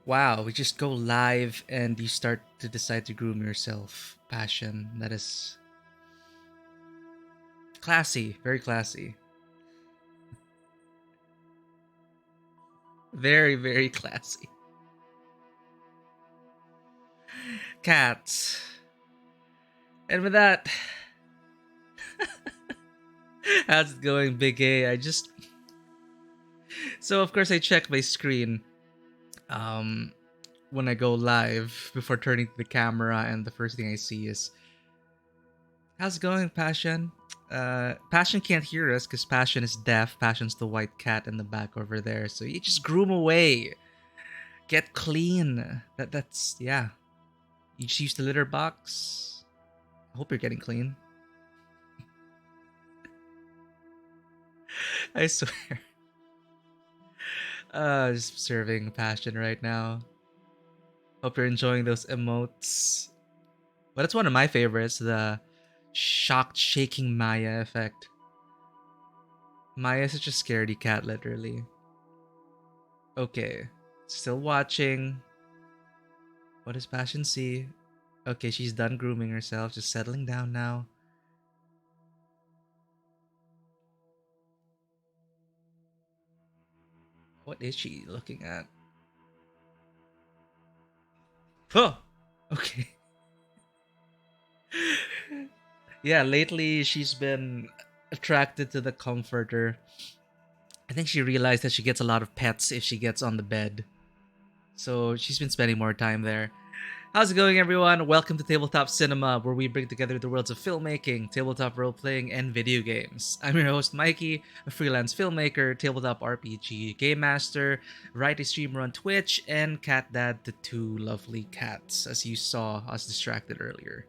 Wow, we just go live and you start to decide to groom yourself. Passion. That is classy. Very classy. Very, very classy. Cats. And with that, how's it going, Big A? So of course I check my screen um when I go live before turning to the camera, and the first thing I see is, how's it going, Passion? Passion can't hear us because Passion is deaf. Passion's the white cat in the back over there. So you just groom away. Get clean. That's yeah. You just use the litter box. I hope you're getting clean. I swear. Just observing Passion right now. Hope you're enjoying those emotes. But it's one of my favorites, the shocked shaking Maya effect. Maya is such a scaredy cat, literally. Okay. Still watching. What does Passion see? Okay, she's done grooming herself, just settling down now. What is she looking at? Oh! Okay. Yeah, lately she's been attracted to the comforter. I think she realized that she gets a lot of pets if she gets on the bed. So she's been spending more time there. How's it going, everyone? Welcome to Tabletop Cinema, where we bring together the worlds of filmmaking, tabletop role-playing, and video games. I'm your host, Mikey, a freelance filmmaker, tabletop RPG game master, writer streamer on Twitch, and cat dad to two lovely cats, as you saw us distracted earlier.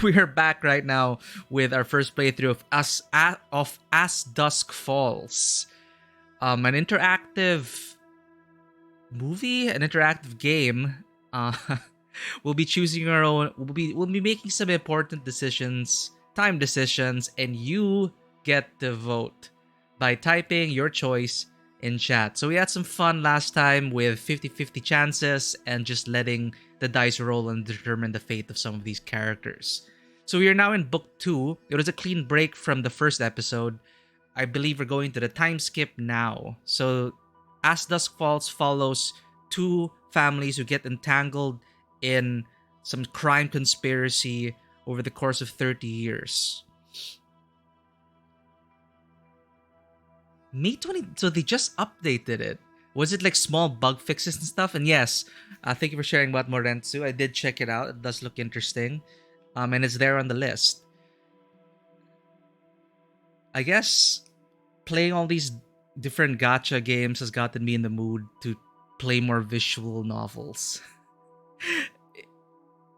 We are back right now with our first playthrough of As Dusk Falls, an interactive movie, an interactive game. We'll be choosing our own. We'll be making some important decisions, time decisions, and you get to vote by typing your choice in chat. So we had some fun last time with 50-50 chances and just letting the dice roll and determine the fate of some of these characters. So we are now in book 2. It was a clean break from the first episode. I believe we're going to the time skip now. So As Dusk Falls follows two families who get entangled in some crime conspiracy over the course of 30 years. May 20. So they just updated it. Was it like small bug fixes and stuff? And yes, thank you for sharing about Morensu. I did check it out. It does look interesting. And it's there on the list. I guess playing all these different gacha games has gotten me in the mood to play more visual novels.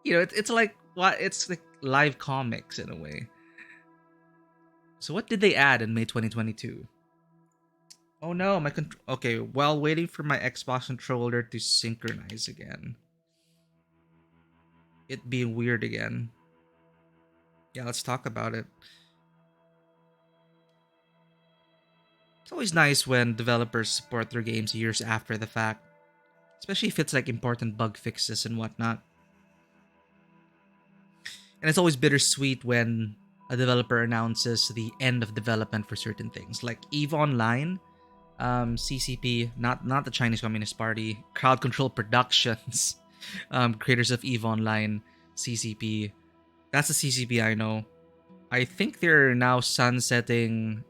It's like what? It's like live comics in a way. So what did they add in May 2022? Oh no, okay, while waiting for my Xbox controller to synchronize again. It being weird again. Yeah, let's talk about it. It's always nice when developers support their games years after the fact, especially if it's like important bug fixes and whatnot. And it's always bittersweet when a developer announces the end of development for certain things, like EVE Online, CCP, not the Chinese Communist Party, Crowd Control Productions, creators of EVE Online, CCP. That's the CCP I know. I think they're now sunsetting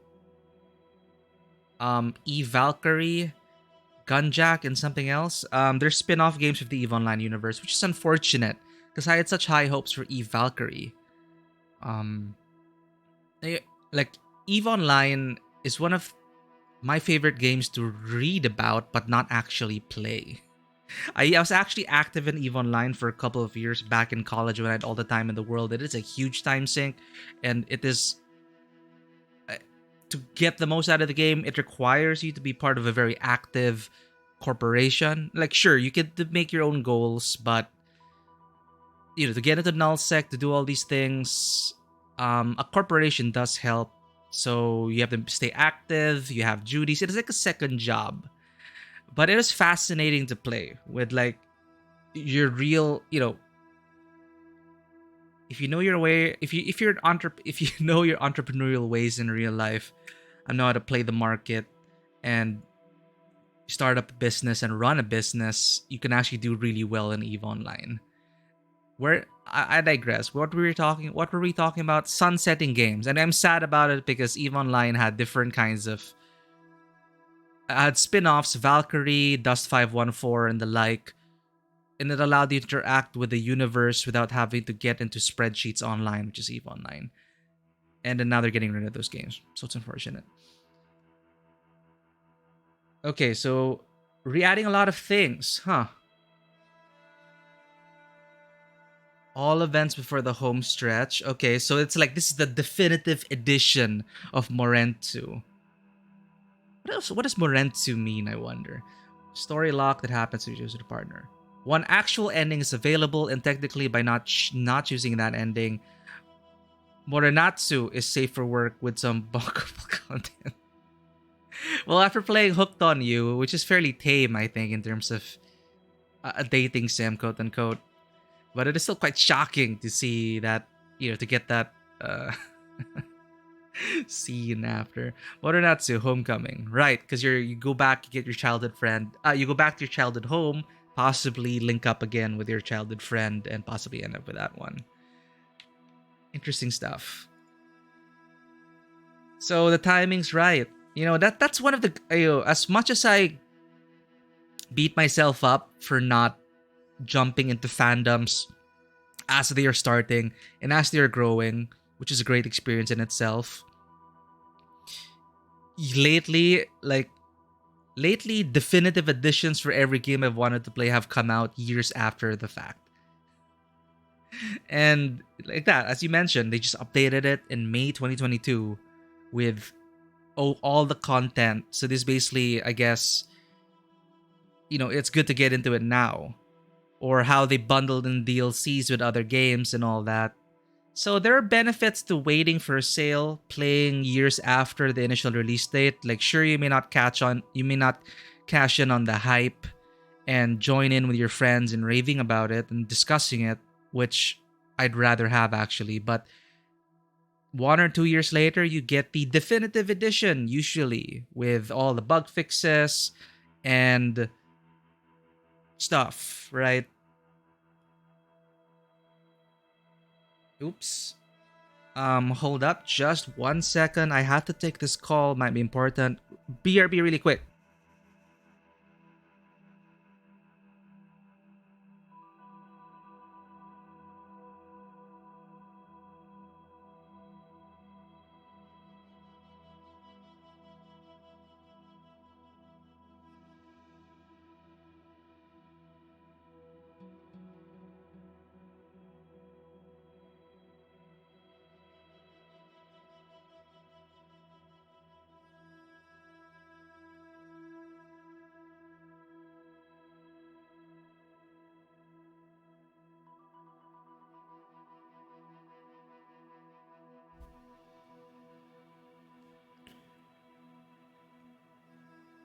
EVE Valkyrie, Gunjack, and something else. They're spin-off games of the EVE Online universe, which is unfortunate because I had such high hopes for EVE Valkyrie. Like EVE Online is one of my favorite games to read about but not actually play. I was actually active in EVE Online for a couple of years back in college when I had all the time in the world. It is a huge time sink, and it is to get the most out of the game, it requires you to be part of a very active corporation. Like, sure, you can make your own goals, but to get into nullsec, to do all these things, a corporation does help. So you have to stay active. You have duties. It is like a second job, but it is fascinating to play with like your real, if you know your way, if you're if you know your entrepreneurial ways in real life and know how to play the market and start up a business and run a business, you can actually do really well in EVE Online. Where I digress. What were we talking about? Sunsetting games, and I'm sad about it because EVE Online had different kinds of had spin-offs, Valkyrie, Dust 514, and the like, and it allowed you to interact with the universe without having to get into spreadsheets online, which is EVE Online. And then now they're getting rid of those games, so it's unfortunate. Okay, so re-adding a lot of things, huh? All events before the home stretch. Okay, so it's like this is the definitive edition of Morentu. What else? What does Morentu mean, I wonder? Story lock that happens to choose a partner. One actual ending is available, and technically by not choosing that ending, Morenatsu is safe for work with some bunkable content. Well, after playing Hooked on You, which is fairly tame, I think, in terms of a dating sim, quote unquote, but it is still quite shocking to see that, to get that scene after Morenatsu Homecoming, right? Because you go back, you get your childhood friend, you go back to your childhood home, possibly link up again with your childhood friend, and possibly end up with that one. Interesting stuff. So the timing's right. That's one of the as much as I beat myself up for not jumping into fandoms as they are starting and as they are growing, which is a great experience in itself. Lately, definitive editions for every game I've wanted to play have come out years after the fact. And like that, as you mentioned, they just updated it in May 2022 with all the content. So this basically, I guess, it's good to get into it now. Or how they bundled in DLCs with other games and all that. So there are benefits to waiting for a sale, playing years after the initial release date. Like, sure, you may not cash in on the hype and join in with your friends and raving about it and discussing it, which I'd rather have actually. But 1 or 2 years later, you get the definitive edition, usually with all the bug fixes and stuff, right? Oops. Hold up just 1 second. I have to take this call. Might be important. BRB really quick.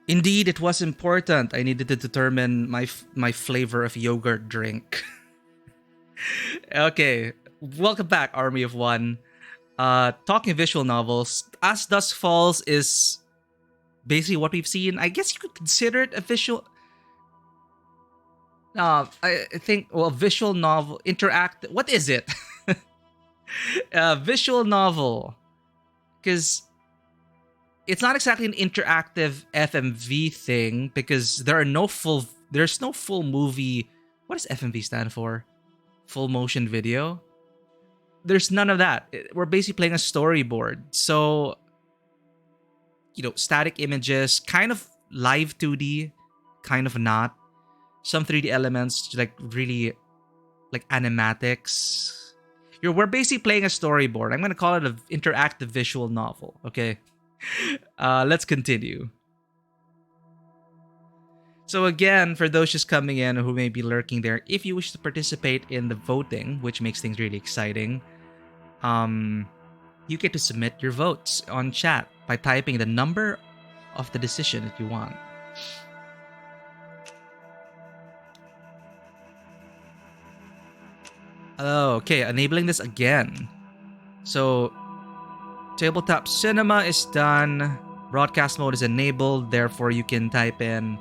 Indeed, it was important. I needed to determine my flavor of yogurt drink. Okay, welcome back, Army of One. Talking visual novels, As Dusk Falls is basically what we've seen. I guess you could consider it a visual. I think, well, visual novel, interact. What is it? Visual novel, because it's not exactly an interactive FMV thing because there's no full movie. What does FMV stand for? Full motion video. There's none of that. We're basically playing a storyboard. So, static images, kind of live 2D, kind of not. Some 3D elements, like really like animatics. We're basically playing a storyboard. I'm gonna call it an interactive visual novel. Okay. Let's continue. So again, for those just coming in who may be lurking there, if you wish to participate in the voting, which makes things really exciting, you get to submit your votes on chat by typing the number of the decision that you want. Oh, okay, enabling this again. So, Tabletop Cinema is done. Broadcast mode is enabled, therefore you can type in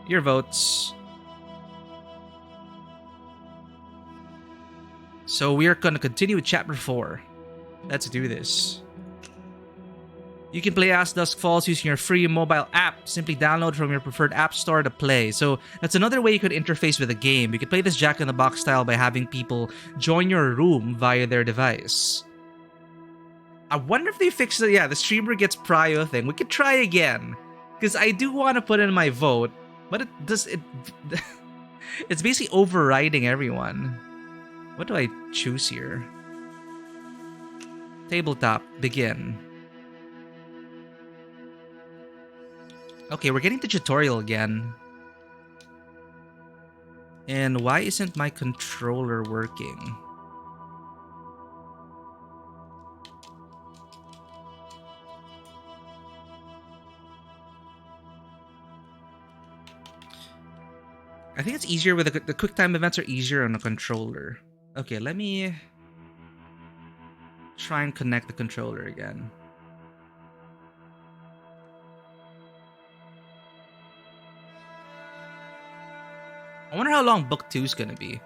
your votes. So we are going to continue with Chapter 4. Let's do this. You can play as Dusk Falls using your free mobile app. Simply download from your preferred app store to play. So that's another way you could interface with the game. You could play this Jack-in-the-Box style by having people join your room via their device. I wonder if they fix the streamer gets prio thing. We could try again. Because I do want to put in my vote. But it's basically overriding everyone. What do I choose here? Tabletop, begin. Okay, we're getting the tutorial again. And why isn't my controller working? I think it's easier with the quick time events are easier on a controller. Okay, let me try and connect the controller again. I wonder how long book 2 is gonna be.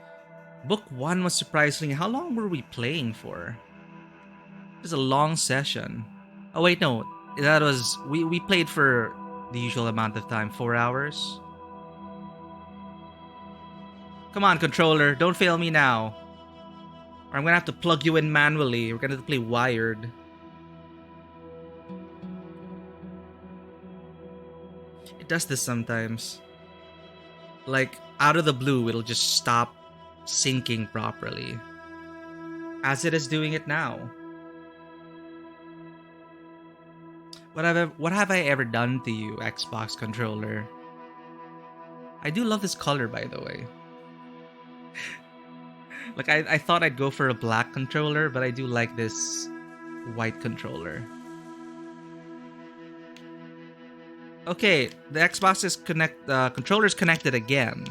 Book 1 was surprisingly... How long were we playing for? It was a long session. Oh wait, no. That was... We played for the usual amount of time. 4 hours? Come on, controller. Don't fail me now. Or I'm gonna have to plug you in manually. We're gonna have to play wired. It does this sometimes. Like, out of the blue, it'll just stop syncing properly. As it is doing it now. What have I ever done to you, Xbox controller? I do love this color, by the way. Like, I thought I'd go for a black controller, but I do like this white controller. Okay, the Xbox is controller's connected again.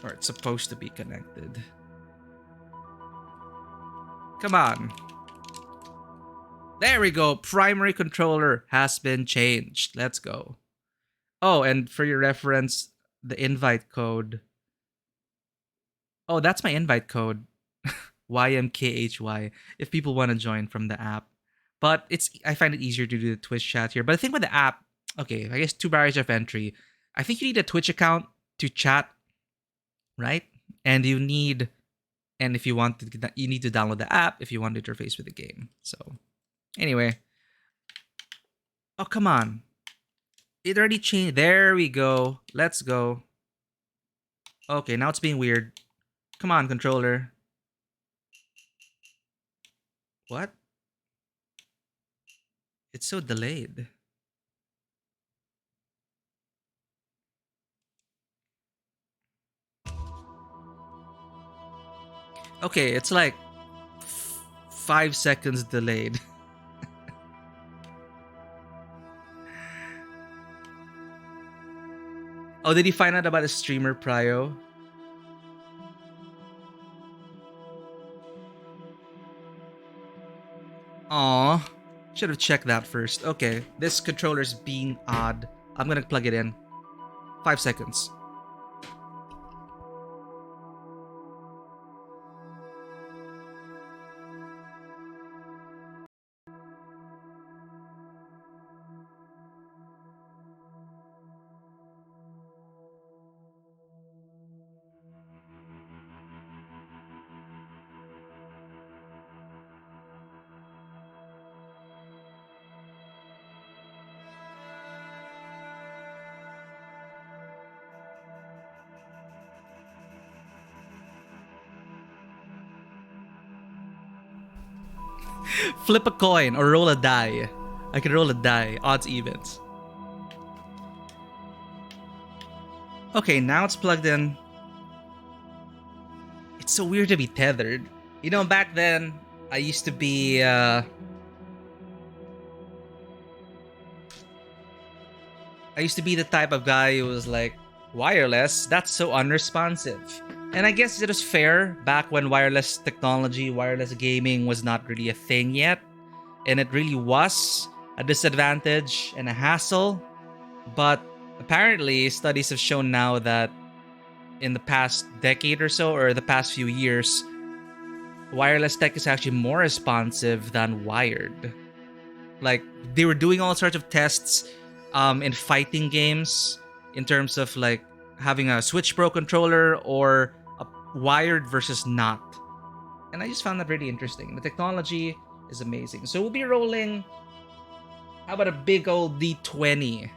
Or it's supposed to be connected. Come on. There we go. Primary controller has been changed. Let's go. Oh, and for your reference, the invite code. Oh, that's my invite code. YMKHY. If people want to join from the app. But I find it easier to do the Twitch chat here. But the thing with the app, okay, I guess 2 barriers of entry. I think you need a Twitch account to chat, right? And if you want to, you need to download the app if you want to interface with the game. So, anyway. Oh, come on. It already changed. There we go. Let's go. Okay, now it's being weird. Come on, controller. What? It's so delayed. Okay, it's like 5 seconds delayed. Oh, did you find out about a streamer prio? Aw. Should have checked that first. Okay, this controller's being odd. I'm gonna plug it in. 5 seconds. Flip a coin or roll a die. I can roll a die. Odds, evens. Okay, now it's plugged in. It's so weird to be tethered. You know, back then, I used to be, I used to be the type of guy who was like, wireless? That's so unresponsive. And I guess it was fair back when wireless technology, wireless gaming was not really a thing yet. And it really was a disadvantage and a hassle. But apparently, studies have shown now that in the past decade or so, or the past few years, wireless tech is actually more responsive than wired. Like, they were doing all sorts of tests in fighting games in terms of like having a Switch Pro controller or a wired versus not. And I just found that really interesting. The technology is amazing. So we'll be rolling. How about a big old D20?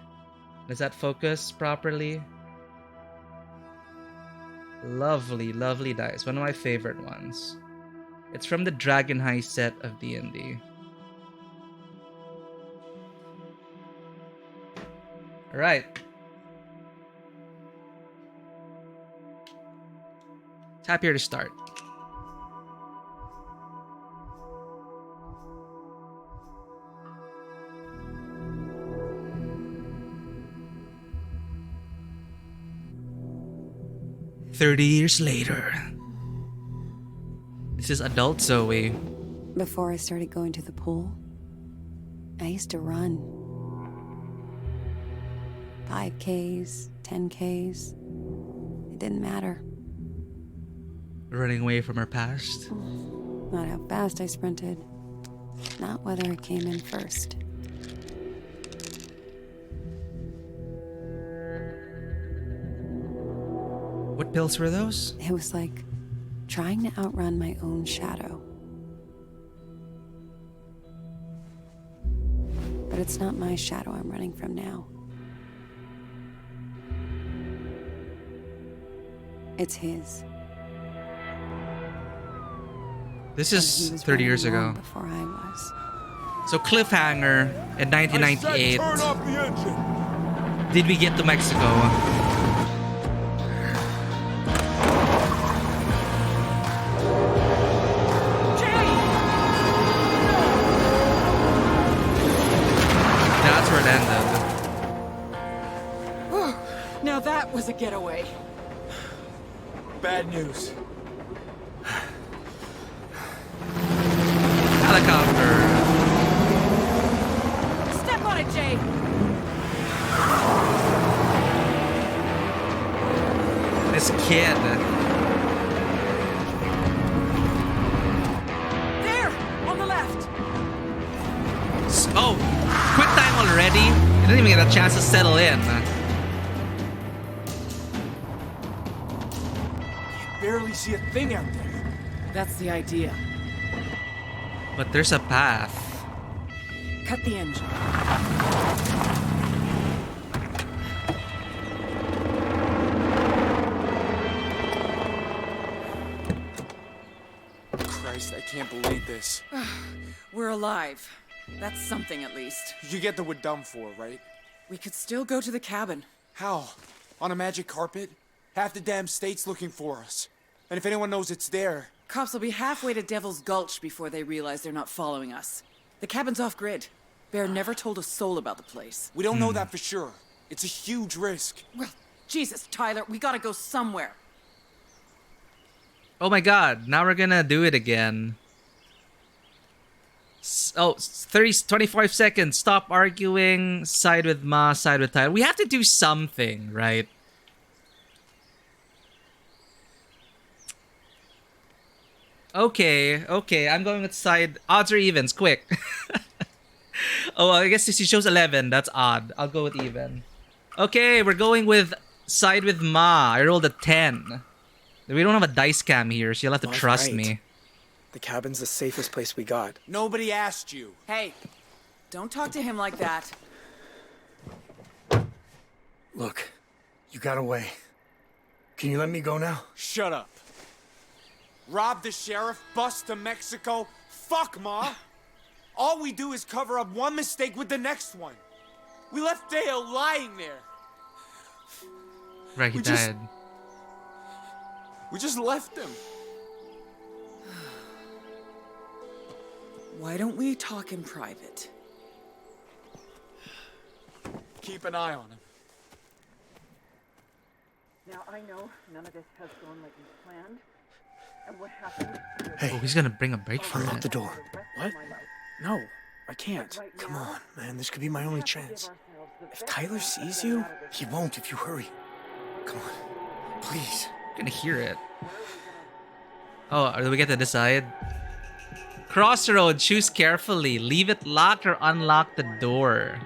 Does that focus properly? Lovely, lovely dice. One of my favorite ones. It's from the Dragon High set of D&D. Alright. Tap here to start. "30 years later." This is adult Zoe. Before I started going to the pool, I used to run. 5Ks, 10Ks. It didn't matter. Running away from her past. Not how fast I sprinted. Not whether it came in first. What pills were those? It was like trying to outrun my own shadow. But it's not my shadow I'm running from now. It's his. This He is was 30 years running ago. long before I was. So cliffhanger in 1998. Turn off the engine. Did we get to Mexico? That's where it ended. Now that was a getaway. Bad news. Helicopter. Step on it, Jay! This kid. There! On the left! Oh, quick time already? You didn't even get a chance to settle in. Barely see a thing out there. That's the idea. But there's a path. Cut the engine. Christ, I can't believe this. We're alive. That's something at least. You get the we're done for, right? We could still go to the cabin. How? On a magic carpet? Half the damn state's looking for us. And if anyone knows it's there... Cops will be halfway to Devil's Gulch before they realize they're not following us. The cabin's off-grid. Bear never told a soul about the place. We don't know that for sure. It's a huge risk. Well, Jesus, Tyler, we gotta go somewhere. Oh my god, now we're gonna do it again. 25 seconds. Stop arguing. Side with Ma, side with Tyler. We have to do something, right? Okay, I'm going with side. Odds or evens, quick. Oh, I guess she shows 11. That's odd. I'll go with even. Okay, we're going with side with Ma. I rolled a 10. We don't have a dice cam here, so you'll have to Ma's trust right. me. The cabin's the safest place we got. Nobody asked you. Hey, don't talk to him like that. Look, you got away. Can you let me go now? Shut up. Rob the sheriff, bust to Mexico. Fuck, Ma. All we do is cover up one mistake with the next one. We left Dale lying there. Right, he We just- died. We just left him. Why don't we talk in private? Keep an eye on him. Now, I know none of this has gone like we planned. And what happened? Hey, Oh, he's gonna bring a break for unlock it. the door. What? No, I can't. Come on, man. This could be my only chance. If Tyler sees you, He won't if you hurry. Come on. Please. You're gonna hear it. Oh, do we get to decide? Crossroad, choose carefully. Leave it locked or unlock the door.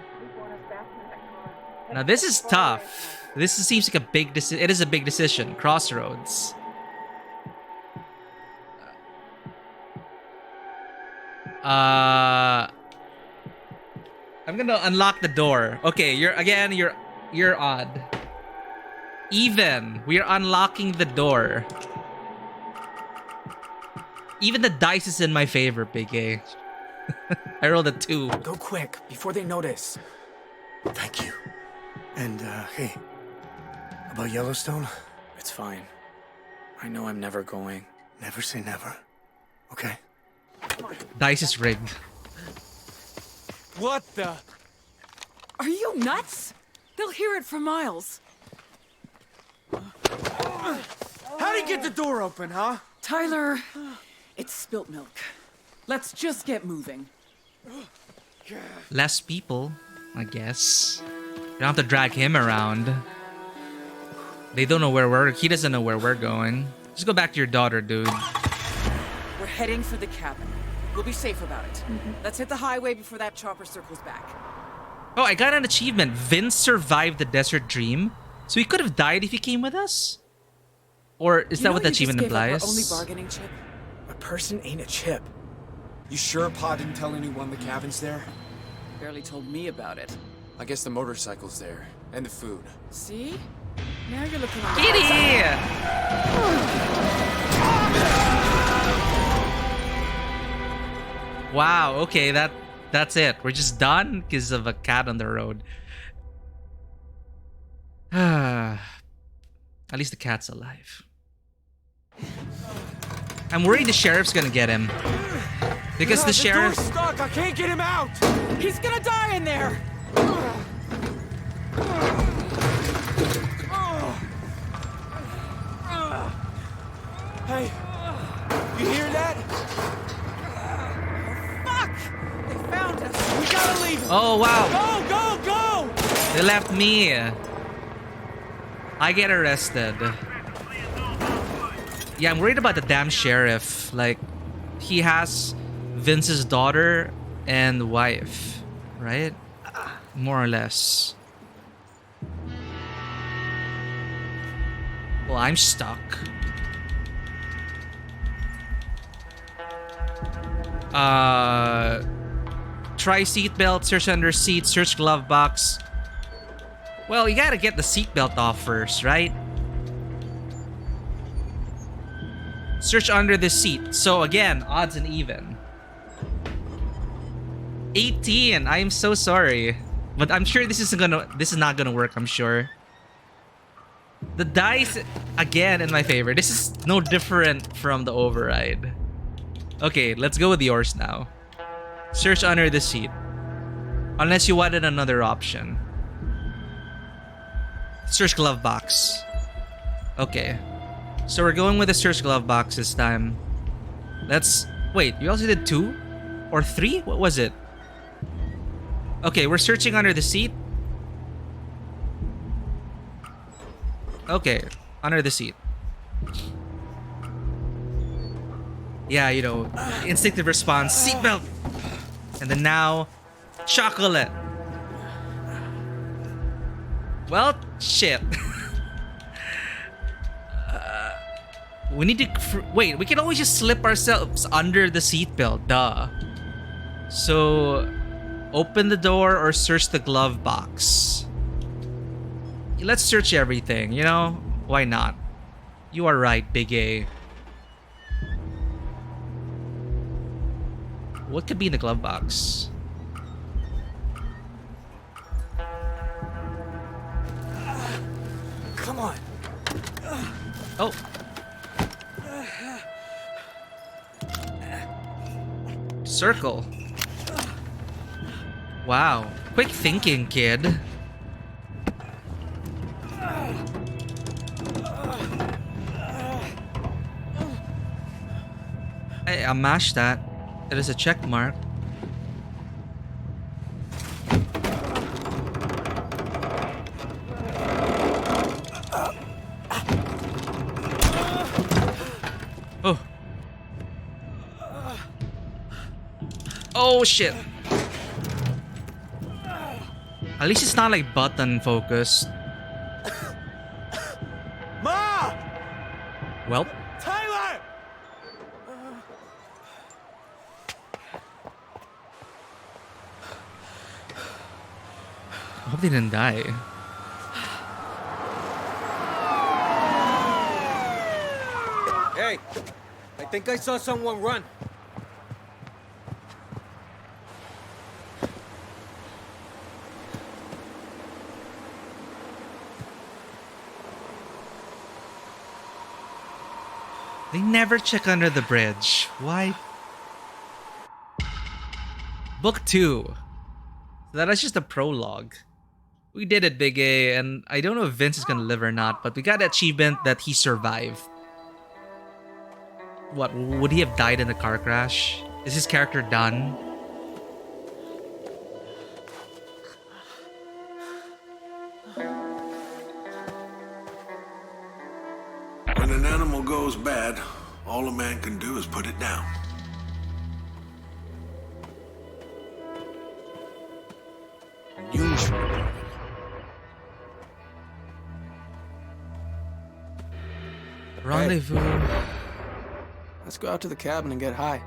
Now this is tough. This seems like a big decision. It is a big decision. Crossroads. I'm gonna unlock the door. Okay, you're odd. Even. We are unlocking the door. Even the dice is in my favor, Big A. I rolled a 2. go quick before they notice. Thank you. And, hey. About Yellowstone? It's fine. I know I'm never going. Never say never. Okay? Dice is rigged. What the? Are you nuts? They'll hear it for miles. How'd he get the door open, huh? Tyler, it's spilt milk. Let's just get moving. Less people, I guess. You don't have to drag him around. They don't know where he doesn't know where we're going. Just go back to your daughter, dude. We're heading for the cabin. We'll be safe about it. Let's hit the highway before that chopper circles back. Oh, I got an achievement. Vince survived the desert dream. So he could have died if he came with us? Or is that what the achievement implies? Our only bargaining chip? A person ain't a chip. You sure Pa didn't tell anyone the cabin's there? Barely told me about it. I guess the motorcycle's there. And the food. See? Now you're looking on the Kitty! Wow, okay, that's it. We're just done because of a cat on the road. At least the cat's alive. I'm worried the sheriff's gonna get him. Because the sheriff... door's stuck! I can't get him out! He's gonna die in there! Hey, you hear that? Fuck! They found us! We gotta leave him! Oh, wow. Go, go, go! They left me. I get arrested. Yeah, I'm worried about the damn sheriff. Like, he has Vince's daughter and wife, right? More or less. Well, I'm stuck. Try seatbelt, search under seat, search glove box. Well, you gotta get the seatbelt off first, right? Search under the seat. So again, odds and even. 18. I am so sorry, but I'm sure this is not gonna work. I'm sure. The dice again in my favor. This is no different from the override. Okay, let's go with yours now. Search under the seat. Unless you wanted another option. Search glove box. Okay. So we're going with the search glove box this time. Let's... Wait, you also did 2? Or 3? What was it? Okay, we're searching under the seat. Okay, under the seat. Yeah, you know, instinctive response. Seatbelt! And then now, chocolate. Well, shit. We need to... Wait, we can always just slip ourselves under the seatbelt. Duh. So, open the door or search the glove box. Let's search everything, you know? Why not? You are right, Big A. What could be in the glove box? Come on. Oh. Circle. Wow. Quick thinking, kid. I mashed that. It is a check mark. Oh. Oh shit. At least it's not like button focused. Ma! Well, Tyler! I hope they didn't die. Hey, I think I saw someone run. They never check under the bridge. Why? Book 2. So that is just a prologue. We did it, Big A, and I don't know if Vince is gonna live or not, but we got the achievement that he survived. What, would he have died in the car crash? Is his character done? When an animal goes bad, all a man can do is put it down. Unusual. Rendezvous. Let's go out to the cabin and get high.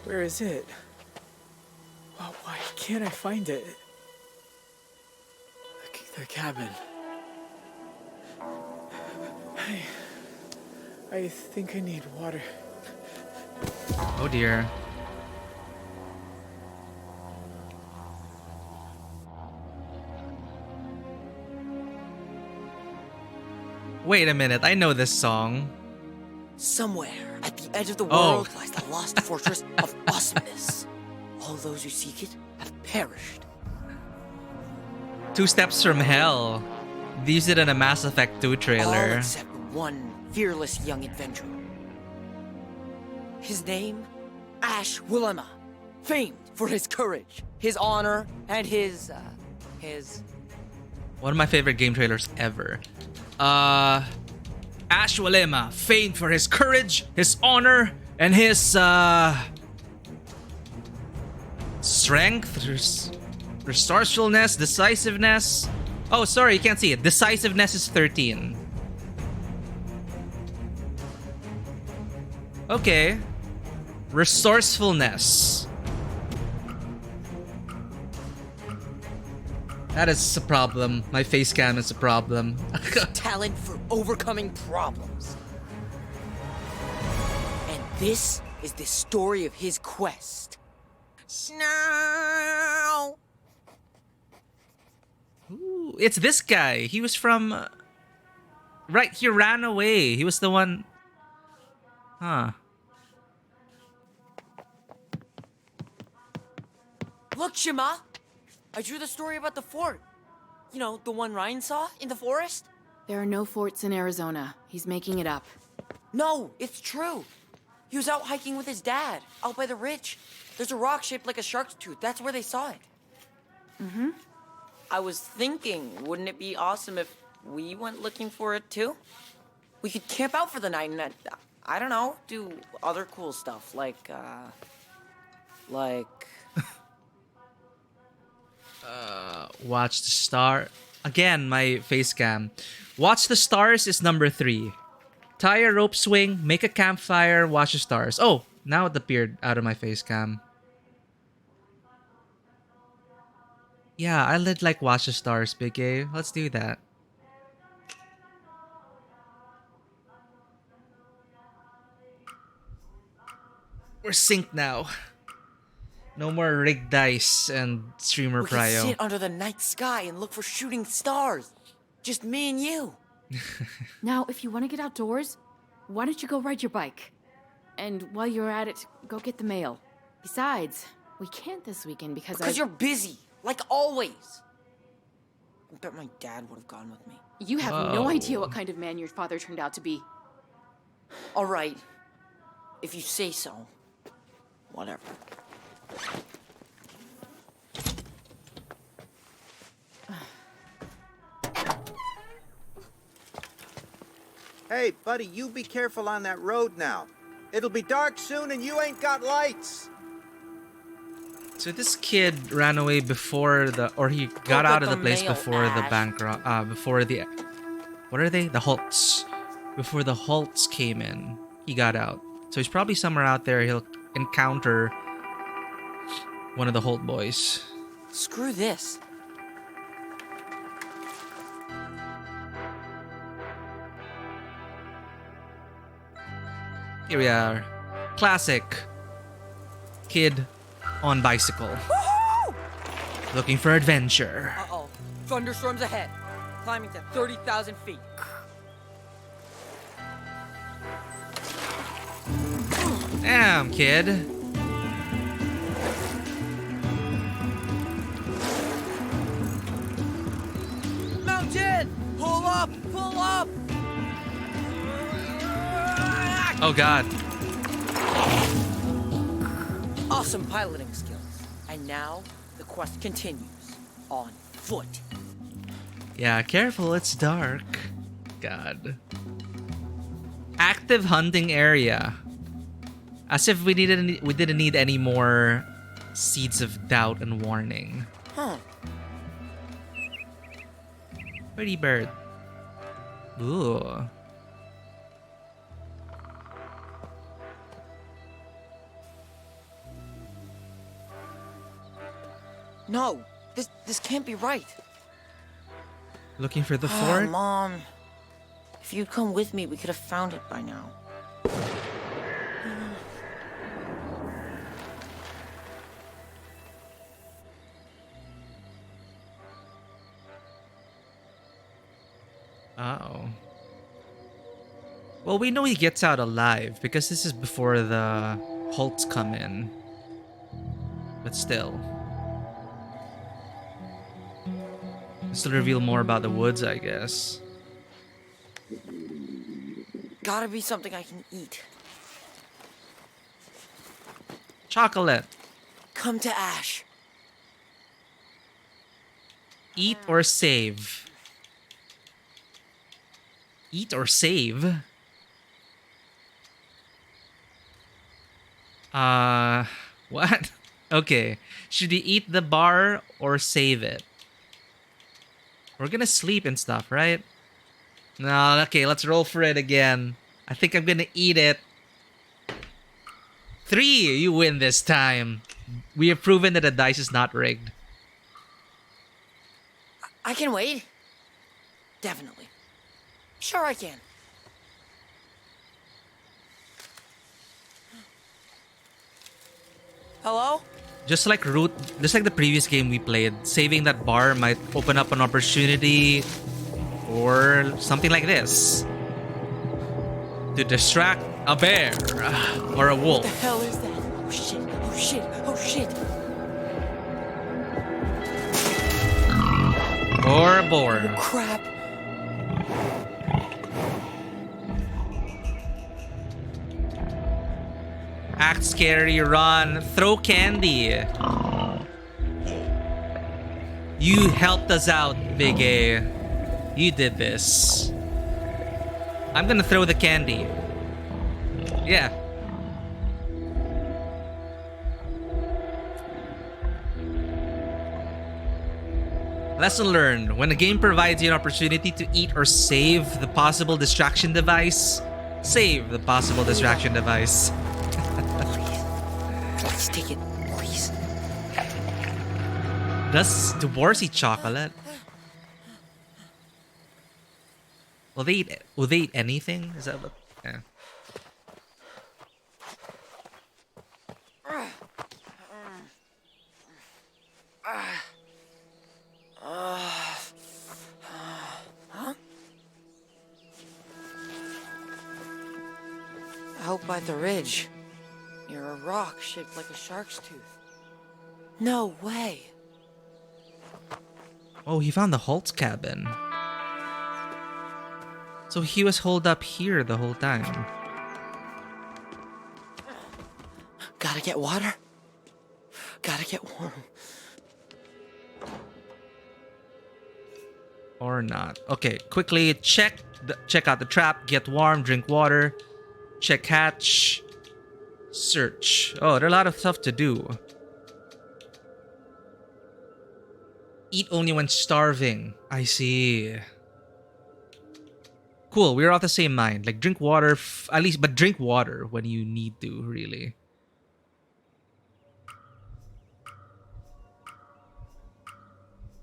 Where is it? Oh, why can't I find it? The cabin. I think I need water. Oh dear. Wait a minute, I know this song. Somewhere at the edge of the Oh. world lies the lost fortress of awesomeness. All those who seek it have perished. 2 Steps from Hell. They used it in a Mass Effect 2 All trailer. except one fearless young adventurer. His name, Ash Willema, famed for his courage, his honor, and his One of my favorite game trailers ever. Ash Walema, famed for his courage, his honor, and his strength, resourcefulness, decisiveness. Oh, sorry, you can't see it. Decisiveness is 13. Okay. Resourcefulness. That is a problem. My face cam is a problem. talent for overcoming problems. And this is the story of his quest. No. Ooh, it's this guy. He was from... right, he ran away. He was the one... Huh. Look, Shima. I drew the story about the fort. You know, the one Ryan saw in the forest? There are no forts in Arizona. He's making it up. No, it's true. He was out hiking with his dad, out by the ridge. There's a rock shaped like a shark's tooth. That's where they saw it. Mm-hmm. I was thinking, wouldn't it be awesome if we went looking for it too? We could camp out for the night and, I don't know, do other cool stuff, like... Watch the star. Again, my face cam. Watch the stars is number 3. Tie a rope swing, make a campfire, watch the stars. Oh, now it appeared out of my face cam. Yeah, I did like watch the stars, Big A. Let's do that. We're synced now. No more rigged dice and streamer we could prio. sit under the night sky and look for shooting stars. Just me and you. Now, if you want to get outdoors, why don't you go ride your bike? And while you're at it, go get the mail. Besides, we can't this weekend because You're busy, like always. I bet my dad would have gone with me. You have no idea what kind of man your father turned out to be. All right. If you say so. Whatever. Hey, buddy, you be careful on that road now. It'll be dark soon and you ain't got lights. So this kid ran away before he got out of the place before the bank before the, what are they? The Halts. Before the Halts came in, he got out. So he's probably somewhere out there. He'll encounter one of the Holt boys. Screw this. Here we are. Classic. Kid on bicycle. Woohoo! Looking for adventure. Uh-oh. Thunderstorms ahead. Climbing to 30,000 feet. Damn, kid. Mountain! Pull up! Pull up! Oh god. Awesome piloting skills. And now, the quest continues. On foot. Yeah, careful, it's dark. God. Active hunting area. As if we didn't need any more seeds of doubt and warning. Huh. Pretty bird. Ooh. No, this can't be right. Looking for the fort? Mom. If you'd come with me, we could have found it by now. Uh-oh. Well, we know he gets out alive because this is before the Holts come in. But still. This will reveal more about the woods, I guess. Gotta be something I can eat. Chocolate. Come to Ash. Eat or save? Eat or save? What? Okay. Should we eat the bar or save it? We're gonna sleep and stuff, right? No, okay, let's roll for it again. I think I'm gonna eat it. 3, you win this time. We have proven that the dice is not rigged. I can wait. Definitely. Sure I can. Hello? Just like the previous game we played, saving that bar might open up an opportunity or something like this. To distract a bear or a wolf. What the hell is that? Oh shit, oh shit, oh shit. Or a boar. Oh crap. Act scary, run, throw candy. You helped us out, Big A. You did this. I'm gonna throw the candy. Yeah. Lesson learned. When a game provides you an opportunity to eat or save the possible distraction device, save the possible distraction device. Please take it, please. Does dwarves eat chocolate? Will they eat anything? Is that what? Yeah. Huh? Out by the ridge, near a rock shaped like a shark's tooth. No way. Oh, he found the Holt's cabin. So he was holed up here the whole time. Gotta get water. Gotta get warm. Or not. Okay, quickly check out the trap, get warm, drink water, check hatch, search. Oh, there are a lot of stuff to do. Eat only when starving. I see. Cool, we're of the same mind. Like, drink water, at least, but drink water when you need to, really.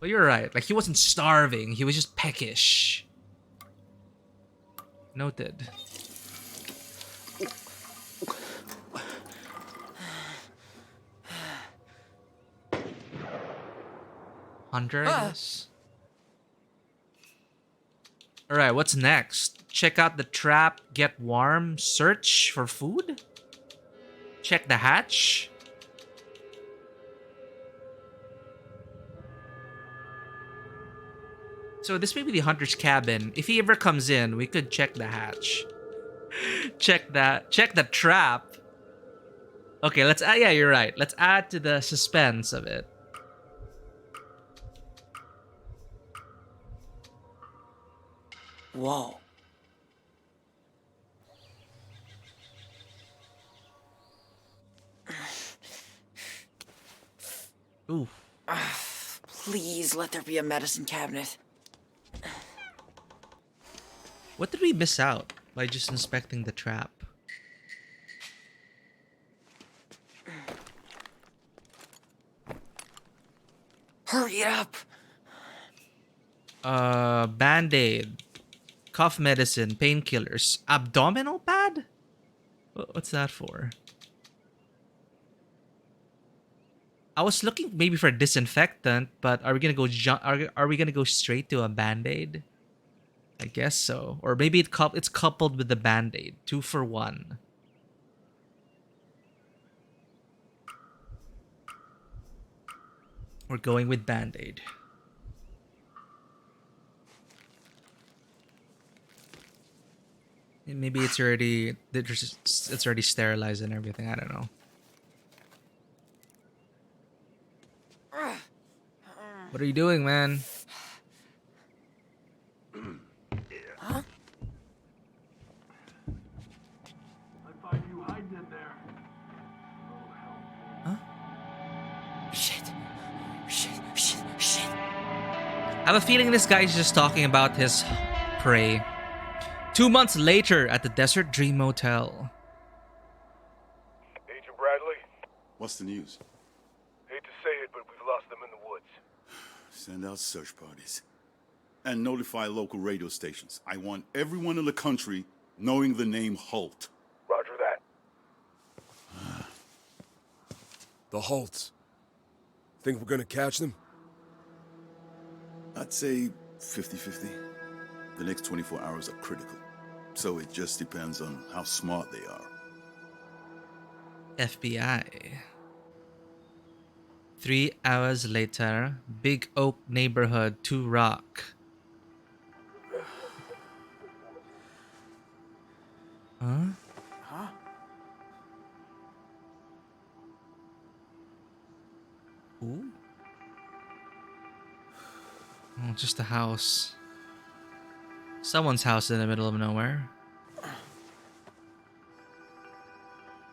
But you're right. Like, he wasn't starving. He was just peckish. Noted. Hunter, I guess. Alright, what's next? Check out the trap, get warm, search for food? Check the hatch? So this may be the hunter's cabin. If he ever comes in, we could check the hatch. Check the trap. Okay, let's add, yeah, you're right. Let's add to the suspense of it. Whoa. Ooh. Please let there be a medicine cabinet. What did we miss out by just inspecting the trap? Hurry up! Band-aid, cough medicine, painkillers, abdominal pad? What's that for? I was looking maybe for a disinfectant, but are we gonna go are we gonna go straight to a band-aid? I guess so. Or maybe it's coupled with the band-aid. 2 for 1. We're going with band-aid. Maybe it's already sterilized and everything. I don't know. What are you doing, man? Huh? I find you hiding in there. Huh? Shit. I have a feeling this guy's just talking about his prey. 2 months later at the Desert Dream Motel. Agent Bradley? What's the news? Hate to say it, but we've lost them in the woods. Send out search parties. And notify local radio stations. I want everyone in the country knowing the name Holt. Roger that. The Holts. Think we're gonna catch them? I'd say 50-50. The next 24 hours are critical. So it just depends on how smart they are. FBI. 3 hours later, Big Oak neighborhood, 2 Rock. Huh? Huh? Ooh. Oh, just a house. Someone's house in the middle of nowhere.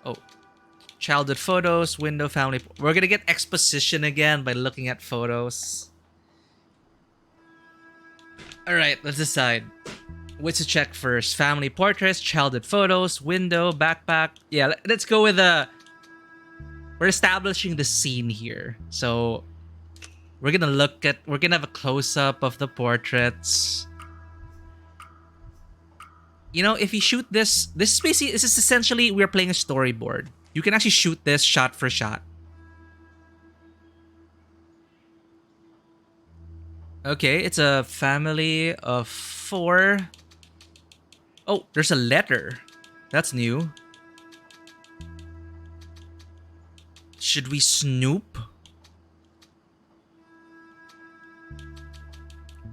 Oh. Childhood photos, window, family. We're gonna get exposition again by looking at photos. Alright, let's decide. Which to check first? Family portraits, childhood photos, window, backpack. Yeah, let's go with the... We're establishing the scene here. So, we're gonna have a close-up of the portraits. You know, if you shoot this is essentially, we're playing a storyboard. You can actually shoot this shot for shot. Okay, it's a family of 4. Oh, there's a letter. That's new. Should we snoop?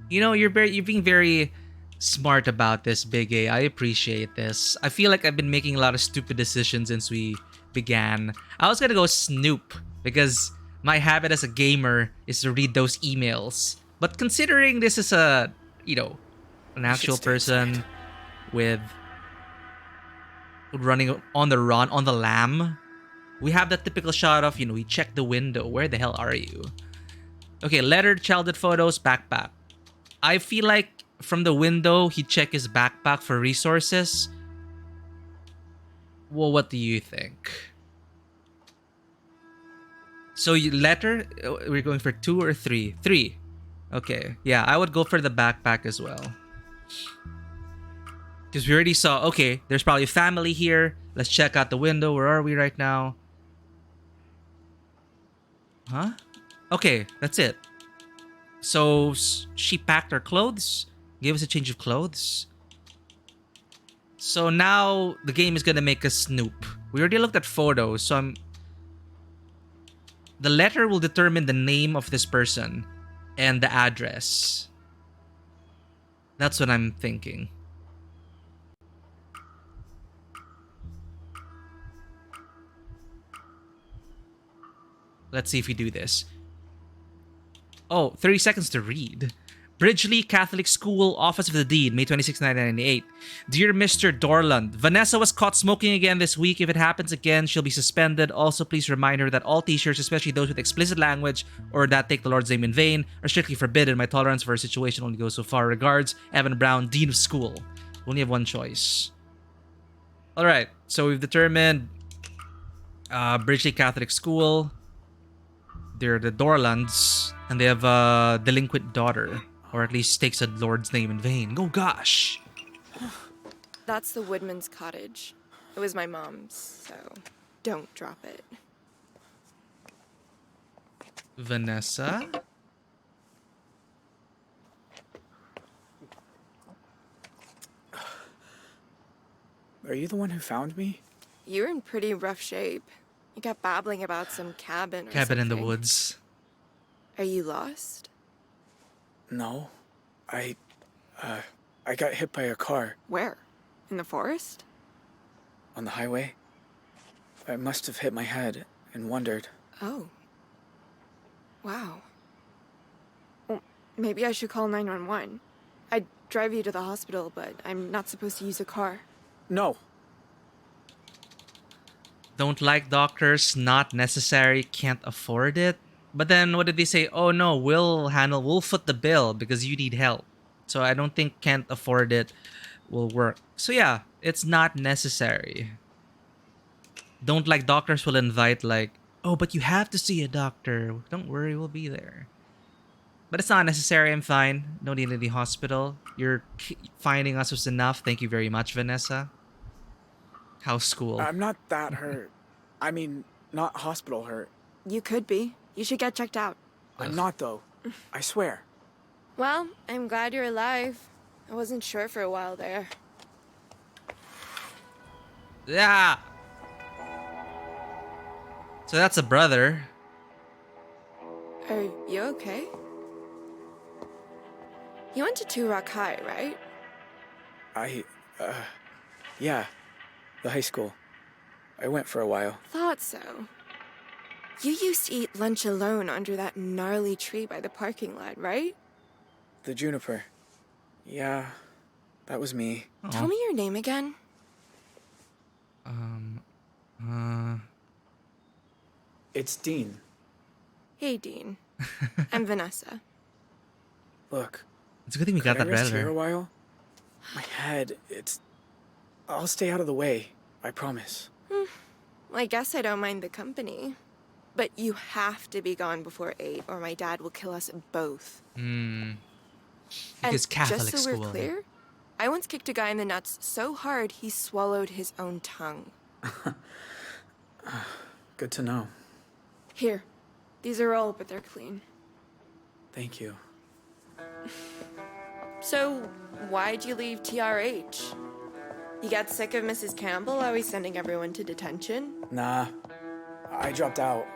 You know, you're being very smart about this, Big A. I appreciate this. I feel like I've been making a lot of stupid decisions since we began. I was gonna go Snoop because my habit as a gamer is to read those emails. But considering this is a, an actual person with running on the run, on the lam, we have that typical shot of, we check the window. Where the hell are you? Okay, letter, childhood photos, backpack. I feel like from the window, he'd check his backpack for resources. Well, what do you think? So, letter, we're going for 2 or 3? 3. Okay, yeah, I would go for the backpack as well. Because we already saw, okay, there's probably a family here. Let's check out the window. Where are we right now? Huh? Okay, that's it. So, she packed her clothes, gave us a change of clothes. So now, the game is gonna make us snoop. We already looked at photos, so the letter will determine the name of this person and the address. That's what I'm thinking. Let's see if we do this. Oh, 30 seconds to read. Bridgeley Catholic School, Office of the Dean, May 26, 1998. Dear Mr. Dorland, Vanessa was caught smoking again this week. If it happens again, she'll be suspended. Also, please remind her that all t-shirts, especially those with explicit language or that take the Lord's name in vain, are strictly forbidden. My tolerance for her situation only goes so far. Regards, Evan Brown, Dean of School. We only have one choice. Alright, so we've determined Bridgeley Catholic School. They're the Dorlands, and they have a delinquent daughter. Or at least takes the Lord's name in vain. Oh gosh. That's the Woodman's cottage. It was my mom's, so don't drop it. Vanessa? Are you the one who found me? You're in pretty rough shape. You got babbling about some cabin or Cabin in the something. woods. Are you lost? No. I got hit by a car. Where? In the forest? On the highway. I must have hit my head and wondered. Oh. Wow. Well, maybe I should call 911. I'd drive you to the hospital, but I'm not supposed to use a car. No. Don't like doctors, not necessary, can't afford it. But then what did they say? Oh no, we'll foot the bill because you need help. So I don't think can't afford it will work. So yeah, it's not necessary. Don't like doctors will invite like, oh, but you have to see a doctor. Don't worry, we'll be there. But it's not necessary, I'm fine. No need in the hospital. You're finding us was enough. Thank you very much, Vanessa. How's school? I'm not that hurt. I mean, not hospital hurt. You could be. You should get checked out. I'm not, though. I swear. Well, I'm glad you're alive. I wasn't sure for a while there. Yeah. So that's a brother. Are you okay? You went to Two Rock High, right? Yeah. The high school. I went for a while. Thought so. You used to eat lunch alone under that gnarly tree by the parking lot, right? The juniper. Yeah, that was me. Tell me your name again. It's Dean. Hey, Dean. I'm Vanessa. Look. It's a good thing we got that could I rest here a brother. while? My head, I'll stay out of the way. I promise. Well, I guess I don't mind the company. But you have to be gone before 8, or my dad will kill us both. Because Catholic just so school. we're clear, I once kicked a guy in the nuts so hard he swallowed his own tongue. Good to know. Here, these are old, but they're clean. Thank you. So, why'd you leave TRH? You got sick of Mrs. Campbell always sending everyone to detention? Nah, I dropped out.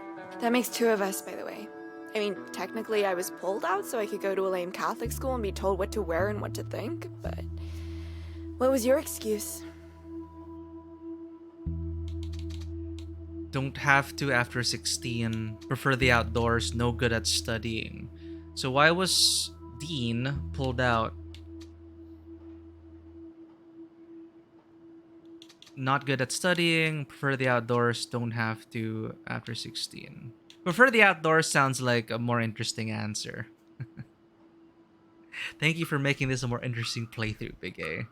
That makes 2 of us, by the way. I mean, technically I was pulled out so I could go to a lame Catholic school and be told what to wear and what to think, but what was your excuse? don't have to after 16. Prefer the outdoors. No good at studying. So why was Dean pulled out? Not good at studying. Prefer the outdoors. Don't have to after 16. Prefer the outdoors sounds like a more interesting answer. Thank you for making this a more interesting playthrough, Big A.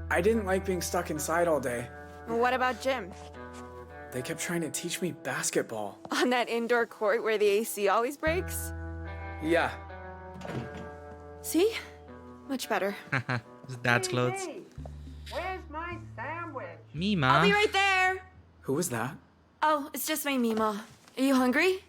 I didn't like being stuck inside all day. What about gym? They kept trying to teach me basketball. On that indoor court where the AC always breaks? Yeah. See? Much better. Dad's clothes. Hey, where's my sandwich? Mima. I'll be right there. Who was that? Oh, it's just my Mima. Are you hungry?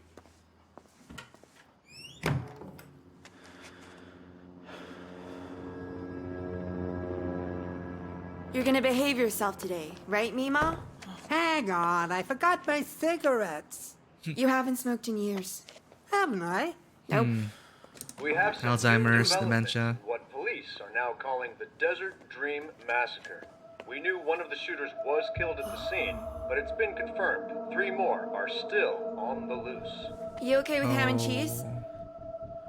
You're gonna behave yourself today, right, Mima? Hang on, I forgot my cigarettes. You haven't smoked in years. Haven't I? Nope. We have some Alzheimer's, new developments dementia. in what police are now calling the Desert Dream Massacre. We knew one of the shooters was killed at the scene, but it's been confirmed 3 more are still on the loose. You okay with ham and cheese?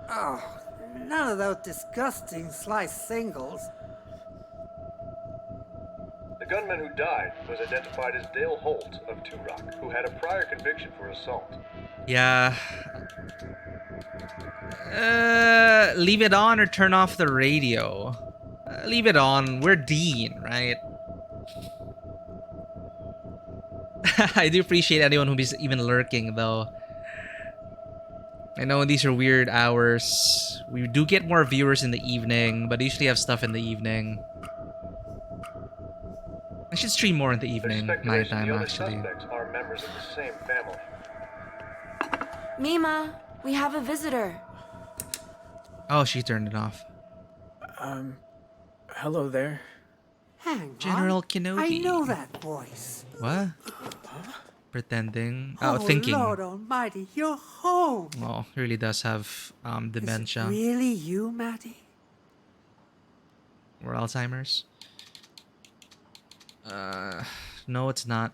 Oh, none of those disgusting sliced singles. The gunman who died was identified as Dale Holt of Two Rock, who had a prior conviction for assault. Yeah. Leave it on or turn off the radio? Leave it on. We're Dean, right? I do appreciate anyone who's even lurking, though. I know these are weird hours. We do get more viewers in the evening, but I usually have stuff in the evening. I should stream more in the evening, nighttime, actually. Suspects are members of the same family. Mima, we have a visitor. Oh, she turned it off. Hello there. Hang General on. Kenobi. I know that voice. What? Pretending? Oh, thinking. Lord Almighty, you're home. Oh, he really does have dementia. Is it really you, Matty? Or Alzheimer's? No, it's not.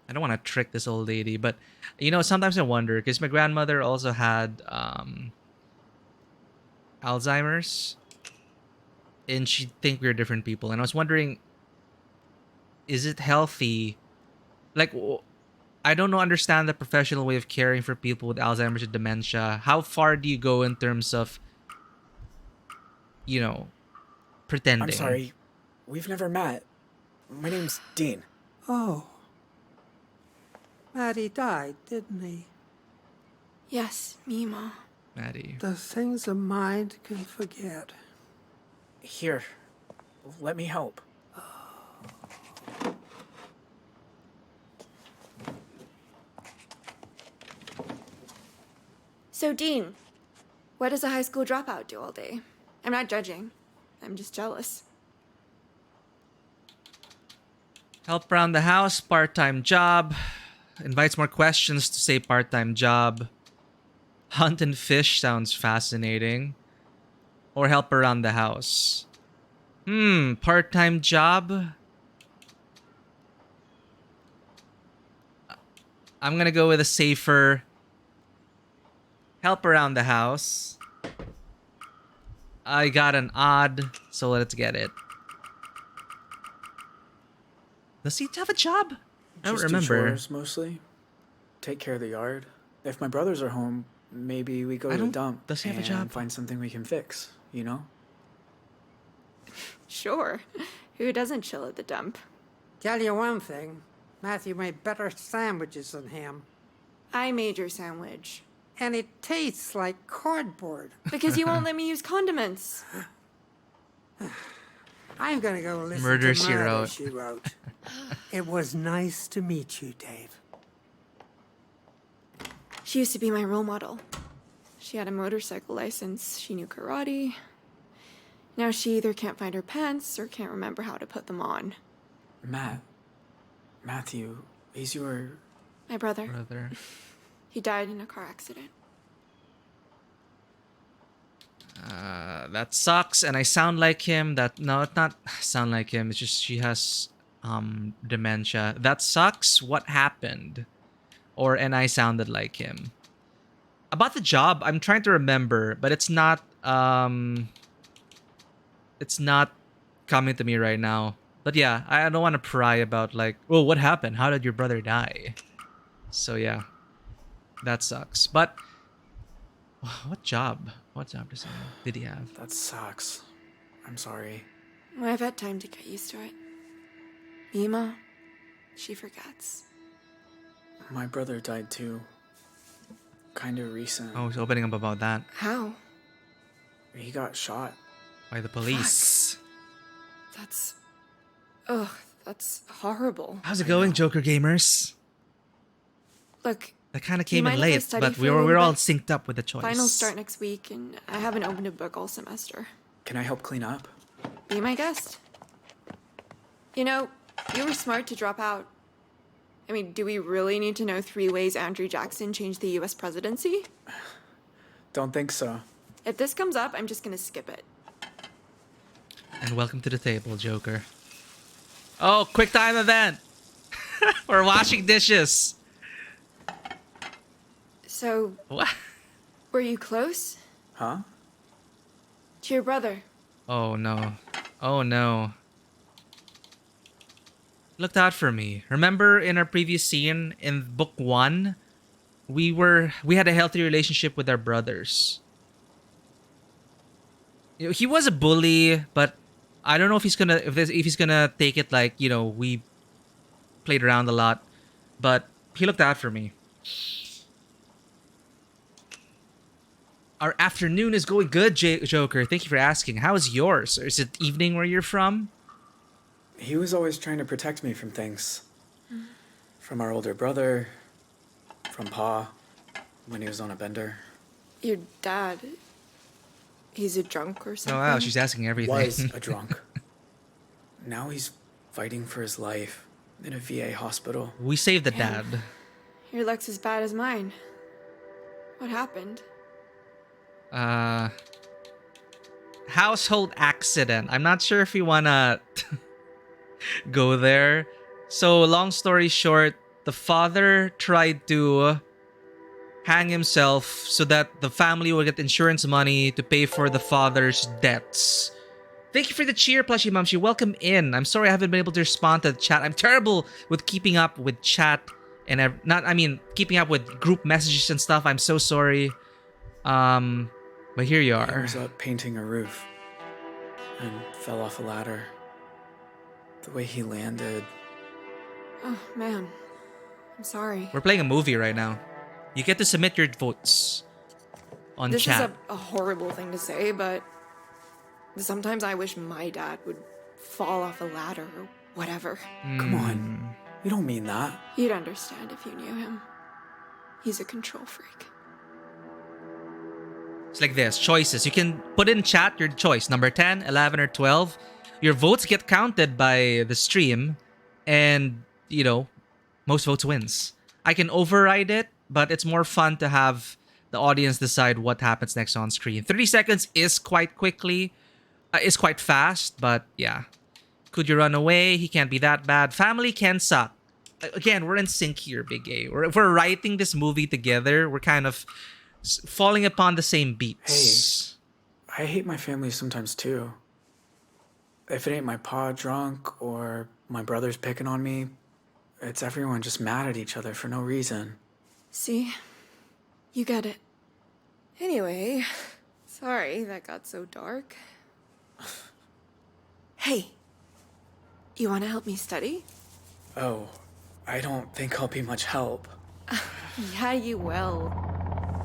I don't want to trick this old lady, but you know, sometimes I wonder because my grandmother also had Alzheimer's, and she'd think we're different people. And I was wondering, is it healthy? Like, I don't know, understand the professional way of caring for people with Alzheimer's and dementia. How far do you go in terms of, you know, pretending? I'm sorry. We've never met. My name's Dean. Oh. Matty died, didn't he? Yes, Mima. Maddie. The things a mind can forget. Here. Let me help. So, Dean, what does a high school dropout do all day? I'm not judging. I'm just jealous. Help around the house, part-time job. Invites more questions to say part-time job. Hunt and fish sounds fascinating. Or help around the house. Part-time job. I'm gonna go with a safer help around the house. I got an odd, so let's get it. Does he have a job? I don't Just remember. Do chores, mostly. Take care of the yard. If my brothers are home, maybe we go to the dump. Does he have a and job? Find something we can fix, you know? Sure. Who doesn't chill at the dump? Tell you one thing, Matthew made better sandwiches than him. I made your sandwich. And it tastes like cardboard. Because you won't let me use condiments. I'm gonna go listen Murder, to She Murder, Wrote. She Wrote. It was nice to meet you, Dave. She used to be my role model. She had a motorcycle license. She knew karate. Now she either can't find her pants or can't remember how to put them on. Matthew, he's your... My brother. Brother. He died in a car accident. That sucks, and I sound like him. No, it's not sound like him. It's just she has dementia. That sucks. What happened? And I sounded like him. About the job, I'm trying to remember, but it's not coming to me right now. But yeah, I don't want to pry about like, oh, what happened? How did your brother die? So yeah, that sucks. But what job? Did he have? That sucks. I'm sorry. I've had time to get used to it. Mima, she forgets. My brother died too. Kinda recent. Oh, he's opening up about that. How? He got shot. By the police. Fuck. That's horrible. How's it going, Joker gamers? Look, that kind of came in mind if I late, study but for we're a little all bit? synced up with the choice. Finals start next week, and I haven't opened a book all semester. Can I help clean up? Be my guest. You know, you were smart to drop out. I mean, do we really need to know 3 ways Andrew Jackson changed the US presidency? Don't think so. If this comes up, I'm just gonna skip it. And welcome to the table, Joker. Oh, quick time event! We're washing dishes. So... What? Were you close? Huh? To your brother? Oh no. Oh no. Looked out for me. Remember in our previous scene in book 1, we had a healthy relationship with our brothers. You know, he was a bully, but I don't know if he's gonna take it like, you know, we played around a lot, but he looked out for me. Our afternoon is going good, Joker. Thank you for asking. How is yours? Or is it evening where you're from? He was always trying to protect me from things. From our older brother, from Pa, when he was on a bender. Your dad... He's a drunk or something? Oh wow, she's asking everything. Was a drunk. Now he's fighting for his life in a VA hospital. We saved the dad. Your luck's as bad as mine. What happened? Household accident. I'm not sure if you wanna go there. So long story short, the father tried to hang himself so that the family will get insurance money to pay for the father's debts. Thank you for the cheer, Plushie Mumsy. Welcome in. I'm sorry I haven't been able to respond to the chat. I'm terrible with keeping up with chat and keeping up with group messages and stuff. I'm so sorry. But here you are. He was up painting a roof and fell off a ladder. The way he landed. Oh, man. I'm sorry. We're playing a movie right now. You get to submit your votes on This chat. is a horrible thing to say, but sometimes I wish my dad would fall off a ladder or whatever. Come on. You don't mean that. You'd understand if you knew him. He's a control freak. It's like this. Choices. You can put in chat your choice. Number 10, 11, or 12. Your votes get counted by the stream. And, you know, most votes wins. I can override it, but it's more fun to have the audience decide what happens next on screen. 30 seconds is quite fast, but yeah. Could you run away? He can't be that bad. Family can suck. Again, we're in sync here, Big A. If we're writing this movie together, we're kind of falling upon the same beats. Hey, I hate my family sometimes too. If it ain't my pa drunk or my brother's picking on me, it's everyone just mad at each other for no reason. See? You get it. Anyway, sorry that got so dark. Hey, you want to help me study? Oh, I don't think I'll be much help. Yeah, you will.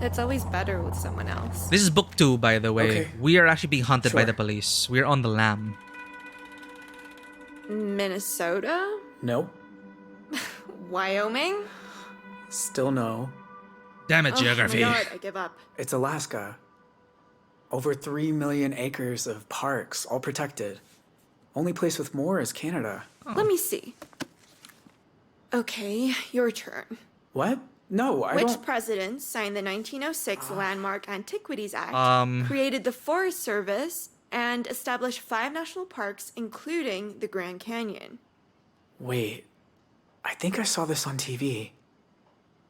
It's always better with someone else. This is book 2, by the way. Okay. We are actually being hunted by Sure. the police. We're on the lam. Minnesota? Nope. Wyoming? Still no. Damn it, geography. Oh my god, I give up. It's Alaska. Over 3 million acres of parks, all protected. Only place with more is Canada. Let me see. Okay, your turn. What? No, I Which don't. president signed the 1906 Landmark Antiquities Act, Um. created the Forest Service, and established 5 national parks, including the Grand Canyon? Wait, I think I saw this on TV.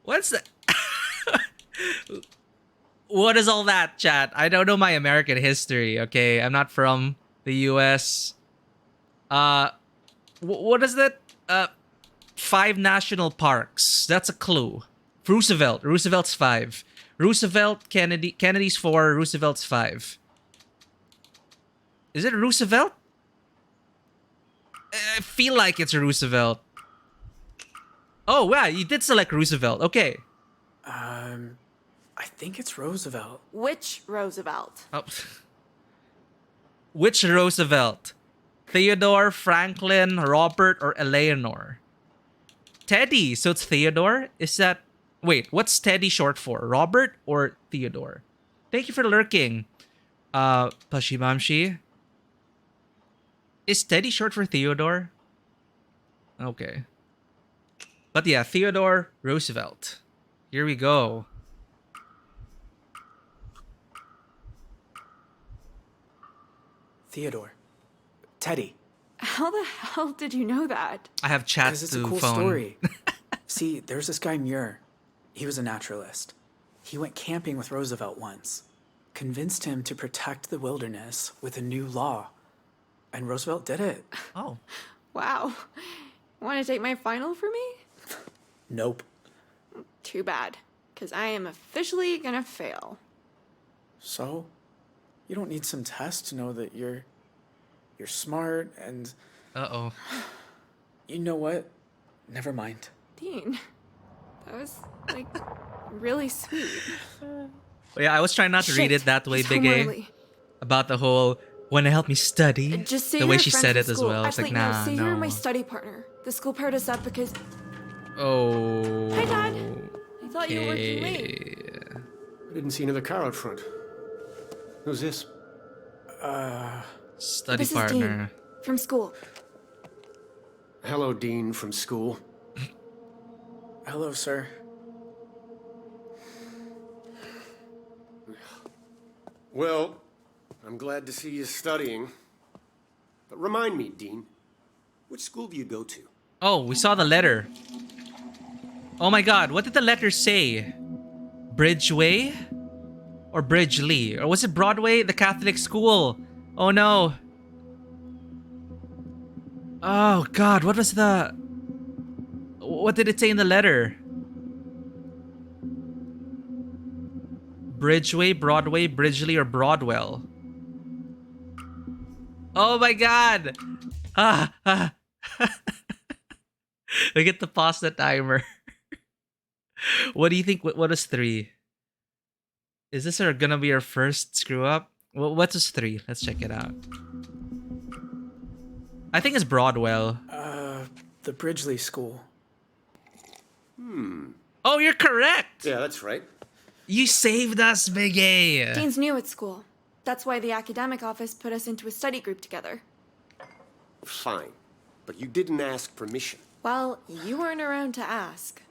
What's that? What is all that, chat? I don't know my American history, okay? I'm not from the US. What is that? 5 national parks. That's a clue. Roosevelt. Roosevelt's 5. Roosevelt, Kennedy's 4. Roosevelt's 5. Is it Roosevelt? I feel like it's Roosevelt. Oh, wow, you did select Roosevelt. Okay. I think it's Roosevelt. Which Roosevelt? Oh. Which Roosevelt? Theodore, Franklin, Robert, or Eleanor? Teddy. So it's Theodore? Is that... Wait, what's Teddy short for? Robert or Theodore? Thank you for lurking. Pashimamshi. Is Teddy short for Theodore? Okay. But yeah, Theodore Roosevelt. Here we go. Theodore. Teddy. How the hell did you know that? I have chats Because it's to a cool phone. story. See, there's this guy Muir. He was a naturalist. He went camping with Roosevelt once. Convinced him to protect the wilderness with a new law. And Roosevelt did it. Oh. Wow. Want to take my final for me? Nope. Too bad, because I am officially gonna fail. So, you don't need some test to know that you're smart and... Uh-oh. You know what? Never mind. Dean, that was, like, really sweet. Well, yeah, I was trying not to read it that way, He's Big home A. early. About the whole, wanna help me study? Just say the you're way a she friend said from it as school. well. It's Actually, like, nah, no, say no. you're my study partner. The school paired us up because... Oh. Hi, Dad. I thought you were working late. I didn't see another car out front. Who's this? Study This is partner. Dean, from school. Hello, Dean from school. Hello, sir. Well, I'm glad to see you studying. But remind me, Dean, which school do you go to? Oh, we saw the letter. Oh my god, what did the letter say? Bridgeway? Or Bridgeley? Or was it Broadway, the Catholic school? Oh no. Oh god, what was the... What did it say in the letter? Bridgeway, Broadway, Bridgeley, or Broadwell? Oh my god! We get to pause the timer. What do you think? What is 3? Is this gonna be our first screw up? Well, what is 3? Let's check it out. I think it's Broadwell. The Bridgeley School. Oh, you're correct! Yeah, that's right. You saved us, Big A! Dean's new at school. That's why the academic office put us into a study group together. Fine. But you didn't ask permission. Well, you weren't around to ask.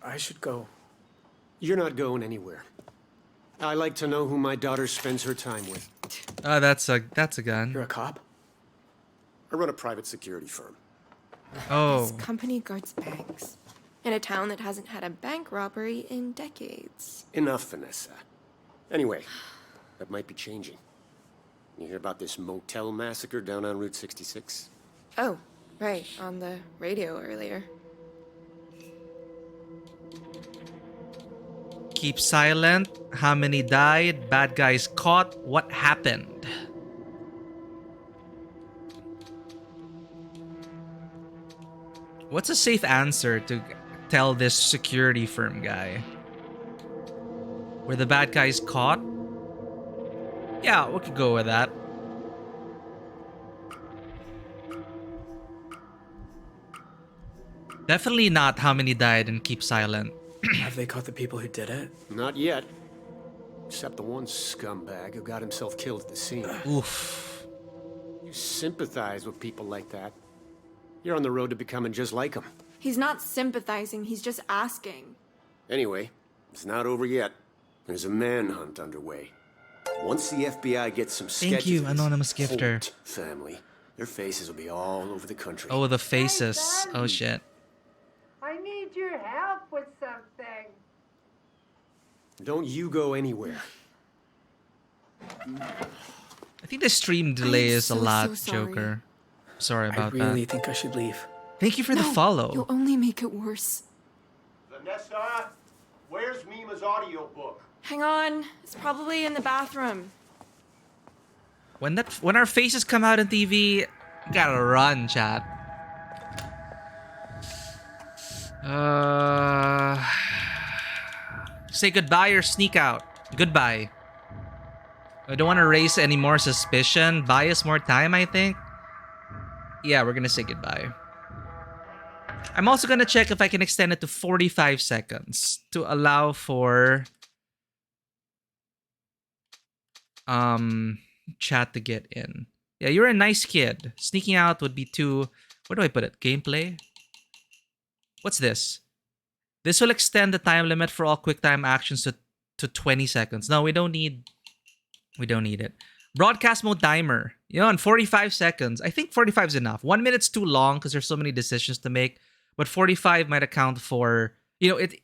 I should go. You're not going anywhere. I like to know who my daughter spends her time with. Oh, that's a gun. You're a cop? I run a private security firm. Oh. This company guards banks in a town that hasn't had a bank robbery in decades. Enough, Vanessa. Anyway, that might be changing. You hear about this motel massacre down on Route 66? Oh, right, on the radio earlier. Keep silent. How many died? Bad guys caught. What happened? What's a safe answer to tell this security firm guy? Were the bad guys caught? Yeah, we could go with that. Definitely not how many died and keep silent. Have they caught the people who did it? Not yet. Except the one scumbag who got himself killed at the scene. Oof. You sympathize with people like that. You're on the road to becoming just like them. He's not sympathizing, he's just asking. Anyway, it's not over yet. There's a manhunt underway. Once the FBI gets some sketches Thank you, of this anonymous gifter. Holt family, their faces will be all over the country. Oh, the faces. Oh shit. I need your help with something. Don't you go anywhere. I think the stream delay is a lot, Joker. Sorry about that. I really think I should leave. Thank you for the follow. You'll only make it worse. Vanessa, where's Mima's audiobook? Hang on, it's probably in the bathroom. When our faces come out on TV, you gotta run, chat. Say goodbye or sneak out. Goodbye. I don't want to raise any more suspicion. Buy us more time, I think. Yeah, we're gonna say goodbye. I'm also gonna check if I can extend it to 45 seconds to allow for chat to get in. Yeah, you're a nice kid. Sneaking out would be too... Where do I put it? Gameplay? What's this? This will extend the time limit for all QuickTime actions to 20 seconds. No, we don't need it. Broadcast mode timer. You know, in 45 seconds. I think 45 is enough. 1 minute's too long because there's so many decisions to make. But 45 might account for... You know, it...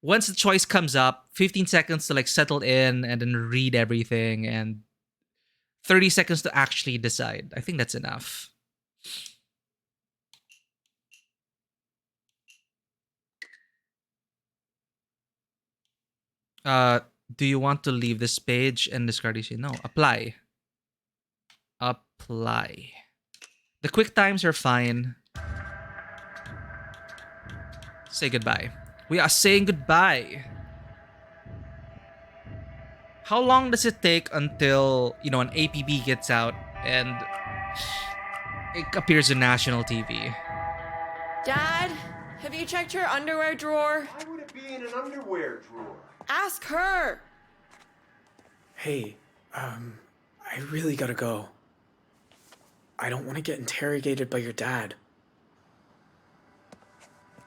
Once the choice comes up, 15 seconds to like settle in and then read everything, and 30 seconds to actually decide. I think that's enough. Do you want to leave this page and discard this? No. Apply. Apply. The quick times are fine. Say goodbye. We are saying goodbye. How long does it take until, you know, an APB gets out and it appears on national TV? Dad, have you checked your underwear drawer? Why would it be in an underwear drawer? Ask her. Hey, I really gotta go. I don't want to get interrogated by your dad.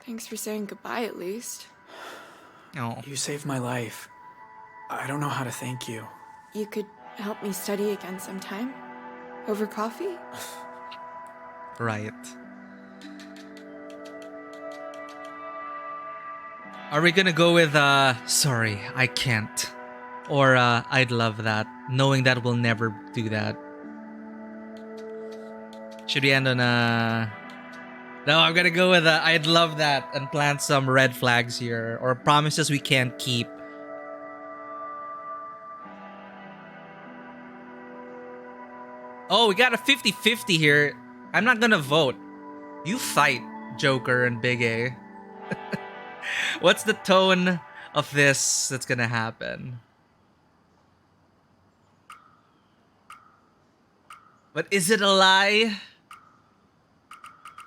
Thanks for saying goodbye, at least. Oh. You saved my life. I don't know how to thank you. You could help me study again sometime? Over coffee? Right. Are we gonna go with, sorry, I can't. Or, I'd love that, knowing that we'll never do that. Should we end on, No, I'm gonna go with, I'd love that, and plant some red flags here, or promises we can't keep. Oh, we got a 50-50 here. I'm not gonna vote. You fight, Joker and Big A. What's the tone of this that's gonna happen? But is it a lie?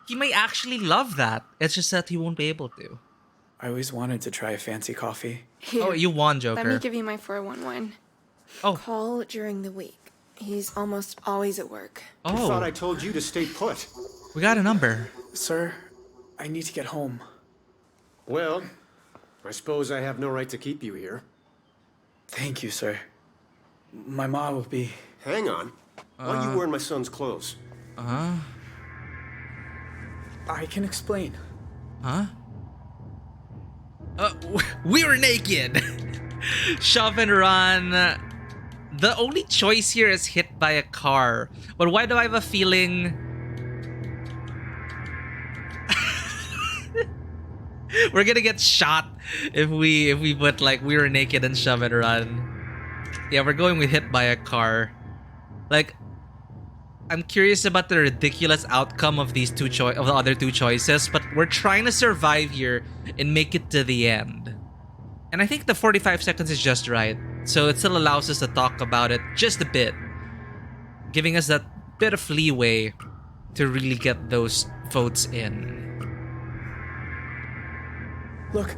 He may actually love that. It's just that he won't be able to. I always wanted to try a fancy coffee. Here, oh, you won, Joker. Let me give you my 411. Oh. Call during the week. He's almost always at work. I thought I told you to stay put. We got a number. Sir, I need to get home. Well, I suppose I have no right to keep you here. Thank you, sir. My mom will be... Hang on. Why are you wearing my son's clothes? I can explain. Huh? We were naked! Shove and run. The only choice here is hit by a car. But why do I have a feeling... we're gonna get shot if we put like we were naked and shove and run. Yeah, we're going with hit by a car. Like, I'm curious about the ridiculous outcome of these of the other two choices, but we're trying to survive here and make it to the end. And I think the 45 seconds is just right. So it still allows us to talk about it just a bit, giving us that bit of leeway to really get those votes in. Look,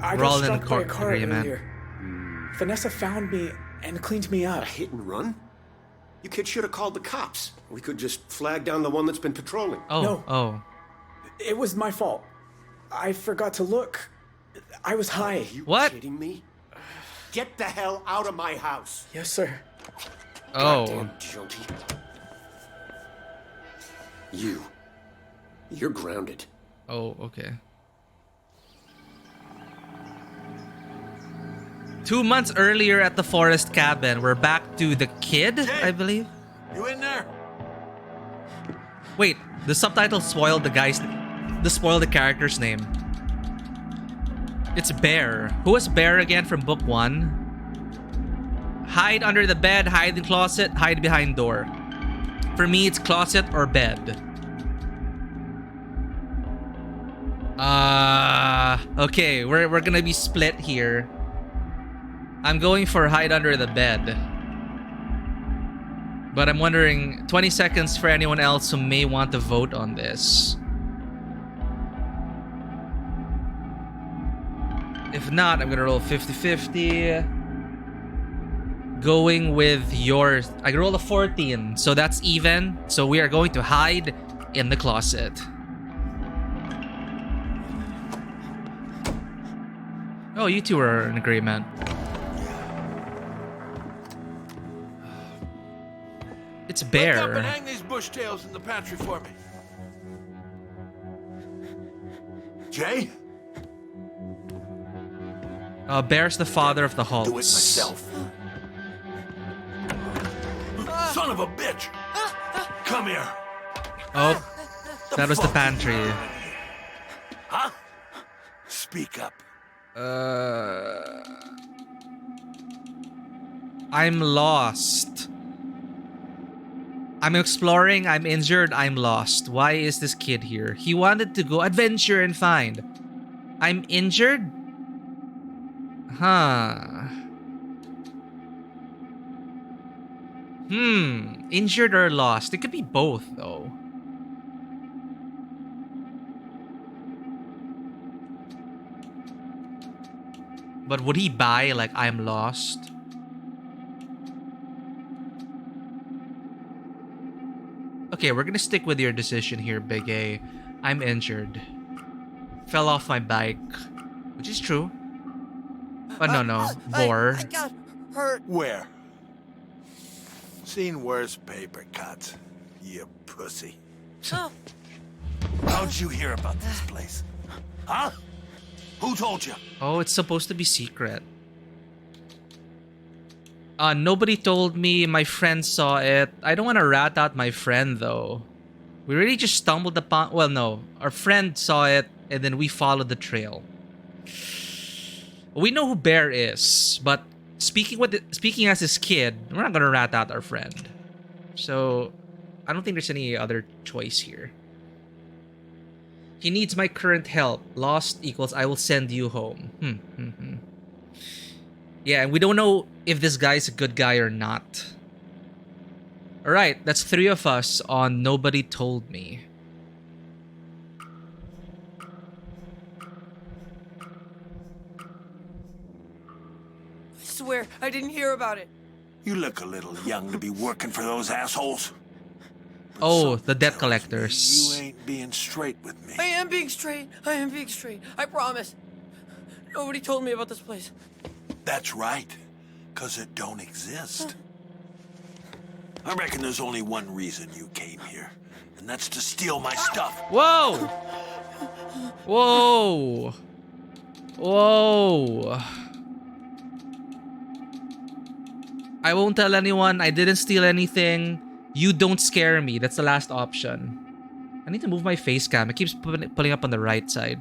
I We're all got in struck by a car agreement. earlier. Vanessa found me and cleaned me up. A hit and run? You kids should have called the cops. We could just flag down the one that's been patrolling. Oh, No. oh. It was my fault. I forgot to look. I was high. Are you What? kidding me? Get the hell out of my house. Yes, sir. Oh. Goddamn junkie. You're grounded. Oh, okay. 2 months earlier at the forest cabin, we're back to the kid, I believe. You in there? Wait, the subtitle spoiled the character's name. It's Bear. Who was Bear again from book 1? Hide under the bed, hide in closet, hide behind door. For me, it's closet or bed. Okay, we're gonna be split here. I'm going for hide under the bed. But I'm wondering, 20 seconds for anyone else who may want to vote on this. If not, I'm gonna roll 50-50. Going with yours. I rolled a 14, so that's even. So we are going to hide in the closet. Oh, you two are in agreement. It's Bear. Wake up and hang these bush tails in the pantry for me. Jay? Bear's the father of the Hulks. Do it myself. Son of a bitch! Come here. Oh, that was the pantry. Huh? Speak up. I'm lost. I'm exploring, I'm injured, I'm lost. Why is this kid here? He wanted to go adventure and find. I'm injured? Huh. Injured or lost? It could be both, though. But would he buy, like, I'm lost? Okay, we're gonna stick with your decision here, Big A. I'm injured. Fell off my bike. Which is true. Oh, no. Bore. I got hurt. Where? Seen worse paper cuts, you pussy. How'd you hear about this place? Huh? Who told you? Oh, it's supposed to be secret. Nobody told me. My friend saw it. I don't want to rat out my friend, though. We really just stumbled upon... Well, no. Our friend saw it, and then we followed the trail. We know who Bear is, but speaking as his kid, we're not gonna rat out our friend. So, I don't think there's any other choice here. He needs my current help. Lost equals I will send you home. Yeah, and we don't know if this guy's a good guy or not. Alright, that's 3 of us on Nobody Told Me. I swear, I didn't hear about it. You look a little young to be working for those assholes. Oh, the debt collectors. You ain't being straight with me. I am being straight. I promise. Nobody told me about this place. That's right, 'cause it don't exist. I reckon there's only one reason you came here, and that's to steal my stuff. Whoa! Whoa! Whoa! I won't tell anyone. I didn't steal anything. You don't scare me. That's the last option. I need to move my face cam. It keeps pulling up on the right side.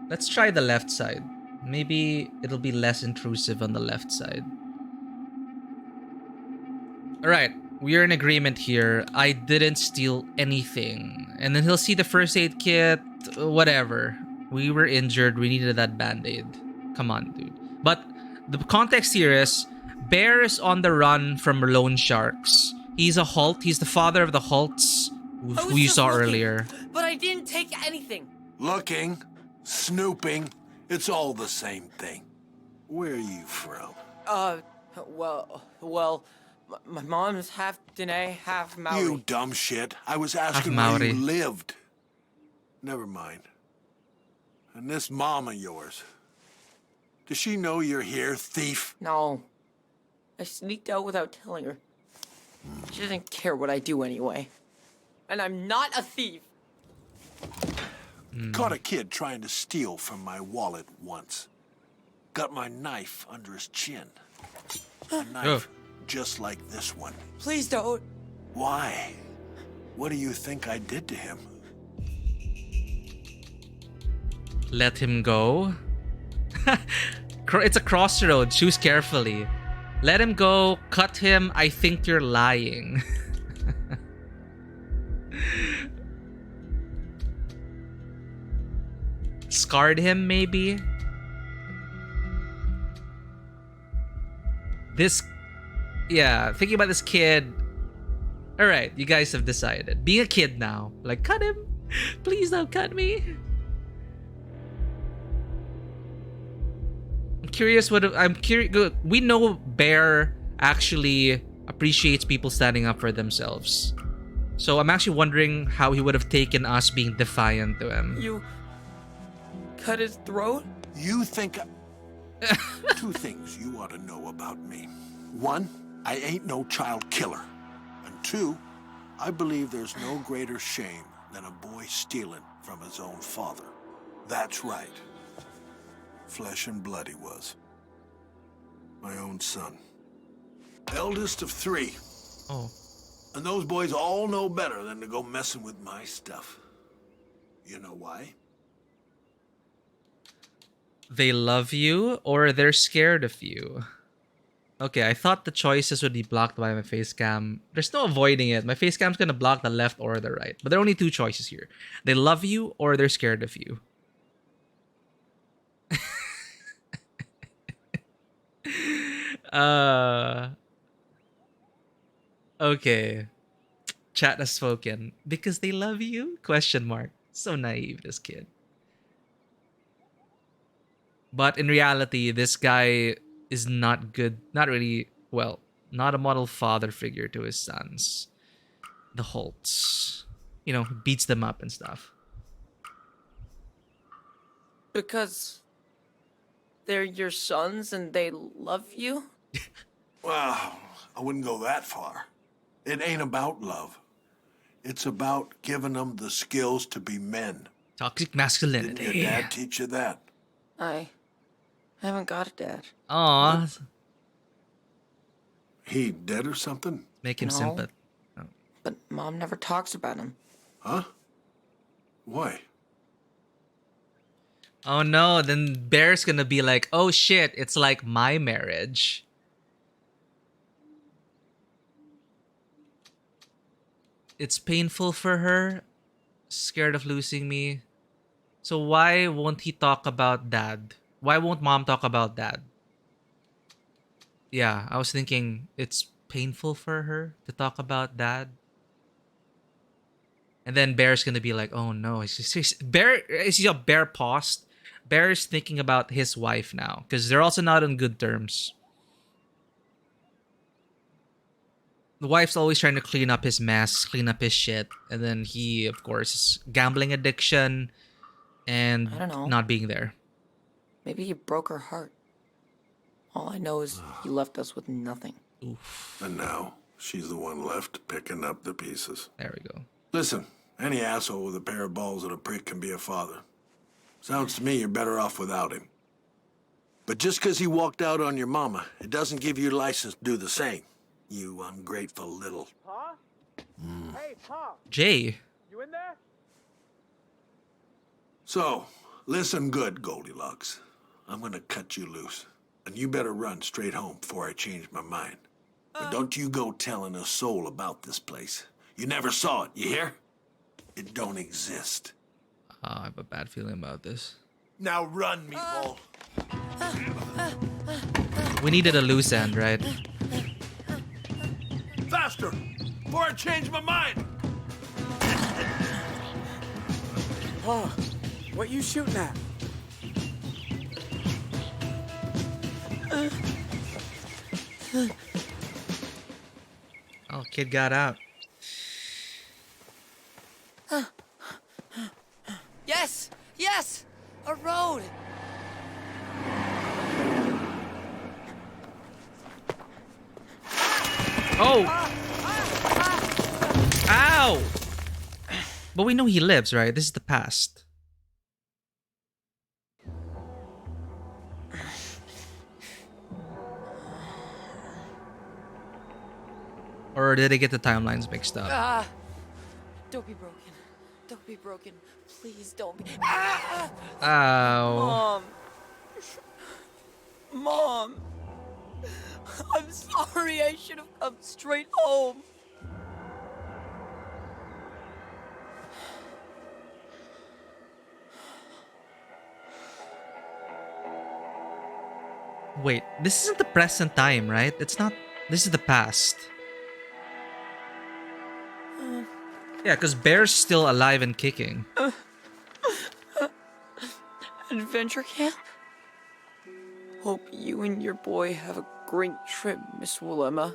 Let's try the left side. Maybe it'll be less intrusive on the left side. Alright, we are in agreement here. I didn't steal anything. And then he'll see the first aid kit, whatever. We were injured, we needed that band-aid. Come on, dude. But the context here is, Bear is on the run from loan sharks. He's a Halt, he's the father of the Halts, who you saw earlier. But I didn't take anything. Looking, snooping, it's all the same thing. Where are you from? Well, My mom's half Dene, half Maori. You dumb shit. I was asking where Maori. you lived. Never mind. And this mom of yours. Does she know you're here, thief? No. I sneaked out without telling her. She doesn't care what I do anyway. And I'm not a thief. Caught a kid trying to steal from my wallet once. Got my knife under his chin. A knife just like this one. Please don't. Why? What do you think I did to him? Let him go. It's a crossroad. Choose carefully. Let him go. Cut him. I think you're lying. Scarred him, maybe? Yeah, thinking about this kid. Alright, you guys have decided. Being a kid now. Like, cut him. Please don't cut me. I'm curious we know Bear actually appreciates people standing up for themselves. So I'm actually wondering how he would have taken us being defiant to him. You cut his throat? You think... Two things you ought to know about me. One, I ain't no child killer. And two, I believe there's no greater shame than a boy stealing from his own father. That's right. Flesh and blood he was. My own son. Eldest of three. Oh. And those boys all know better than to go messing with my stuff. You know why? They love you or they're scared of you. Okay, I thought the choices would be blocked by my face cam. There's no avoiding it. My face cam's gonna block the left or the right. But there are only two choices here. They love you or they're scared of you. Okay. Chat has spoken. Because they love you? Question mark. So naive, this kid. But in reality, this guy is not good. Not really, well, not a model father figure to his sons. The Holtz. You know, beats them up and stuff. Because they're your sons and they love you? Well, I wouldn't go that far. It ain't about love. It's about giving them the skills to be men. Toxic masculinity. Didn't your dad teach you that? I haven't got a dad. Aw. He dead or something? Make him No. sympath. But Mom never talks about him. Huh? Why? Oh no, then Bear's gonna be like, oh shit, it's like my marriage. It's painful for her. Scared of losing me. So why won't he talk about dad? Why won't Mom talk about dad? Yeah, I was thinking it's painful for her to talk about dad. And then Bear's gonna be like, oh no. Bear paused. Bear is thinking about his wife now. Because they're also not on good terms. The wife's always trying to clean up his mess, clean up his shit. And then he, of course, is gambling addiction and I don't know. not being there. Maybe he broke her heart. All I know is he left us with nothing. Oof. And now, she's the one left picking up the pieces. There we go. Listen, any asshole with a pair of balls and a prick can be a father. Sounds to me you're better off without him. But just because he walked out on your mama, it doesn't give you license to do the same. You ungrateful little... Pa? Hey, Pa. Jay. You in there? So, listen good, Goldilocks. I'm gonna cut you loose. And you better run straight home before I change my mind. But don't you go telling a soul about this place. You never saw it, you hear? It don't exist. I have a bad feeling about this. Now run, meatball. We needed a loose end, right? Faster! Before I change my mind! Pa, what you shooting at? Oh, kid got out. Yes! Yes! A road! Oh! Ow! But we know he lives, right? This is the past. Or did they get the timelines mixed up? Don't be broken. Don't be broken. Please don't be. Ah! Ow. Mom! I'm sorry. I should have come straight home. Wait, this isn't the present time, right? It's not. This is the past. Yeah, because Bear's still alive and kicking. Adventure camp? Hope you and your boy have a great trip, Miss Willema.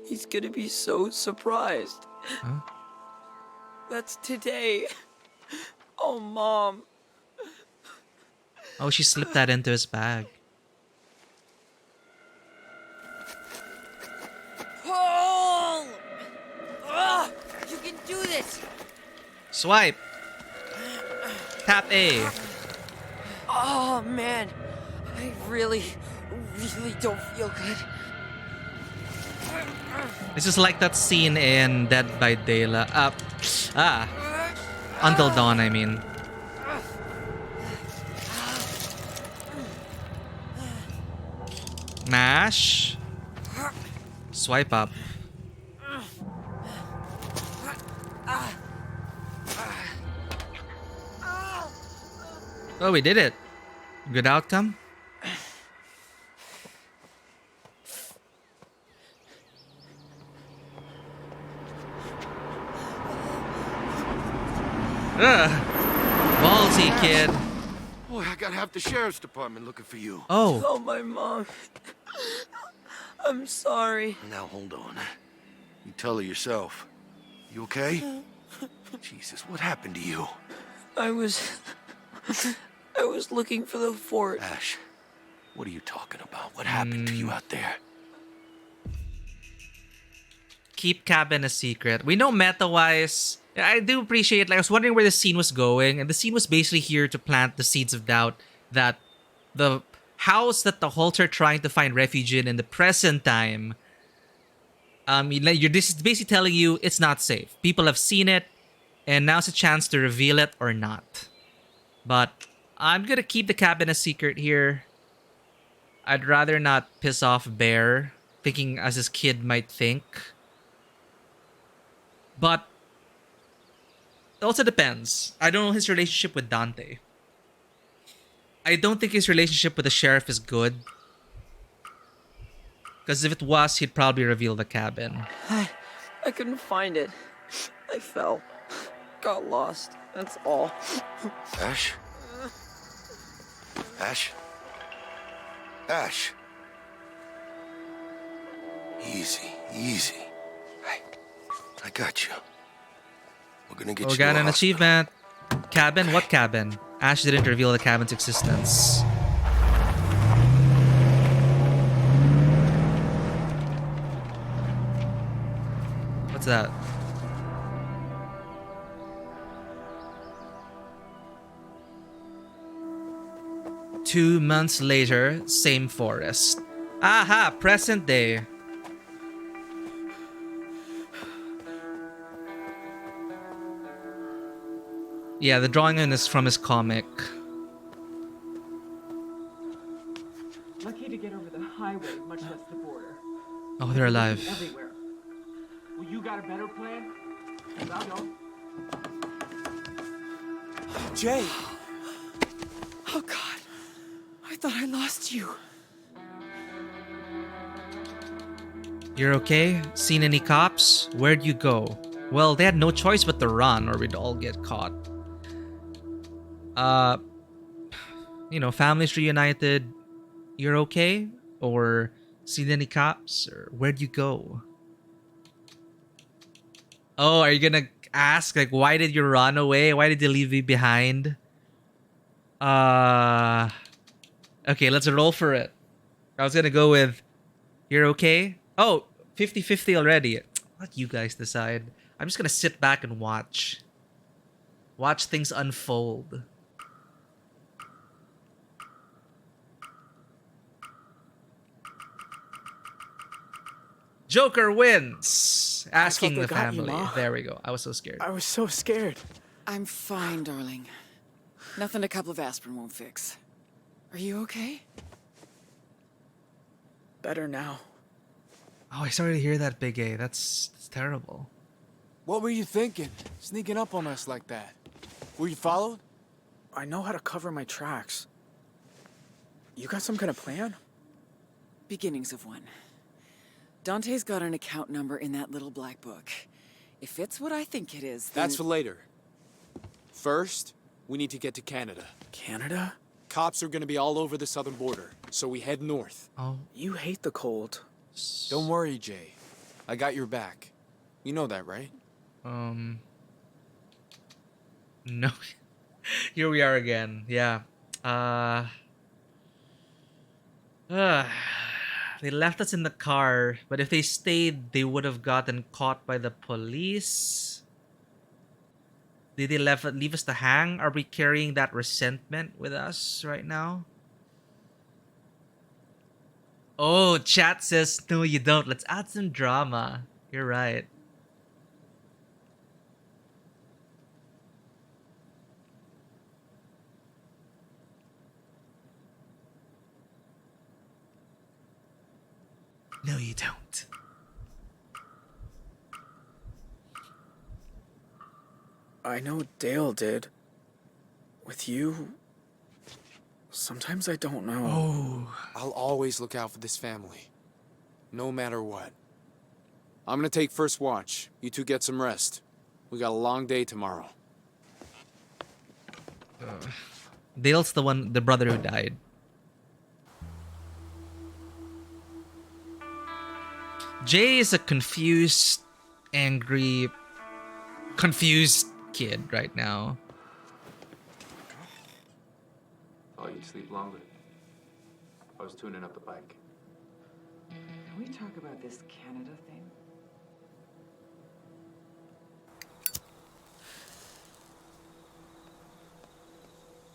He's gonna be so surprised. Huh? That's today. Oh, Mom. Oh, she slipped that into his bag. Pull! Ugh, you can do this! Swipe! Tap A. Oh, man. I really don't feel good. This is like that scene in Dead by Daylight. Until Dawn, I mean. Mash. Swipe up. Oh, we did it. Good outcome. Ballsy, kid. Boy, I got half the sheriff's department looking for you. Oh. Oh, my mom. I'm sorry. Now hold on. You tell her yourself. You okay? Jesus, what happened to you? I was looking for the fort. Ash, what are you talking about? What happened to you out there? Keep cabin a secret. We know meta-wise. I do appreciate, like, I was wondering where the scene was going, and the scene was basically here to plant the seeds of doubt that the house that the Holts are trying to find refuge in the present time, this is basically telling you it's not safe. People have seen it, and now's a chance to reveal it or not. But I'm gonna keep the cabin a secret here. I'd rather not piss off Bear, thinking as his kid might think. But it also depends. I don't know his relationship with Dante. I don't think his relationship with the sheriff is good. Because if it was, he'd probably reveal the cabin. I couldn't find it. I fell. Got lost. That's all. Ash? Ash? Ash? Easy, easy. I got you. We're gonna get Oh, you got to an a achievement. Cabin? What cabin? Ash didn't reveal the cabin's existence. What's that? Two months later, same forest. Aha! Present day. Yeah, the drawing in is from his comic. Lucky to get over the highway, much less the border. Oh, they're alive. Everywhere. Well, you got a better plan? 'Cause I'll go. Jay! Oh, God. I thought I lost you. You're okay? Seen any cops? Where'd you go? Well, they had no choice but to run or we'd all get caught. Families reunited. You're okay? Or seen any cops? Or where'd you go? Oh, are you gonna ask like why did you run away? Why did you leave me behind? Okay, let's roll for it. I was gonna go with you're okay? Oh, 50-50 already. Let you guys decide. I'm just gonna sit back and watch. Watch things unfold. Joker wins. Asking they the got you, family. Ma. There we go. I was so scared. I was so scared. I'm fine, darling. Nothing a couple of aspirin won't fix. Are you okay? Better now. Oh, I started to hear that, Big A. That's terrible. What were you thinking? Sneaking up on us like that? Were you followed? I know how to cover my tracks. You got some kind of plan? Beginnings of one. Dante's got an account number in that little black book. If it's what I think it is, then... That's for later. First, we need to get to Canada. Canada? Cops are gonna be all over the southern border, so we head north. Oh. You hate the cold. Don't worry, Jay. I got your back. You know that, right? No. Here we are again. Yeah. They left us in the car, but if they stayed, they would have gotten caught by the police. Did they leave us to hang? Are we carrying that resentment with us right now? Oh, chat says, no, you don't. Let's add some drama. You're right. No, you don't. I know Dale did. With you, sometimes I don't know. Oh. I'll always look out for this family. No matter what. I'm gonna take first watch. You two get some rest. We got a long day tomorrow. Dale's the brother who died. Jay is a confused, angry, confused kid right now. Oh, you'd sleep longer. I was tuning up the bike. Can we talk about this Canada thing?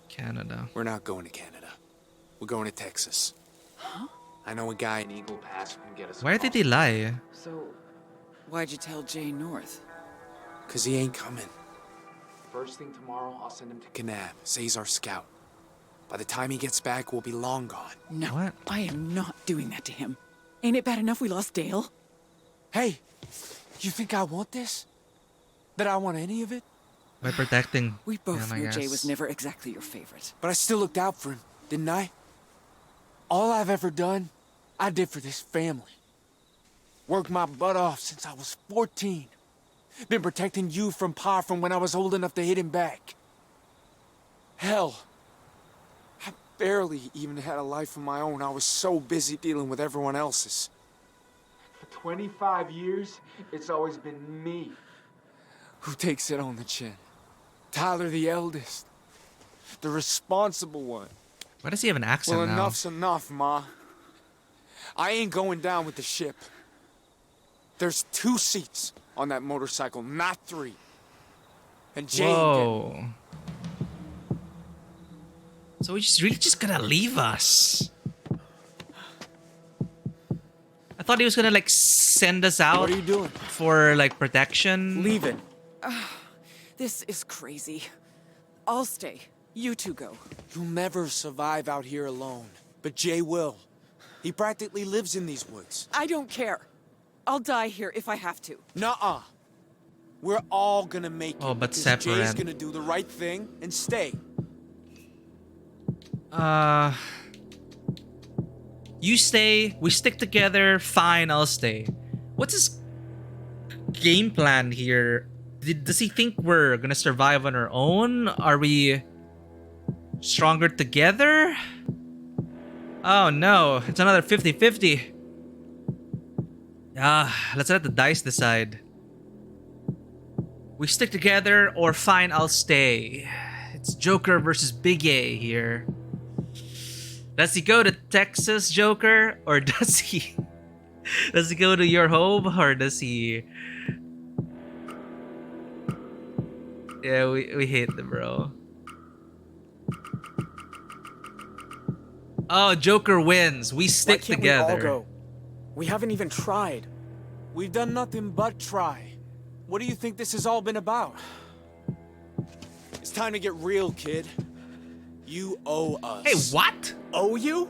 Canada. We're not going to Canada. We're going to Texas. Huh? I know a guy in Eagle Pass can get us. Why did they lie? So, why'd you tell Jay North? 'Cause he ain't coming. First thing tomorrow, I'll send him to Kanab, say he's our scout. By the time he gets back, we'll be long gone. No, what? I am not doing that to him. Ain't it bad enough we lost Dale? Hey, you think I want this? That I want any of it? By protecting We both him, I knew Jay guess. was never exactly your favorite. But I still looked out for him, didn't I? All I've ever done, I did for this family. Worked my butt off since I was 14. Been protecting you from Pa from when I was old enough to hit him back. Hell, I barely even had a life of my own. I was so busy dealing with everyone else's. For 25 years, it's always been me. Who takes it on the chin? Tyler the eldest. The responsible one. Why does he have an accent Well, now? enough's enough, Ma. I ain't going down with the ship. There's 2 seats on that motorcycle, not 3. And Jay ain't Whoa. So he's really just gonna leave us. I thought he was gonna like send us out. What are you doing? For like protection. Leaving. This is crazy. I'll stay. You two go. You'll never survive out here alone. But Jay will. He practically lives in these woods. I don't care. I'll die here if I have to. Nuh-uh. We're all gonna make it. Oh, but because separate. Jay's gonna do the right thing and stay. You stay, we stick together, fine, I'll stay. What's his game plan here? Does he think we're gonna survive on our own? Are we stronger together? Oh no, it's another 50-50. Let's let the dice decide. We stick together, or fine, I'll stay. It's Joker versus Big A here. Does he go to Texas, Joker? Or does he... Does he go to your home? Or does he... Yeah, we hate them, bro. Oh, Joker wins. We stick Why can't together. we all go? We haven't even tried. We've done nothing but try. What do you think this has all been about? It's time to get real, kid. You owe us. Hey, what? Owe you?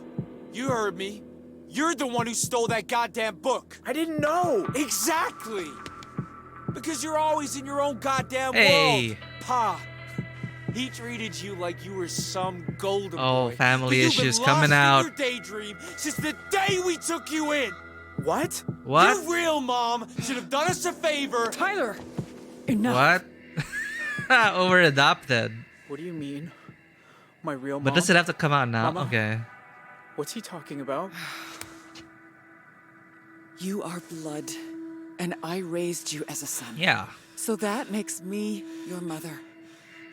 You heard me. You're the one who stole that goddamn book. I didn't know. Exactly. Because you're always in your own goddamn world. Pa. He treated you like you were some golden boy. Family You've been issues lost coming in out. your daydream since the day we took you in. What? What? Your real mom should have done us a favor. Tyler, enough. What? Over adopted. What do you mean? My real mom? But does it have to come out now? Mama? Okay. What's he talking about? You are blood, and I raised you as a son. Yeah. So that makes me your mother.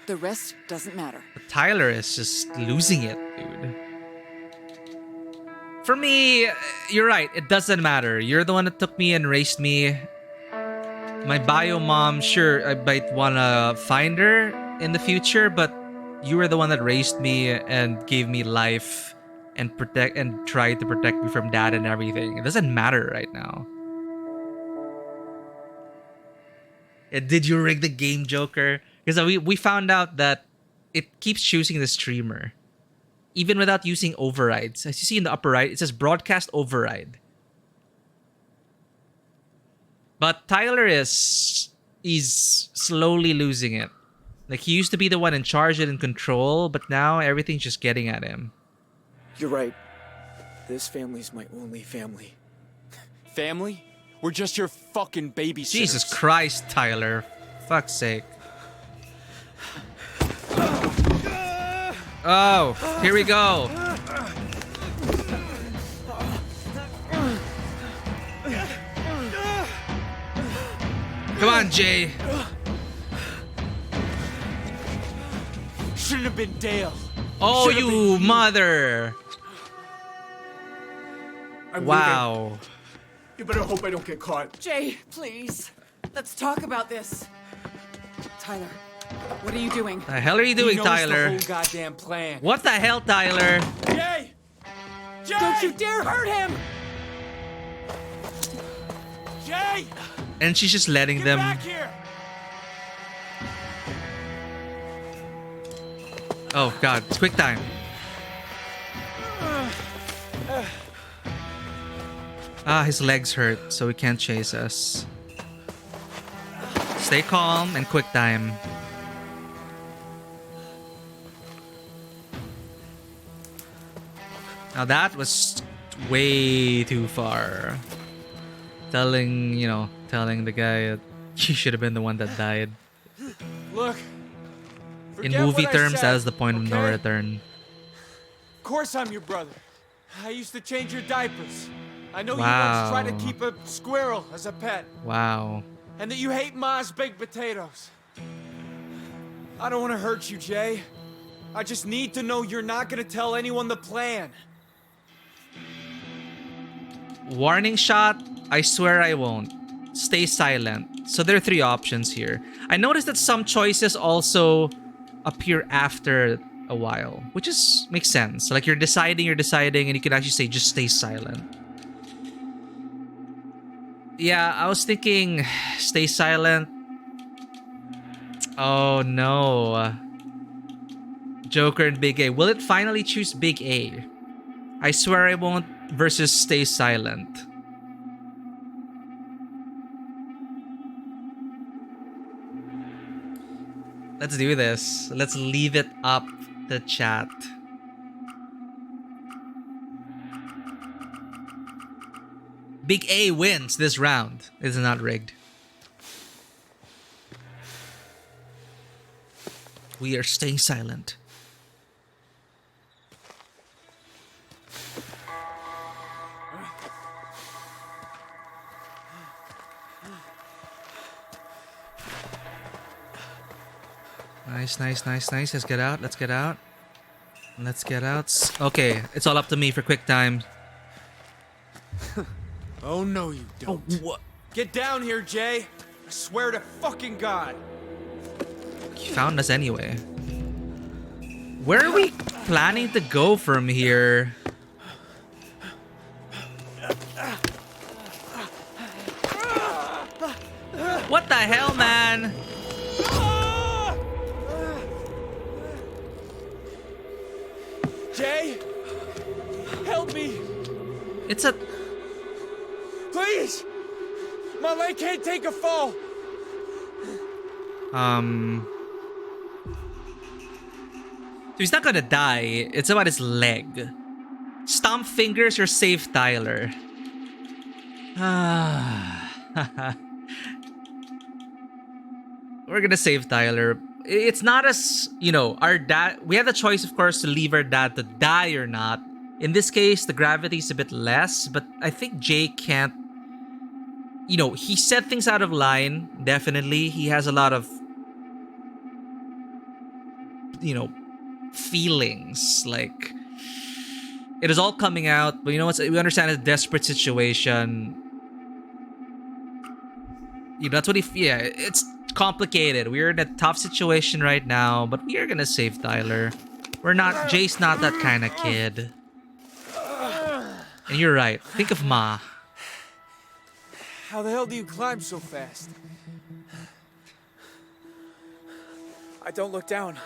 The rest doesn't matter. But Tyler is just losing it, dude. For me, you're right. It doesn't matter. You're the one that took me and raised me. My bio mom, sure, I might want to find her in the future, but you were the one that raised me and gave me life and tried to protect me from dad and everything. It doesn't matter right now. Did you rig the game, Joker? Because we found out that it keeps choosing the streamer. Even without using overrides. As you see in the upper right, it says broadcast override. But Tyler is slowly losing it. Like, he used to be the one in charge and in control, but now everything's just getting at him. You're right. This family's my only family. Family? We're just your fucking babysitters. Jesus Christ, Tyler. Fuck's sake. Oh, here we go. Come on, Jay. Shouldn't have been Dale. Oh, Should've you been mother. I'm Wow. leaving. You better hope I don't get caught. Jay, please. Let's talk about this. Tyler, what are you doing? The hell are you doing, He knows Tyler? the whole goddamn plan. What the hell, Tyler? Jay! Jay! Don't you dare hurt him! Jay! And she's just letting Get them. back here! Oh God, it's quick time. His legs hurt, so he can't chase us. Stay calm and quick time. Now that was way too far. Telling the guy that he should have been the one that died. Look. In forget movie what I terms, said, that is the point of no okay? return. Of course I'm your brother. I used to change your diapers. I know Wow. you once tried to keep a squirrel as a pet. Wow. And that you hate Ma's baked potatoes. I don't want to hurt you, Jay. I just need to know you're not going to tell anyone the plan. Warning shot, I swear I won't. Stay silent. So there are three options here. I noticed that some choices also appear after a while, which makes sense. Like you're deciding, and you can actually say just stay silent. Yeah, I was thinking stay silent. Oh no. Joker and Big A. Will it finally choose Big A? I swear I won't versus stay silent. Let's do this. Let's leave it up to chat. Big A wins this round. It's not rigged. We are staying silent. Nice. Let's get out. Okay, it's all up to me for quick time. Oh, no, you don't. Oh, what? Get down here, Jay. I swear to fucking God. You found us anyway. Where are we planning to go from here? What the hell, man? Jay, help me. It's a... Please! My leg can't take a fall. So he's not gonna die. It's about his leg. Stomp fingers or save Tyler. We're gonna save Tyler. It's not as, you know, our dad... We have the choice, of course, to leave our dad to die or not. In this case, the gravity's a bit less, but I think Jay can't... You know, he said things out of line, definitely. He has a lot of, you know, feelings. Like, it is all coming out, but you know what? We understand it's a desperate situation. You know, that's what he... Yeah, it's complicated. We're in a tough situation right now, but we are gonna save Tyler. We're not... Jay's not that kind of kid. And you're right. Think of Ma. How the hell do you climb so fast? I don't look down.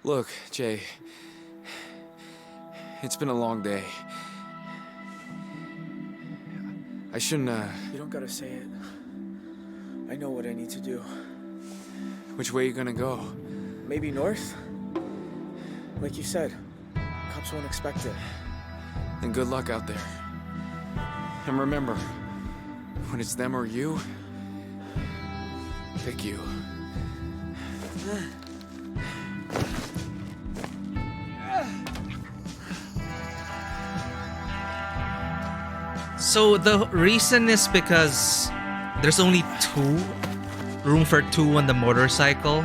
Look, Jay. It's been a long day. I shouldn't, You don't gotta say it. I know what I need to do. Which way you gonna go? Maybe north? Like you said, cops won't expect it. And good luck out there. And remember, when it's them or you, pick you. So the reason is because there's only room for two on the motorcycle.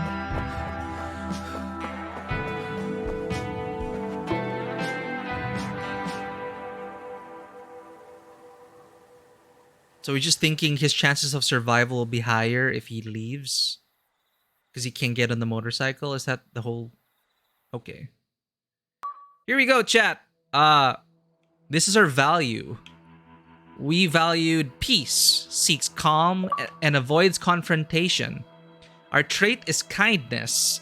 So we're just thinking his chances of survival will be higher if he leaves. Because he can't get on the motorcycle? Is that the whole... Okay. Here we go, chat. This is our value. We valued peace, seeks calm, and avoids confrontation. Our trait is kindness,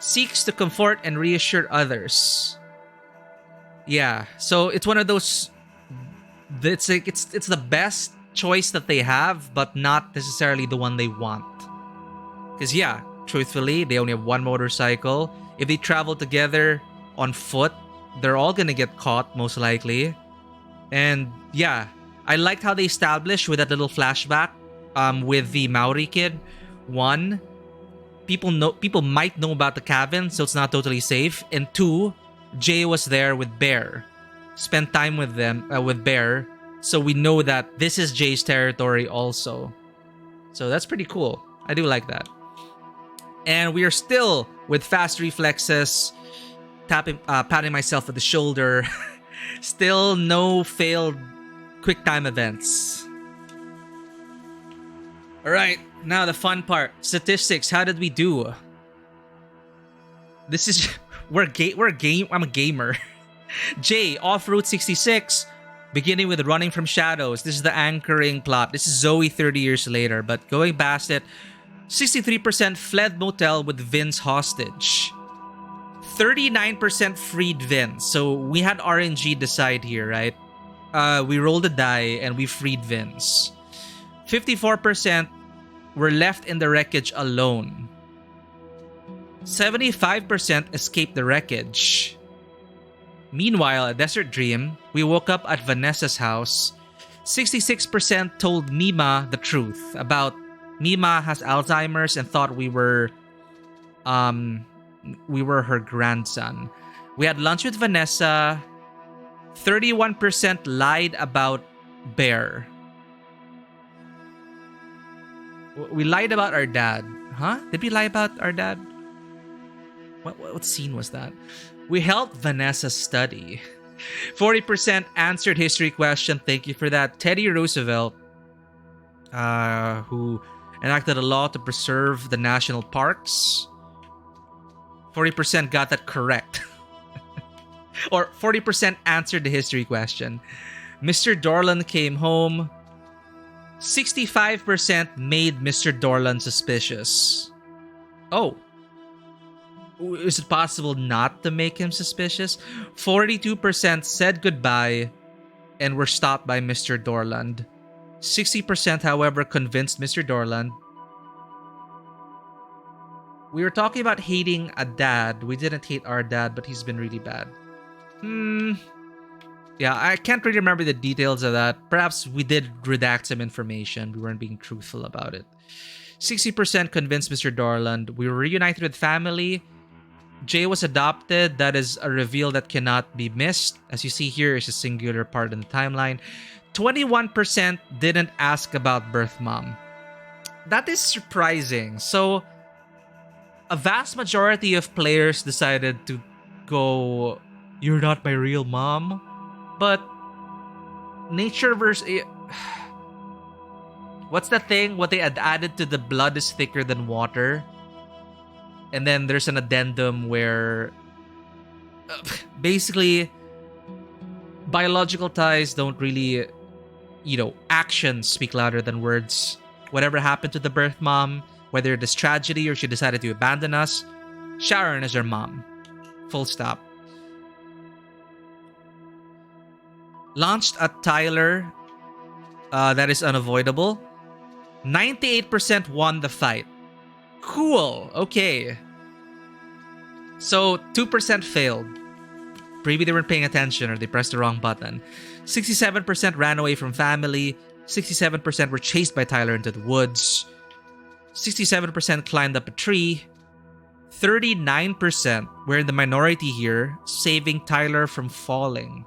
seeks to comfort and reassure others. Yeah, so it's one of those... It's like it's the best choice that they have, but not necessarily the one they want. Because yeah, truthfully, they only have one motorcycle. If they travel together on foot, they're all gonna get caught, most likely. And yeah, I liked how they established with that little flashback with the Maori kid. One, people might know about the cabin, so it's not totally safe. And two, Jay was there with Bear. Spent time with them, with Bear. So we know that this is Jay's territory also. So that's pretty cool. I do like that. And we are still with fast reflexes, patting myself on the shoulder. Still no failed quick time events. All right, now the fun part. Statistics, how did we do? This is... I'm a gamer. Jay, off Route 66. Beginning with running from shadows. This is the anchoring plot. This is Zoe 30 years later. But going past it, 63% fled motel with Vince hostage. 39% freed Vince. So we had RNG decide here, right? We rolled a die and we freed Vince. 54% were left in the wreckage alone. 75% escaped the wreckage. Meanwhile, at Desert Dream, we woke up at Vanessa's house. 66% told Mima the truth about Mima has Alzheimer's and thought we were her grandson. We had lunch with Vanessa. 31% lied about Bear. We lied about our dad. Huh? Did we lie about our dad? What scene was that? We helped Vanessa study. 40% answered history question. Thank you for that. Teddy Roosevelt, who enacted a law to preserve the national parks. 40% got that correct. Or 40% answered the history question. Mr. Dorland came home. 65% made Mr. Dorland suspicious. Oh. Is it possible not to make him suspicious? 42% said goodbye and were stopped by Mr. Dorland. 60%, however, convinced Mr. Dorland. We were talking about hating a dad. We didn't hate our dad, but he's been really bad. Yeah, I can't really remember the details of that. Perhaps we did redact some information. We weren't being truthful about it. 60% convinced Mr. Dorland. We were reunited with family. Jay was adopted. That is a reveal that cannot be missed. As you see here, is a singular part in the timeline. 21% didn't ask about birth mom. That is surprising. So, a vast majority of players decided to go, "You're not my real mom." But nature versus... What's the thing? What they had added to the blood is thicker than water. And then there's an addendum where... basically, biological ties don't really... actions speak louder than words. Whatever happened to the birth mom, whether it is tragedy or she decided to abandon us, Sharon is her mom. Full stop. Launched at Tyler. That is unavoidable. 98% won the fight. Cool. Okay. So 2% failed. Maybe they weren't paying attention or they pressed the wrong button. 67% ran away from family. 67% were chased by Tyler into the woods. 67% climbed up a tree. 39% were in the minority here, saving Tyler from falling.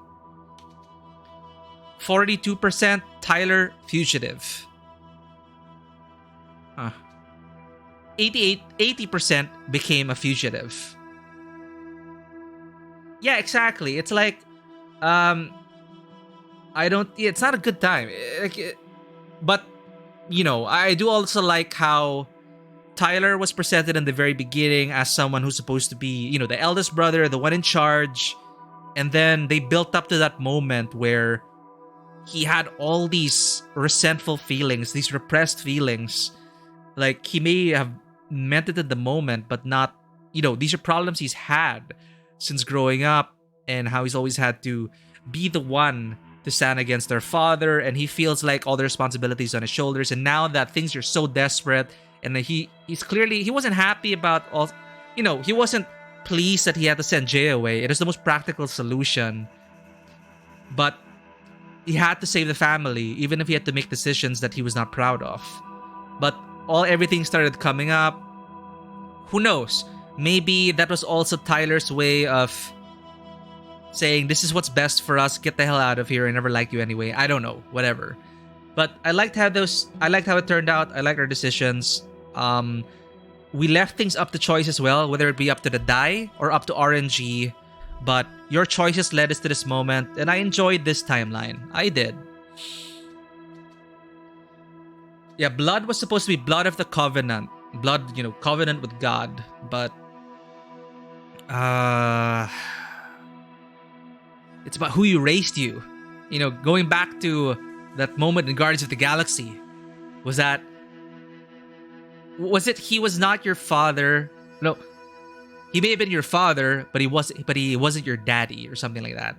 42% Tyler fugitive. 80% became a fugitive. Yeah, exactly. It's like, it's not a good time. But, I do also like how Tyler was presented in the very beginning as someone who's supposed to be, the eldest brother, the one in charge. And then they built up to that moment where he had all these resentful feelings, these repressed feelings. Like, he may have meant it in the moment, but not, these are problems he's had since growing up and how he's always had to be the one to stand against their father. And he feels like all the responsibilities on his shoulders. And now that things are so desperate and he's clearly, he wasn't happy about all, he wasn't pleased that he had to send Jay away. It is the most practical solution. But he had to save the family, even if he had to make decisions that he was not proud of. But everything started coming up. Who knows? Maybe that was also Tyler's way of saying, this is what's best for us. Get the hell out of here. I never liked you anyway. I don't know. Whatever. But I liked how it turned out. I liked our decisions. We left things up to choice as well, whether it be up to the die or up to RNG. But your choices led us to this moment, and I enjoyed this timeline. I did. Yeah, blood was supposed to be blood of the covenant. Blood, covenant with God. But it's about who you raised you. Going back to that moment in Guardians of the Galaxy. Was it he was not your father? No. He may have been your father, but he wasn't your daddy or something like that.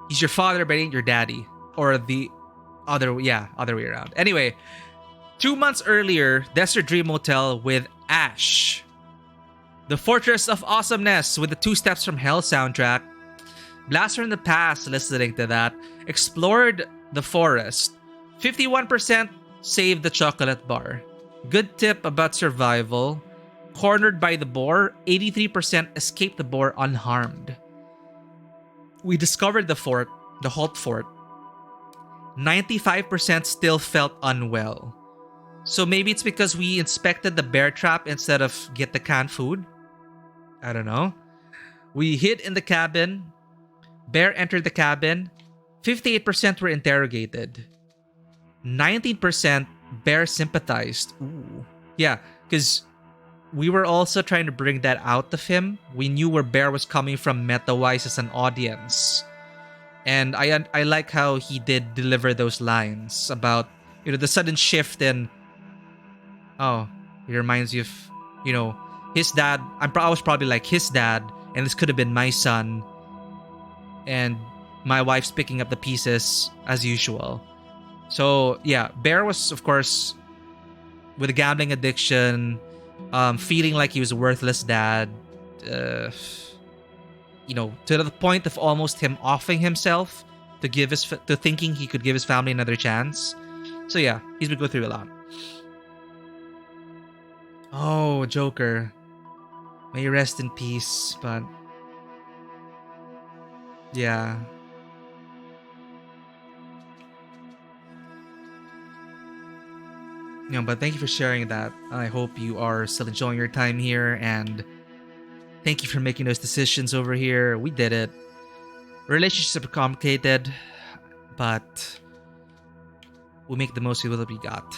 He's your father, but he ain't your daddy. Or the other way around. Anyway, 2 months earlier, Desert Dream Hotel with Ash. The Fortress of Awesomeness with the 2 Steps from Hell soundtrack. Blast from the Past, listening to that. Explored the forest. 51% saved the chocolate bar. Good tip about survival. Cornered by the boar, 83% escaped the boar unharmed. We discovered the Halt Fort. 95% still felt unwell. So maybe it's because we inspected the bear trap instead of get the canned food. I don't know. We hid in the cabin. Bear entered the cabin. 58% were interrogated. 19% bear sympathized. Ooh. Yeah, because we were also trying to bring that out of him. We knew where bear was coming from meta-wise as an audience. And I like how he did deliver those lines about, the sudden shift in, oh, it reminds you of, his dad. I was probably like his dad, and this could have been my son. And my wife's picking up the pieces as usual. So yeah, Bear was, of course, with a gambling addiction, feeling like he was a worthless dad, to the point of almost him offing himself to thinking he could give his family another chance. So yeah, he's been going through a lot. Oh, Joker. May you rest in peace, but yeah. But thank you for sharing that. I hope you are still enjoying your time here, and thank you for making those decisions over here. We did it. Relationships are complicated, but we make the most of what we got.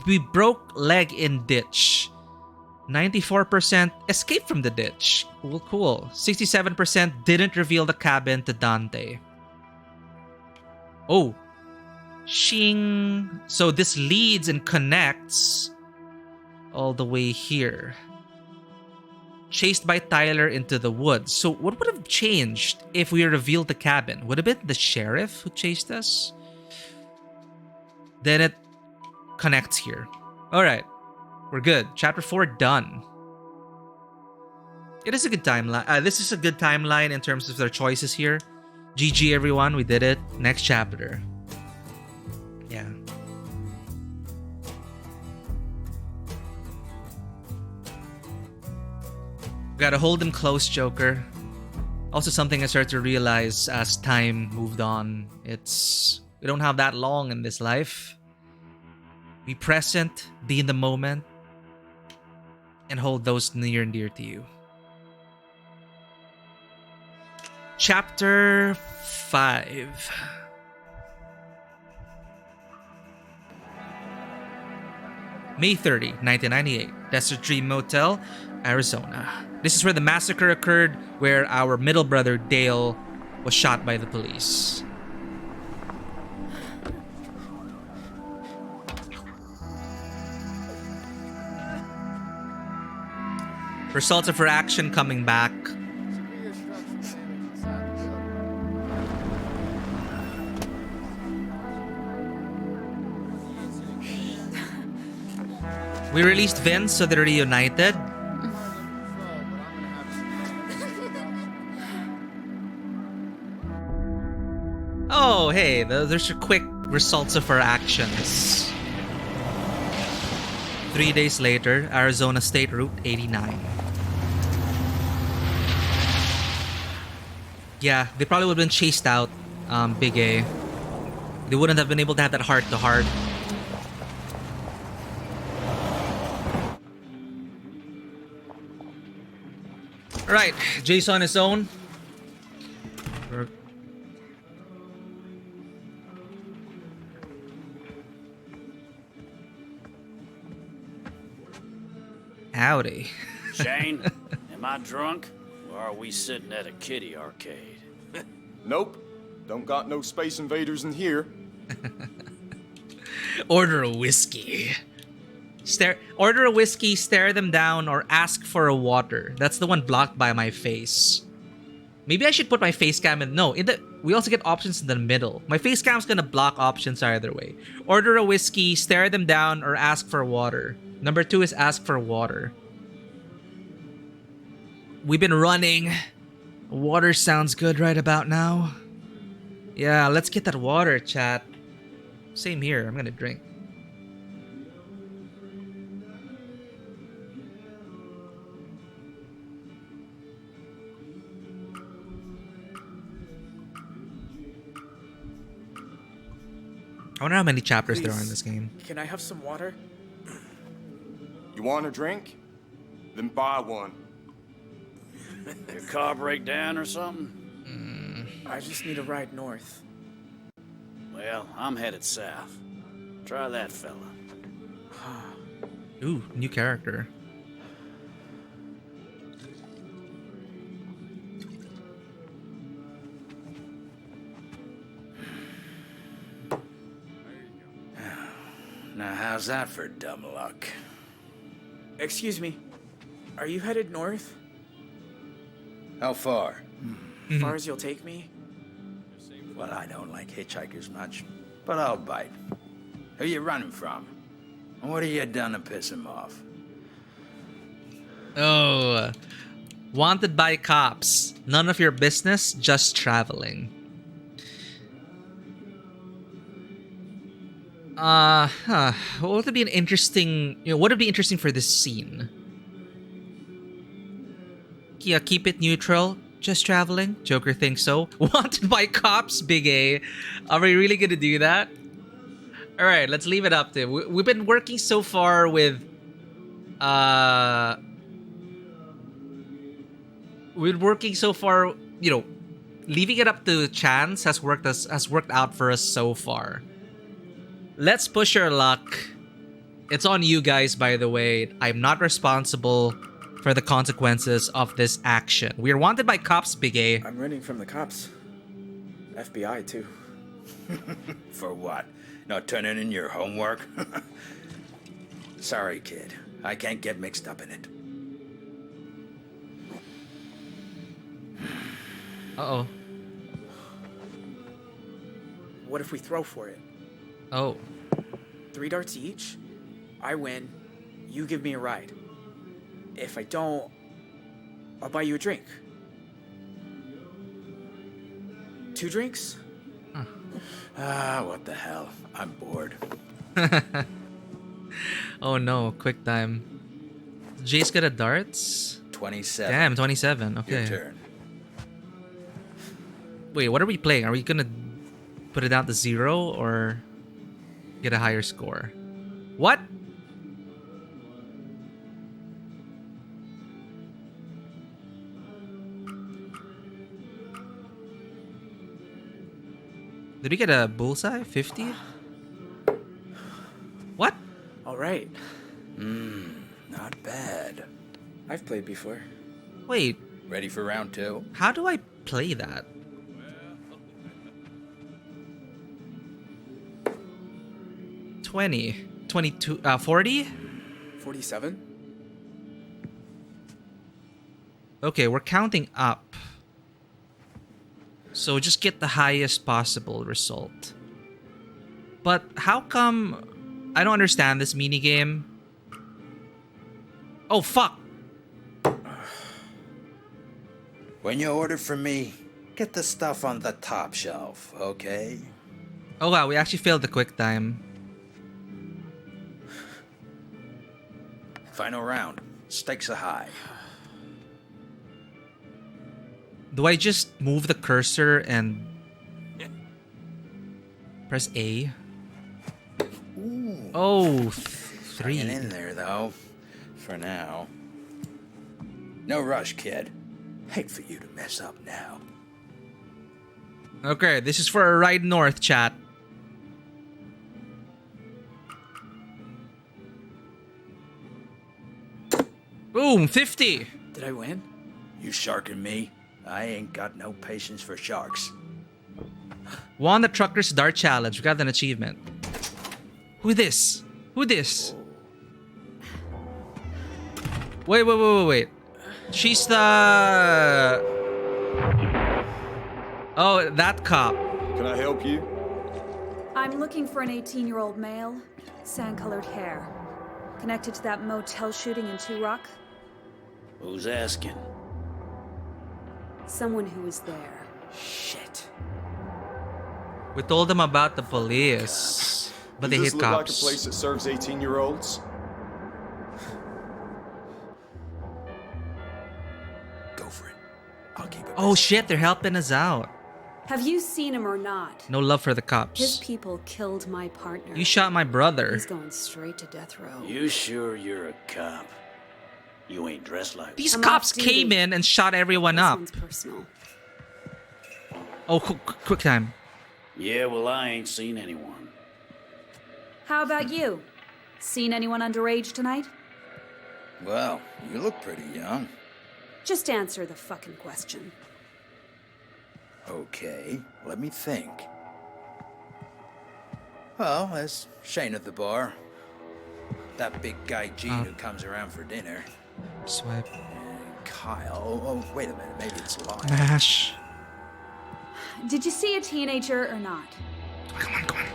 We broke leg in ditch. 94% escaped from the ditch. Cool. 67% didn't reveal the cabin to Dante. Oh. Shing. So this leads and connects all the way here. Chased by Tyler into the woods. So what would have changed if we revealed the cabin? Would it have been the sheriff who chased us? Then it connects here. Alright. We're good. Chapter 4 done. It is a good timeline. This is a good timeline in terms of their choices here. GG everyone. We did it. Next chapter. Yeah. Gotta hold him close, Joker. Also something I started to realize as time moved on. We don't have that long in this life. Be present, be in the moment, and hold those near and dear to you. Chapter 5. May 30, 1998. Desert Dream Motel, Arizona. This is where the massacre occurred, where our middle brother, Dale, was shot by the police. Results of her action coming back. We released Vince so they're reunited. Oh, hey, there's your quick results of our actions. 3 days later, Arizona State Route 89. Yeah, they probably would have been chased out, Big A. They wouldn't have been able to have that heart-to-heart. Alright, Jason on his own. Howdy. Shane, am I drunk? Or are we sitting at a kiddie arcade? Nope. Don't got no space invaders in here. Order a whiskey. Order a whiskey, stare them down, or ask for a water. That's the one blocked by my face. Maybe I should put my face cam in. No, we also get options in the middle. My face cam's gonna block options either way. Order a whiskey, stare them down, or ask for water. Number 2 is ask for water. We've been running. Water sounds good right about now. Yeah, let's get that water, chat. Same here. I'm gonna drink. I wonder how many chapters there are in this game. Can I have some water? You want a drink? Then buy one. Your car break down or something? I just need a ride north. Well, I'm headed south. Try that fella. Ooh, new character. Now, how's that for dumb luck? Excuse me. Are you headed north? How far? As far as you'll take me? Well, I don't like hitchhikers much, but I'll bite. Who you running from? And what have you done to piss him off? Oh, wanted by cops. None of your business, just traveling. What would be an interesting? What would be interesting for this scene? Yeah, keep it neutral. Just traveling. Joker thinks so. Wanted by cops. Big A. Are we really gonna do that? All right, let's leave it up to him. We've been working so far with, leaving it up to chance has worked out for us so far. Let's push our luck. It's on you guys, by the way. I'm not responsible for the consequences of this action. We are wanted by cops, Big A. I'm running from the cops. FBI, too. For what? Not turning in your homework? Sorry, kid. I can't get mixed up in it. Uh-oh. What if we throw for it? Oh. 3 darts each. I win. You give me a ride. If I don't, I'll buy you a drink. 2 drinks? What the hell? I'm bored. Oh no, quick time. Jay's got a darts? 27. Damn, 27. Okay. Your turn. Wait, what are we playing? Are we gonna put it down to 0 or get a higher score? What? Did we get a bullseye? 50? What? All right. Not bad. I've played before. Wait. Ready for round 2? How do I play that? $20, 22, 40? 47? Okay, we're counting up. So just get the highest possible result. But how come... I don't understand this minigame. Oh, fuck! When you order from me, get the stuff on the top shelf, okay? Oh wow, we actually failed the quick time. Final round. Stakes are high. Do I just move the cursor and press A? Ooh. Oh, 3. Hanging in there, though. For now. No rush, kid. Hate for you to mess up now. Okay, this is for a ride north, chat. Boom, 50. Did I win? You sharking me? I ain't got no patience for sharks. Won the Trucker's Dart Challenge. We got an achievement. Who this? Who this? Wait. She's the... Oh, that cop. Can I help you? I'm looking for an 18-year-old male, sand-colored hair. Connected to that motel shooting in Two Rock? Who's asking? Someone who was there. Shit. We told them about the police, but they Does hit this look like a cops. place that serves 18-year-olds? Go for it. I'll keep it. Oh shit, they're helping us out. Have you seen him or not? No love for the His cops. people killed my partner. You shot my brother. He's going straight to death row. You sure you're a cop? You ain't dressed like These I'm cops off duty. came in and shot everyone This up. one's personal. Oh, quick time. Yeah, well, I ain't seen anyone. How about you? Seen anyone underage tonight? Well, you look pretty young. Just answer the fucking question. Okay, let me think. Well, there's Shane at the bar. That big guy Gene who comes around for dinner. Swipe. And Kyle. Oh, wait a minute. Maybe it's Lyle. Mash. Did you see a teenager or not?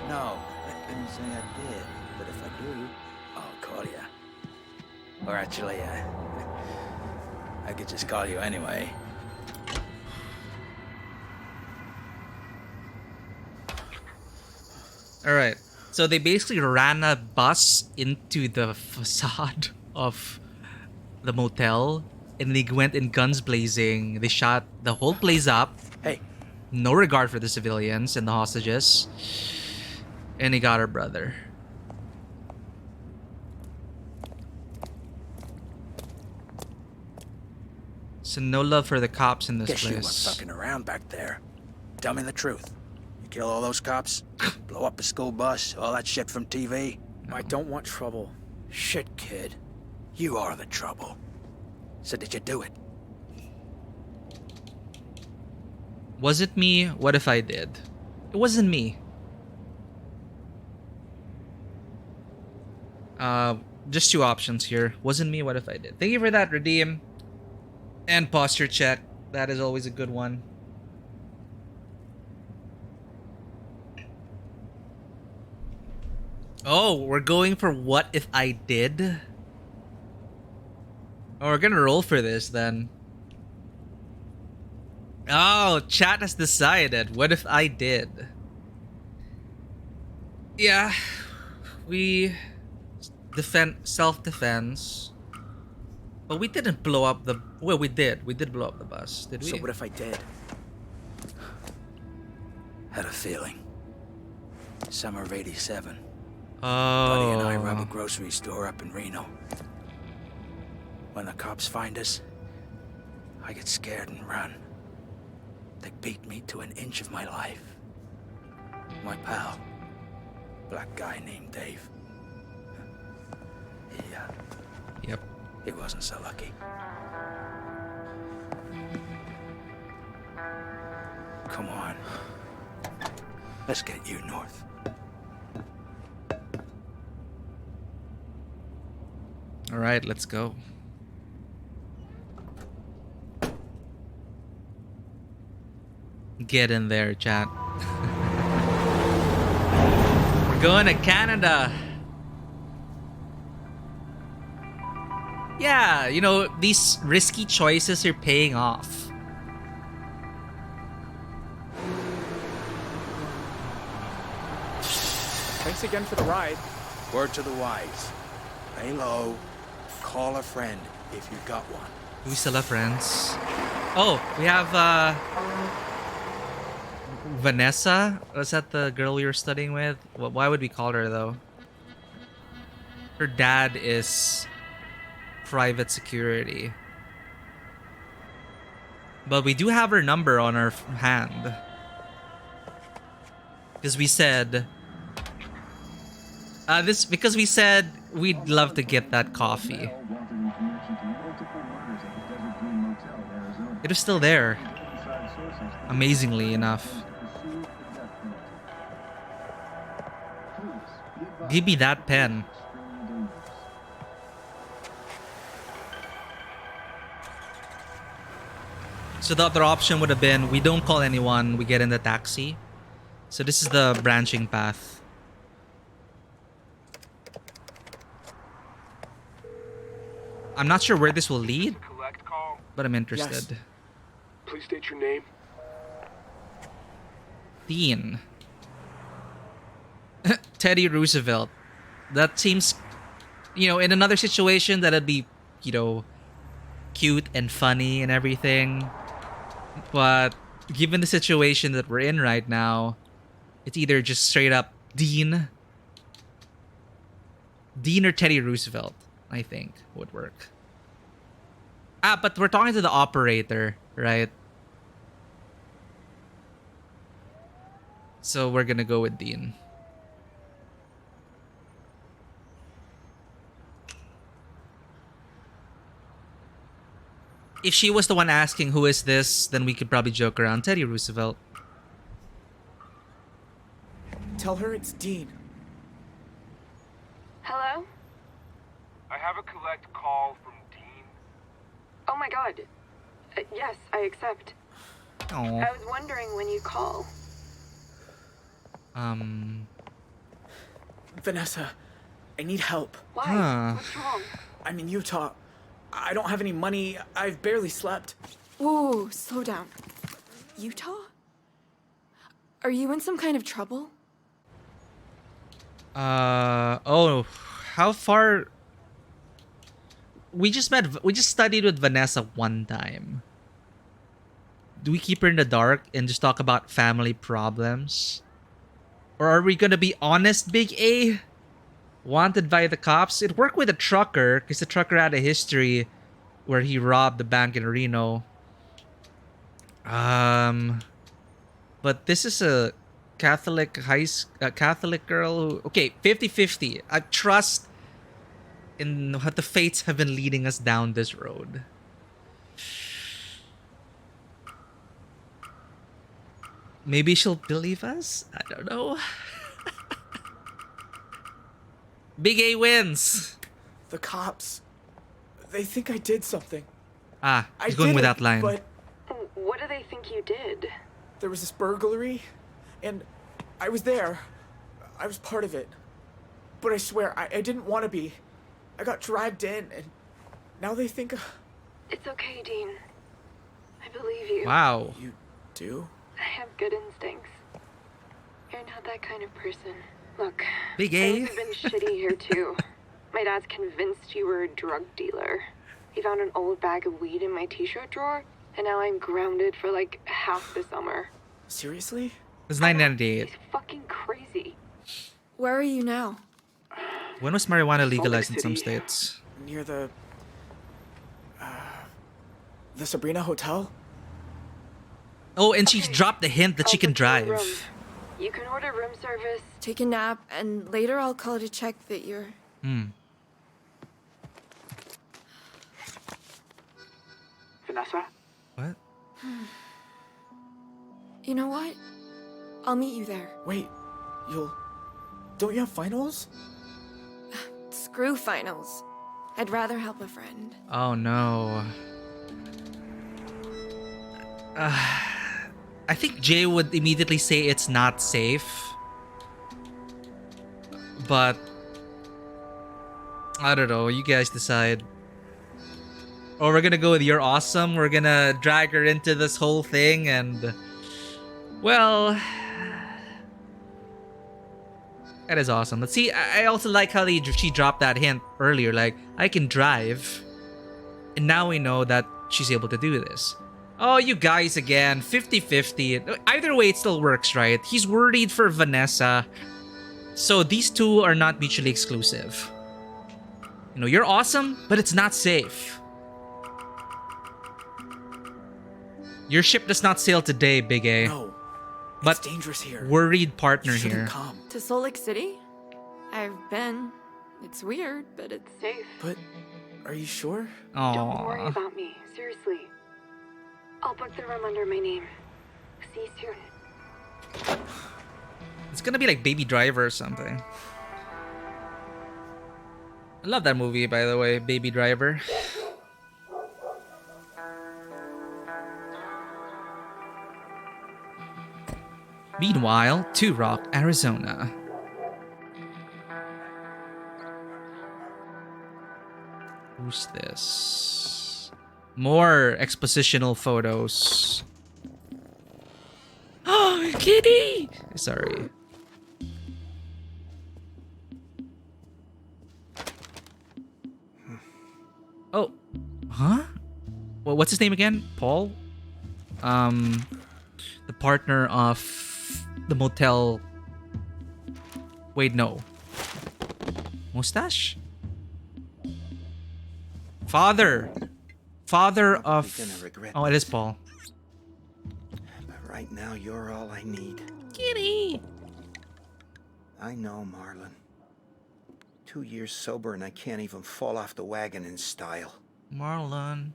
No, I didn't say I did. But if I do, I'll call you. Or actually, I could just call you anyway. Alright. So they basically ran a bus into the facade of the motel. And they went in guns blazing. They shot the whole place up. Hey. No regard for the civilians and the hostages. And he got her brother. So no love for the cops in this Guess you weren't place. fucking around back there. Tell me the truth. You kill all those cops? Blow up a school bus? All that shit from TV? I don't want trouble. Shit, kid. You are the trouble. So did you do it? Was it me? What if I did? It wasn't me. Just two options here. Wasn't me, what if I did? Thank you for that, Redeem. And posture check. That is always a good one. Oh, we're going for what if I did? Oh, we're gonna roll for this then. Oh, chat has decided. What if I did? Yeah, we defend self-defense, but we didn't blow up the. Well, we did. We did blow up the bus. Did we? So what if I did? Had a feeling. Summer of '87. Oh. Buddy and I rob a grocery store up in Reno. When the cops find us, I get scared and run. They beat me to an inch of my life. My pal, black guy named Dave. Yep. He wasn't so lucky. Come on. Let's get you north. All right, let's go. Get in there, chat. We're going to Canada. Yeah, you know, these risky choices are paying off. Thanks again for the ride. Word to the wise. Lay low. Call a friend if you got one. We still have friends. Oh, we have Vanessa. Was that the girl we were studying with? Why would we call her though? Her dad is private security. But we do have her number on our hand. Because we said because we said we'd love to get that coffee. It was still there. Amazingly enough. Give me that pen. So the other option would have been we don't call anyone, we get in the taxi. So this is the branching path. I'm not sure where this will lead, but I'm interested. Yes. Please state your name. Dean. Teddy Roosevelt. That seems, you know, in another situation that'd be, you know, cute and funny and everything. But given the situation that we're in right now, it's either just straight up Dean or Teddy Roosevelt, I think, would work. But we're talking to the operator, right? So we're gonna go with Dean. If she was the one asking who is this, then we could probably joke around Teddy Roosevelt. Tell her it's Dean. Hello? I have a collect call from Dean. Oh my god. Yes, I accept. Oh. I was wondering when you call. Vanessa, I need help. Why? Huh. What's wrong? I'm in Utah. I don't have any money. I've barely slept. Whoa, slow down. Utah? Are you in some kind of trouble? Oh, how far? We just studied with Vanessa one time. Do we keep her in the dark and just talk about family problems? Or are we gonna be honest, Big A? Wanted by the cops? It worked with a trucker, because the trucker had a history where he robbed the bank in Reno. But this is a Catholic Catholic girl who... Okay, 50-50. I trust in what the fates have been leading us down this road. Maybe she'll believe us? I don't know. Big A wins. The cops. They think I did something. He's going with that line. But what do they think you did? there was this burglary, and I was there. I was part of it. But I swear, I didn't want to be. I got dragged in, and now they think... It's okay, Dean. I believe you. Wow. You do? I have good instincts. You're not that kind of person. Look, Big A. things have been shitty here too. My dad's convinced you were a drug dealer. He found an old bag of weed in my t-shirt drawer, and now I'm grounded for like half the summer. Seriously? It's 1998. He's fucking crazy. Where are you now? When was marijuana legalized in Salt some Lake City, states? Near the Sabrina Hotel? Oh, and she dropped the hint that she can drive. You can order room service, take a nap, and later I'll call to check that you're... Vanessa? What? You know what? I'll meet you there. Wait, don't you have finals? Screw finals. I'd rather help a friend. Oh no. I think Jay would immediately say it's not safe. But I don't know, you guys decide. Or we're gonna go with You're Awesome. We're gonna drag her into this whole thing and... Well... That is awesome. Let's see, I also like how she dropped that hint earlier. Like, I can drive. And now we know that she's able to do this. Oh, you guys again. 50-50. Either way, it still works, right? He's worried for Vanessa. So these two are not mutually exclusive. You know, you're awesome, but it's not safe. Your ship does not sail today, Big A. No, but it's dangerous here. Worried partner You shouldn't here. come. To Salt Lake City? I've been. It's weird, but it's safe. But are you sure? Don't worry about me. Seriously. I'll book the room under my name. See you soon. It's gonna be like Baby Driver or something. I love that movie, by the way, Baby Driver. Meanwhile, Two Rock, Arizona. Who's this? More expositional photos. Oh, kitty! Sorry. Oh, huh? Well, what's his name again? Paul? partner of the motel. Wait, no. Mustache? Father of... Gonna regret Oh, it is this. Paul. But right now, you're all I need. Kitty! I know, Marlon. 2 years sober and I can't even fall off the wagon in style. Marlon.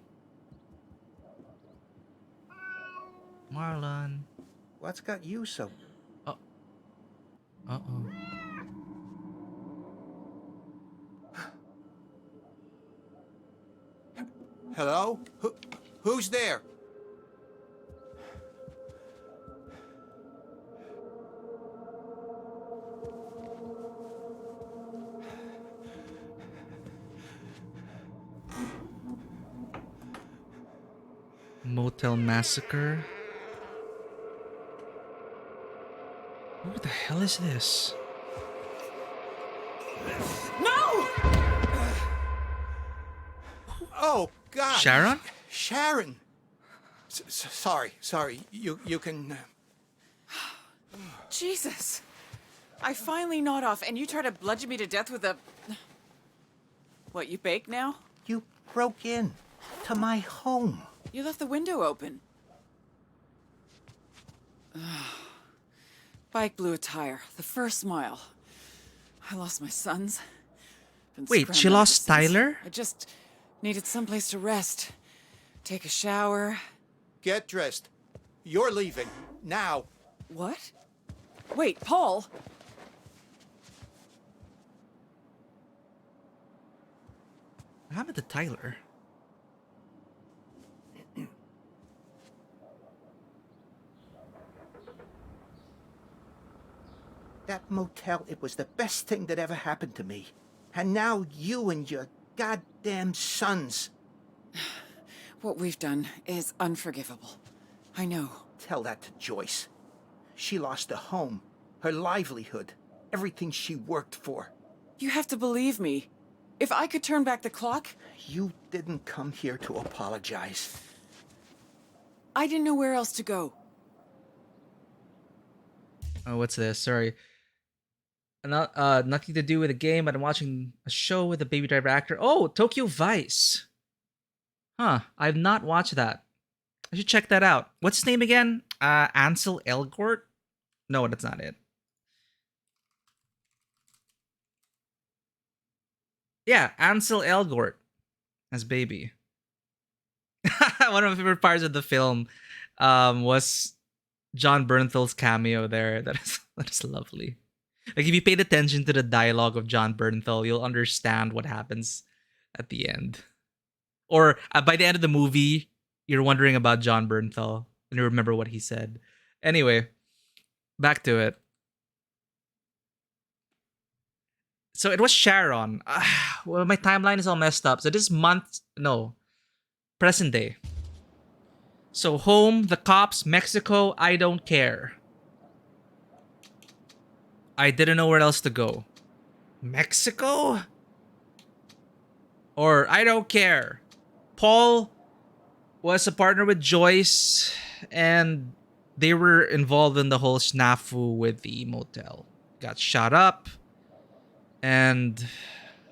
Marlon. What's got you so... Uh-oh. Hello? Who's there? Motel Massacre. Who the hell is this? No! Oh, God. Sharon? Sharon. Sorry. You can... Jesus. I finally gnawed off, and you try to bludgeon me to death with a... What, you bake now? You broke in to my home. You left the window open. Bike blew a tire. The first mile. I lost my sons. Been Wait, she scrambling lost ever since. Tyler? I just needed someplace to rest. Take a shower. Get dressed. You're leaving. Now. What? Wait, Paul? What happened to Tyler? That motel, it was the best thing that ever happened to me. And now you and your goddamn sons. What we've done is unforgivable. I know. Tell that to Joyce. She lost a home, her livelihood, everything she worked for. You have to believe me. If I could turn back the clock... You didn't come here to apologize. I didn't know where else to go. Oh, what's this? Sorry. Nothing to do with the game, but I'm watching a show with a Baby Driver actor. Oh, Tokyo Vice. Huh, I've not watched that. I should check that out. What's his name again? Ansel Elgort? No, that's not it. Yeah, Ansel Elgort as Baby. One of my favorite parts of the film was John Bernthal's cameo there. That is lovely. Like, if you paid attention to the dialogue of John Bernthal, you'll understand what happens at the end. Or by the end of the movie, you're wondering about John Bernthal and you remember what he said. Anyway, back to it. So it was Sharon. Well, my timeline is all messed up. So this month, no, present day. So home, the cops, Mexico, I don't care. I didn't know where else to go. Mexico? Or I don't care. Paul was a partner with Joyce and they were involved in the whole snafu with the motel. Got shot up. And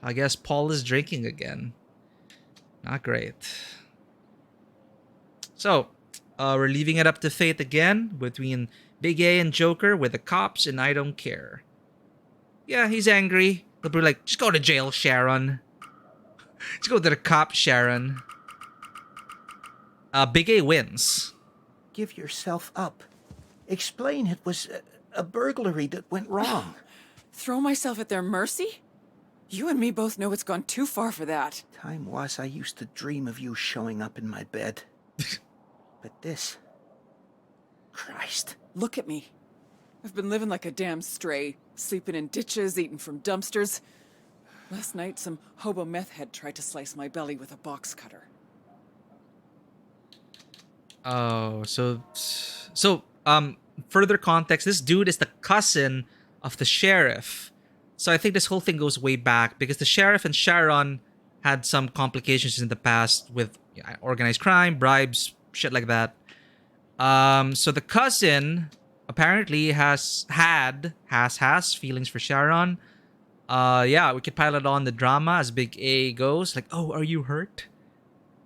I guess Paul is drinking again. Not great. So, we're leaving it up to fate again between Big A and Joker with the cops and I don't care. Yeah, he's angry. But we're like, just go to jail, Sharon. Just go to the cops, Sharon. Big A wins. Give yourself up. Explain it was a burglary that went wrong. Throw myself at their mercy? You and me both know it's gone too far for that. Time was I used to dream of you showing up in my bed. But this... Christ. Look at me. I've been living like a damn stray, sleeping in ditches, eating from dumpsters. Last night, some hobo meth head tried to slice my belly with a box cutter. Oh, so further context, this dude is the cousin of the sheriff. So I think this whole thing goes way back because the sheriff and Sharon had some complications in the past with organized crime, bribes, shit like that. So the cousin apparently has feelings for Sharon. Yeah, we could pilot on the drama as Big A goes. Like, oh, are you hurt?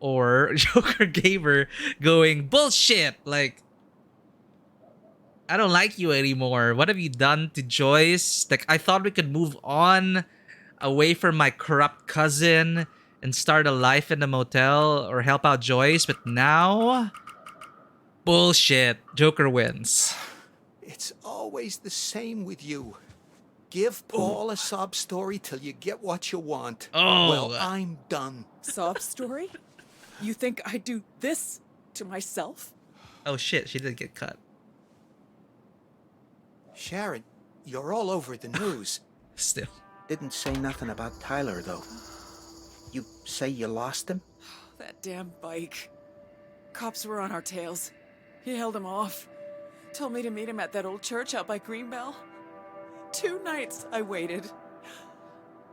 Or Joker Gamer going, bullshit! Like, I don't like you anymore. What have you done to Joyce? Like, I thought we could move on away from my corrupt cousin and start a life in a motel or help out Joyce, but now... bullshit. Joker wins. It's always the same with you. Give Paul a sob story till you get what you want. Oh. Well, I'm done. Sob story? You think I do this to myself? Oh shit, she did get cut. Sharon, you're all over the news. Still. Didn't say nothing about Tyler, though. You say you lost him? That damn bike. Cops were on our tails. He held him off. Told me to meet him at that old church out by Greenbell. 2 nights I waited.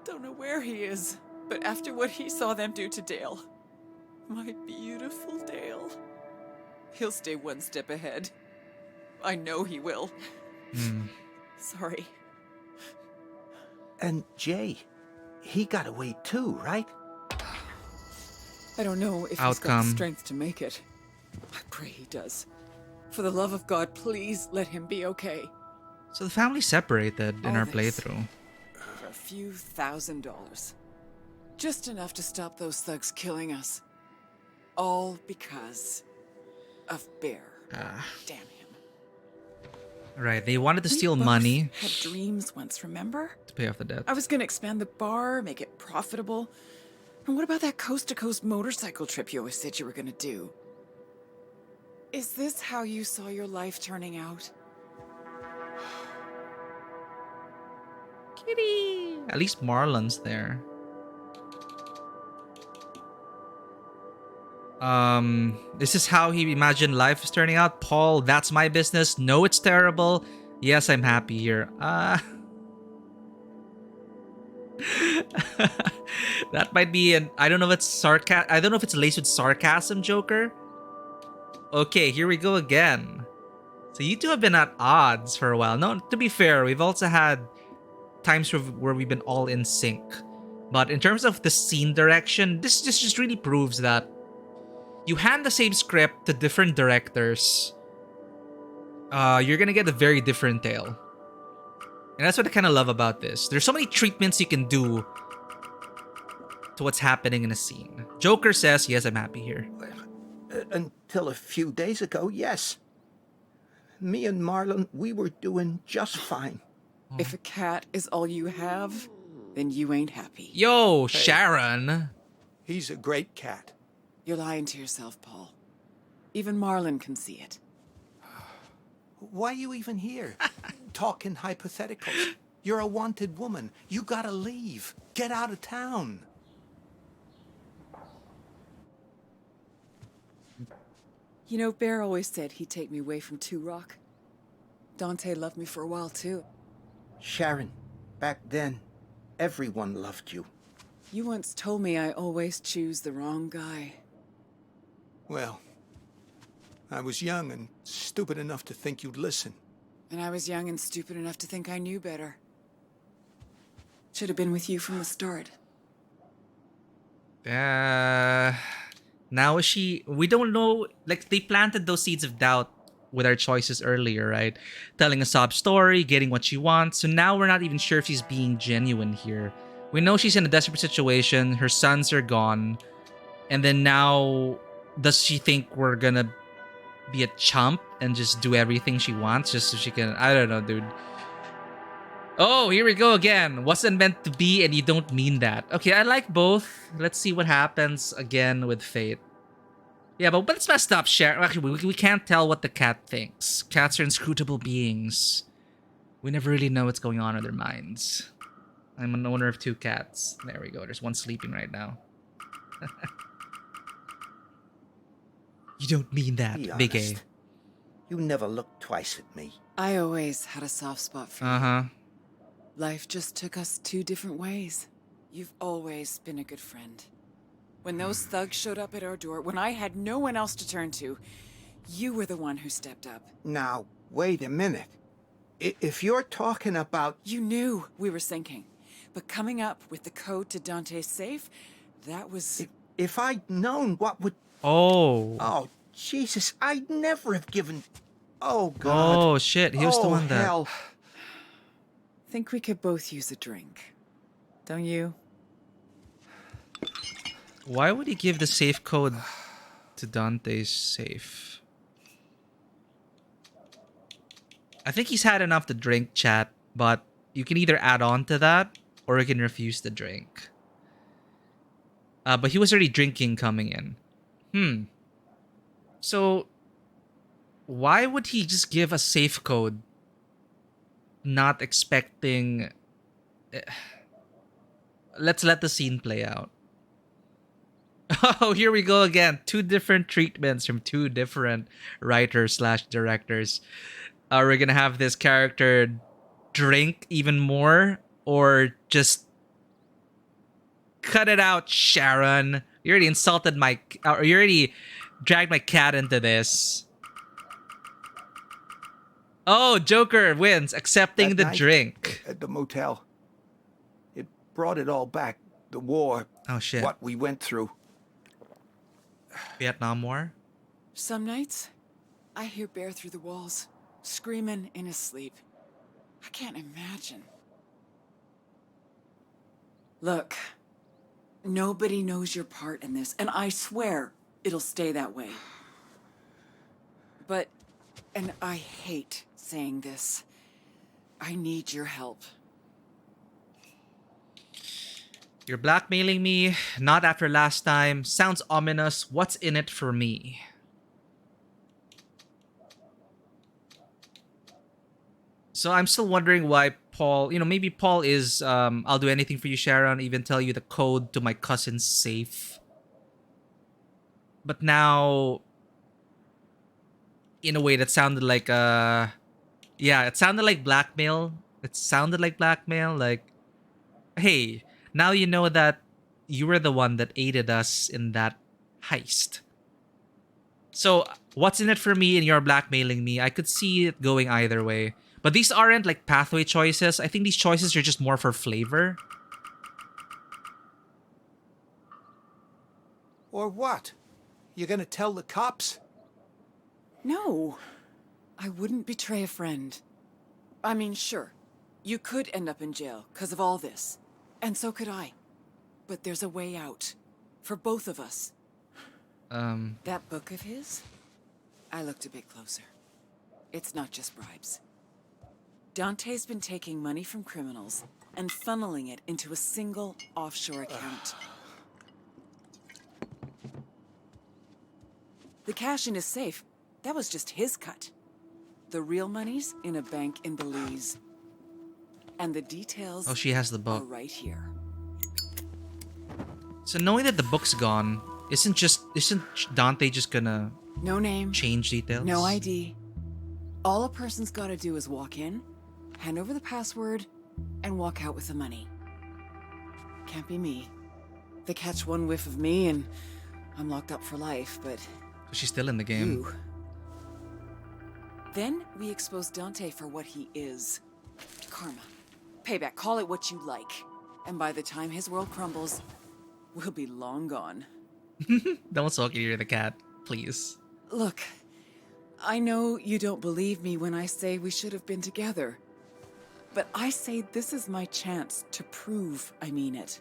Don't know where he is, but after what he saw them do to Dale, my beautiful Dale, he'll stay 1 step ahead. I know he will. Sorry. And Jay, he got away too, right? I don't know if he's got the strength to make it. I pray he does. For the love of God, please let him be okay. So the family separated in our playthrough. For a few $1,000s. Just enough to stop those thugs killing us. All because of Bear. Damn him. Right, they wanted to steal We both money had dreams once, remember? to pay off the debt. I was gonna expand the bar, make it profitable. And what about that coast-to-coast motorcycle trip you always said you were gonna do? Is this how you saw your life turning out? Kitty! At least Marlon's there. This is how he imagined life is turning out. Paul, that's my business. No, it's terrible. Yes, I'm happy here. That might be an... I don't know if it's sarcasm. I don't know if it's laced with sarcasm, Joker. Okay, here we go again. So you two have been at odds for a while. No, to be fair, we've also had times where we've been all in sync. But in terms of the scene direction, this just really proves that you hand the same script to different directors, you're gonna get a very different tale. And that's what I kind of love about this. There's so many treatments you can do to what's happening in a scene. Joker says, yes, I'm happy here. Until a few days ago, yes. Me and Marlon, we were doing just fine. If a cat is all you have, then you ain't happy. Yo, Sharon. He's a great cat. You're lying to yourself, Paul. Even Marlon can see it. Why are you even here? Talking hypotheticals. You're a wanted woman. You gotta leave. Get out of town. You know, Bear always said he'd take me away from Two Rock. Dante loved me for a while, too. Sharon, back then, everyone loved you. You once told me I always choose the wrong guy. Well, I was young and stupid enough to think you'd listen. And I was young and stupid enough to think I knew better. Should have been with you from the start. Now is she... We don't know... Like, they planted those seeds of doubt with our choices earlier, right? Telling a sob story, getting what she wants. So now we're not even sure if she's being genuine here. We know she's in a desperate situation. Her sons are gone. And then now... Does she think we're gonna be a chump and just do everything she wants just so she can... I don't know, dude. Oh, here we go again. Wasn't meant to be and you don't mean that. Okay, I like both. Let's see what happens again with Fate. Yeah, but let's messed up, Sharon. Actually, we can't tell what the cat thinks. Cats are inscrutable beings. We never really know what's going on in their minds. I'm an owner of 2 cats. There we go. There's one sleeping right now. You don't mean that, Be Big A. honest. You never looked twice at me. I always had a soft spot for you. Uh-huh. Life just took us 2 different ways. You've always been a good friend. When those thugs showed up at our door, when I had no one else to turn to, You were the one who stepped up. Now, wait a minute. If you're talking about... You knew we were sinking. But coming up with the code to Dante's safe, that was... If I'd known what would... Oh. Oh, Jesus, I'd never have given... Oh, God. Oh, shit. He was the one that... hell. Think we could both use a drink. Don't you? Why would he give the safe code to Dante's safe? I think he's had enough to drink, chat, but you can either add on to that or you can refuse the drink. But he was already drinking coming in. So, why would he just give a safe code not expecting... Let's let the scene play out. Oh, here we go again. 2 different treatments from 2 different writers/directors. Are we gonna have this character drink even more, or just cut it out, Sharon? You already insulted my... Or you already dragged my cat into this. Oh, Joker wins, accepting That the night drink. at the motel. It brought it all back. The war. Oh, shit. What we went through. Vietnam War? Some nights, I hear Bear through the walls, screaming in his sleep. I can't imagine. Look, nobody knows your part in this, and I swear it'll stay that way. But, and I hate saying this, I need your help. You're blackmailing me, not after last time. Sounds ominous. What's in it for me? So I'm still wondering why Paul, maybe Paul is, I'll do anything for you, Sharon, even tell you the code to my cousin's safe. But now, in a way that sounded like, yeah, it sounded like blackmail. Like, hey, now you know that you were the one that aided us in that heist. So, what's in it for me and you're blackmailing me? I could see it going either way. But these aren't like pathway choices. I think these choices are just more for flavor. Or what? You're gonna tell the cops? No, I wouldn't betray a friend. I mean, sure, you could end up in jail because of all this. And so could I. But there's a way out. For both of us. That book of his? I looked a bit closer. It's not just bribes. Dante's been taking money from criminals and funneling it into a single offshore account. The cash in his safe, that was just his cut. The real money's in a bank in Belize. And the details Oh, she has the book. are right here. So knowing that the book's gone, isn't Dante just gonna No name, change details? no ID. All a person's gotta do is walk in, hand over the password, and walk out with the money. Can't be me. They catch one whiff of me and I'm locked up for life, but... She's still in the game. You. Then we expose Dante for what he is. Karma. Payback, call it what you like. And by the time his world crumbles, we'll be long gone. Don't sulk near the cat, please. Look, I know you don't believe me when I say we should have been together. But I say this is my chance to prove I mean it.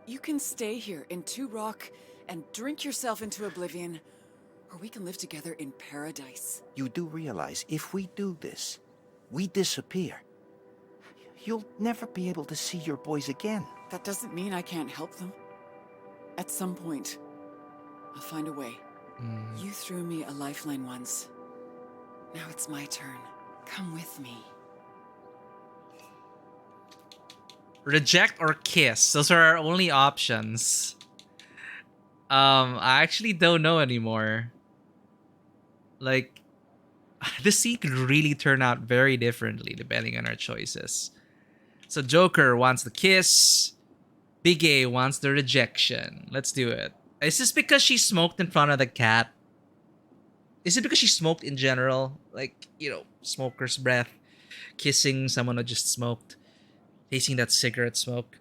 You can stay here in Two Rock and drink yourself into oblivion, or we can live together in paradise. You do realize if we do this, we disappear. You'll never be able to see your boys again. That doesn't mean I can't help them. At some point, I'll find a way. You threw me a lifeline once. Now it's my turn. Come with me. Reject or kiss. Those are our only options. I actually don't know anymore. Like, this scene could really turn out very differently depending on our choices. So Joker wants the kiss. Big A wants the rejection. Let's do it. Is this because she smoked in front of the cat? Is it because she smoked in general? Like, smoker's breath, kissing someone who just smoked, tasting that cigarette smoke.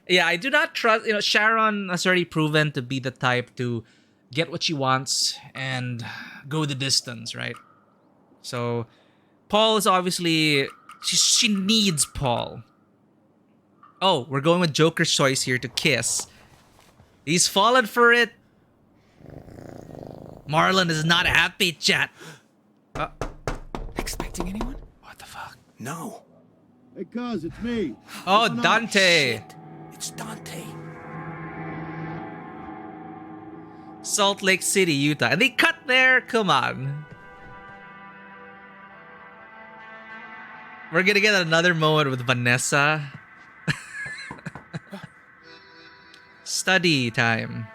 Yeah, I do not trust. Sharon has already proven to be the type to get what she wants and go the distance, right? So, Paul is obviously she needs Paul. Oh, we're going with Joker's choice here to kiss. He's fallen for it. Marlon is not happy, chat. Expecting anyone? What the fuck? No. Hey, cuz, it's me. Oh, Open up. Dante. It's Dante. Salt Lake City, Utah. And they cut there? Come on. We're gonna get another moment with Vanessa. Study time.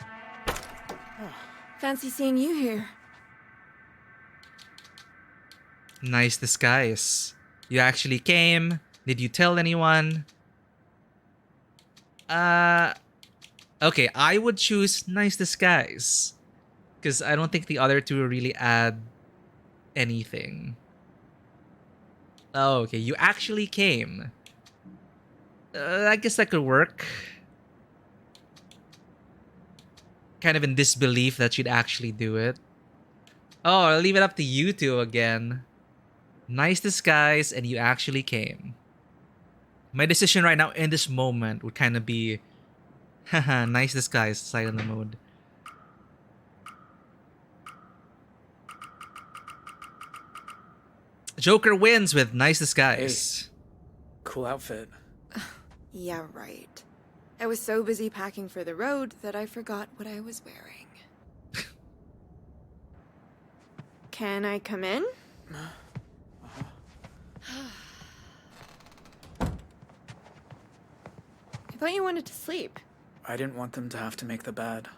Fancy seeing you here. Nice disguise. You actually came. Did you tell anyone? Okay, I would choose nice disguise. Because I don't think the other two really add anything. Oh, okay, you actually came. I guess that could work. Kind of in disbelief that you'd actually do it. Oh, I'll leave it up to you two again. Nice disguise, and you actually came. My decision right now in this moment would kind of be, haha, nice disguise, silent mode. Joker wins with nice disguise. Hey, cool outfit. Yeah, right. I was so busy packing for the road that I forgot what I was wearing. Can I come in? I thought you wanted to sleep. I didn't want them to have to make the bed.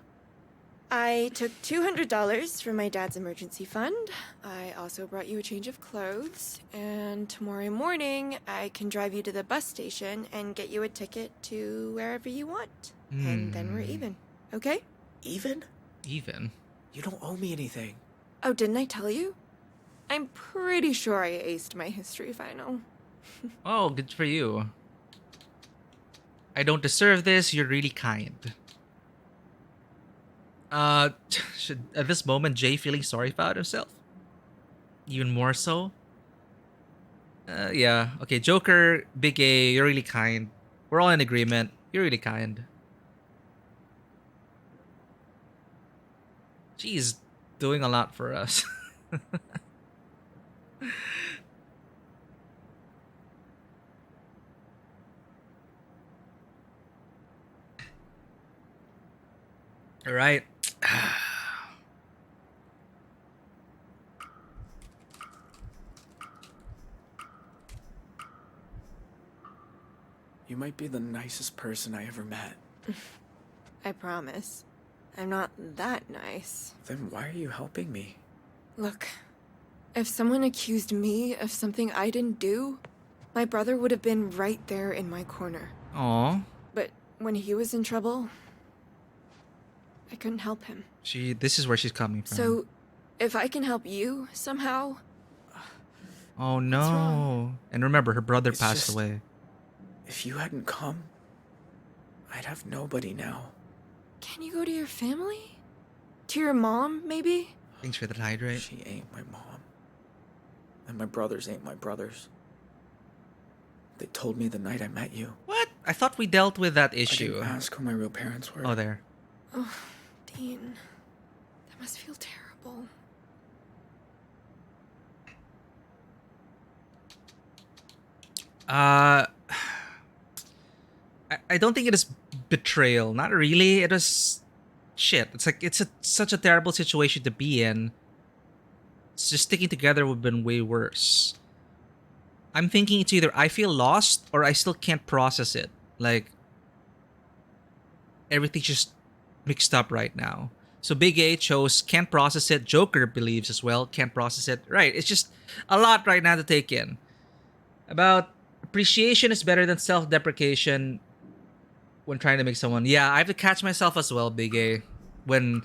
I took $200 from my dad's emergency fund. I also brought you a change of clothes. And tomorrow morning, I can drive you to the bus station and get you a ticket to wherever you want. And then we're even. Okay? Even? Even? You don't owe me anything. Oh, didn't I tell you? I'm pretty sure I aced my history final. Oh, good for you. I don't deserve this. You're really kind. Should at this moment Jay feeling sorry about himself? Even more so? Yeah. Okay, Joker, Big A, you're really kind. We're all in agreement. You're really kind. She's doing a lot for us. All right. You might be the nicest person I ever met. I promise. I'm not that nice. Then why are you helping me? Look, if someone accused me of something I didn't do, my brother would have been right there in my corner. Aw. But when he was in trouble, I couldn't help him. This is where she's coming from. So, if I can help you somehow... Oh no. And remember, her brother passed just- away. If you hadn't come, I'd have nobody now. Can you go to your family? To your mom, maybe? Thanks for the hydrate. She ain't my mom. And my brothers ain't my brothers. They told me the night I met you. What? I thought we dealt with that issue. I didn't ask who my real parents were. Oh, there. Oh, Dean. That must feel terrible. I don't think it is betrayal. Not really. It was shit. It's like such a terrible situation to be in. It's just sticking together would have been way worse. I'm thinking it's either I feel lost or I still can't process it. Like everything's just mixed up right now. So Big A chose can't process it. Joker believes as well can't process it. Right. It's just a lot right now to take in. About appreciation is better than self-deprecation when trying to make someone. Yeah, I have to catch myself as well, Big A. When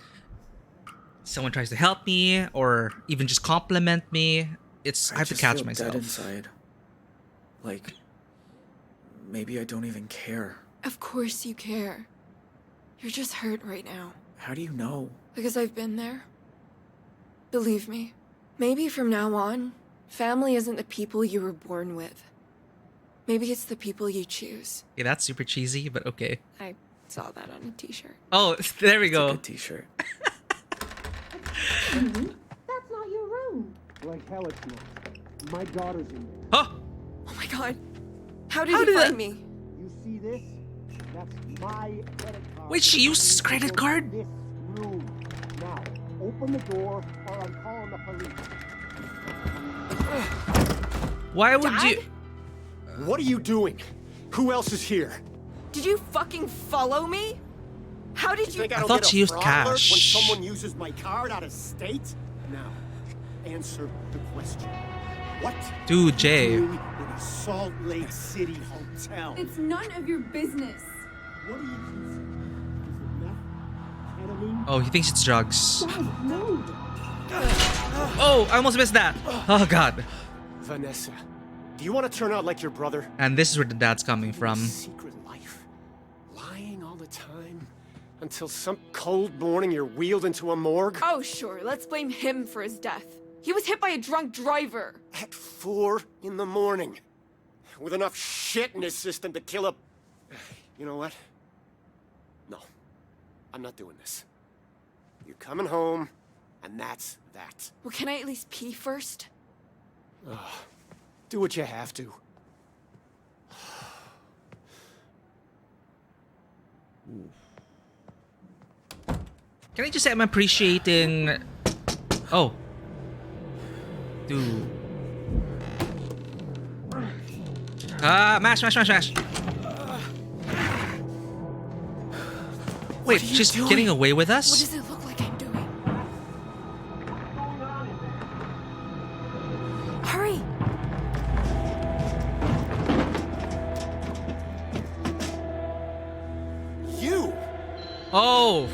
someone tries to help me or even just compliment me, I have to just catch feel myself. dead inside. Like, maybe I don't even care. Of course you care. You're just hurt right now. How do you know? Because I've been there. Believe me, maybe from now on, family isn't the people you were born with. Maybe it's the people you choose. Yeah, that's super cheesy, but okay. I saw that on a t-shirt. Oh, there we go. It's a good t-shirt. That's not your room. Like hell it's not. My daughter's in there. Oh! Oh my god. How did you find me? You see this? That's my credit card. Wait, she used his credit card? This room. Now, open the door or I'm calling the police. Why would Dad? you... What are you doing? Who else is here? Did you fucking follow me? How did you... Think I don't thought get she a used fraud alert cash. when someone uses my card out of state? Now, answer the question. What Dude, Jay. are you doing in a Salt Lake City hotel? It's none of your business. What do you consider? Is it meth? Ketamine? Oh, he thinks it's drugs. Dad, no. Oh, I almost missed that. Oh, God. Vanessa, do you want to turn out like your brother? And this is where the dad's coming from. Secret life. Lying all the time. Until some cold morning you're wheeled into a morgue? Oh, sure. Let's blame him for his death. He was hit by a drunk driver. At 4 in the morning. With enough shit in his system to kill a... You know what? No. I'm not doing this. You're coming home, and that's that. Well, can I at least pee first? Do what you have to. Can I just say I'm appreciating... Oh. Dude. Mash. Wait, she's getting away with What us? does it look like I'm doing? Hurry! You! Oh!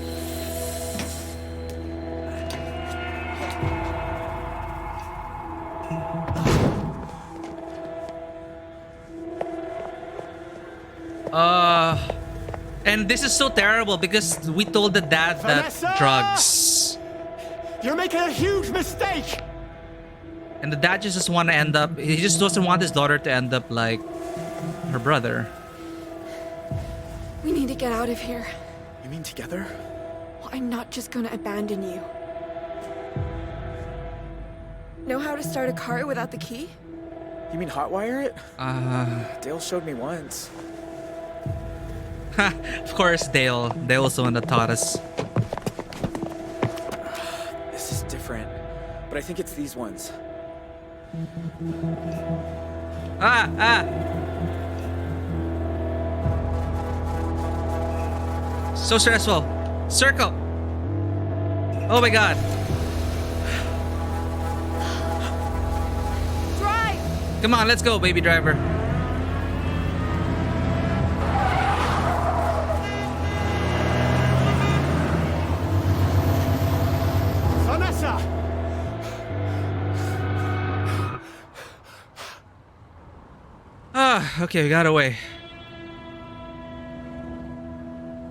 And this is so terrible because we told the dad that Vanessa! drugs. You're making a huge mistake! And the dad just doesn't want to end up... He just doesn't want his daughter to end up like her brother. We need to get out of here. You mean together? Well, I'm not just gonna abandon you. Know how to start a car without the key? You mean hotwire it? Dale showed me once. Of course, Dale. Dale's the one that taught us. This is different, but I think it's these ones. So stressful. Circle. Oh my god. Drive! Come on, let's go, baby driver. Vanessa! Okay, we got away.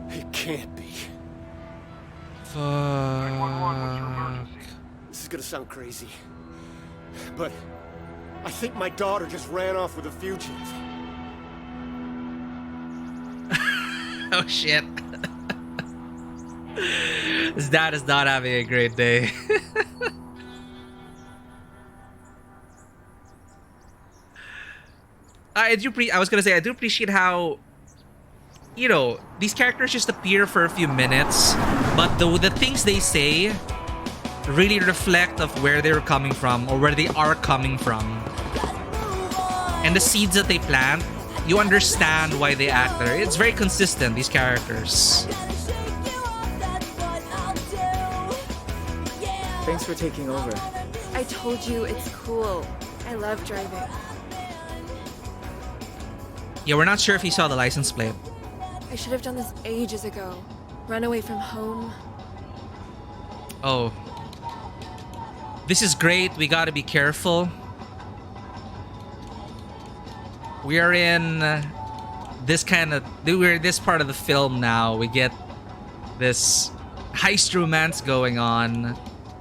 It can't be. Fuck. This is gonna sound crazy, but I think my daughter just ran off with a fugitive. Oh shit. His dad is not having a great day. I was gonna say, I do appreciate how, you know, these characters just appear for a few minutes, but the things they say really reflect of where they're coming from or where they are coming from. And the seeds that they plant, you understand why they act there. It's very consistent, these characters. Thanks for taking over. I told you it's cool. I love driving. Yeah, we're not sure if he saw the license plate. I should have done this ages ago. Run away from home. Oh. This is great. We gotta be careful. We are in we're in this part of the film now. We get this heist romance going on.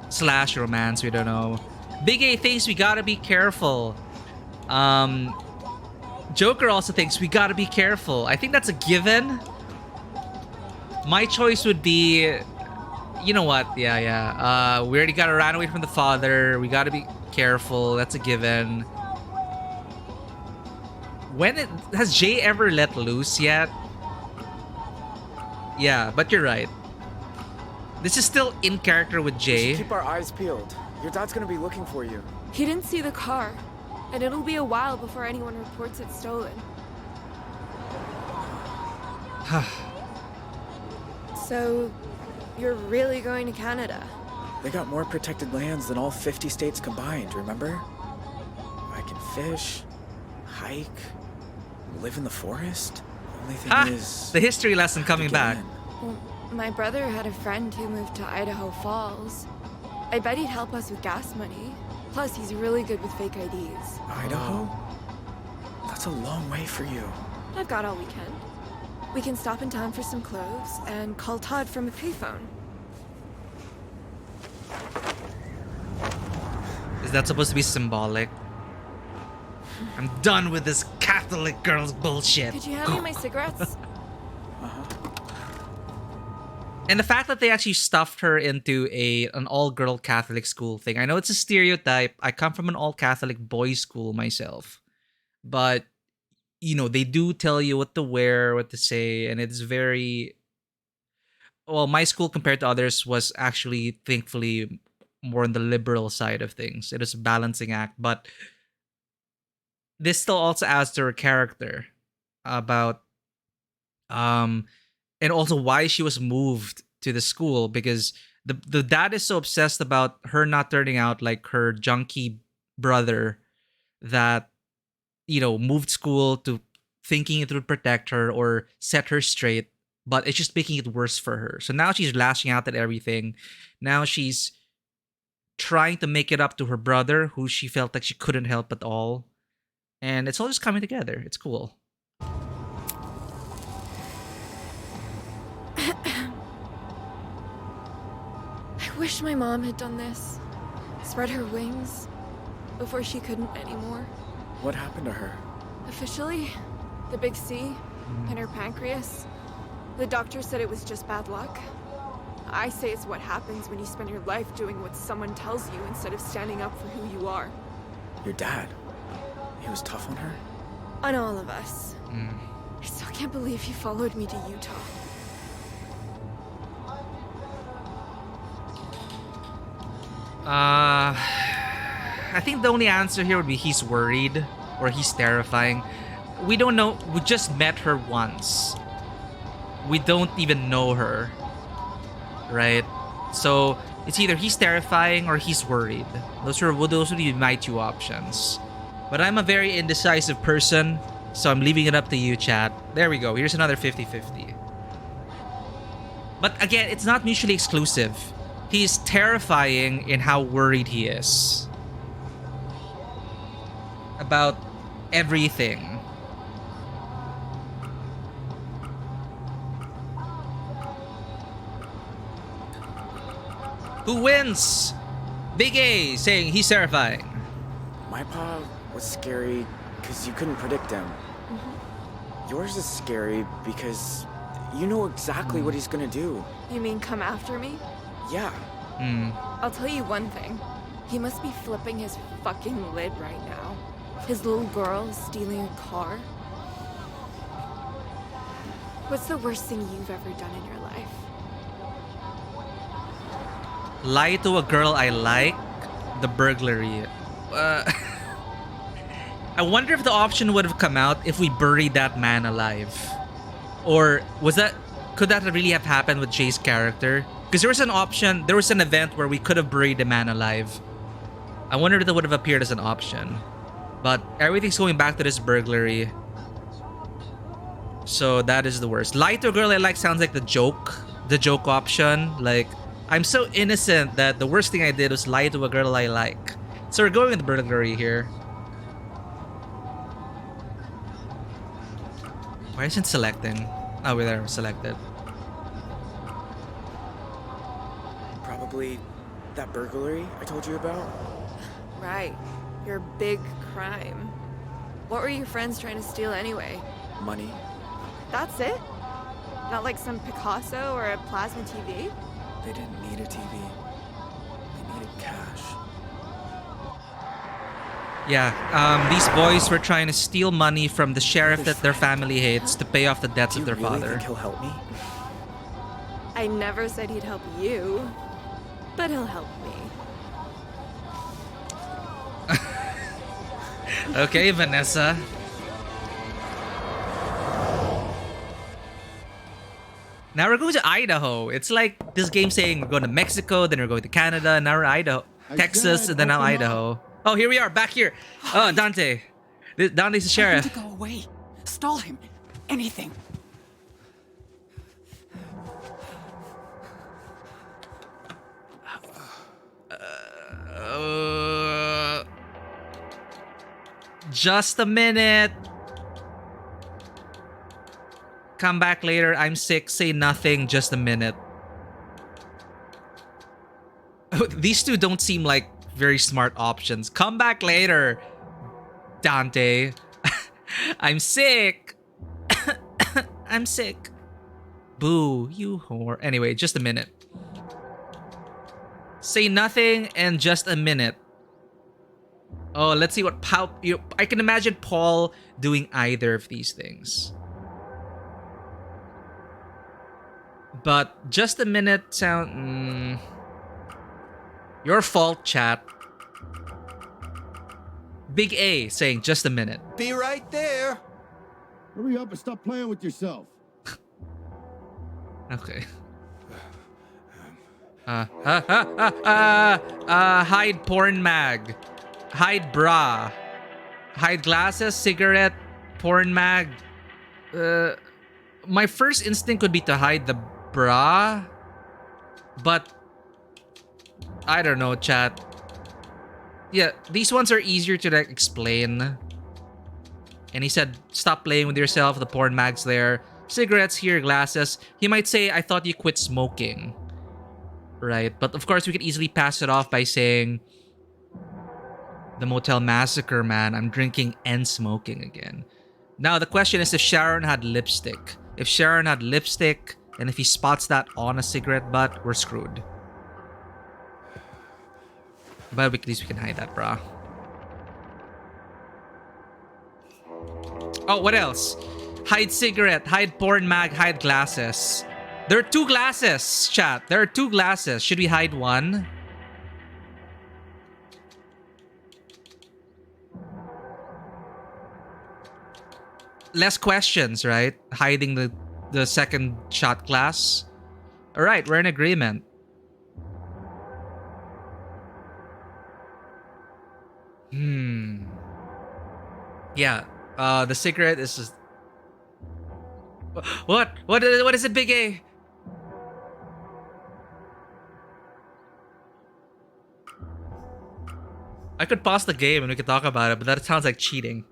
Slash romance, we don't know. Big A thinks we gotta be careful. Joker also thinks we gotta be careful. I think that's a given. My choice would be, you know what? Yeah. We already gotta run away from the father. We gotta be careful. That's a given. Has Jay ever let loose yet? Yeah, but you're right. This is still in character with We Jay. should keep our eyes peeled. Your dad's gonna be looking for you. He didn't see the car, and it'll be a while before anyone reports it stolen. So, you're really going to Canada? They got more protected lands than all 50 states combined, remember? I can fish, hike, live in the forest. Only thing is... The history lesson coming back. Well, my brother had a friend who moved to Idaho Falls. I bet he'd help us with gas money. Plus, he's really good with fake IDs. Idaho? That's a long way for you. I've got all weekend. We can stop in town for some clothes and call Todd from a payphone. Is that supposed to be symbolic? I'm done with this Catholic girl's bullshit. Could you hand me my cigarettes? And the fact that they actually stuffed her into an all-girl Catholic school thing. I know it's a stereotype. I come from an all-Catholic boys' school myself. But, you know, they do tell you what to wear, what to say, and it's very... Well, my school compared to others was actually, thankfully, more on the liberal side of things. It is a balancing act, but this still also adds to her character about... and also why she was moved to the school, because the dad is so obsessed about her not turning out like her junkie brother that, you know, moved school to thinking it would protect her or set her straight, but it's just making it worse for her. So now she's lashing out at everything. Now she's trying to make it up to her brother, who she felt like she couldn't help at all. And it's all just coming together. It's cool. I wish my mom had done this. Spread her wings before she couldn't anymore. What happened to her? Officially, the big C in her pancreas. The doctor said it was just bad luck. I say it's what happens when you spend your life doing what someone tells you instead of standing up for who you are. Your dad? He was tough on her? On all of us. I still can't believe he followed me to Utah. I think the only answer here would be he's worried or he's terrifying. We don't know. We just met her once. We don't even know her. Right? So it's either he's terrifying or he's worried. Those would be my two options. But I'm a very indecisive person, so I'm leaving it up to you, chat. There we go. Here's another 50-50. But again, it's not mutually exclusive. He's terrifying in how worried he is about everything. Who wins? Big A saying he's terrifying. My pa was scary because you couldn't predict him. Yours is scary because you know exactly what he's gonna do. You mean come after me? Yeah. I'll tell you one thing. He must be flipping his fucking lid right now. His little girl is stealing a car. What's the worst thing you've ever done in your life? Lie to a girl I like. The burglary. I wonder if the option would have come out if we buried that man alive. Or could that really have happened with Jay's character? Because there was an option, there was an event where we could have buried the man alive. I wonder if that would have appeared as an option. But everything's going back to this burglary. So that is the worst. Lie to a girl I like sounds like the joke option. Like, I'm so innocent that the worst thing I did was lie to a girl I like. So we're going with the burglary here. Why isn't selecting? Oh, we're there. Selected. Probably that burglary I told you about. Right. Your big crime. What were your friends trying to steal anyway? Money. That's it? Not like some Picasso or a plasma TV? They didn't need a TV. They needed cash. Yeah, these boys were trying to steal money from the sheriff that their family hates to pay off the debts of their father. Think he'll help me? I never said he'd help you, but he'll help me. Okay, Vanessa. Now we're going to Idaho. It's like this game saying we're going to Mexico, then we're going to Canada, and now we're Idaho. Texas, and then now Idaho. Oh, here we are, back here. Oh, Dante. Dante's the sheriff. Tell him to go away. Stall him. Anything. Just a minute. Come back later. I'm sick. Say nothing. Just a minute. These two don't seem like very smart options. Come back later, Dante. I'm sick. I'm sick. Boo, you whore. Anyway, just a minute. Say nothing and just a minute. Oh, let's see what I can imagine Paul doing either of these things. But just a minute sound... Your fault, chat. Big A saying just a minute. Be right there. Hurry up and stop playing with yourself. Okay. Hide porn mag. Hide bra. Hide glasses, cigarette, porn mag. My first instinct would be to hide the bra. But I don't know, chat. Yeah, these ones are easier to like explain. And he said, stop playing with yourself. The porn mag's there. Cigarettes here, glasses. He might say, I thought you quit smoking. Right? But of course, we could easily pass it off by saying, the motel massacre, man. I'm drinking and smoking again. Now, the question is if Sharon had lipstick. If Sharon had lipstick, and if he spots that on a cigarette butt, we're screwed. But at least we can hide that, brah. Oh, what else? Hide cigarette, hide porn mag, hide glasses. There are 2 glasses, chat. There are 2 glasses. Should we hide one? Less questions, right? Hiding the second shot glass. All right, we're in agreement. Yeah, the cigarette is just... What is it, Big A? I could pause the game and we could talk about it, but that sounds like cheating.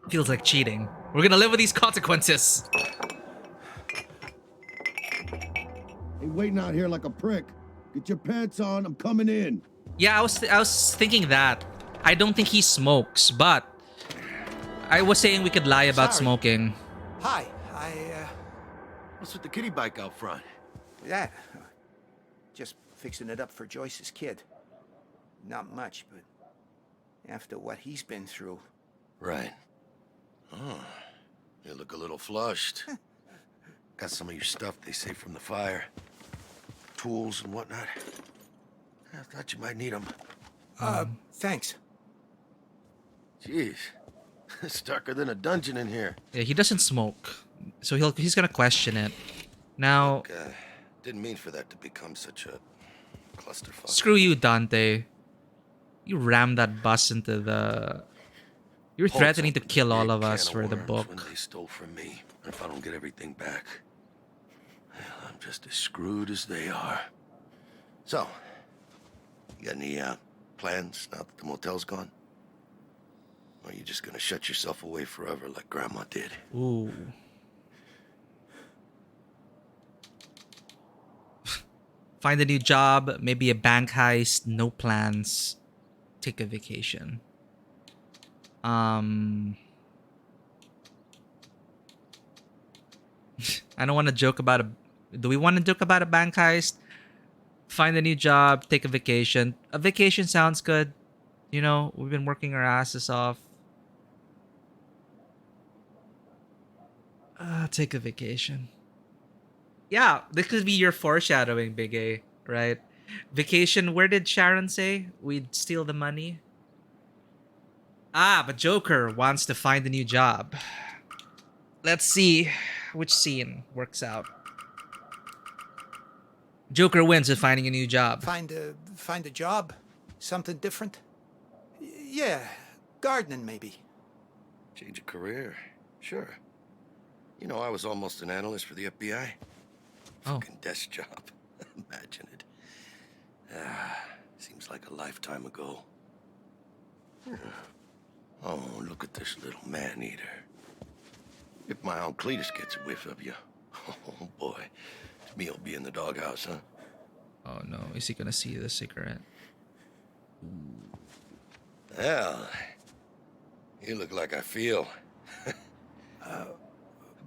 Feels like cheating. We're gonna live with these consequences. Ain't waiting out here like a prick. Get your pants on, I'm coming in. Yeah, I was thinking that. I don't think he smokes, but I was saying we could lie about smoking. Hi, What's with the kiddie bike out front? Yeah, just fixing it up for Joyce's kid. Not much, but after what he's been through. Right. Oh, you look a little flushed. Got some of your stuff they saved from the fire. Tools and whatnot. I thought you might need them. Thanks. Jeez. It's darker than a dungeon in here. Yeah, he doesn't smoke, so he's gonna question it. Now, Look, didn't mean for that to become such a clusterfuck. screw you, Dante. You rammed that bus into the... You're threatening to kill all of us for the book. When they stole from me, and if I don't get everything back, well, I'm just as screwed as they are. So, you got any plans now that the motel's gone? Or are you just gonna shut yourself away forever like Grandma did? Ooh. Find a new job, maybe a bank heist, no plans, take a vacation. I don't want to joke about a... Do we want to joke about a bank heist? Find a new job, take a vacation. A vacation sounds good. You know, we've been working our asses off. Take a vacation. Yeah, this could be your foreshadowing, Big A, right? Vacation, where did Sharon say we'd steal the money? Ah, but Joker wants to find a new job. Let's see which scene works out. Joker wins at finding a new job. Find a job? Something different? Yeah, gardening maybe. Change a career? Sure. You know, I was almost an analyst for the FBI. Fucking desk job. Imagine it. Seems like a lifetime ago. Oh, look at this little man-eater. If my Aunt Cletus gets a whiff of you, oh boy, me'll be in the doghouse, huh? Oh no, is he gonna see the cigarette? Well, you look like I feel. I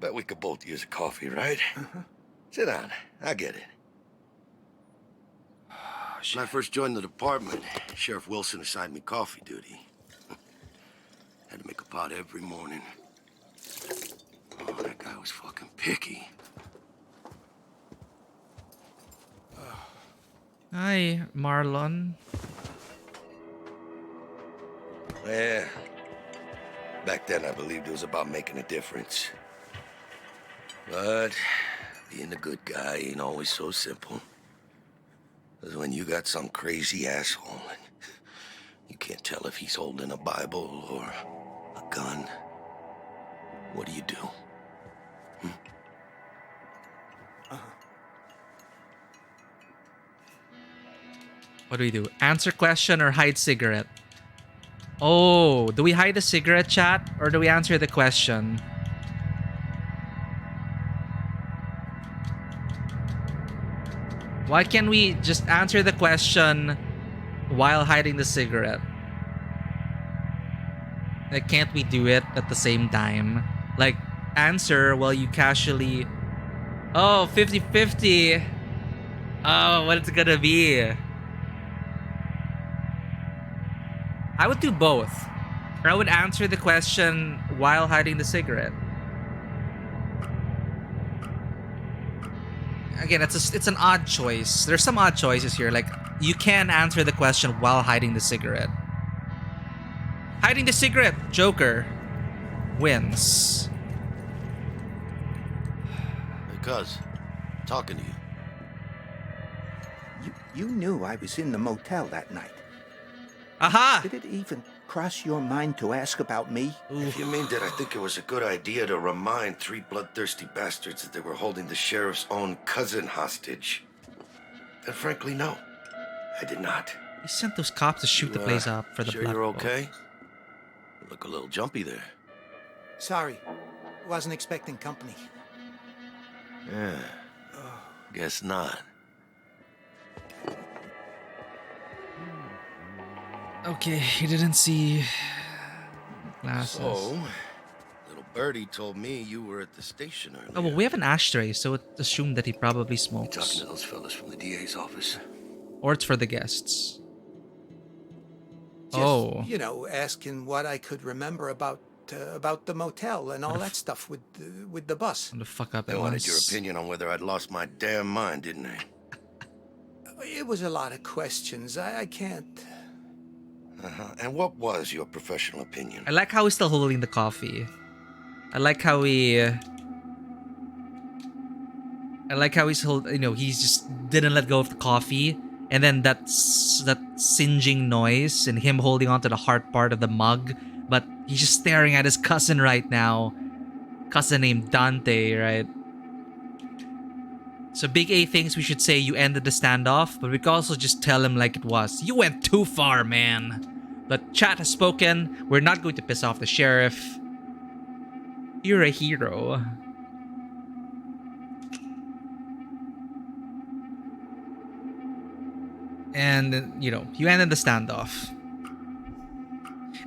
bet we could both use a coffee, right? Sit down, I get it. When I first joined the department, Sheriff Wilson assigned me coffee duty. Had to make a pot every morning. Oh, that guy was fucking picky. Hi, Marlon. Yeah. Back then, I believed it was about making a difference. But being a good guy ain't always so simple. Because when you got some crazy asshole and you can't tell if he's holding a Bible or a gun, what do you do? What do we do? Answer question or hide cigarette? Oh, do we hide the cigarette, chat? Or do we answer the question? Why can't we just answer the question while hiding the cigarette? Like, can't we do it at the same time? Like, answer while you casually... Oh, 50-50. Oh, what it's gonna be? I would do both. Or I would answer the question while hiding the cigarette. Again, it's an odd choice. There's some odd choices here. Like, you can answer the question while hiding the cigarette. Hiding the cigarette, Joker wins. Because, talking to you. You knew I was in the motel that night. Aha! Did it even cross your mind to ask about me? If you mean that I think it was a good idea to remind three bloodthirsty bastards that they were holding the sheriff's own cousin hostage, then frankly, no. I did not. He sent those cops to shoot the place up for the sure black you're book. okay? You look a little jumpy there. Sorry. Wasn't expecting company. Yeah. Guess not. Okay, he didn't see glasses. So, little birdie told me you were at the station earlier. Oh, well, we have an ashtray, so it's assumed that he probably You smokes. talking to those fellas from the DA's office? Or it's for the guests. Just, you know, asking what I could remember about the motel and all that stuff with the bus. The fuck up They wanted your opinion on whether I'd lost my damn mind, didn't they? It was a lot of questions. I can't... And what was your professional opinion? I like how he's still holding the coffee. I like how he... I like how he's he's just didn't let go of the coffee. And then that singeing noise and him holding onto the hard part of the mug. But he's just staring at his cousin right now. Cousin named Dante, right? So Big A thinks we should say you ended the standoff, but we can also just tell him like it was. You went too far, man. But chat has spoken. We're not going to piss off the sheriff. You're a hero. And, you know, you ended the standoff.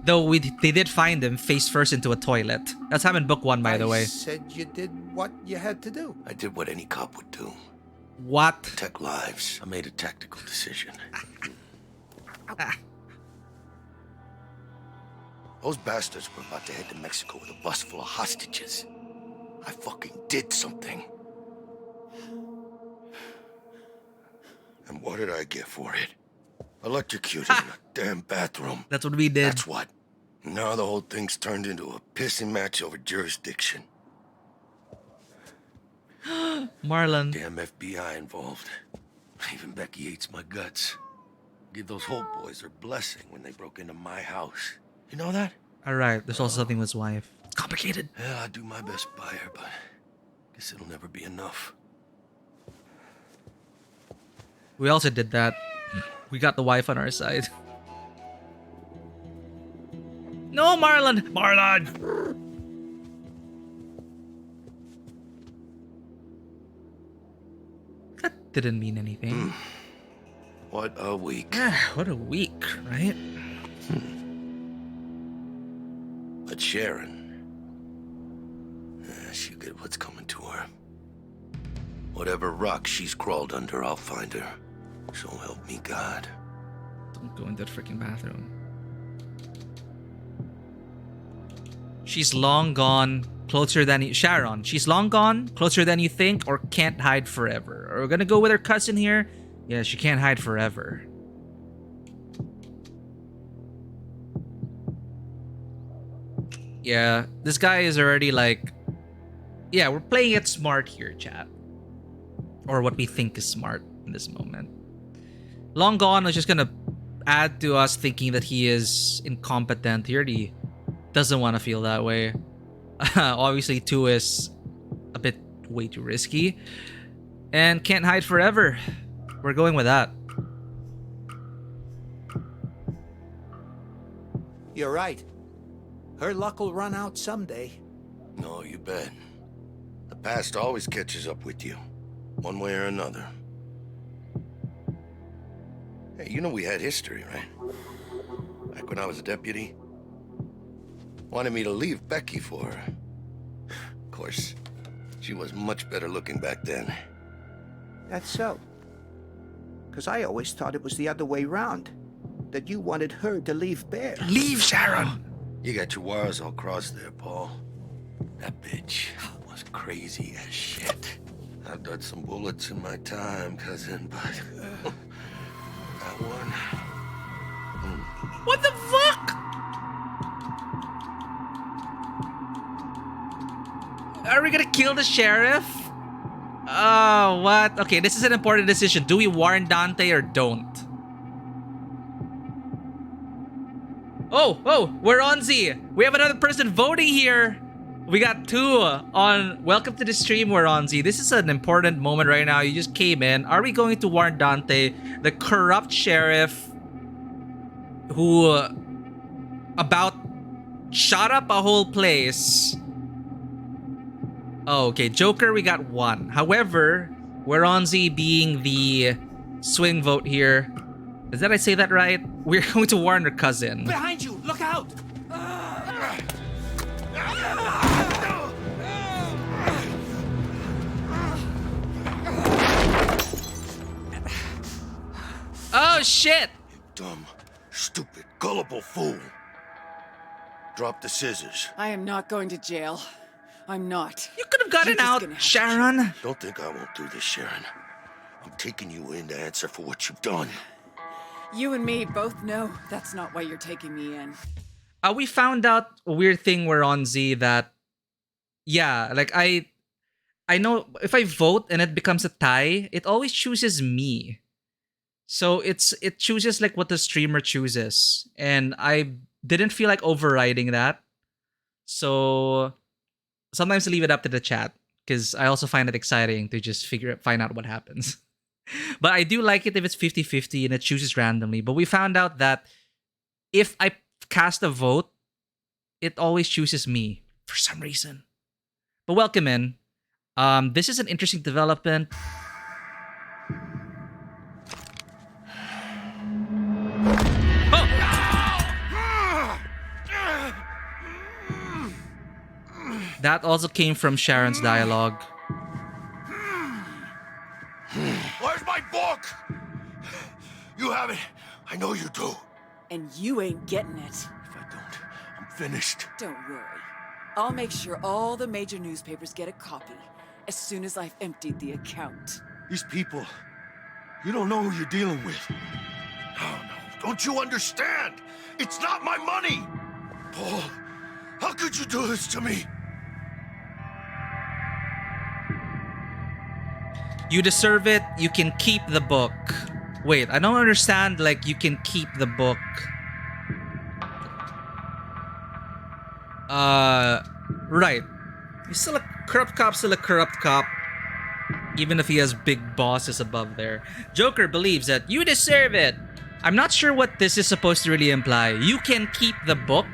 Though they did find him face first into a toilet. That's happened in book 1, by the way. I said you did what you had to do. I did what any cop would do. What? Protect lives. I made a tactical decision. Those bastards were about to head to Mexico with a bus full of hostages. I fucking did something. And what did I get for it? Electrocuted in a damn bathroom. That's what we did. That's what. Now the whole thing's turned into a pissing match over jurisdiction. Marlon. Damn FBI involved. Even Becky hates my guts. Give those Holt boys their blessing when they broke into my house. You know that? Alright, there's also something with his wife. It's complicated. Yeah, I'll do my best by her, but guess it'll never be enough. We also did that. We got the wife on our side. No, Marlon! Marlon! That didn't mean anything. What a week. What a week, right? But Sharon, she'll get what's coming to her. Whatever rock she's crawled under, I'll find her. So help me God. Don't go into the freaking bathroom. She's long gone, closer than you... Sharon, she's long gone, closer than you think, or can't hide forever. Are we gonna go with her cousin here? Yeah, she can't hide forever. Yeah, this guy is already like... Yeah, we're playing it smart here, chat. Or what we think is smart in this moment. Long gone is just gonna add to us thinking that he is incompetent. He already doesn't want to feel that way. Obviously, 2 is a bit way too risky. And can't hide forever. We're going with that. You're right. Her luck will run out someday. No, you bet. The past always catches up with you, one way or another. Hey, you know we had history, right? Back when I was a deputy. Wanted me to leave Becky for her. Of course, she was much better looking back then. That's so. Because I always thought it was the other way round. That you wanted her to leave Bear. Leave, Sharon! You got your wires all crossed there, Paul. That bitch was crazy as shit. I've dodged some bullets in my time, cousin, but... that one... What the fuck? Are we gonna kill the sheriff? Oh, what? Okay, this is an important decision. Do we warn Dante or don't? Oh, we're on Z. We have another person voting here. We got 2 on Welcome to the Stream, we're on Z. This is an important moment right now. You just came in. Are we going to warn Dante, the corrupt sheriff who about shot up a whole place? Oh, okay, Joker, we got 1. However, Weronzi being the swing vote here. Did I say that right? We're going to warn her cousin. Behind you! Look out! Oh, shit! You dumb, stupid, gullible fool. Drop the scissors. I am not going to jail. I'm not. You could have gotten out, Sharon. Don't think I won't do this, Sharon. I'm taking you in to answer for what you've done. You and me both know that's not why you're taking me in. We found out a weird thing where on Z that, yeah, like I know if I vote and it becomes a tie, it always chooses me. So it chooses like what the streamer chooses, and I didn't feel like overriding that. So sometimes leave it up to the chat. because I also find it exciting to just find out what happens. But I do like it if it's 50-50 and it chooses randomly. But we found out that if I cast a vote, it always chooses me for some reason. But welcome in. This is an interesting development. That also came from Sharon's dialogue. Where's my book? You have it. I know you do. And you ain't getting it. If I don't, I'm finished. Don't worry. I'll make sure all the major newspapers get a copy as soon as I've emptied the account. These people, you don't know who you're dealing with. Oh, no. Don't you understand? It's not my money. Paul, how could you do this to me? You deserve it. You can keep the book. Wait, I don't understand. Like, you can keep the book. Right. He's still a corrupt cop, still a corrupt cop. Even if he has big bosses above there. Joker believes that you deserve it. I'm not sure what this is supposed to really imply. You can keep the book?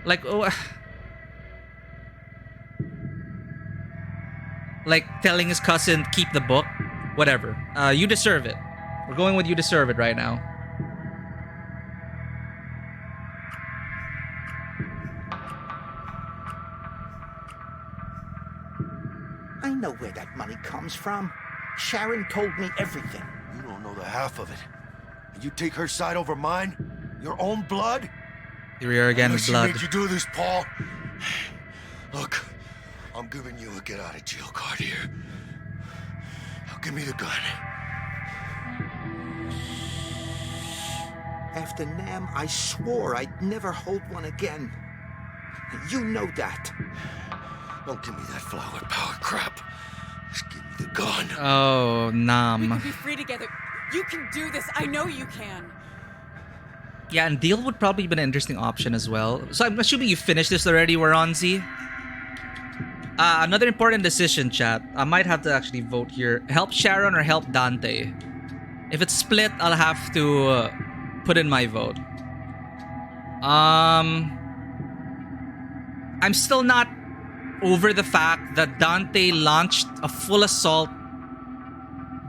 Like, oh... Like telling his cousin, keep the book. Whatever. You deserve it. We're going with you deserve it right now. I know where that money comes from. Sharon told me everything. You don't know the half of it. And you take her side over mine? Your own blood? Here we are again with blood. She made you do this, Paul. Look, I'm giving you a get-out-of-jail card here. Now give me the gun. After Nam, I swore I'd never hold one again. You know that. Don't give me that flower power crap. Just give me the gun. Oh, Nam. We can be free together. You can do this. I know you can. Yeah, and deal would probably be an interesting option as well. So I'm assuming you finished this already, Waronzi. Another important decision, chat. I might have to actually vote here. Help Sharon or help Dante? If it's split, I'll have to put in my vote. I'm still not over the fact that Dante launched a full assault,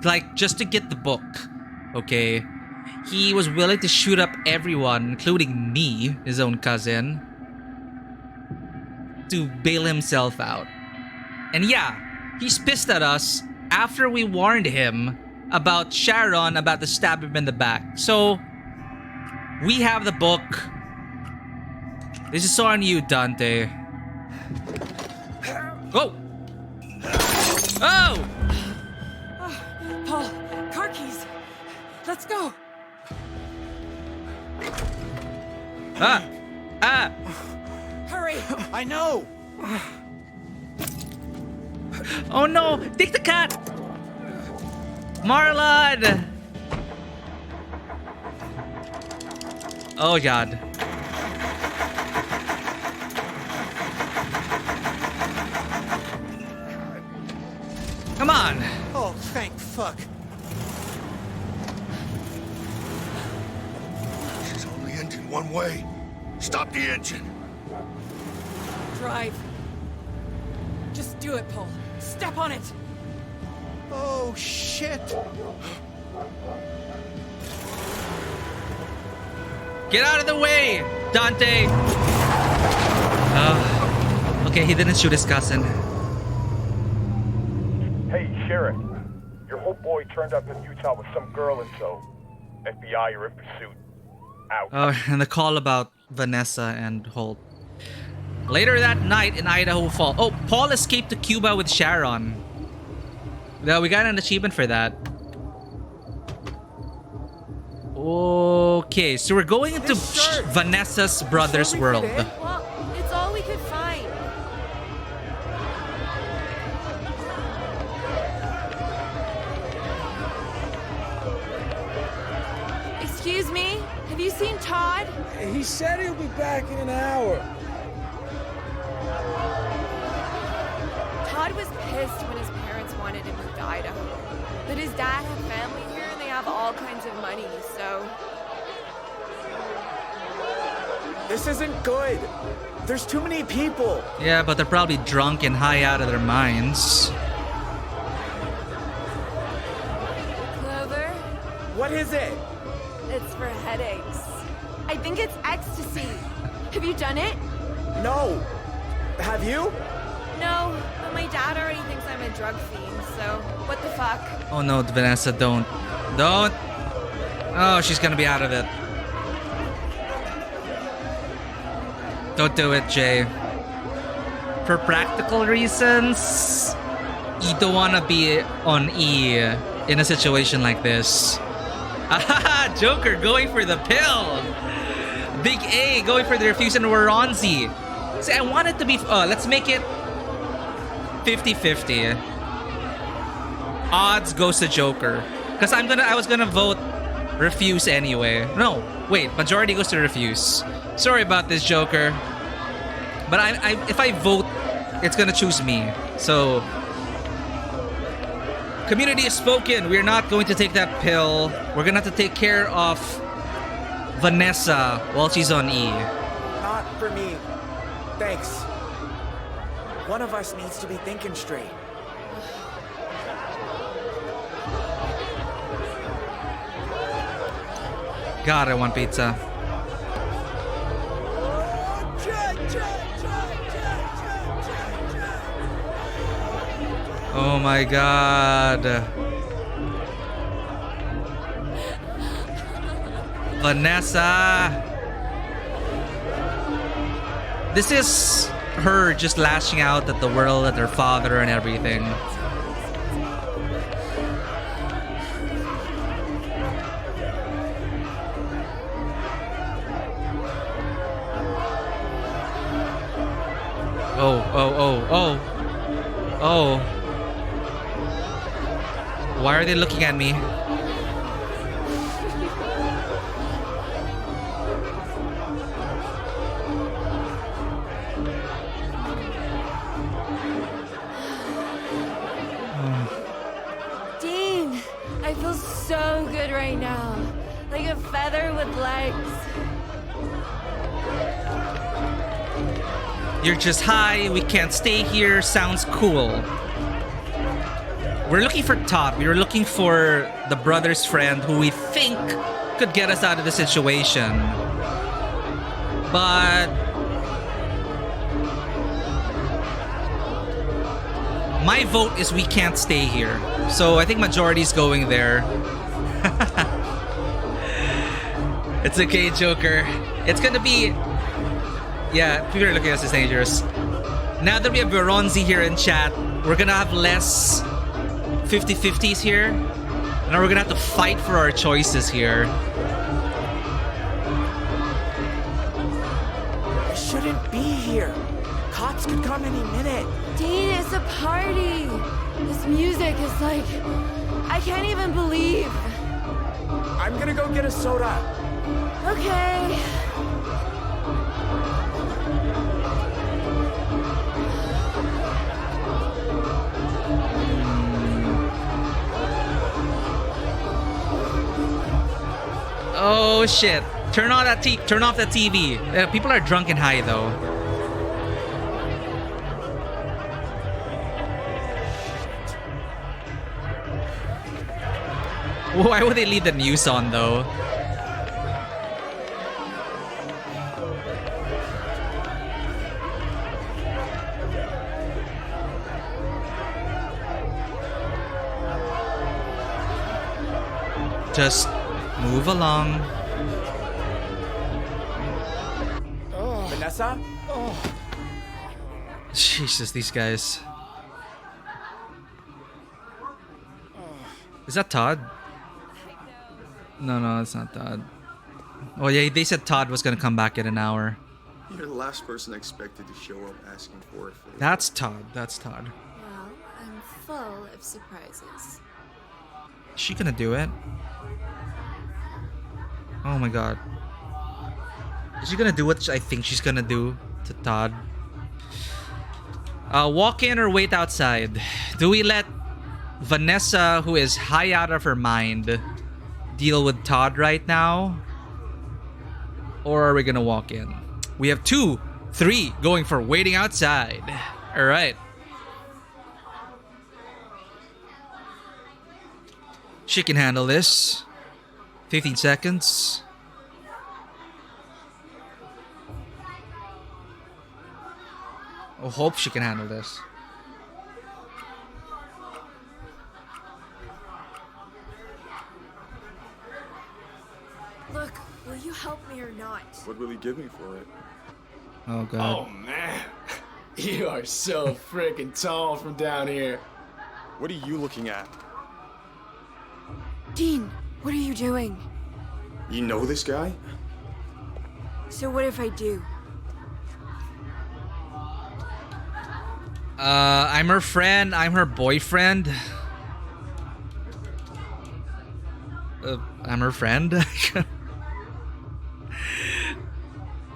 like, just to get the book. Okay? He was willing to shoot up everyone, including me, his own cousin, to bail himself out. And yeah, he's pissed at us after we warned him about Sharon about to stab him in the back. So, we have the book. This is on you, Dante. Whoa! Oh! Paul, car keys. Let's go. Hurry. I know. Oh no! Take the cat! Marlon! Oh god. Come on! Oh, thank fuck. This is only ending one way. Stop the engine. Drive. Just do it, Paul. Step on it. Oh, shit. Get out of the way, Dante! Okay, he didn't shoot his cousin. Hey, Sheriff. Your whole boy turned up in Utah with some girl in tow. FBI are in pursuit. Out. And the call about Vanessa and Holt. Later that night in Idaho Falls. Oh, Paul escaped to Cuba with Sharon. No, we got an achievement for that. Okay, so we're going into Vanessa's brother's world. Well, it's all we could find. Excuse me? Have you seen Todd? He said he'll be back in an hour. Todd Todd was pissed when his parents wanted him to move to Idaho. But his dad had family here and they have all kinds of money, so... This isn't good. There's too many people. Yeah, but they're probably drunk and high out of their minds. Clover? What is it? It's for headaches. I think it's ecstasy. Have you done it? No. Have you? No, but my dad already thinks I'm a drug fiend, so what the fuck? Oh no, Vanessa, don't. Don't! Oh, she's gonna be out of it. Don't do it, Jay. For practical reasons, you don't wanna be on E in a situation like this. Aha! Joker going for the pill! Big A going for the refuse and Waronzi. See, I want it to be... let's make it 50-50. Odds goes to Joker. Because I was gonna vote refuse anyway. No, wait, majority goes to refuse. Sorry about this, Joker. But if I vote, it's gonna choose me. So... Community has spoken. We're not going to take that pill. We're gonna have to take care of Vanessa while she's on E. Not for me. Thanks. One of us needs to be thinking straight. God, I want pizza. Oh my God. Vanessa. This is her just lashing out at the world, at her father and everything. Oh. Why are they looking at me? Dean, I feel so good right now. Like a feather with legs. You're just high, we can't stay here, sounds cool. We're looking for Todd. We were looking for the brother's friend who we think could get us out of the situation. But... my vote is we can't stay here. So I think majority's going there. It's okay, Joker. It's gonna be... yeah, people are looking at us as dangerous. Now that we have Veronzi here in chat, we're gonna have less 50-50s here. And we're gonna have to fight for our choices here. I shouldn't be here. Cops could come any minute. Dean, it's a party. This music is like... I can't even believe. I'm gonna go get a soda. Okay. Oh shit. Turn off that TV. People are drunk and high though. Why would they leave the news on though? Just move along. Vanessa? Jesus, these guys. Is that Todd? No, it's not Todd. Oh yeah, they said Todd was gonna come back in an hour. You're the last person I expected to show up asking for a favor. That's Todd. That's Todd. Well, I'm full of surprises. Is she gonna do it? Oh my god. Is she gonna do what I think she's gonna do to Todd? Walk in or wait outside? Do we let Vanessa, who is high out of her mind, deal with Todd right now? Or are we gonna walk in? We have 2, 3 going for waiting outside. All right. She can handle this. 15 seconds. I hope she can handle this. Look, will you help me or not? What will he give me for it? Oh, God. Oh, man. You are so freaking tall from down here. What are you looking at? Dean, what are you doing? You know this guy? So what if I do? I'm her friend. I'm her boyfriend. I'm her friend.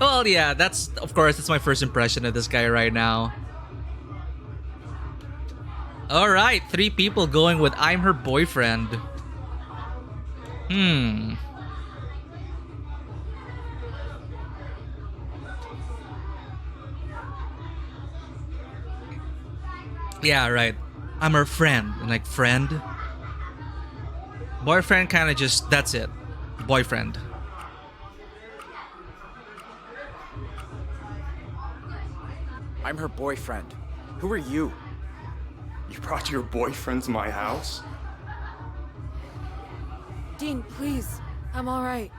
Well, yeah, that's, of course, that's my first impression of this guy right now. All right, 3 people going with I'm her boyfriend. Yeah, right. I'm her friend. And like, friend? Boyfriend kind of just, that's it. Boyfriend. I'm her boyfriend. Who are you? You brought your boyfriend to my house? Dean, please. I'm all right.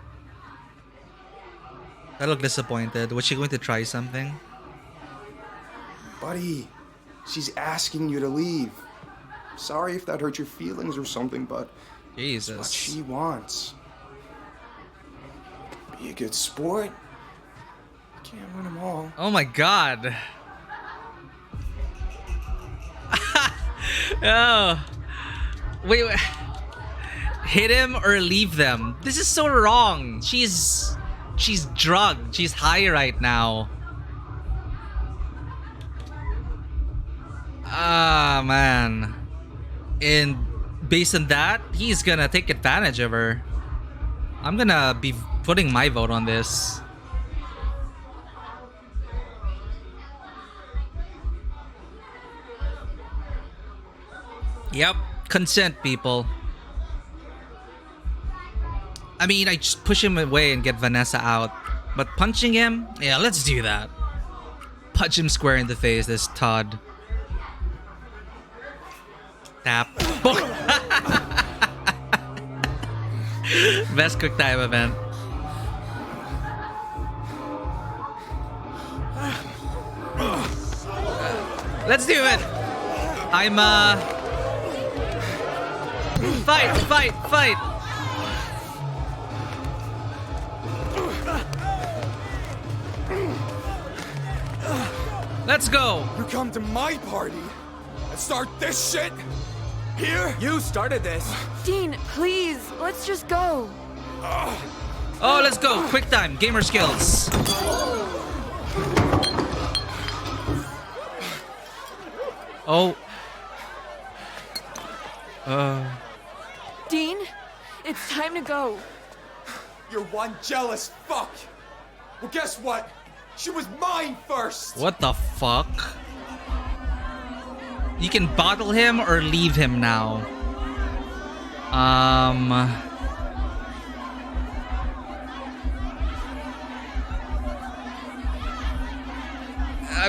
I look disappointed. Was she going to try something? Buddy, she's asking you to leave. Sorry if that hurt your feelings or something, but Jesus. it's what she wants. Be a good sport. You can't win them all. Oh my god. Oh. Wait. Hit him or leave them? This is so wrong. She's drugged. She's high right now. Ah, man. And based on that, he's gonna take advantage of her. I'm gonna be putting my vote on this. Yep, consent, people. I mean, I just push him away and get Vanessa out. But punching him? Yeah, let's do that. Punch him square in the face, this Todd. Tap. Best quick time event. Let's do it! I'm, Fight, fight, fight! Let's go! You come to my party and start this shit? Here? You started this. Dean, please, let's just go. Oh, let's go! Quick time, gamer skills. Oh. Dean, it's time to go. You're one jealous fuck. Well, guess what? She was mine first. What the fuck? You can bottle him or leave him now. I'm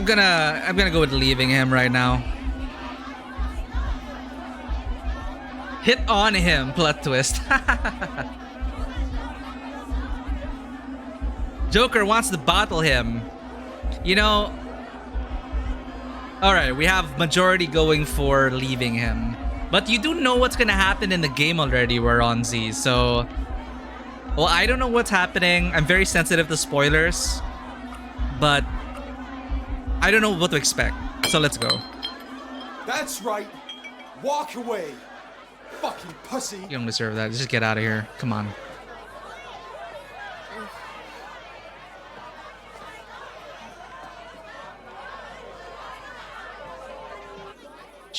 gonna go with leaving him right now. Hit on him, plot twist. Joker wants to bottle him. You know, alright, we have majority going for leaving him. But you do know what's gonna happen in the game already, we're on Z, so... Well, I don't know what's happening. I'm very sensitive to spoilers. But... I don't know what to expect. So let's go. That's right. Walk away. Fucking pussy. You don't deserve that. Just get out of here. Come on.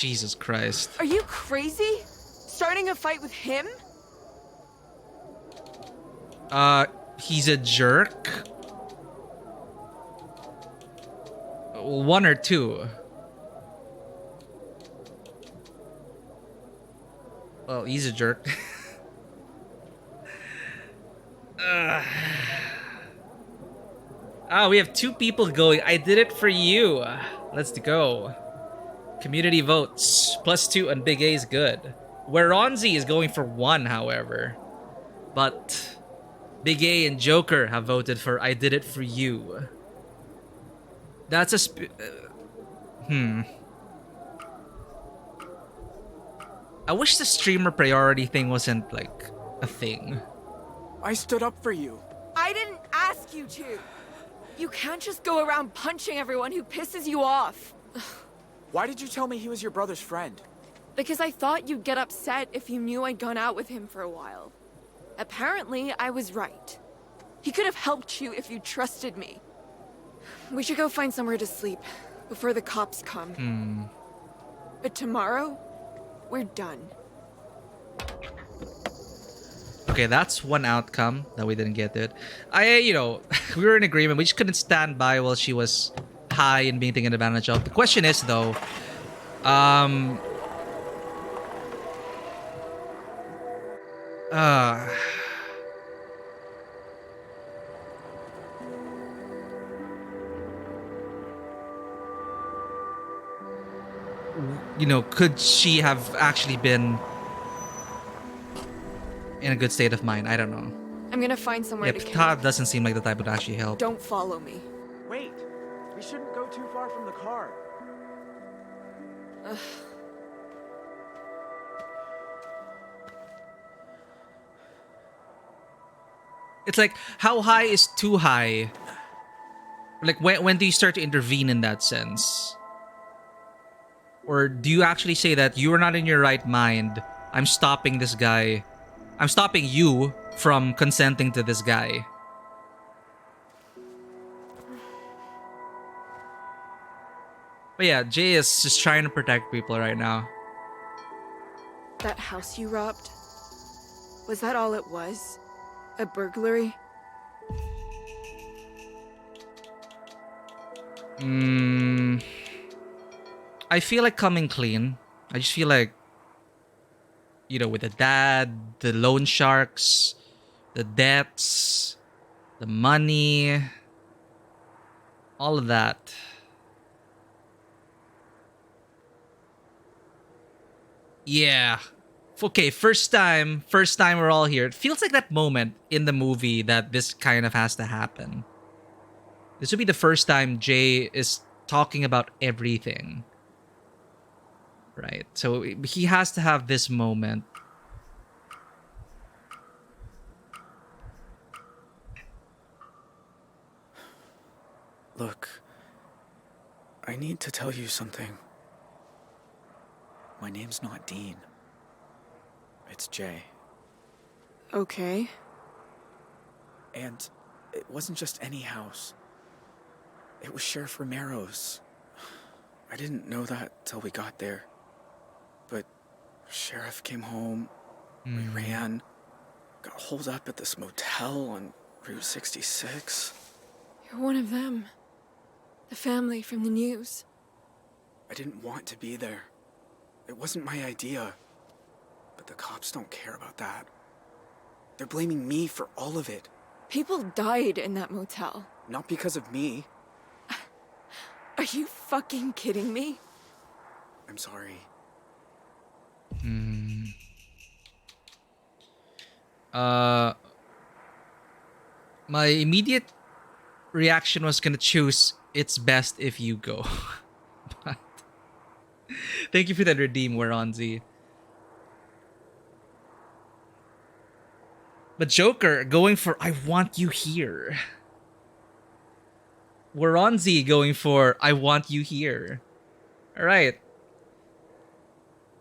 Jesus Christ. Are you crazy? Starting a fight with him? He's a jerk. One or two. Well, he's a jerk. We have two people going. I did it for you. Let's go. Community votes. +2 and Big A is good. Weronzi is going for 1, however. But Big A and Joker have voted for I did it for you. That's a I wish the streamer priority thing wasn't like a thing. I stood up for you. I didn't ask you to. You can't just go around punching everyone who pisses you off. Why did you tell me he was your brother's friend? Because I thought you'd get upset if you knew I'd gone out with him for a while. Apparently, I was right. He could have helped you if you trusted me. We should go find somewhere to sleep before the cops come. But tomorrow, we're done. Okay, that's one outcome that we didn't get it. We were in agreement. We just couldn't stand by while she was high and being taken advantage of. The question is, though, could she have actually been in a good state of mind? I don't know. I'm gonna find somewhere to camp. Todd doesn't seem like the type that would actually help. Don't follow me. Wait, we shouldn't go too far from the car. Ugh. It's like, how high is too high? Like, when do you start to intervene in that sense? Or do you actually say that you are not in your right mind? I'm stopping this guy. I'm stopping you from consenting to this guy. But yeah, Jay is just trying to protect people right now. That house you robbed? Was that all it was? A burglary? I feel like coming clean. I just feel like, with the dad, the loan sharks, the debts, the money, all of that. Yeah. Okay, first time we're all here. It feels like that moment in the movie that this kind of has to happen. This would be the first time Jay is talking about everything. Right? So he has to have this moment. Look, I need to tell you something. My name's not Dean. It's Jay. Okay. And it wasn't just any house. It was Sheriff Romero's. I didn't know that till we got there. But Sheriff came home, we ran, got holed up at this motel on Route 66. You're one of them. The family from the news. I didn't want to be there. It wasn't my idea. But the cops don't care about that. They're blaming me for all of it. People died in that motel. Not because of me. Are you fucking kidding me? I'm sorry. My immediate reaction was gonna choose it's best if you go. But thank you for that redeem, Weronzi. But Joker going for I want you here. Weronzi going for I want you here. Alright.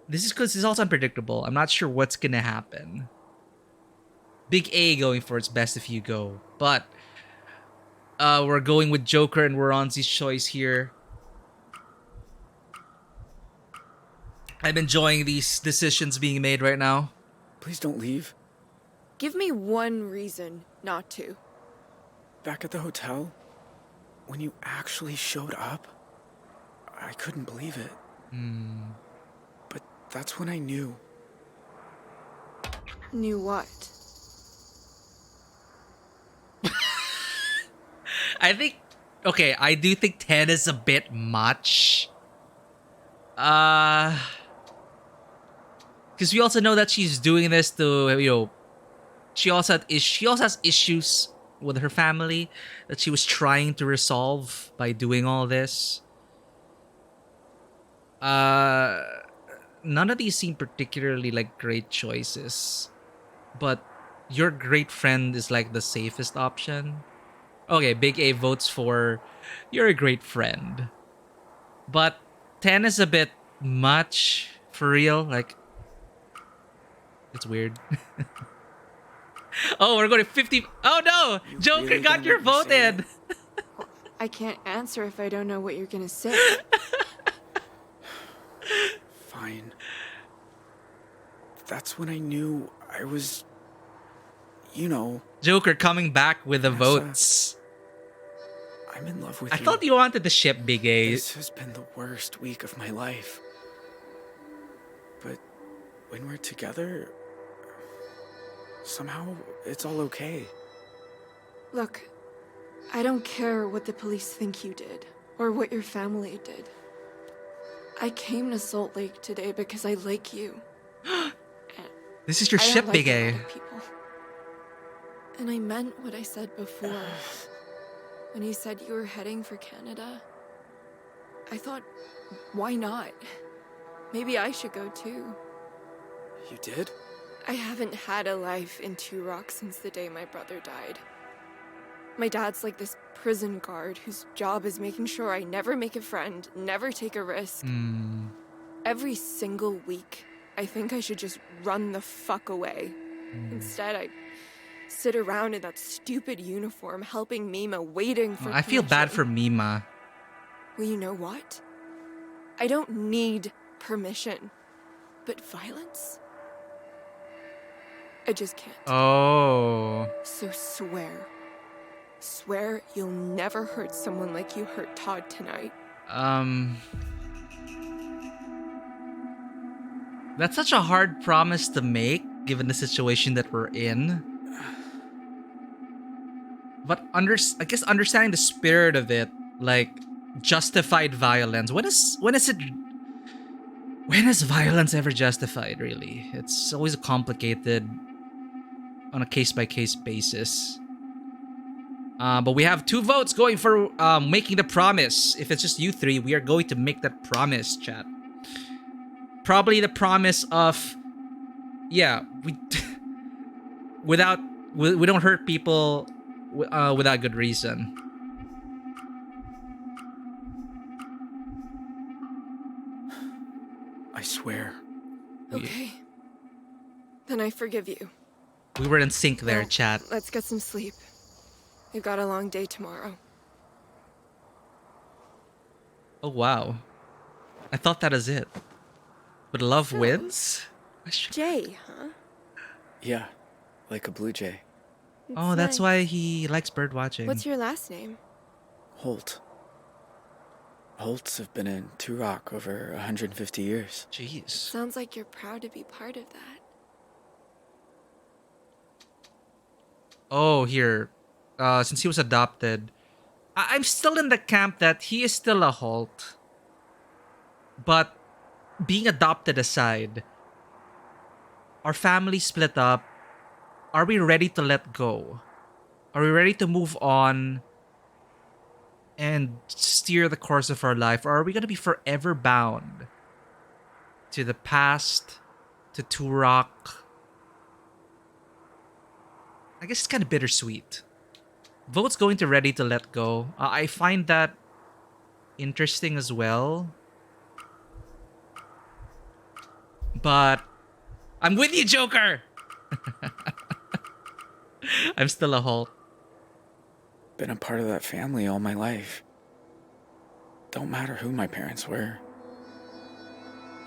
This is because it's also unpredictable. I'm not sure what's gonna happen. Big A going for it's best if you go. But we're going with Joker and Weronzi's choice here. I'm enjoying these decisions being made right now. Please don't leave. Give me one reason not to. Back at the hotel, when you actually showed up, I couldn't believe it. But that's when I knew. Knew what? I think, okay, I do think 10 is a bit much. Because we also know that she's doing this to, she also has issues with her family that she was trying to resolve by doing all this. None of these seem particularly like great choices, but your great friend is like the safest option. Okay, Big A votes for you're a great friend. But 10 is a bit much for real. Like, it's weird. Oh, we're going to 50. Oh no! Joker really got gonna your let me vote say in. I can't answer if I don't know what you're gonna say. Fine. That's when I knew I was, Joker coming back with the votes. I'm in love with I you. thought you wanted to ship Big A. This has been the worst week of my life. But when we're together, somehow it's all okay. Look, I don't care what the police think you did, or what your family did. I came to Salt Lake today because I like you. This is your I don't ship, like Big a A. lot of people. And I meant what I said before. When you said you were heading for Canada, I thought, why not? Maybe I should go too. You did? I haven't had a life in Two Rocks since the day my brother died. My dad's like this prison guard whose job is making sure I never make a friend, never take a risk. Every single week, I think I should just run the fuck away. Instead, I sit around in that stupid uniform helping Mima, waiting for I feel bad for permission. Mima. Well, you know what? I don't need permission. But violence? I just can't. Oh. So swear. Swear you'll never hurt someone like you hurt Todd tonight. That's such a hard promise to make, given the situation that we're in. But I guess understanding the spirit of it, like justified violence. When is violence ever justified? Really, it's always complicated on a case-by-case basis. But we have 2 votes going for making the promise. If it's just you 3, we are going to make that promise, chat. Probably the promise of, yeah, we don't hurt people without good reason. I swear. Okay. Then I forgive you. We were in sync there, Well, chat. Let's get some sleep. We've got a long day tomorrow. Oh wow. I thought that is it. But love wins? Jay, huh? Yeah, like a blue jay. Oh, that's nice. why he likes bird watching. What's your last name? Holt. Holts have been in Two Rock over 150 years. Jeez. Sounds like you're proud to be part of that. Oh, here. Since he was adopted, I'm still in the camp that he is still a Holt. But being adopted aside, our family split up. Are we ready to let go? Are we ready to move on and steer the course of our life? Or are we going to be forever bound to the past, to Two Rock? I guess it's kind of bittersweet. Vote's going to ready to let go. I find that interesting as well. But I'm with you, Joker! I'm still a Holt. Been a part of that family all my life. Don't matter who my parents were.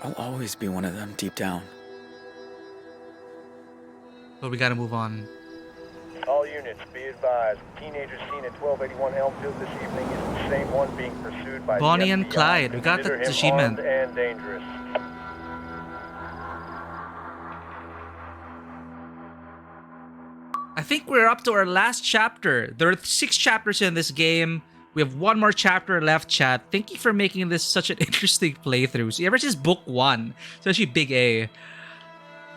I'll always be one of them deep down. But we gotta move on. All units, be advised. Teenager seen at 1281 Elmfield this evening is the same one being pursued by Bonnie the and FBI. Clyde. We got the Consider him achievement. armed and dangerous. I think we're up to our last chapter. There are 6 chapters in this game. We have 1 more chapter left, chat. Thank you for making this such an interesting playthrough. So ever since book 1, especially Big A.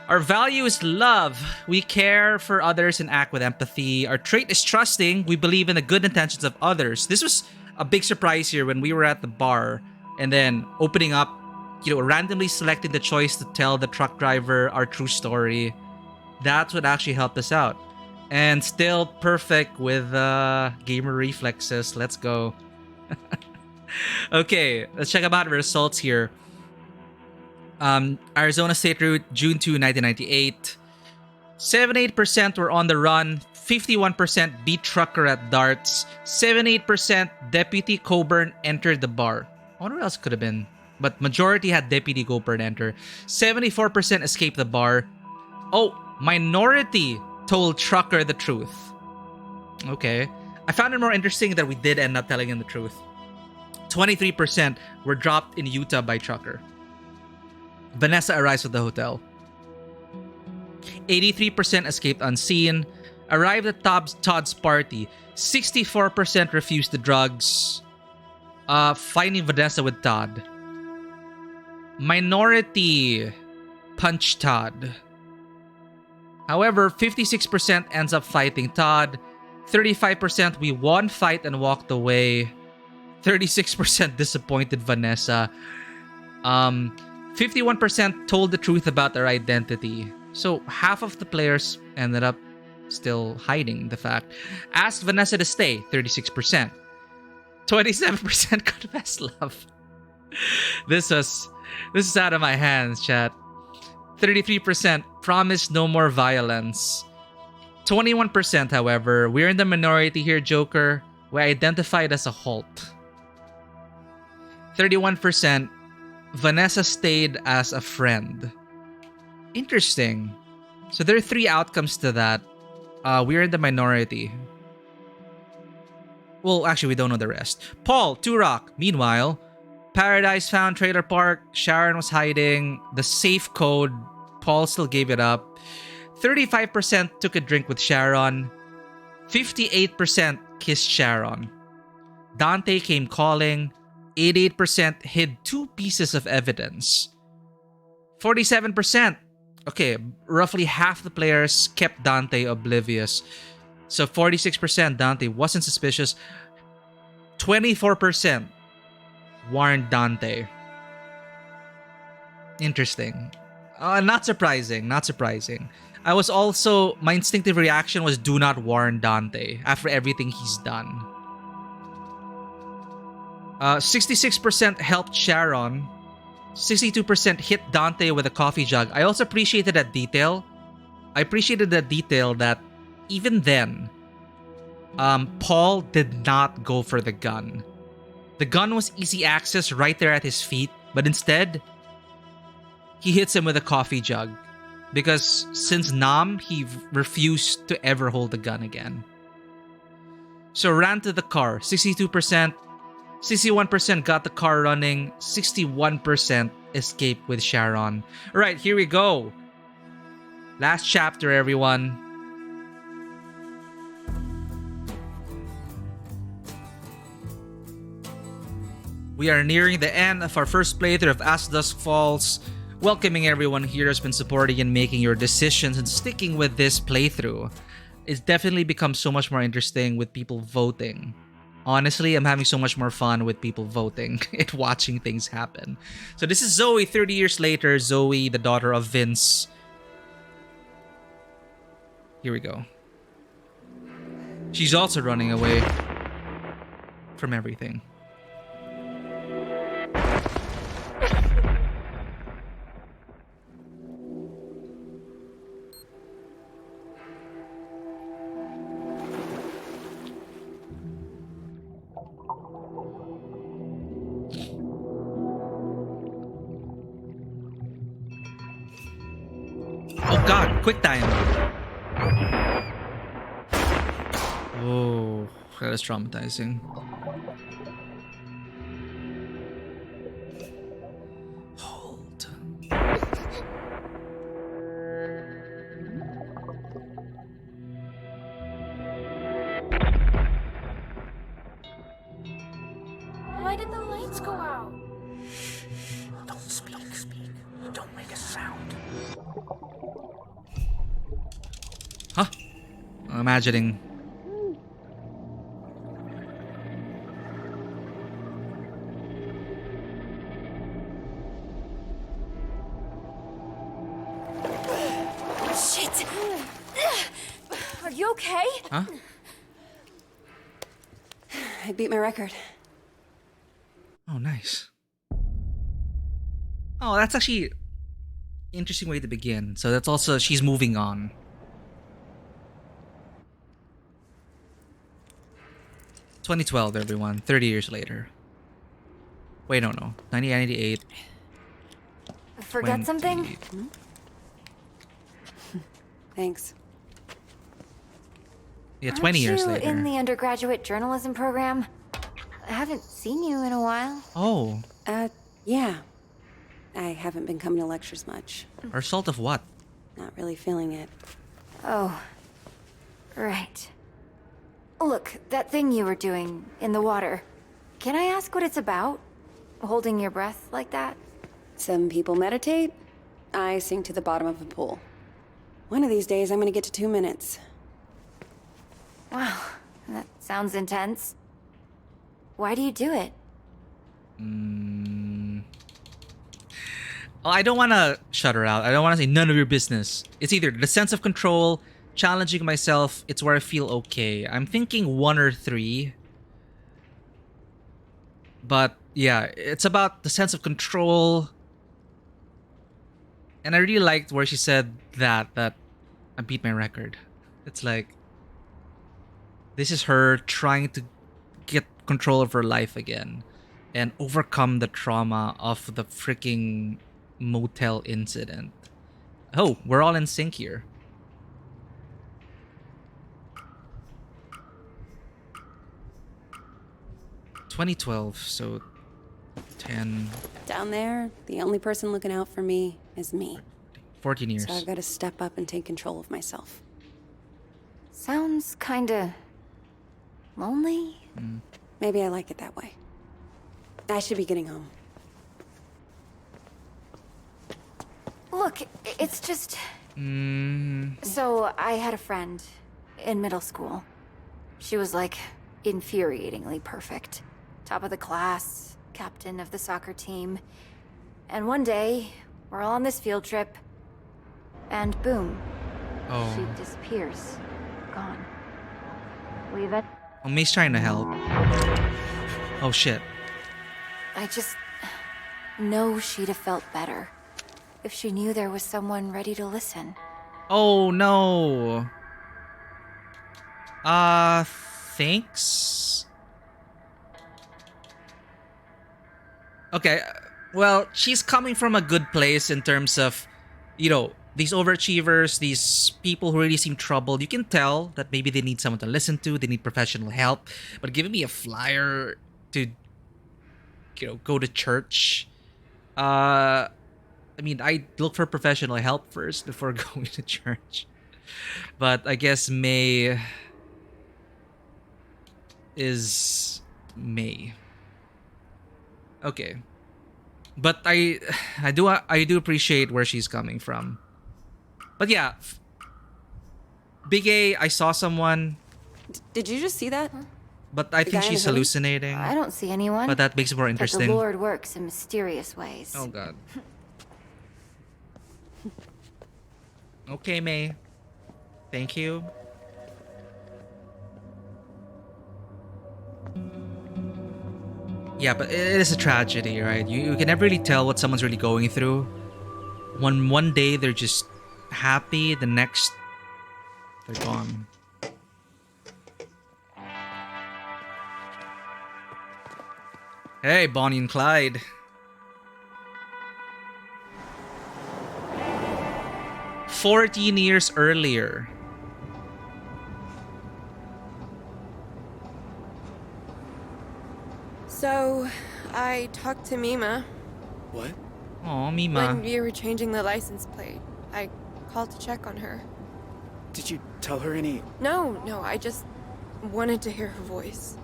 Our value is love. We care for others and act with empathy. Our trait is trusting. We believe in the good intentions of others. This was a big surprise here when we were at the bar and then opening up, randomly selecting the choice to tell the truck driver our true story. That's what actually helped us out. And still perfect with gamer reflexes. Let's go. Okay, let's check about the results here. Arizona State Route, June 2, 1998. 78% were on the run. 51% beat trucker at darts. 78% Deputy Coburn entered the bar. I wonder what else could have been. But majority had Deputy Coburn enter. 74% escaped the bar. Oh, minority told trucker the truth. Okay. I found it more interesting that we did end up telling him the truth. 23% were dropped in Utah by trucker. Vanessa arrives at the hotel. 83% escaped unseen. Arrived at Todd's party. 64% refused the drugs. Finding Vanessa with Todd. Minority punched Todd. However, 56% ends up fighting Todd. 35% we won fight and walked away. 36% disappointed Vanessa. 51% told the truth about their identity. So half of the players ended up still hiding the fact. Asked Vanessa to stay, 36%. 27% confessed love. This is out of my hands, chat. 33% promised no more violence. 21%, however, we're in the minority here, Joker. We identified as a halt. 31%, Vanessa stayed as a friend. Interesting. So there are 3 outcomes to that. We're in the minority. Well, actually, we don't know the rest. Paul, Turok. Meanwhile, Paradise found Trailer Park. Sharon was hiding. The safe code. Paul still gave it up. 35% took a drink with Sharon. 58% kissed Sharon. Dante came calling. 88% hid 2 pieces of evidence. 47%. Okay, roughly half the players kept Dante oblivious. So 46% Dante wasn't suspicious. 24% warned Dante. Interesting. Not surprising. I was also, my instinctive reaction was do not warn Dante after everything he's done. 66% helped Sharon. 62% hit Dante with a coffee jug. I also appreciated that detail. That even then, Paul did not go for the gun. The gun was easy access right there at his feet, but instead, he hits him with a coffee jug. Because since Nam, he refused to ever hold the gun again. So ran to the car, 62%. 61% got the car running. 61% escaped with Sharon. Alright, here we go. Last chapter, everyone. We are nearing the end of our first playthrough of As Dusk Falls. Welcoming everyone here who's been supporting and making your decisions and sticking with this playthrough. It's definitely become so much more interesting with people voting. Honestly, I'm having so much more fun with people voting and watching things happen. So this is Zoe 30 years later. Zoe, the daughter of Vince. Here we go. She's also running away from everything. Oh god, quick time. Oh, that is traumatizing. Hold. Why did the lights go out? Don't speak. Don't make a sound. Huh? I'm imagining. Shit! Are you okay? Huh? I beat my record. Oh, nice. Oh, that's actually interesting way to begin. So that's also, she's moving on. "2012, everyone. 30 years later. Wait, no. 1998. Forget something? Thanks. Yeah, 20 years Aren't you later. in the undergraduate journalism program? I haven't seen you in a while. Oh. Yeah. I haven't been coming to lectures much. A result of what? Not really feeling it. Oh. Right. Look, that thing you were doing in the water. Can I ask what it's about? Holding your breath like that? Some people meditate. I sink to the bottom of a pool. One of these days, I'm gonna get to 2 minutes. Wow, that sounds intense. Why do you do it? Well, I don't want to shut her out. I don't want to say none of your business. It's either the sense of control, challenging myself, it's where I feel okay. I'm thinking 1 or 3. But yeah, it's about the sense of control. And I really liked where she said that I beat my record. It's like, this is her trying to get control of her life again and overcome the trauma of the freaking motel incident. Oh, we're all in sync here. "2012, so 10, Down there, the only person looking out for me is me. 14 years. So I've got to step up and take control of myself. Sounds kinda lonely. Maybe I like it that way. I should be getting home. Look, it's just... So, I had a friend in middle school. She was like infuriatingly perfect. Top of the class, captain of the soccer team. And one day, we're all on this field trip, and boom, Oh. she disappears. Gone. Leave it. Oh, May's trying to help. Oh shit. I just know she'd have felt better if she knew there was someone ready to listen. Oh no. Thanks. Okay, well, she's coming from a good place in terms of, you know, these overachievers, these people who really seem troubled. You can tell that maybe they need someone to listen to, they need professional help. But giving me a flyer to, you know, go to church, I mean, I look for professional help first before going to church. But I guess May is May. Okay. But I do appreciate where she's coming from. But yeah, Big A, I saw someone, Did you just see that? but I The think guy in she's the hoodie? hallucinating. I don't see anyone. But that makes it more But interesting. the Lord works in mysterious ways. Oh god. Okay, May. Thank you. Yeah, but it is a tragedy, right? You can never really tell what someone's really going through. One day they're just happy, the next they're gone. Hey, Bonnie and Clyde. 14 years earlier. So, I talked to Mima. What? Oh, Mima. When you were changing the license plate, I called to check on her. Did you tell her any... No, I just wanted to hear her voice.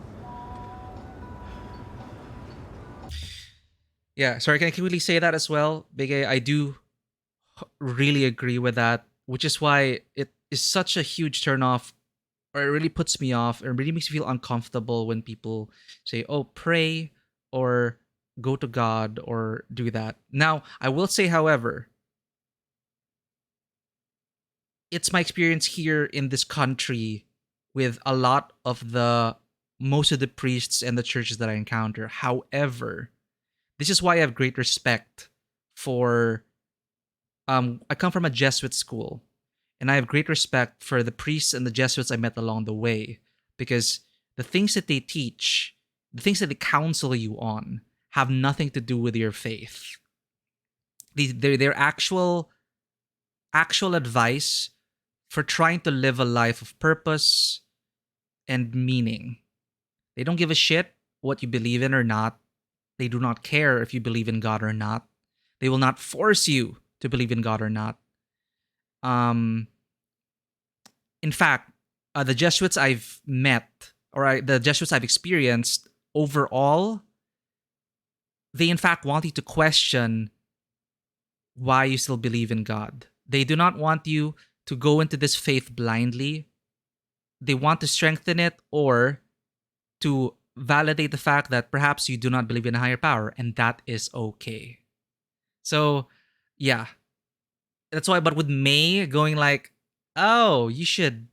Yeah, sorry, can I quickly say that as well? Big A, I do really agree with that, which is why it is such a huge turnoff, or it really puts me off, and really makes me feel uncomfortable when people say, oh, pray, or go to God, or do that. Now, I will say, however, it's my experience here in this country with a lot of most of the priests and the churches that I encounter. However, this is why I have great respect for, I come from a Jesuit school, and I have great respect for the priests and the Jesuits I met along the way, because the things that they teach, the things that they counsel you on, have nothing to do with your faith. They're actual advice for trying to live a life of purpose and meaning. They don't give a shit what you believe in or not. They do not care if you believe in God or not. They will not force you to believe in God or not. In fact, the Jesuits I've met, the Jesuits I've experienced, overall, they in fact want you to question why you still believe in God. They do not want you to go into this faith blindly. They want to strengthen it, or to validate the fact that perhaps you do not believe in a higher power, and that is okay. So, yeah. That's why, but with May going like, oh, you should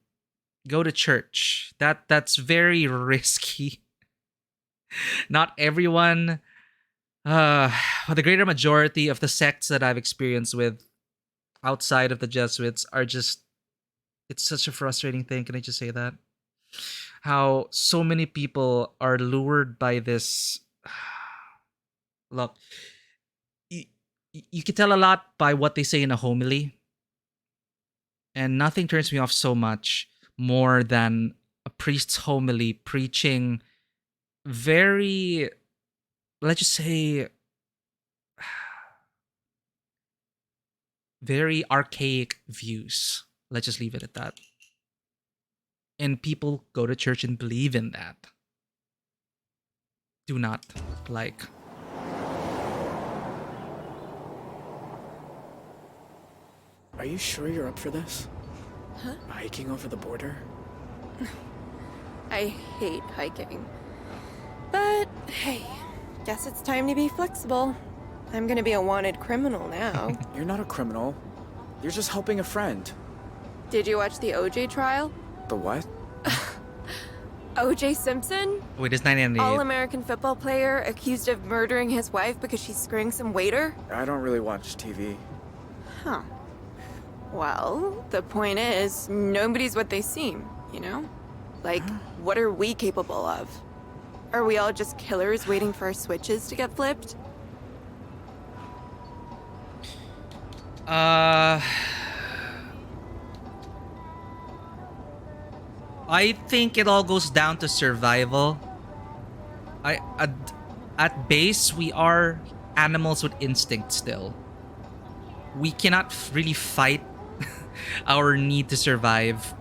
go to church. That's very risky. Not everyone, the greater majority of the sects that I've experienced with outside of the Jesuits are just, it's such a frustrating thing. Can I just say that? How so many people are lured by this. Look, you can tell a lot by what they say in a homily, and nothing turns me off so much more than a priest's homily preaching very, let's just say, very archaic views. Let's just leave it at that. And people go to church and believe in that. Do not like. Are you sure you're up for this? Huh? Hiking over the border? I hate hiking. But, hey, guess it's time to be flexible. I'm gonna be a wanted criminal now. You're not a criminal. You're just helping a friend. Did you watch the OJ trial? The what? OJ Simpson? Wait, it's 1998. All-American football player accused of murdering his wife because she's screwing some waiter? I don't really watch TV. Huh. Well, the point is, nobody's what they seem, you know? Like, what are we capable of? Are we all just killers waiting for our switches to get flipped? I think it all goes down to survival. At base, we are animals with instinct still. We cannot really fight our need to survive.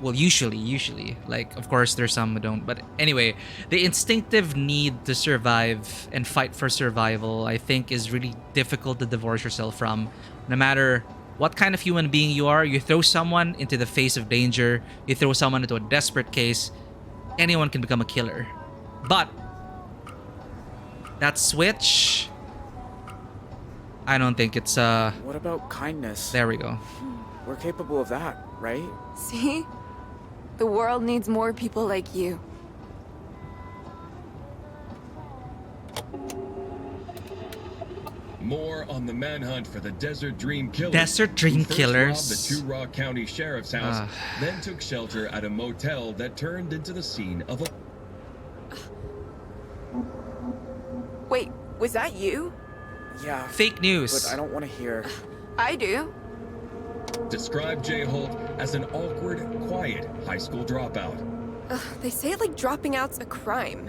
Well, usually. Like, of course, there's some who don't. But anyway, the instinctive need to survive and fight for survival, I think, is really difficult to divorce yourself from. No matter what kind of human being you are, you throw someone into the face of danger, you throw someone into a desperate case, anyone can become a killer. But that switch, I don't think it's What about kindness? There we go. We're capable of that, right? See? The world needs more people like you. More on the manhunt for the Desert Dream Killers. Desert Dream who first Killers. robbed the Two Rock County Sheriff's house, then took shelter at a motel that turned into the scene of a... Wait, was that you? Yeah. Fake news. But I don't want to hear. I do. Describe Jay Holt as an awkward, quiet high school dropout. They say like dropping out's a crime.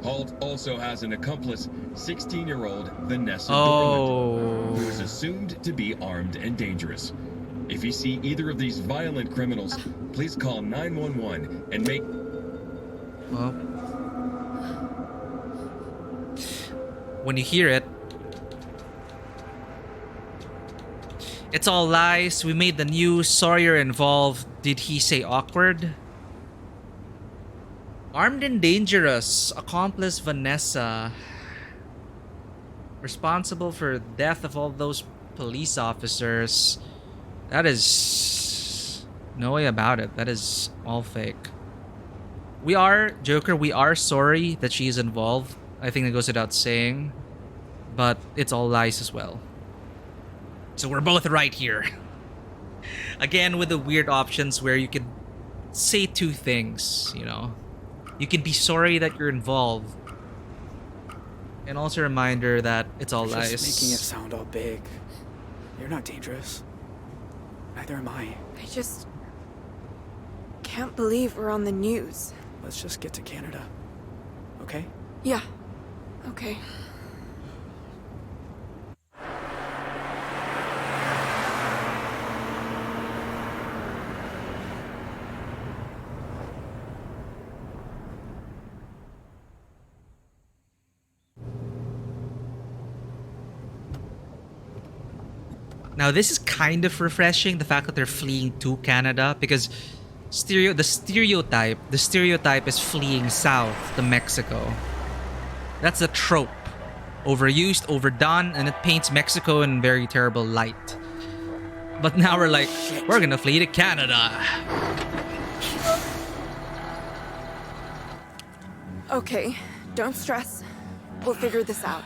Holt also has an accomplice, 16-year-old Vanessa Oh. Dorland, who is assumed to be armed and dangerous. If you see either of these violent criminals, please call 911 and make... Well, when you hear it, it's all lies. We made the news. Sorry you're involved. Did he say awkward? Armed and dangerous. Accomplice Vanessa. Responsible for the death of all those police officers. That is... no way about it. That is all fake. We are, Joker, we are sorry that she is involved. I think that goes without saying. But it's all lies as well. So we're both right here. Again, with the weird options where you could say two things, you know. You can be sorry that you're involved. And also a reminder that it's all You're lies. just making it sound all big. You're not dangerous. Neither am I. I just can't believe we're on the news. Let's just get to Canada. Okay? Yeah. Okay. Now this is kind of refreshing, the fact that they're fleeing to Canada, because the stereotype is fleeing south to Mexico. That's a trope. Overused, overdone, and it paints Mexico in very terrible light. But now we're like, we're gonna flee to Canada. Okay, don't stress. We'll figure this out.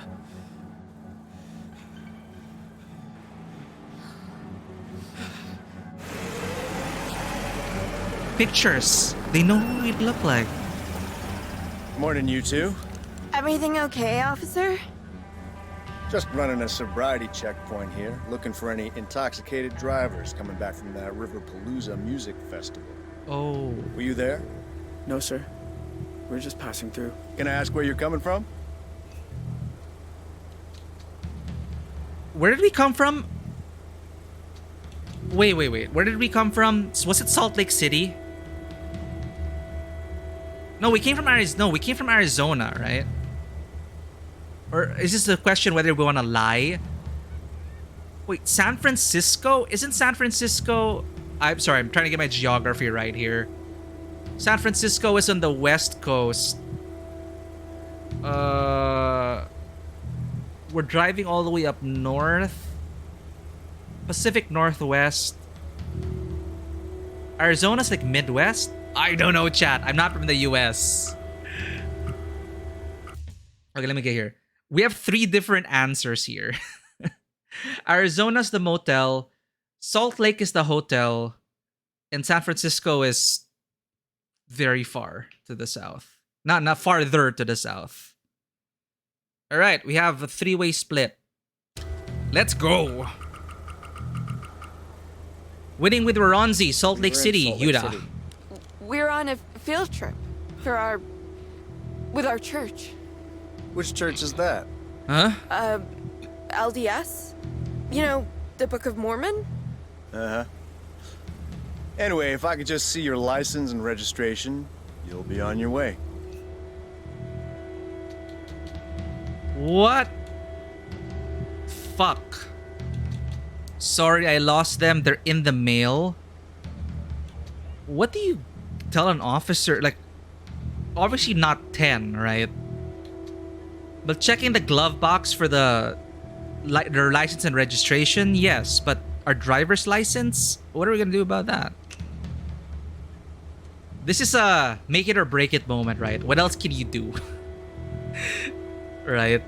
Pictures. They know who we'd look like. Morning, you two. Everything okay, officer? Just running a sobriety checkpoint here, looking for any intoxicated drivers coming back from that Riverpalooza music festival. Oh. Were you there? No, sir. We're just passing through. Can I ask where you're coming from? Where did we come from? Wait. Where did we come from? Was it Salt Lake City? No, we came from Arizona, right? Or is this the question whether we want to lie? Wait, San Francisco? Isn't San Francisco... I'm sorry, I'm trying to get my geography right here. San Francisco is on the west coast. We're driving all the way up north. Pacific Northwest. Arizona's like Midwest? I don't know, chat. I'm not from the US. Okay, let me get here. We have 3 different answers here. Arizona's the motel, Salt Lake is the hotel, and San Francisco is very far to the south. Not farther to the south. All right, we have a 3-way split. Let's go. Winning with Waronzi, Salt Lake City, Utah. We're on a field trip for with our church. Which church is that? Huh? LDS? You know, the Book of Mormon? Uh-huh. Anyway, if I could just see your license and registration, you'll be on your way. What? Fuck. Sorry, I lost them. They're in the mail. What do you tell an officer? Like, obviously not 10, right? But checking the glove box for their license and registration, yes. But our driver's license? What are we gonna do about that? This is a make it or break it moment, right? What else can you do? Right?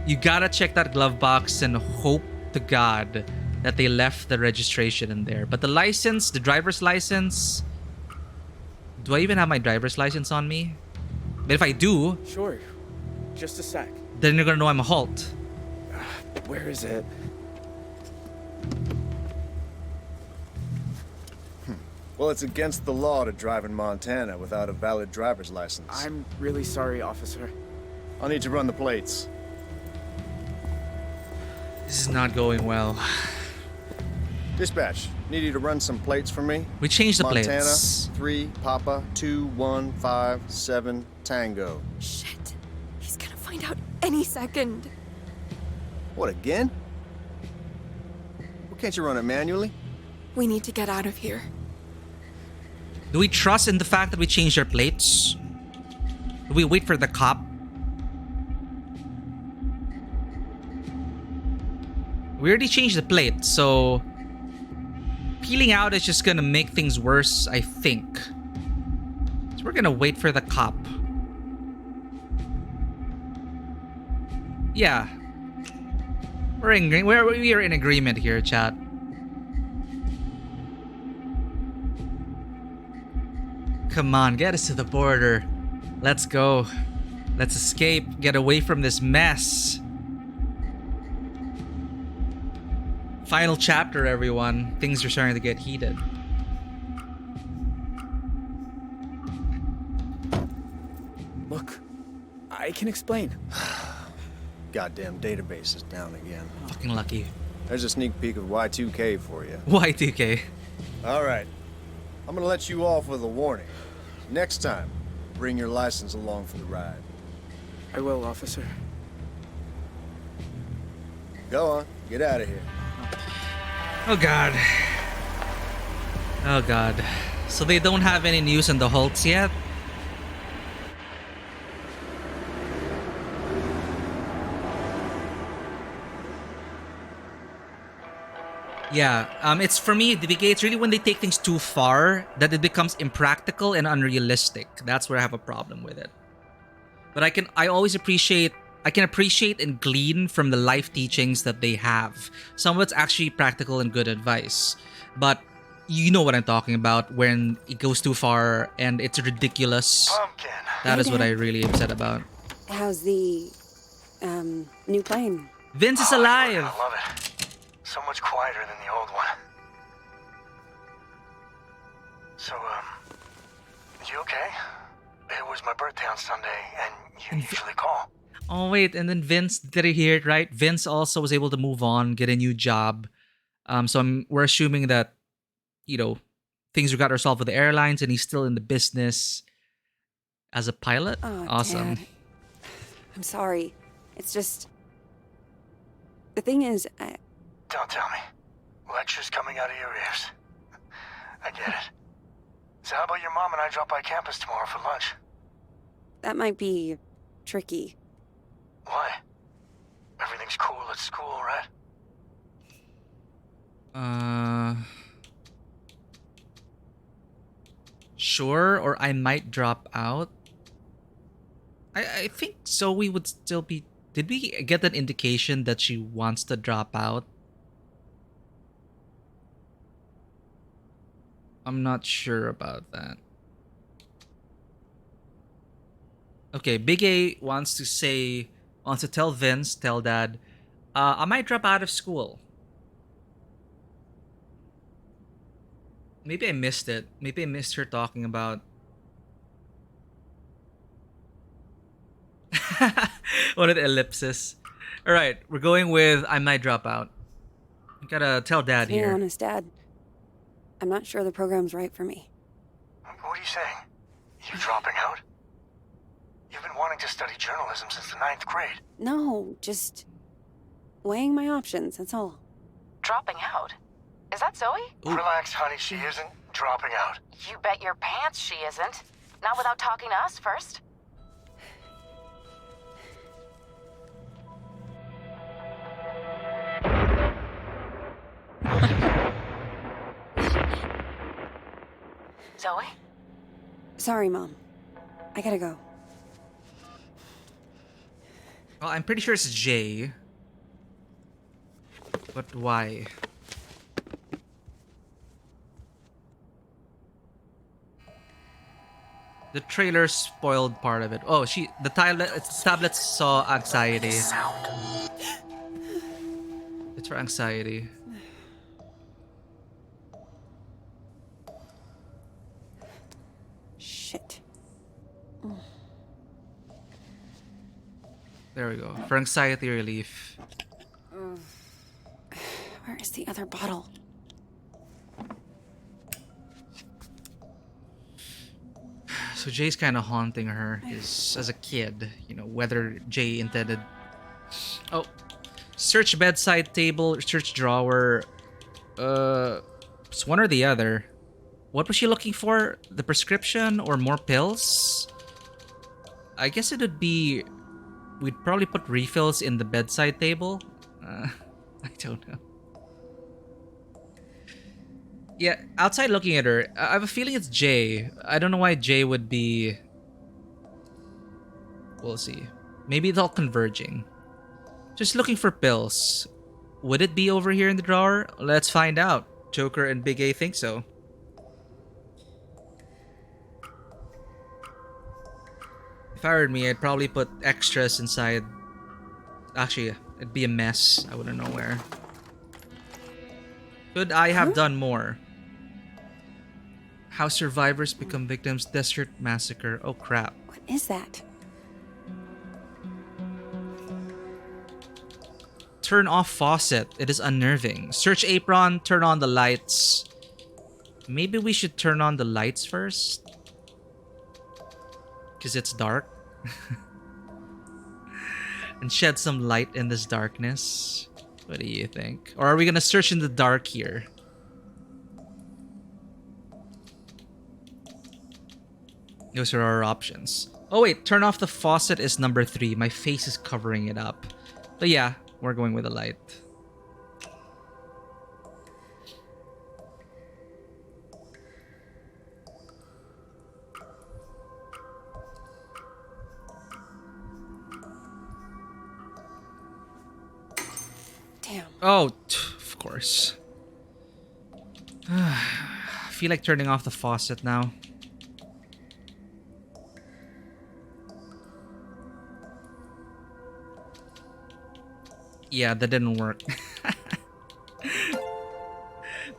You gotta check that glove box and hope to God that they left the registration in there. But the license, the driver's license... Do I even have my driver's license on me? But if I do... Sure. Just a sec. Then you're gonna know I'm a halt. Where is it? Well, it's against the law to drive in Montana without a valid driver's license. I'm really sorry, officer. I'll need to run the plates. This is not going well. Dispatch, need you to run some plates for me. We changed the Montana, plates. 3 Papa 2157 Tango. Shit. He's gonna find out any second. What, again? Well, can't you run it manually? We need to get out of here. Do we trust in the fact that we changed our plates? Do we wait for the cop? We already changed the plate, so peeling out is just gonna make things worse, I think. So we're gonna wait for the cop. Yeah. We are in agreement here, chat. Come on, get us to the border. Let's go. Let's escape, get away from this mess. Final chapter, everyone. Things are starting to get heated. Look, I can explain. Goddamn database is down again. Fucking lucky. There's a sneak peek of Y2K for you. Y2K. All right. I'm gonna let you off with a warning. Next time, bring your license along for the ride. I will, officer. Go on, get out of here. Oh god. Oh god. So they don't have any news on the Holtz yet? Yeah, it's for me, it's really when they take things too far that it becomes impractical and unrealistic. That's where I have a problem with it. But I can appreciate and glean from the life teachings that they have. Some of it's actually practical and good advice. But you know what I'm talking about when it goes too far and it's ridiculous. Pumpkin. That is what I really upset about. How's the, new plane? Vince is alive! I love it. So much quieter than the old one. So, you okay? It was my birthday on Sunday, and you usually call. Oh wait, and then Vince, did I hear it right? Vince also was able to move on, get a new job. So we're assuming that, you know, things got resolved with the airlines and he's still in the business as a pilot. Oh, awesome. Dad. I'm sorry. It's just... The thing is, Don't tell me. Lectures coming out of your ears. I get it. So how about your mom and I drop by campus tomorrow for lunch? that might be tricky. Why? Everything's cool at school, right? Sure, or I might drop out. I think Zoe would still be... Did we get an indication that she wants to drop out? I'm not sure about that. Okay, Big A wants to tell Vince, tell Dad, I might drop out of school. Maybe I missed it. Maybe I missed her talking about... What an ellipsis. Alright, we're going with I might drop out. You gotta tell Dad To be here. honest, Dad, I'm not sure the program's right for me. What are you saying? You dropping out? You've been wanting to study journalism since the 9th grade. No, just weighing my options, that's all. Dropping out? Is that Zoe? Relax, honey, she isn't dropping out. You bet your pants she isn't. Not without talking to us first. Zoe? Sorry, Mom. I gotta go. Well, I'm pretty sure it's Jay. But why? The trailer spoiled part of it. Oh, the tablet saw anxiety. It's for anxiety. There we go. For anxiety relief. Where is the other bottle? So Jay's kind of haunting her as a kid. You know, whether Jay intended... Oh. Search bedside table, search drawer. It's one or the other. What was she looking for? The prescription or more pills? I guess it would be... We'd probably put refills in the bedside table. I don't know. Yeah, outside looking at her, I have a feeling it's Jay. I don't know why Jay would be... We'll see. Maybe it's all converging. Just looking for pills. Would it be over here in the drawer? Let's find out. Joker and Big A think so. If I were me, I'd probably put extras inside. Actually, it'd be a mess. I wouldn't know where. Could I have done more? How survivors become victims. Desert massacre. Oh crap. What is that? Turn off faucet. It is unnerving. Search apron. Turn on the lights. Maybe we should turn on the lights first. Because it's dark. And shed some light in this darkness. What do you think? Or are we gonna search in the dark here? Those are our options. Oh wait, turn off the faucet is number 3. My face is covering it up. But yeah, we're going with the light. Damn. Oh, of course. I feel like turning off the faucet now. Yeah, that didn't work.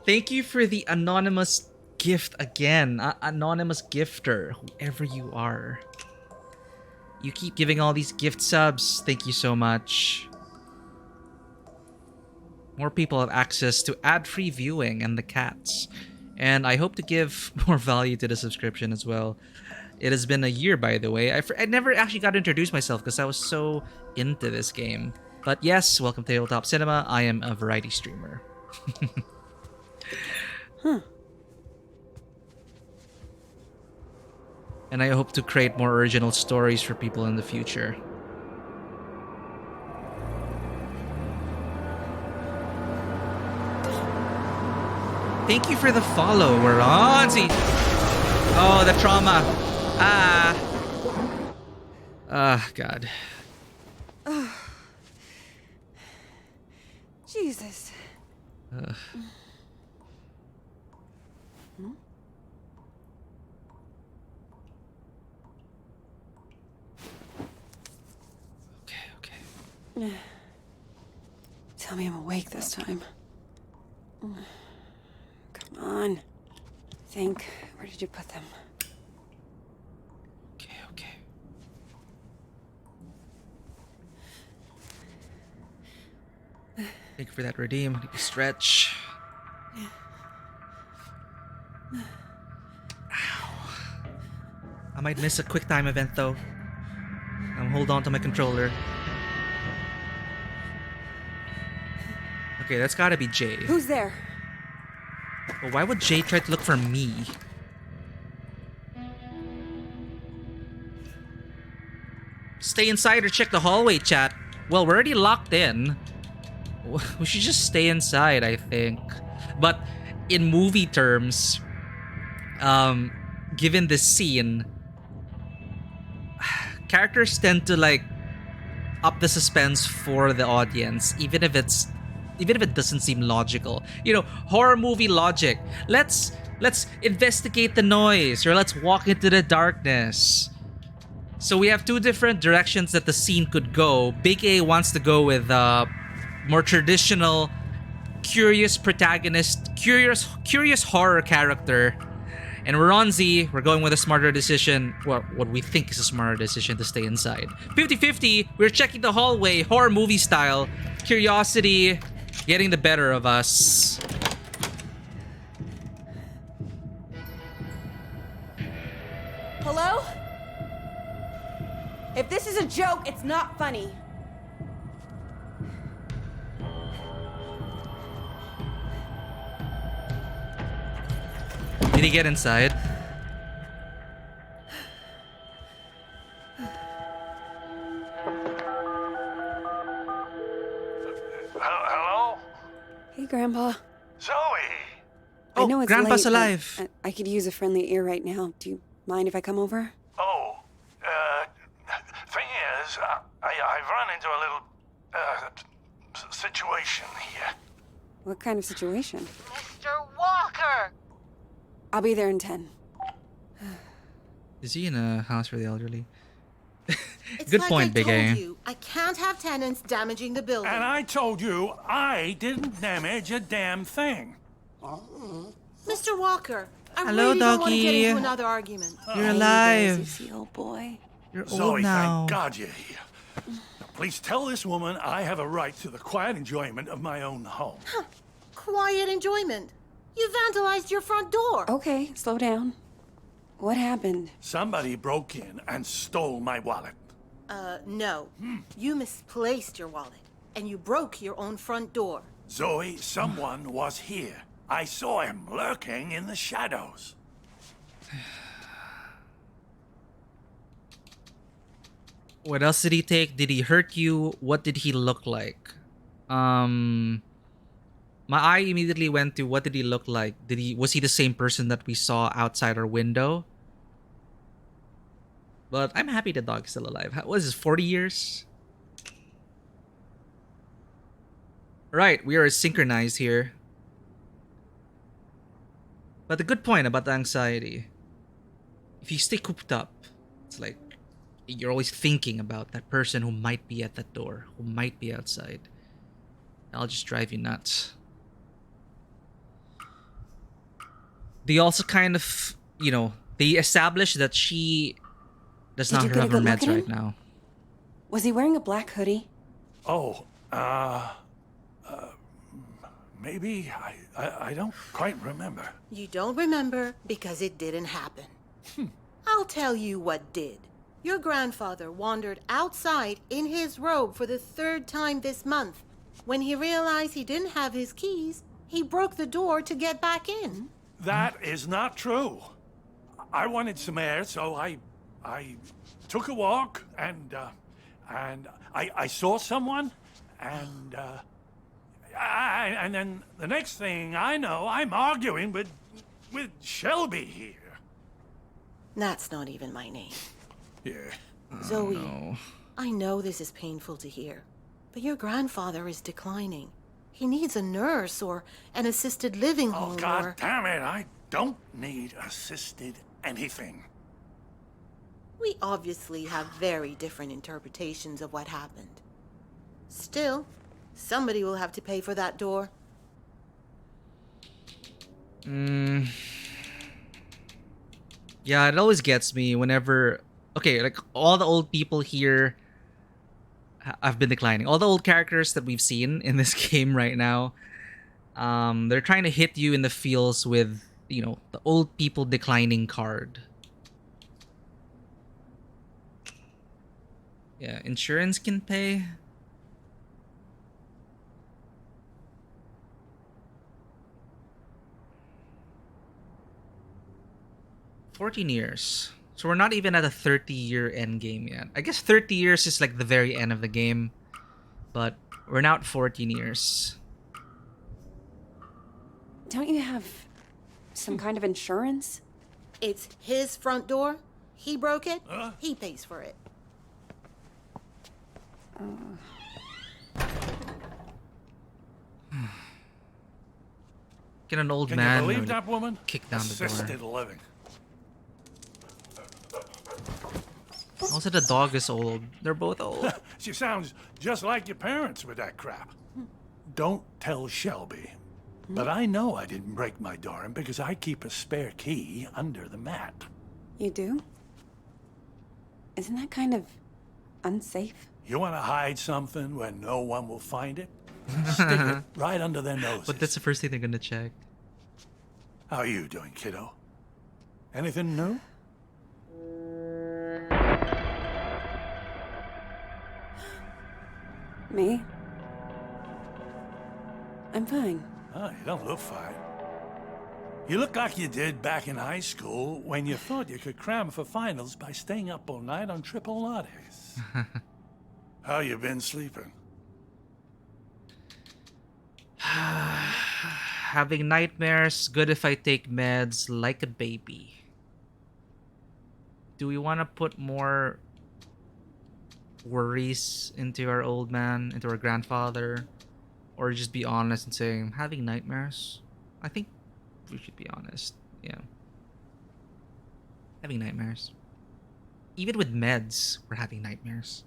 Thank you for the anonymous gift again. Anonymous gifter, whoever you are. You keep giving all these gift subs. Thank you so much. More people have access to ad-free viewing and the cats. And I hope to give more value to the subscription as well. It has been a year, by the way. I never actually got to introduce myself because I was so into this game. But yes, welcome to Tabletop Cinema. I am a variety streamer. And I hope to create more original stories for people in the future. Thank you for the follow. We're on. Oh, the trauma. God. Jesus. Okay. Tell me I'm awake this time. Come on. Think. Where did you put them? Okay. Thank you for that redeem. Need to stretch. Ow. I might miss a quick time event though. Hold on to my controller. Okay, that's gotta be Jay. Who's there? But why would Jay try to look for me? Stay inside or check the hallway, chat. Well, we're already locked in. We should just stay inside, I think. But in movie terms, given this scene, characters tend to like up the suspense for the audience, even if it doesn't seem logical. You know, horror movie logic. Let's investigate the noise, or let's walk into the darkness. So we have two different directions that the scene could go. Big A wants to go with more traditional, curious protagonist, curious horror character, And we're on Z. We're going with a smarter decision. Well, what we think is a smarter decision to stay inside. 50-50. We're checking the hallway, horror movie style. Curiosity getting the better of us. Hello? If this is a joke, it's not funny. Did he get inside? Hello? Hey, Grandpa. Zoe! I know it's Grandpa's late, but alive. I could use a friendly ear right now. Do you mind if I come over? Oh, thing is, I've run into a little, situation here. What kind of situation? Mr. Walker! I'll be there in 10. Is he in a house for the elderly? It's Good like point, I Big told A. you, I can't have tenants damaging the building. And I told you I didn't damage a damn thing. Mr. Walker, I Hello, really don't want to get doggy. into another argument. You're alive. Easy, old boy. You're Zoe, old now. thank God you're here. Now, please tell this woman I have a right to the quiet enjoyment of my own home. Quiet enjoyment. You vandalized your front door. Okay, slow down. What happened? Somebody broke in and stole my wallet. No. You misplaced your wallet, and you broke your own front door. Zoe, someone was here. I saw him lurking in the shadows. What else did he take? Did he hurt you? What did he look like? My eye immediately went to what did he look like? Was he the same person that we saw outside our window? But I'm happy the dog's still alive. What is this, 40 years? Right, we are synchronized here. But the good point about the anxiety, if you stay cooped up, it's like you're always thinking about that person who might be at that door, who might be outside. That'll just drive you nuts. They also kind of, they establish that she does Did not you get a have her good look meds at him? right now. Was he wearing a black hoodie? Oh, maybe. I don't quite remember. You don't remember because it didn't happen. I'll tell you what did. Your grandfather wandered outside in his robe for the 3rd time this month. When he realized he didn't have his keys, he broke the door to get back in. That is not true. I wanted some air, so I took a walk, and I saw someone, and then the next thing I know, I'm arguing with Shelby here. That's not even my name. Yeah. Zoe, no. I know this is painful to hear, but your grandfather is declining. He needs a nurse or an assisted living home Oh, God or... damn it, I don't need assisted anything. We obviously have very different interpretations of what happened. Still, somebody will have to pay for that door. Yeah, it always gets me whenever... Okay, like, all the old people here have been declining. All the old characters that we've seen in this game right now, they're trying to hit you in the feels with, the old people declining card. Yeah, insurance can pay. $14 years. So we're not even at a 30-year end game yet. I guess 30 years is like the very end of the game. But we're now at 14 years. Don't you have some kind of insurance? It's his front door. He broke it. He pays for it. Get an old Can man you believe who that woman? kick down the Assisted door. living. Also, the dog is old. They're both old. She sounds just like your parents with that crap. Don't tell Shelby. But I know I didn't break my door in because I keep a spare key under the mat. You do? Isn't that kind of unsafe? You want to hide something where no one will find it? Stick it right under their noses. But that's the first thing they're gonna check. How are you doing, kiddo? Anything new? Me? I'm fine. Oh, you don't look fine. You look like you did back in high school when you thought you could cram for finals by staying up all night on triple lattes. How you been sleeping? Having nightmares, good if I take meds like a baby. Do we want to put more worries into our old man, into our grandfather? Or just be honest and say, I'm having nightmares? I think we should be honest. Yeah. Having nightmares. Even with meds, we're having nightmares.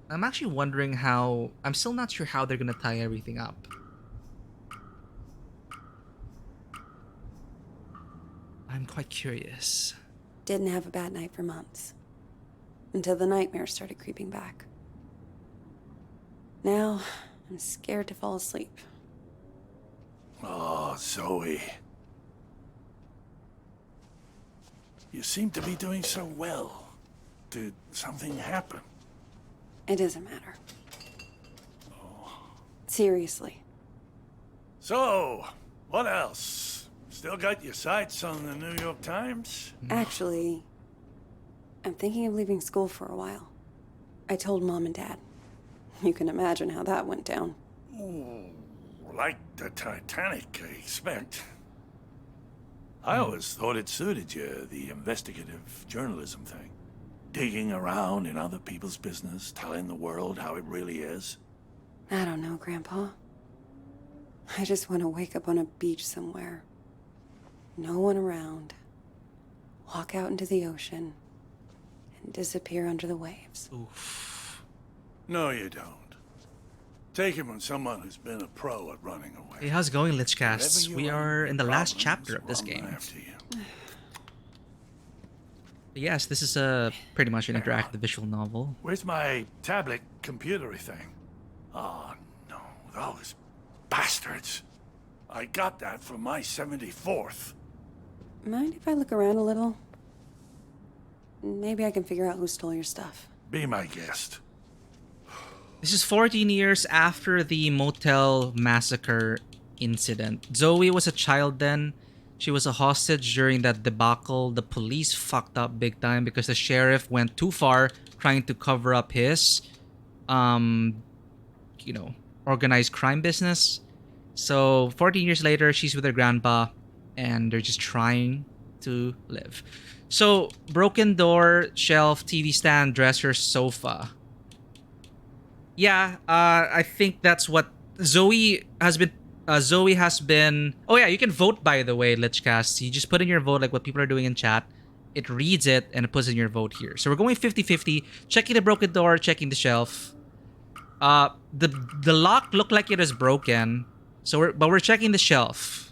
I'm actually wondering how... I'm still not sure how they're gonna tie everything up. I'm quite curious. Didn't have a bad night for months. Until the nightmares started creeping back. Now, I'm scared to fall asleep. Oh, Zoe. You seem to be doing so well. Did something happen? It doesn't matter. Seriously. So, what else? Still got your sights on the New York Times? Actually, I'm thinking of leaving school for a while. I told Mom and Dad. You can imagine how that went down. Ooh, like the Titanic, I expect. I always thought it suited you, the investigative journalism thing. Digging around in other people's business, telling the world how it really is. I don't know, Grandpa. I just want to wake up on a beach somewhere. No one around. Walk out into the ocean and disappear under the waves. Oof. No, you don't. Take it from someone who's been a pro at running away. Hey, how's it going, Lichcasts? We are in the last chapter of this Run game. after you. Yes, this is a pretty much an interactive visual novel. Where's my tablet computery thing? Oh, no, those bastards. I got that from my 74th. Mind if I look around a little? Maybe I can figure out who stole your stuff. Be my guest. This is 14 years after the motel massacre incident. Zoe was a child then. She was a hostage during that debacle. The police fucked up big time because the sheriff went too far trying to cover up his, organized crime business. So 14 years later, she's with her grandpa and they're just trying to live. So broken door, shelf, TV stand, dresser, sofa. Yeah, I think that's what Zoe has been. Oh yeah, you can vote, by the way, Lichcast. You just put in your vote like what people are doing in chat. It reads it and it puts in your vote here. So we're going 50-50. Checking the broken door, checking the shelf. The lock looked like it was broken. So we're checking the shelf.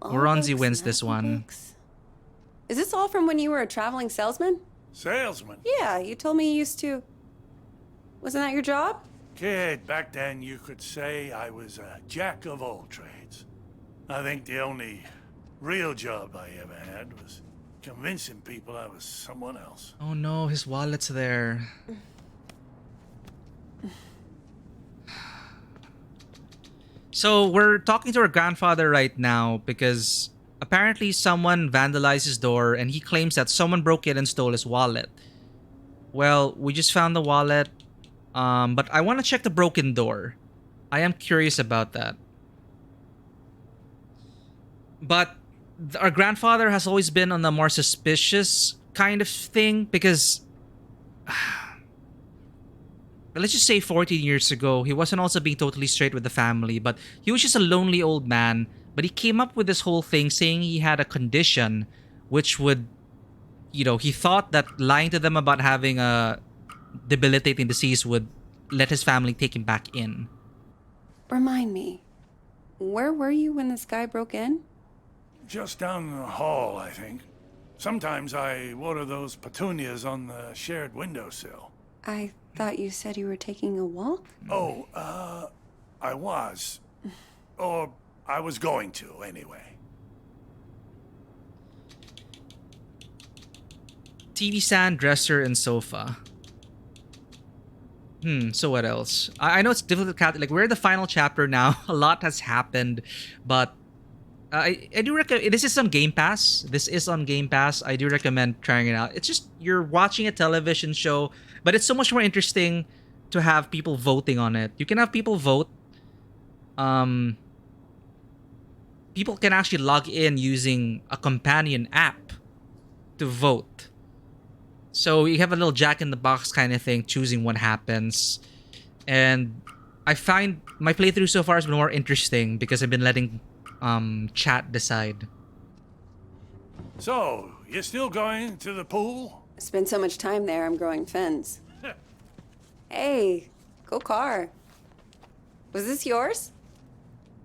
Moronzi wins this one. Is this all from when you were a traveling salesman? Salesman? Yeah, you told me you used to... Wasn't that your job? Kid, back then you could say I was a jack of all trades. I think the only real job I ever had was convincing people I was someone else. Oh no, his wallet's there. So we're talking to our grandfather right now because apparently someone vandalized his door and he claims that someone broke in and stole his wallet. Well, we just found the wallet. But I want to check the broken door. I am curious about that. But our grandfather has always been on the more suspicious kind of thing because... let's just say 14 years ago, he wasn't also being totally straight with the family, but he was just a lonely old man. But he came up with this whole thing saying he had a condition which would, he thought that lying to them about having a debilitating disease would let his family take him back in. Remind me, where were you when this guy broke in? Just down the hall, I think. Sometimes I water those petunias on the shared windowsill. I thought you said you were taking a walk? Oh, I was. Or I was going to, anyway. TV stand, dresser, and sofa. So what else? I know it's difficult to count. Like, we're in the final chapter now. A lot has happened, but I do recommend. This is on Game Pass. I do recommend trying it out. It's just you're watching a television show, but it's so much more interesting to have people voting on it. You can have people vote. People can actually log in using a companion app to vote. So you have a little jack-in-the-box kind of thing, choosing what happens. And I find my playthrough so far has been more interesting because I've been letting chat decide. So, you still going to the pool? I spent so much time there, I'm growing fins. Hey, go car. Was this yours?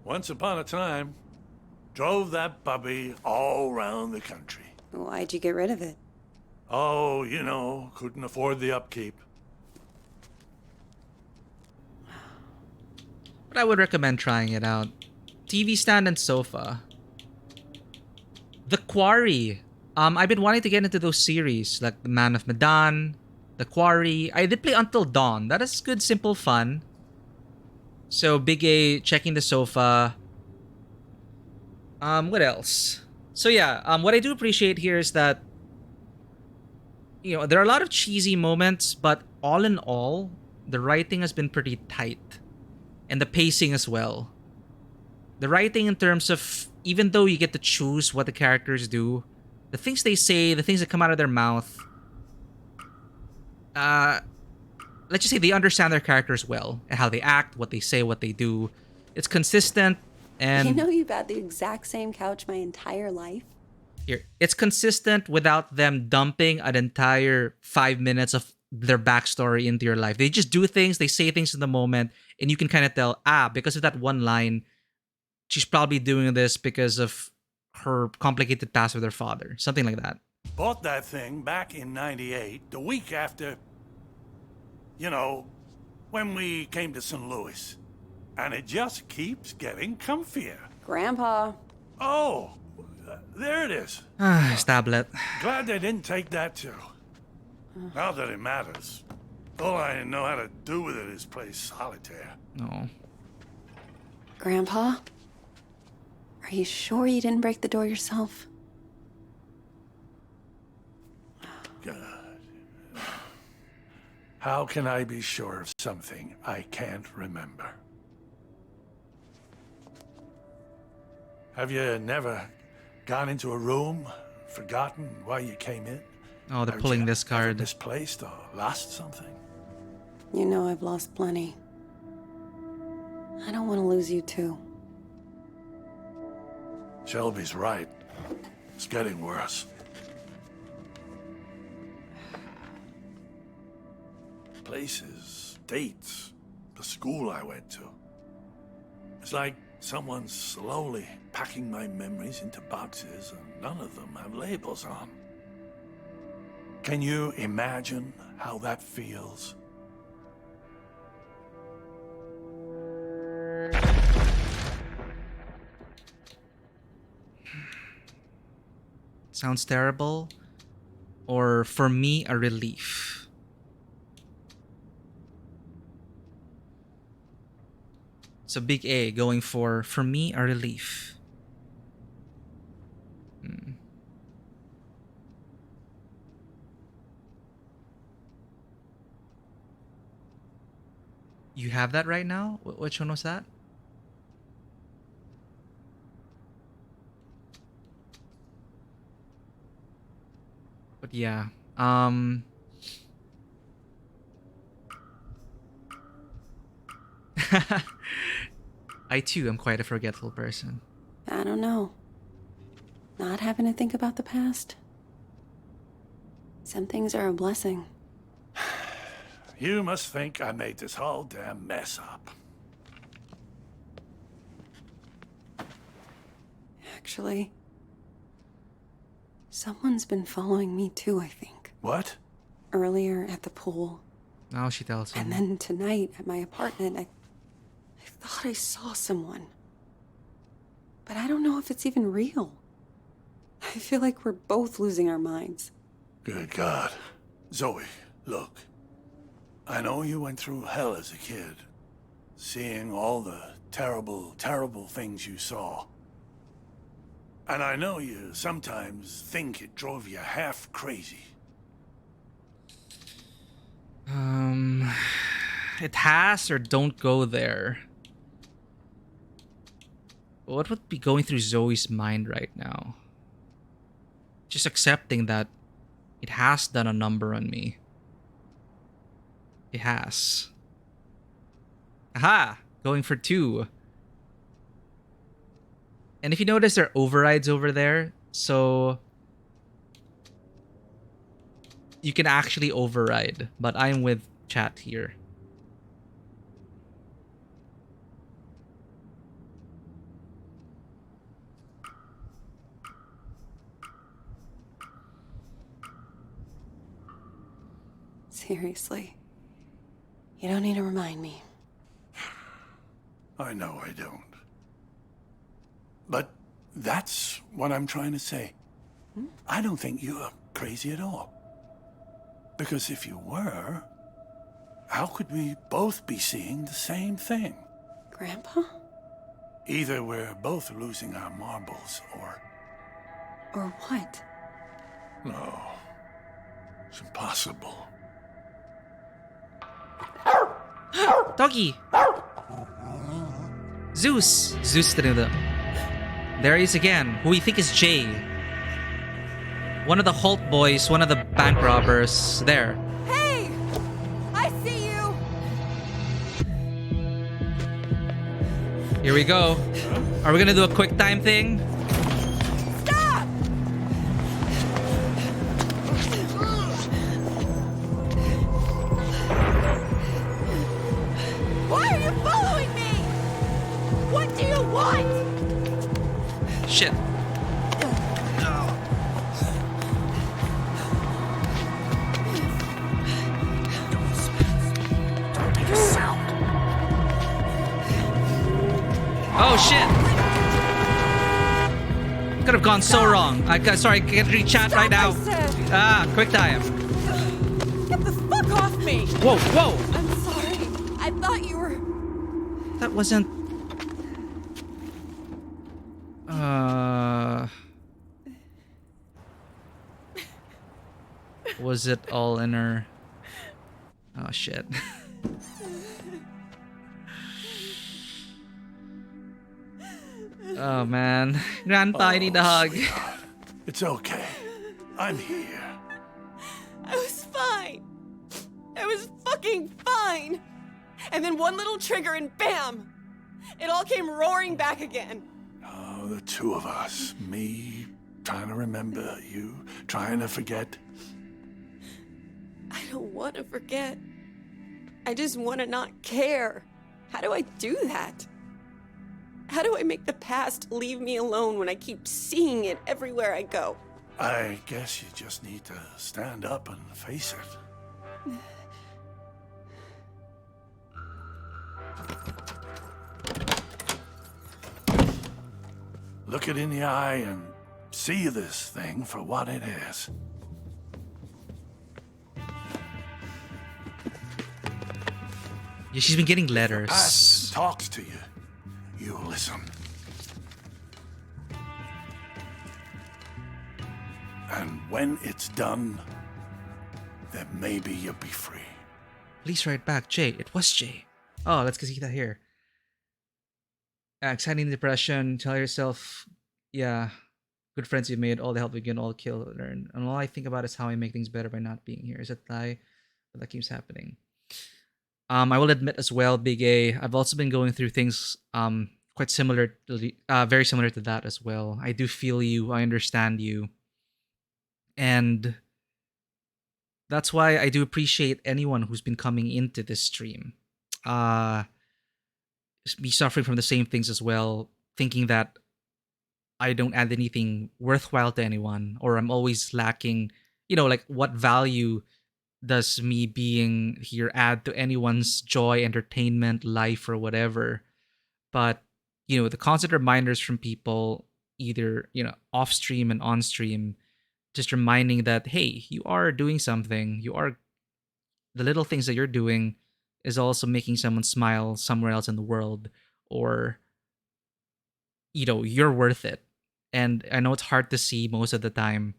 Once upon a time, drove that puppy all around the country. Why'd you get rid of it? Oh, couldn't afford the upkeep. But I would recommend trying it out. TV stand and sofa. The Quarry. I've been wanting to get into those series, like The Man of Medan, The Quarry. I did play Until Dawn. That is good, simple fun. So, Big A, checking the sofa. What else? So yeah, what I do appreciate here is that there are a lot of cheesy moments, but all in all, the writing has been pretty tight. And the pacing as well. The writing in terms of, even though you get to choose what the characters do, the things they say, the things that come out of their mouth, let's just say they understand their characters well, and how they act, what they say, what they do. It's consistent, and... You've had the exact same couch my entire life? Here, it's consistent without them dumping an entire 5 minutes of their backstory into your life. They just do things, they say things in the moment, and you can kind of tell, because of that one line, she's probably doing this because of her complicated past with her father. Something like that. Bought that thing back in '98, the week after, when we came to St. Louis. And it just keeps getting comfier. Grandpa. Oh, there it is. His tablet. Glad they didn't take that too. Not that it matters. All I know how to do with it is play solitaire. No. Grandpa? Are you sure you didn't break the door yourself? God. How can I be sure of something I can't remember? Have you never gone into a room, forgotten why you came in? Oh, they're pulling this card. Misplaced or lost something? I've lost plenty. I don't want to lose you too. Shelby's right. It's getting worse. Places, dates, the school I went to. It's like someone's slowly packing my memories into boxes and none of them have labels on. Can you imagine how that feels? Sounds terrible. Or for me, a relief. So Big A going for me, a relief. You have that right now? Which one was that? But yeah, I too am quite a forgetful person. I don't know. Not having to think about the past? Some things are a blessing. You must think I made this whole damn mess up. Actually, someone's been following me too, I think. What? Earlier at the pool. Now she tells him. And then tonight at my apartment, I thought I saw someone. But I don't know if it's even real. I feel like we're both losing our minds. Good God. Zoe, look. I know you went through hell as a kid. Seeing all the terrible, terrible things you saw. And I know you sometimes think it drove you half crazy. It has, or don't go there. What would be going through Zoe's mind right now? Just accepting that it has done a number on me. It has. Aha! Going for 2. And if you notice, there are overrides over there. So you can actually override. But I'm with chat here. Seriously. You don't need to remind me. I know I don't. But that's what I'm trying to say. I don't think you're crazy at all. Because if you were, how could we both be seeing the same thing? Grandpa? Either we're both losing our marbles, or... Or what? No. It's impossible. Doggy! Zeus! Zeus tinida. There he is again, who we think is Jay. One of the Holt boys, one of the bank robbers. There. Hey! I see you! Here we go. Are we gonna do a quick time thing? Stop! Why are you following me? What do you want? Shit. Oh shit! Could have gone so wrong. Sorry, I can't read chat right now. Quick time. Get the fuck off me! Whoa, whoa! I'm sorry. I thought you were... That wasn't... Was it all in her... Oh shit. Oh man. Grandpa, I need a hug. Sweetheart. It's okay. I'm here. I was fine. I was fucking fine. And then one little trigger and bam! It all came roaring back again. Oh, the two of us. Me trying to remember, you trying to forget. I don't want to forget. I just want to not care. How do I do that? How do I make the past leave me alone when I keep seeing it everywhere I go? I guess you just need to stand up and face it. Look it in the eye and see this thing for what it is. Yeah, she's been getting letters. Past talks to you. You listen. And when it's done, then maybe you'll be free. Please write back, Jay. It was Jay. Oh, let's see that here. Anxiety and depression. Tell yourself, yeah, good friends you made, all the help you get, all the kill, learn. And all I think about is how I make things better by not being here. Is that lie? But that keeps happening. I will admit as well, Big A, I've also been going through things quite similar, very similar to that as well. I do feel you. I understand you. And that's why I do appreciate anyone who's been coming into this stream. Uh, me suffering from the same things as well, thinking that I don't add anything worthwhile to anyone, or I'm always lacking, like what value does me being here add to anyone's joy, entertainment, life, or whatever. But, the constant reminders from people, either, off stream and on stream, just reminding that, hey, you are doing something. The little things that you're doing is also making someone smile somewhere else in the world, or, you're worth it. And I know it's hard to see most of the time,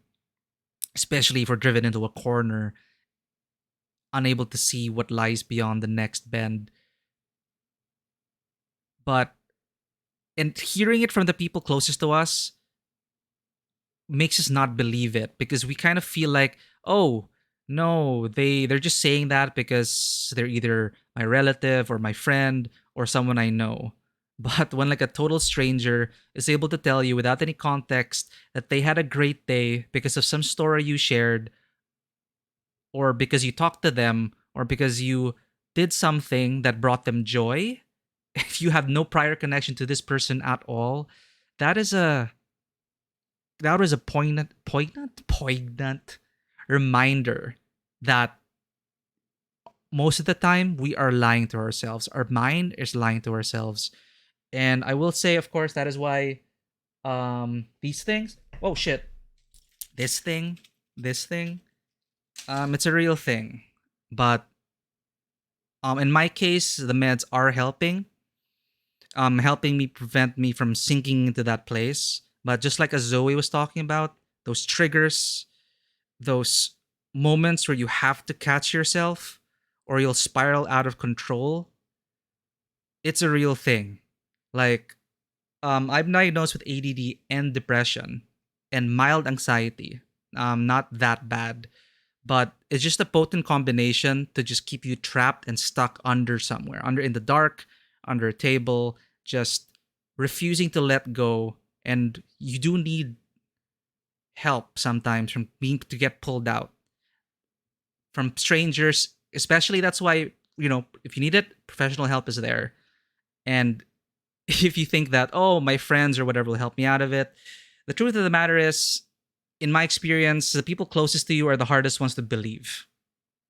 especially if we're driven into a corner, unable to see what lies beyond the next bend. But, and hearing it from the people closest to us makes us not believe it, because we kind of feel like, oh, no, they're just saying that because they're either my relative or my friend or someone I know. But when like a total stranger is able to tell you without any context that they had a great day because of some story you shared, or because you talked to them, or because you did something that brought them joy, if you have no prior connection to this person at all, that is a poignant reminder that most of the time we are lying to ourselves. Our mind is lying to ourselves. And I will say, of course, that is why these things, oh shit, this thing, it's a real thing. But in my case, the meds are helping me prevent me from sinking into that place. But just like as Zoe was talking about, those triggers, those moments where you have to catch yourself or you'll spiral out of control, it's a real thing. Like, I'm diagnosed with ADD and depression and mild anxiety. Not that bad, but it's just a potent combination to just keep you trapped and stuck under somewhere, under in the dark, under a table, just refusing to let go. And you do need help sometimes from being to get pulled out from strangers, especially. That's why, if you need it, professional help is there. And if you think that, oh, my friends or whatever will help me out of it, the truth of the matter is, in my experience, the people closest to you are the hardest ones to believe.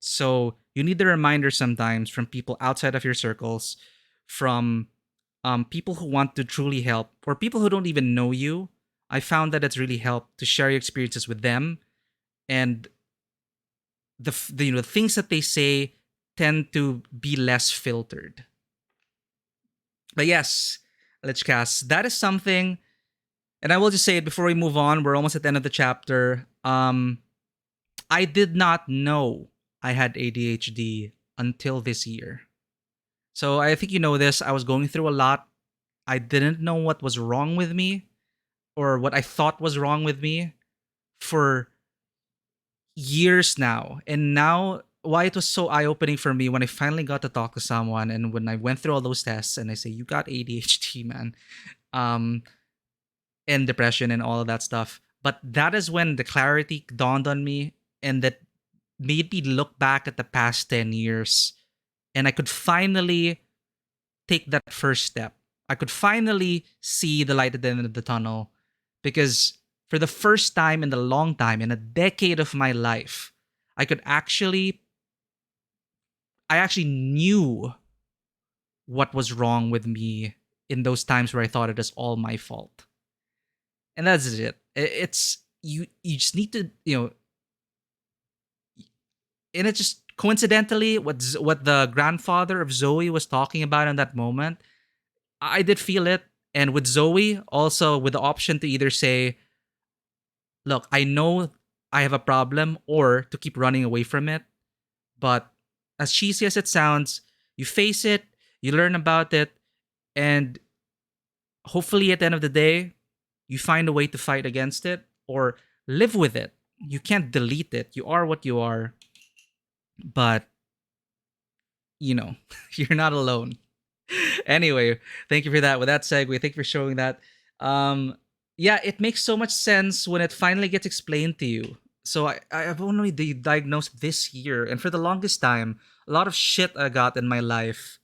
So you need the reminder sometimes from people outside of your circles, from people who want to truly help, or people who don't even know you. I found that it's really helped to share your experiences with them, and the things that they say tend to be less filtered. But yes, Lichcast, that is something, and I will just say it before we move on. We're almost at the end of the chapter. I did not know I had ADHD until this year. So I think you know this. I was going through a lot. I didn't know what was wrong with me, or what I thought was wrong with me, for years now. And now, why it was so eye-opening for me when I finally got to talk to someone, and when I went through all those tests and I say, you got ADHD, man. And depression and all of that stuff. But that is when the clarity dawned on me, and that made me look back at the past 10 years, and I could finally take that first step. I could finally see the light at the end of the tunnel, because for the first time in a long time, in a decade of my life, I actually knew what was wrong with me in those times where I thought it was all my fault. And that's it. It's you just need to, and it's just coincidentally what the grandfather of Zoe was talking about in that moment. I did feel it. And with Zoe, also with the option to either say, look, I know I have a problem, or to keep running away from it. But as cheesy as it sounds, you face it, you learn about it, and hopefully at the end of the day, you find a way to fight against it or live with it. You can't delete it. You are what you are. But, you're not alone. Anyway, thank you for that. With that segue, thank you for showing that. Yeah, it makes so much sense when it finally gets explained to you. So I've only diagnosed this year, and for the longest time, a lot of shit I got in my life,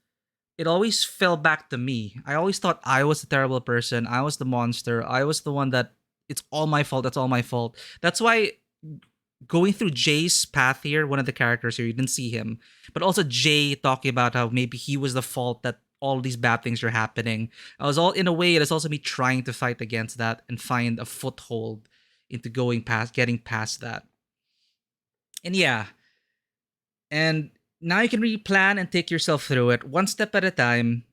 it always fell back to me. I always thought I was the terrible person. I was the monster. I was the one that it's all my fault. That's all my fault. That's why going through Jay's path here, one of the characters here, you didn't see him, but also Jay talking about how maybe he was the fault that all these bad things are happening. I was all, in a way, it is also me trying to fight against that and find a foothold into getting past that. And yeah, and now you can really plan and take yourself through it one step at a time,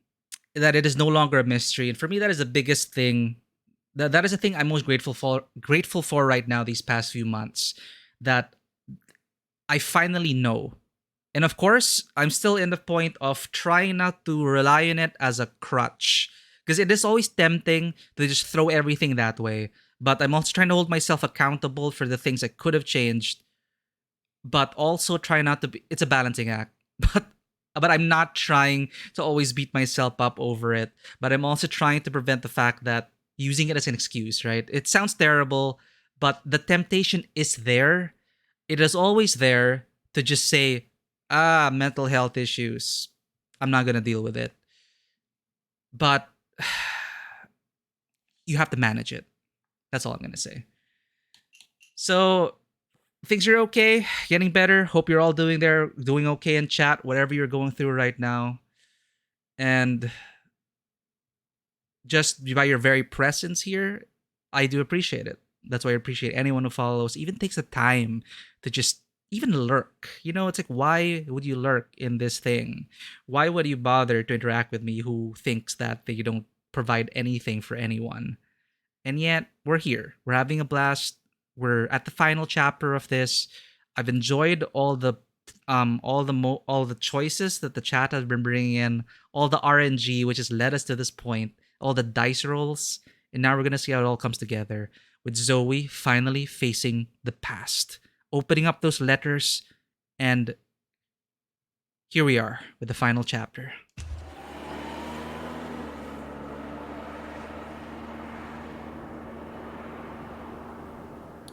that it is no longer a mystery. And for me, that is the biggest thing. That is the thing I'm most grateful for right now, these past few months, that I finally know. And of course, I'm still in the point of trying not to rely on it as a crutch, because it is always tempting to just throw everything that way. But I'm also trying to hold myself accountable for the things I could have changed, but also try not to be, it's a balancing act. But I'm not trying to always beat myself up over it, but I'm also trying to prevent the fact that using it as an excuse, right? It sounds terrible, but the temptation is there. It is always there to just say, mental health issues, I'm not going to deal with it. But you have to manage it. That's all I'm going to say. So things are okay, getting better. Hope you're all doing okay in chat, whatever you're going through right now. And just by your very presence here, I do appreciate it. That's why I appreciate anyone who follows, even takes the time to just even lurk. You know, it's like, why would you lurk in this thing? Why would you bother to interact with me who thinks that you don't provide anything for anyone? And yet, we're here. We're having a blast. We're at the final chapter of this. I've enjoyed all the choices that the chat has been bringing in, all the RNG which has led us to this point, all the dice rolls, and now we're gonna see how it all comes together with Zoe finally facing the past, opening up those letters, and here we are with the final chapter.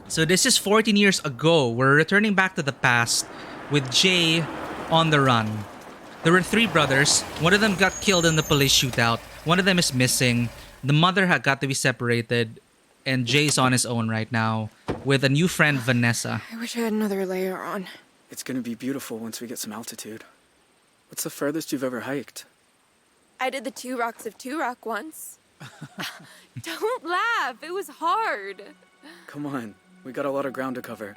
So this is 14 years ago. We're returning back to the past with Jay on the run. There were 3 brothers. One of them got killed in the police shootout. One of them is missing. The mother had got to be separated. And Jay's on his own right now with a new friend, Vanessa. I wish I had another layer on. It's gonna be beautiful once we get some altitude. What's the furthest you've ever hiked? I did the 2 Rocks of 2 Rock once. Don't laugh. It was hard. Come on. We got a lot of ground to cover.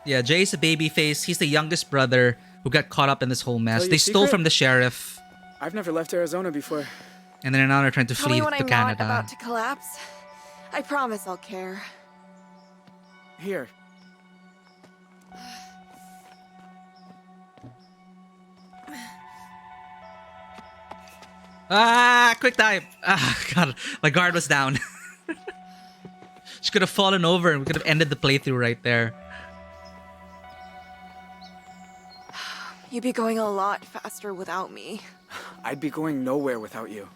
Yeah, Jay's a baby face. He's the youngest brother who got caught up in this whole mess. They stole from the sheriff. I've never left Arizona before. And then now they're trying to Tell flee me when to I'm Canada. not about to collapse. I promise I'll care. Here. Quick time. God, my guard was down. She could have fallen over and we could have ended the playthrough right there. You'd be going a lot faster without me. I'd be going nowhere without you.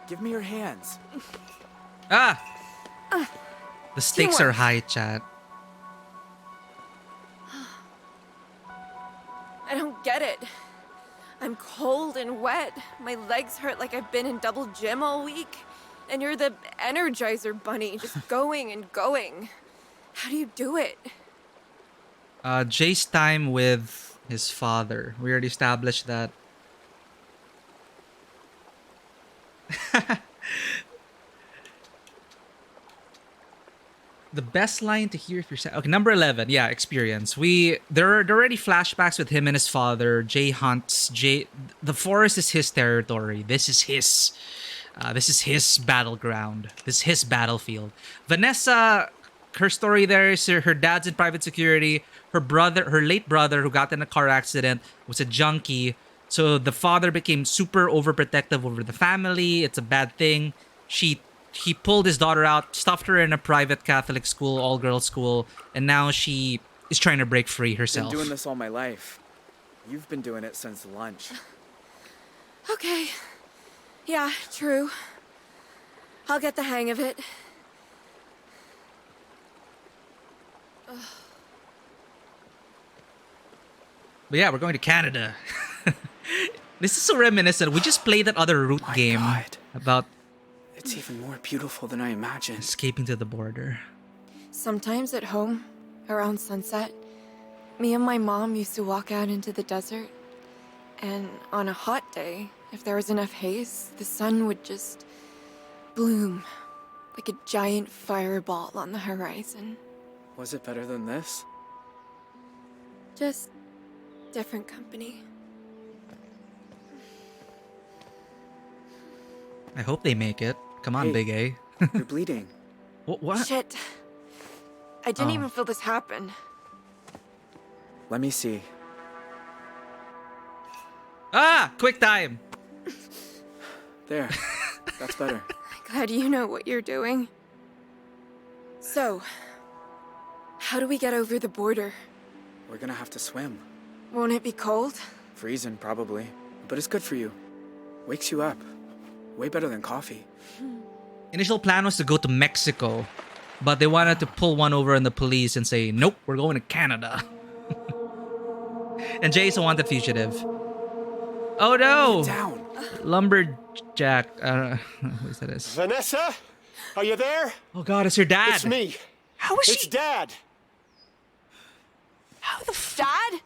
Give me your hands. The stakes are high, chat. I don't get it. I'm cold and wet. My legs hurt like I've been in double gym all week. And you're the Energizer Bunny, just going and going. How do you do it? Jay's time with his father. We already established that. The best line to hear if you're sad. Okay, number 11. Yeah, experience. There are already flashbacks with him and his father. Jay hunts. The forest is his territory. This is his battleground. This is his battlefield. Vanessa, her story there is her dad's in private security. Her late brother, who got in a car accident, was a junkie. So the father became super overprotective over the family. It's a bad thing. He pulled his daughter out, stuffed her in a private Catholic school, all-girls school, and now she is trying to break free herself. Been doing this all my life. You've been doing it since lunch. Okay. Yeah, true. I'll get the hang of it. Ugh. But yeah, we're going to Canada. This is so reminiscent. We just played that other route game about It's even more beautiful than I imagined. escaping to the border. Sometimes at home, around sunset, me and my mom used to walk out into the desert. And on a hot day, if there was enough haze, the sun would just bloom like a giant fireball on the horizon. Was it better than this? Just different company. I hope they make it. Come on, Hey, Big A. You're bleeding. What? Shit. I didn't Oh. even feel this happen. Let me see. Ah! Quick time! There. That's better. Glad you know what you're doing. So, how do we get over the border? We're gonna have to swim. Won't it be cold? Freezing, probably. But it's good for you. Wakes you up. Way better than coffee. Initial plan was to go to Mexico, but they wanted to pull one over on the police and say, nope, we're going to Canada. And Jason wanted fugitive. Oh no! Down. Lumberjack. Who is that? Is? Vanessa? Are you there? Oh god, it's your dad. It's me. How is It's she? Dad. How the Dad?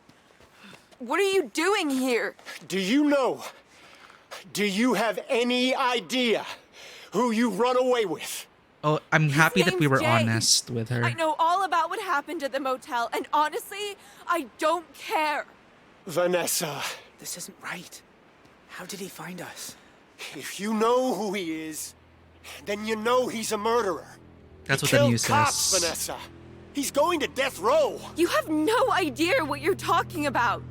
What are you doing here? Do you know? Do you have any idea who you run away with? Oh, I'm happy that we were Jay. honest with her. I know all about what happened at the motel, and honestly, I don't care. Vanessa. This isn't right. How did he find us? If you know who he is, then you know he's a murderer. That's He what the killed news cops, says. Vanessa. He's going to death row. You have no idea what you're talking about.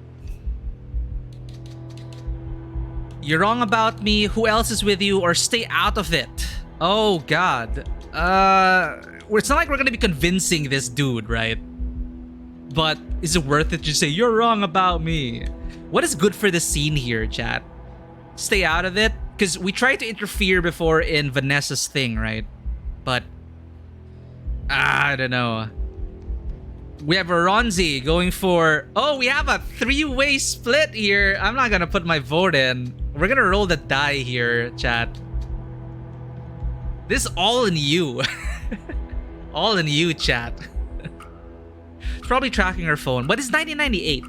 You're wrong about me. Who else is with you? Or stay out of it. Oh god. It's not like we're gonna be convincing this dude, right? But is it worth it to say you're wrong about me? What is good for the scene here, chat? Stay out of it? Because we tried to interfere before in Vanessa's thing, right? But I don't know. We have Ronzi going for... Oh, we have a three-way split here. I'm not gonna put my vote in. We're gonna roll the die here, chat. This is all in you. All in you, chat. It's probably tracking her phone. But it's 1998.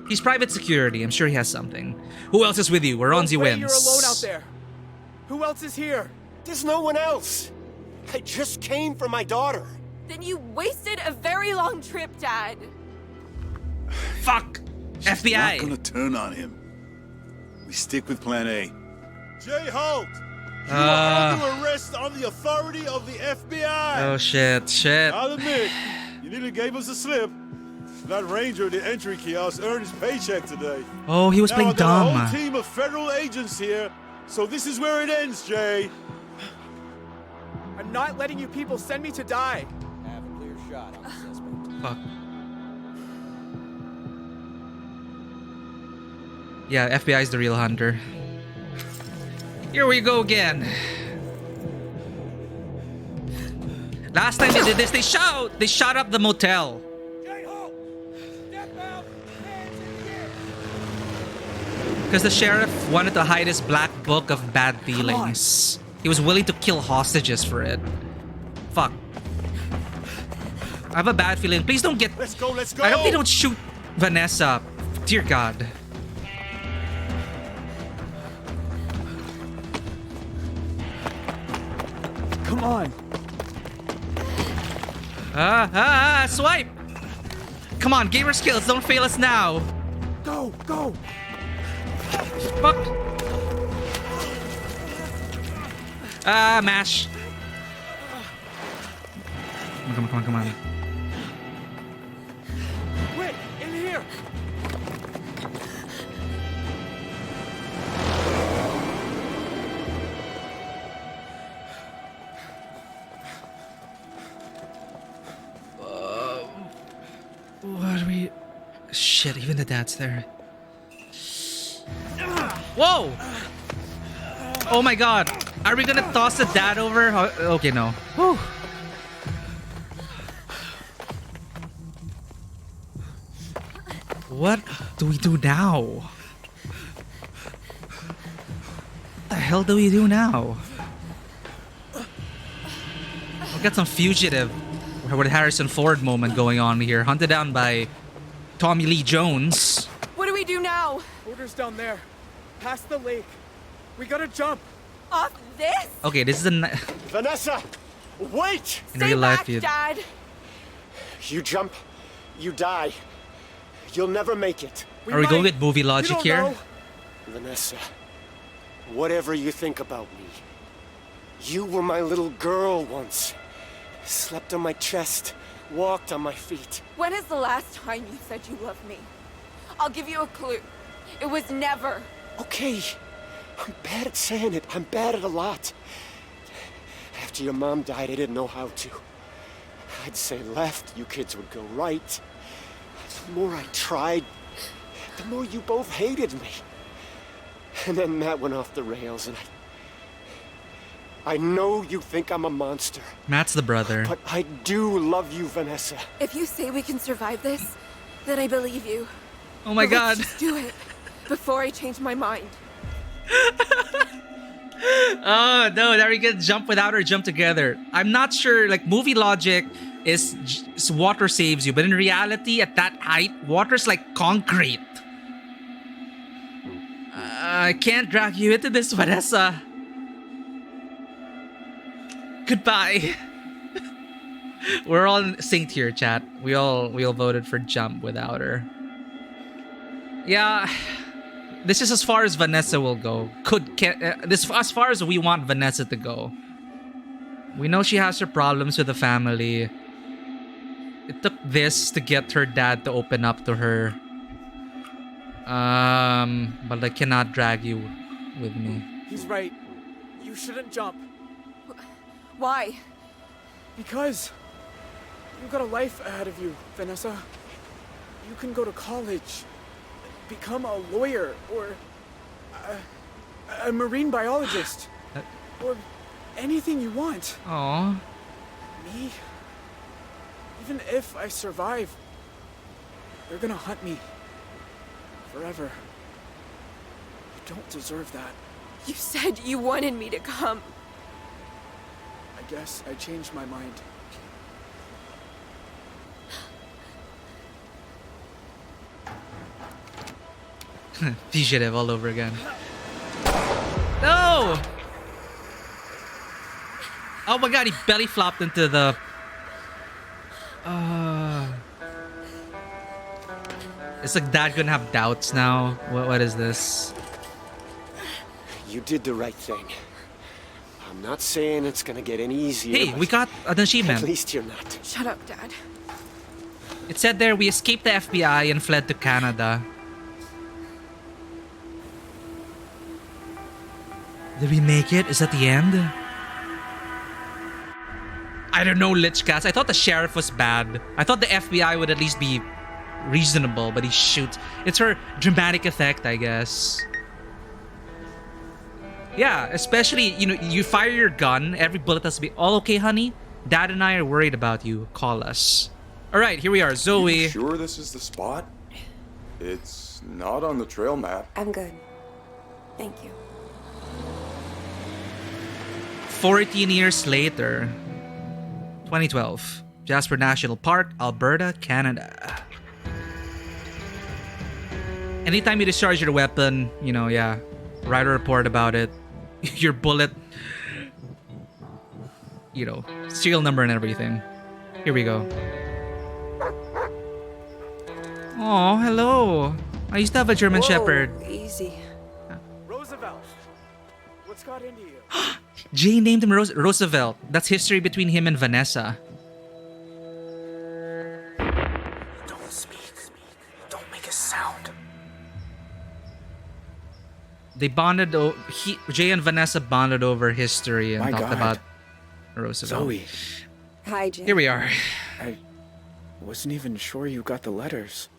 He's private security. I'm sure he has something. Who else is with you? Ronzi wins. You're alone out there. Who else is here? There's no one else. I just came for my daughter. Then you wasted a very long trip, Dad. Fuck! She's FBI! not gonna turn on him. We stick with plan A. Jay Holt! You are under arrest on the authority of the FBI! Oh shit, I'll admit, you nearly gave us a slip. That ranger at the entry kiosk earned his paycheck today. Oh, he was now playing I got dumb. a whole team of federal agents here, so this is where it ends, Jay. I'm not letting you people send me to die. Have a clear shot on the suspect. Fuck. Yeah, FBI is the real hunter. Here we go again. Last time they did this, they shot up the motel. Because the sheriff wanted to hide his black book of bad dealings. He was willing to kill hostages for it. Fuck. I have a bad feeling. Please don't get... Let's go, let's go! I hope they don't shoot Vanessa. Dear God. Come on. Swipe! Come on, gamer skills, don't fail us now. Go, go! Fuck. Mash. Come on. Quick, in here! What do we... Shit, even the dad's there. Whoa! Oh my god. Are we gonna toss the dad over? Okay, no. Whew. What do we do now? What the hell do we do now? We got some fugitive with Harrison Ford moment going on here. Hunted down by Tommy Lee Jones. What do we do now? Border's down there. Past the lake. We gotta jump. Off this? Okay, this is a... Vanessa! Wait! In real life, you... Dad. You jump, you die. You'll never make it. Are we going with movie logic here? Know. Vanessa, whatever you think about me, you were my little girl once. Slept on my chest, walked on my feet. When is the last time you said you loved me? I'll give you a clue. It was never. Okay, I'm bad at saying it. I'm bad at a lot. After your mom died, I didn't know how to. I'd say left, you kids would go right. The more I tried, the more you both hated me. And then Matt went off the rails, and I know you think I'm a monster. Matt's the brother. But I do love you, Vanessa. If you say we can survive this, then I believe you. Oh my god. Let's just do it before I change my mind. Oh no, that we can jump without or jump together. I'm not sure, like movie logic is water saves you, but in reality at that height, water's like concrete. I can't drag you into this, Vanessa. Goodbye. We're all synced here, chat. We all voted for jump without her. Yeah. This is as far as Vanessa will go. This as far as we want Vanessa to go. We know she has her problems with the family. It took this to get her dad to open up to her. But I cannot drag you with me. He's right. You shouldn't jump. Why? Because you've got a life ahead of you, Vanessa. You can go to college, become a lawyer, or a marine biologist, or anything you want. Aww. Me? Even if I survive, they're gonna hunt me. Forever. You don't deserve that. You said you wanted me to come. I guess I changed my mind. Fugitive all over again. No! Oh my god, he belly flopped into the... It's like dad gonna have doubts now. What is this? You did the right thing. I'm not saying it's gonna get any easier. Hey, we got an achievement. At least you're not. Shut up, Dad. It said there we escaped the FBI and fled to Canada. Did we make it? Is that the end? I don't know, Lichcast. I thought the sheriff was bad. I thought the FBI would at least be reasonable, but he shoots. It's for dramatic effect, I guess. Yeah, especially, you know, you fire your gun, every bullet has to be, all okay, honey? Dad and I are worried about you. Call us. All right, here we are, Zoe. You sure this is the spot? It's not on the trail map. I'm good. Thank you. 14 years later, 2012, Jasper National Park, Alberta, Canada. Anytime you discharge your weapon, you know, yeah, write a report about it. Your bullet, you know, serial number and everything. Here we go. Oh, hello. I used to have a German Shepherd. Easy. Roosevelt. What's got into you? Jane named him Roosevelt. That's history between him and Vanessa. Don't speak. Don't make a sound. They bonded. Jay and Vanessa bonded over history and My talked God. about Roosevelt. Zoe. Hi, Jim. Here we are. I wasn't even sure you got the letters.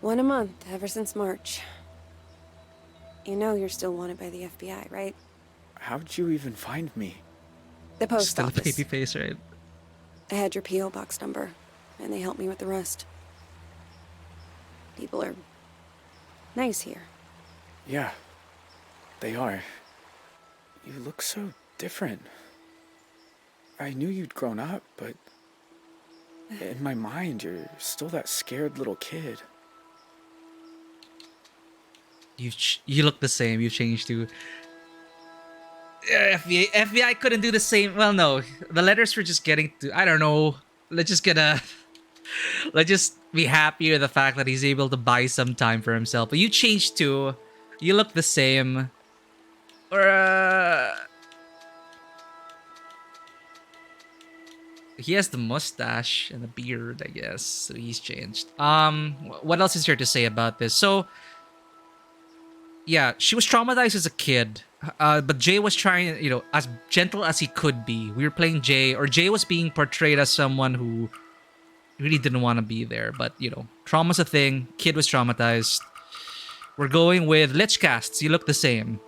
1 a month, ever since March. You know you're still wanted by the FBI, right? How'd you even find me? The post Still a office. baby face, right? I had your P.O. box number, and they helped me with the rest. People are nice here. Yeah, they are. You look so different. I knew you'd grown up, but in my mind, you're still that scared little kid. You look the same. You changed too. FBI couldn't do the same. Well, no, the letters were just getting to. I don't know. Let's just let's just be happy with the fact that he's able to buy some time for himself. But you changed too. You look the same. Or he has the mustache and the beard, I guess. So he's changed. What else is there to say about this? So yeah, she was traumatized as a kid. But Jay was trying, as gentle as he could be. We were playing Jay, or Jay was being portrayed as someone who really didn't want to be there. But, trauma's a thing. Kid was traumatized. We're going with Lich Casts. You look the same.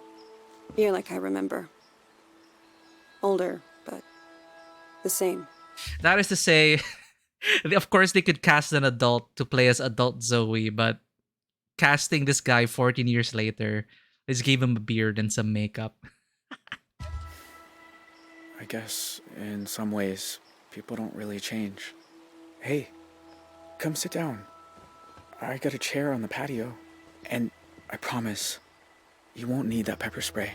You're like I remember. Older, but the same. That is to say, of course they could cast an adult to play as adult Zoe, but casting this guy 14 years later, they just gave him a beard and some makeup. I guess, in some ways, people don't really change. Hey, come sit down. I got a chair on the patio, and I promise, you won't need that pepper spray.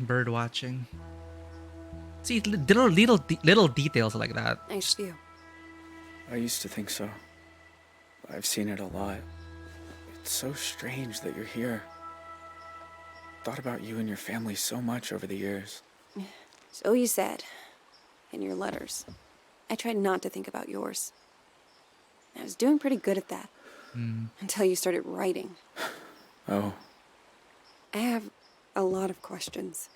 Bird watching. See, little details like that. Nice view. I used to think so. I've seen it a lot. It's so strange that you're here. Thought about you and your family so much over the years. So you said. In your letters. I tried not to think about yours. I was doing pretty good at that. Until you started writing. Oh. I have a lot of questions.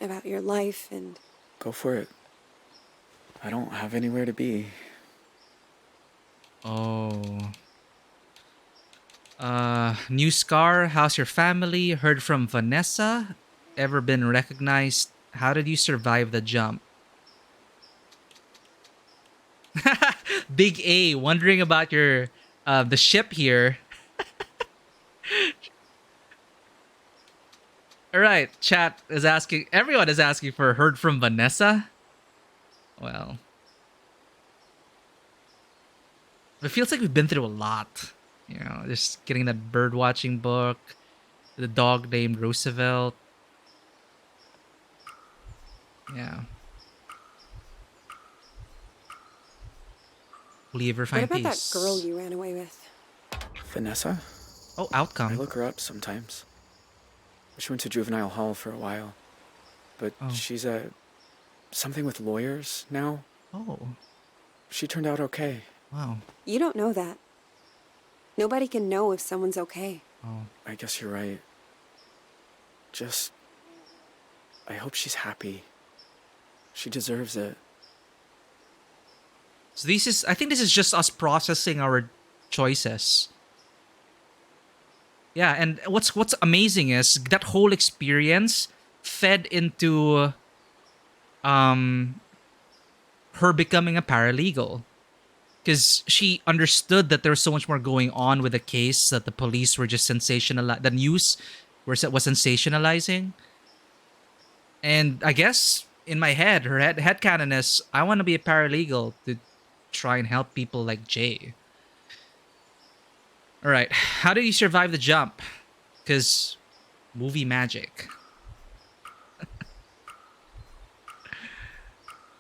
About your life and... Go for it. I don't have anywhere to be. Oh. New scar, how's your family? Heard from Vanessa? Ever been recognized? How did you survive the jump? Big A, wondering about your, the ship here. Alright, chat is asking, everyone is asking for heard from Vanessa? Well. It feels like we've been through a lot. Just getting that bird watching book, the dog named Roosevelt. Yeah. Will you ever find What about peace? that girl you ran away with? Vanessa? Oh, outcome. I look her up sometimes. She went to juvenile hall for a while. But she's something with lawyers now. Oh. She turned out okay. Wow. You don't know that. Nobody can know if someone's okay. Oh. I guess you're right. I hope she's happy. She deserves it. So I think this is just us processing our choices. Yeah, and what's amazing is that whole experience fed into her becoming a paralegal. Because she understood that there was so much more going on with the case, that the police were just the news was sensationalizing. And I guess in my head, her headcanon is, I want to be a paralegal to try and help people like Jay. Alright, how did you survive the jump? Because movie magic.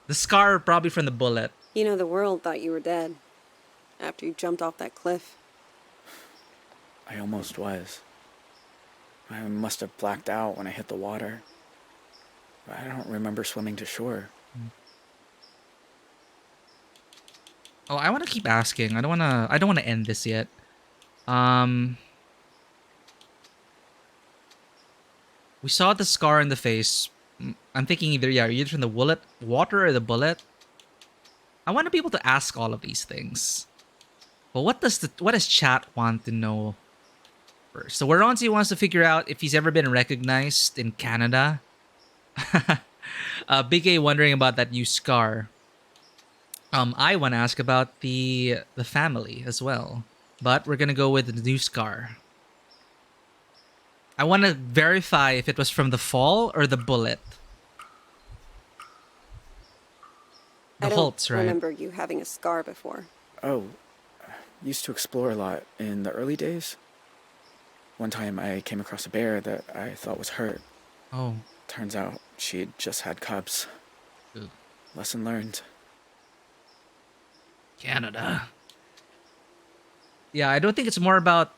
The scar probably from the bullet. You know, the world thought you were dead. After you jumped off that cliff. I almost was. I must have blacked out when I hit the water. I don't remember swimming to shore. Oh, I want to keep asking. I don't want to end this yet. We saw the scar in the face. I'm thinking either from the water or the bullet. I want to be able to ask all of these things. But what does chat want to know first? So Waronzi wants to figure out if he's ever been recognized in Canada. Big A wondering about that new scar. I want to ask about the family as well. But we're gonna go with the new scar. I want to verify if it was from the fall or the bullet. The Holtz, I right? don't remember you having a scar before. Oh, used to explore a lot in the early days. One time I came across a bear that I thought was hurt. Oh. Turns out she'd just had cubs. Ooh. Lesson learned. Canada. Yeah, I don't think it's more about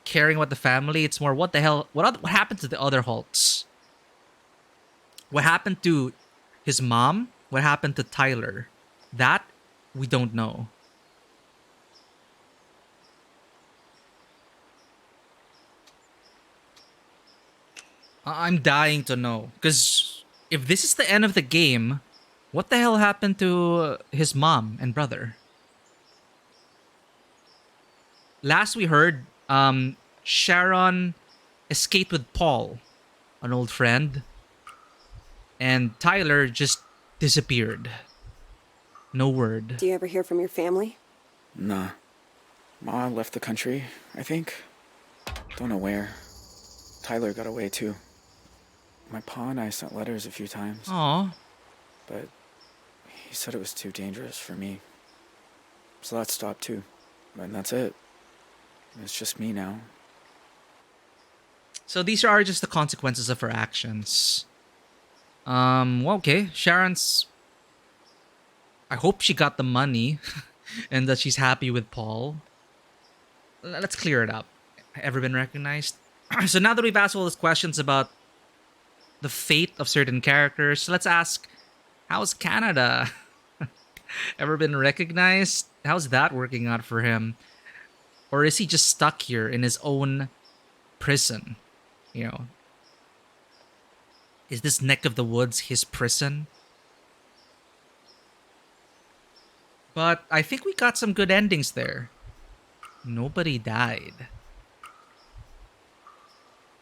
caring about the family. It's more what the hell, what happened to the other Holtz? What happened to his mom? What happened to Tyler? That we don't know. I'm dying to know, because if this is the end of the game, what the hell happened to his mom and brother? Last we heard, Sharon escaped with Paul, an old friend, and Tyler just disappeared. No word. Do you ever hear from your family? Nah. Ma left the country, I think. Don't know where. Tyler got away too. My pa and I sent letters a few times. Aw. But he said it was too dangerous for me. So that stopped too. And that's it. It's just me now. So these are just the consequences of her actions. Well, okay. Sharon's... I hope she got the money and that she's happy with Paul. Let's clear it up. Ever been recognized? So now that we've asked all these questions about the fate of certain characters, let's ask, how's Canada? Ever been recognized? How's that working out for him? Or is he just stuck here in his own prison? You know, is this neck of the woods his prison? But I think we got some good endings there. Nobody died.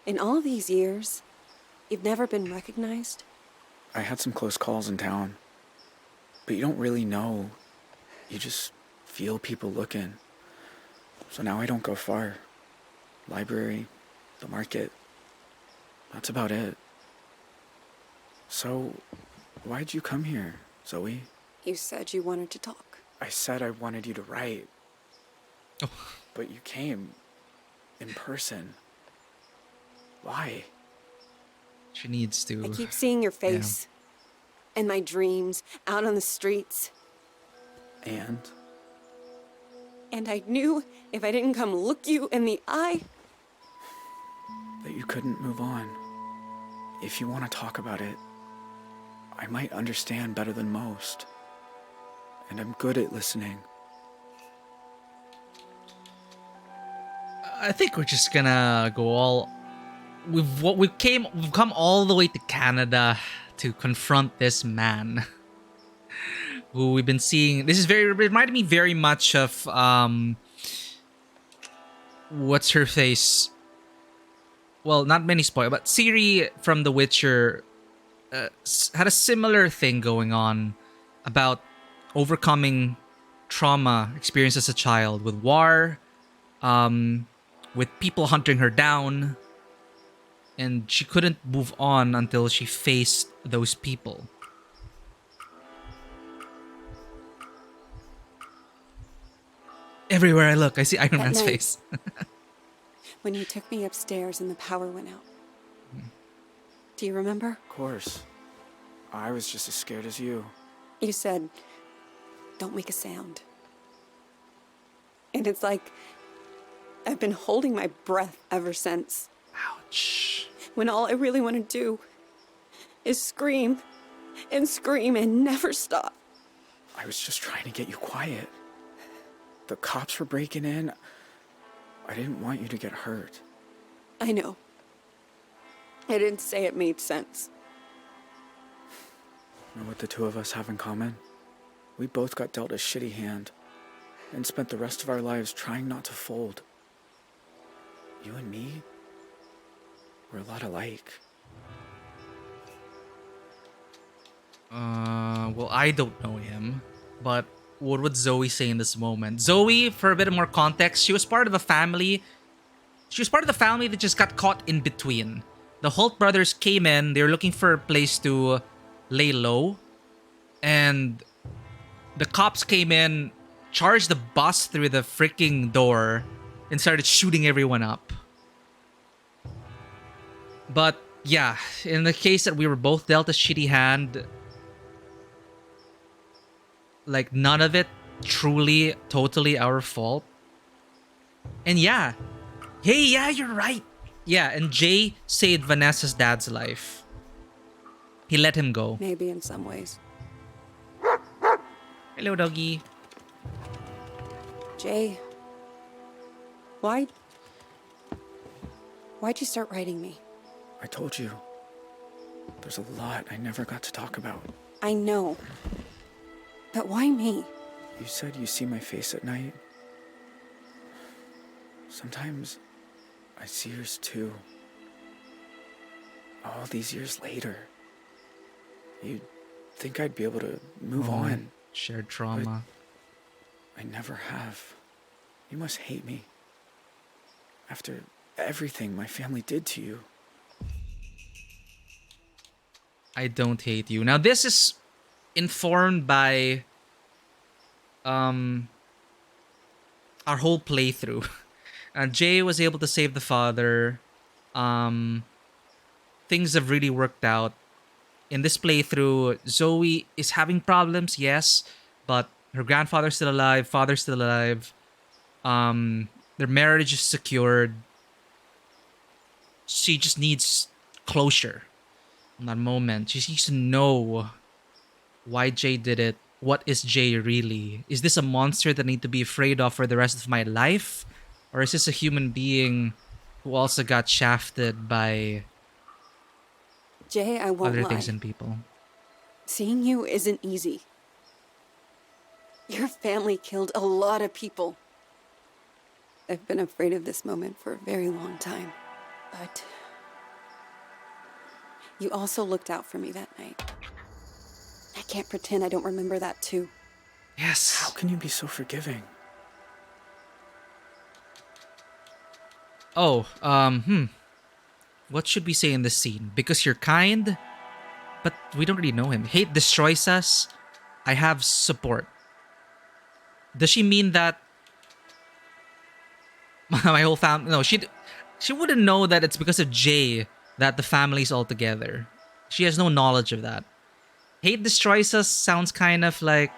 In all of these years, you've never been recognized? I had some close calls in town. But you don't really know. You just feel people looking. So now I don't go far. Library, the market. That's about it. So, why'd you come here, Zoe? You said you wanted to talk. I said I wanted you to write. Oh. But you came in person. Why? She needs to. I keep seeing your face. In my dreams, out on the streets. And? And I knew if I didn't come look you in the eye... that you couldn't move on. If you want to talk about it, I might understand better than most. And I'm good at listening. I think we're just gonna go all... We've come all the way to Canada to confront this man who we've been seeing. This is reminded me very much of what's her face? Well, not many spoil, but Ciri from The Witcher had a similar thing going on about overcoming trauma experienced as a child with war, with people hunting her down, and she couldn't move on until she faced those people. Everywhere I look, I see Iron Man's face. When you took me upstairs and the power went out. Do you remember? Of course. I was just as scared as you. You said, don't make a sound. And it's like, I've been holding my breath ever since. Ouch. When all I really want to do is scream and scream and never stop. I was just trying to get you quiet. The cops were breaking in. I didn't want you to get hurt. I know. I didn't say it made sense. Know what the two of us have in common? We both got dealt a shitty hand and spent the rest of our lives trying not to fold. You and me, we're a lot alike. Well, I don't know him, but what would Zoe say in this moment? Zoe, for a bit more context, she was part of a family. She was part of the family that just got caught in between. The Holt brothers came in, they were looking for a place to lay low, and the cops came in, charged the bus through the freaking door, and started shooting everyone up. But yeah, in the case that we were both dealt a shitty hand, like none of it truly, totally our fault. And yeah, hey, yeah, you're right. Yeah, and Jay saved Vanessa's dad's life. He let him go. Maybe in some ways. Hello, doggy. Jay, why'd you start writing me? I told you. There's a lot I never got to talk about. I know. But why me? You said you see my face at night. Sometimes I see yours too. All these years later. You'd think I'd be able to move on. Shared trauma. I never have. You must hate me. After everything my family did to you. I don't hate you. Now, this is informed by our whole playthrough. Jay was able to save the father. Things have really worked out. In this playthrough, Zoe is having problems, yes, but her grandfather's still alive, father's still alive. Their marriage is secured. She just needs closure in that moment. She needs to know why Jay did it. What is Jay really? Is this a monster that I need to be afraid of for the rest of my life? Or is this a human being who also got shafted by Jay, I won't other lie. things and people? Seeing you isn't easy. Your family killed a lot of people. I've been afraid of this moment for a very long time. But you also looked out for me that night. I can't pretend I don't remember that too. Yes. How can you be so forgiving? Oh, what should we say in this scene? Because you're kind, but we don't really know him. Hate destroys us. I have support. Does she mean that my whole family? No, she wouldn't know that it's because of Jay that the family's all together. She has no knowledge of that. Hate destroys us sounds kind of like,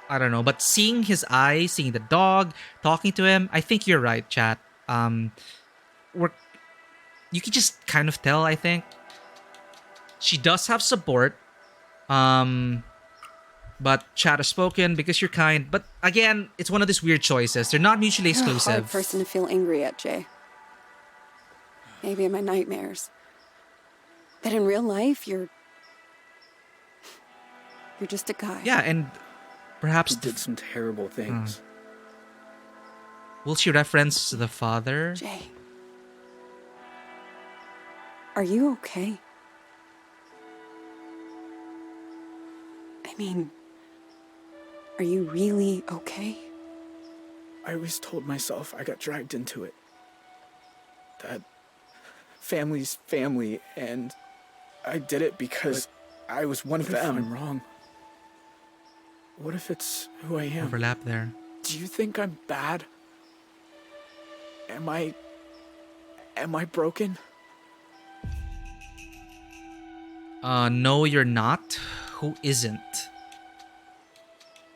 I don't know, but seeing his eyes, seeing the dog, talking to him, I think you're right, chat. You can just kind of tell, I think. She does have support. But chat has spoken because you're kind. But again, it's one of these weird choices. They're not mutually You're a hard exclusive. person to feel angry at, Jay. Maybe in my nightmares. But in real life, you're just a guy. Yeah, and perhaps He did some terrible things. Will she reference the father? Jay. Are you okay? I mean, are you really okay? I always told myself I got dragged into it. That family's family, and I did it because I was one of them. I'm wrong. What if it's who I am? Overlap there. Do you think I'm bad? Am I broken? No, you're not. Who isn't?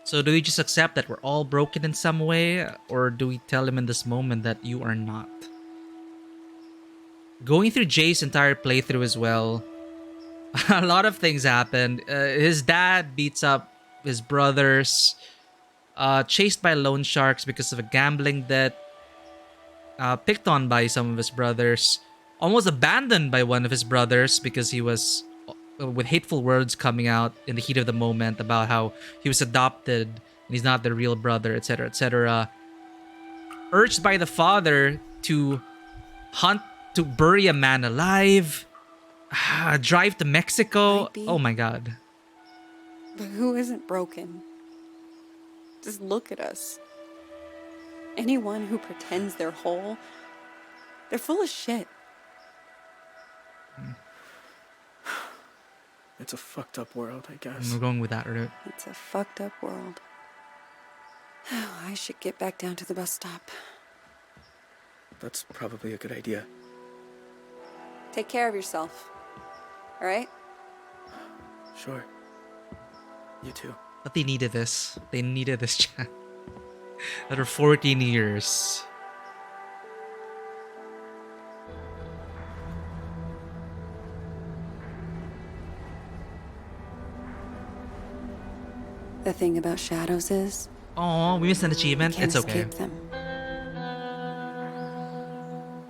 So do we just accept that we're all broken in some way? Or do we tell him in this moment that you are not? Going through Jay's entire playthrough as well, A lot of things happened. His dad beats up his brothers, chased by loan sharks because of a gambling debt, picked on by some of his brothers, almost abandoned by one of his brothers because he was with hateful words coming out in the heat of the moment about how he was adopted and he's not the real brother, etc., etc. Urged by the father to bury a man alive, drive to Mexico. Might be. Oh my god. But who isn't broken? Just look at us. Anyone who pretends they're whole, they're full of shit. It's a fucked up world, I guess. We're going with that route. It's a fucked up world. I should get back down to the bus stop. That's probably a good idea. Take care of yourself. All right? Sure. You too. But they needed this. They needed this chat. After 14 years. The thing about shadows is... Oh, we missed an achievement. You can't It's okay. escape them.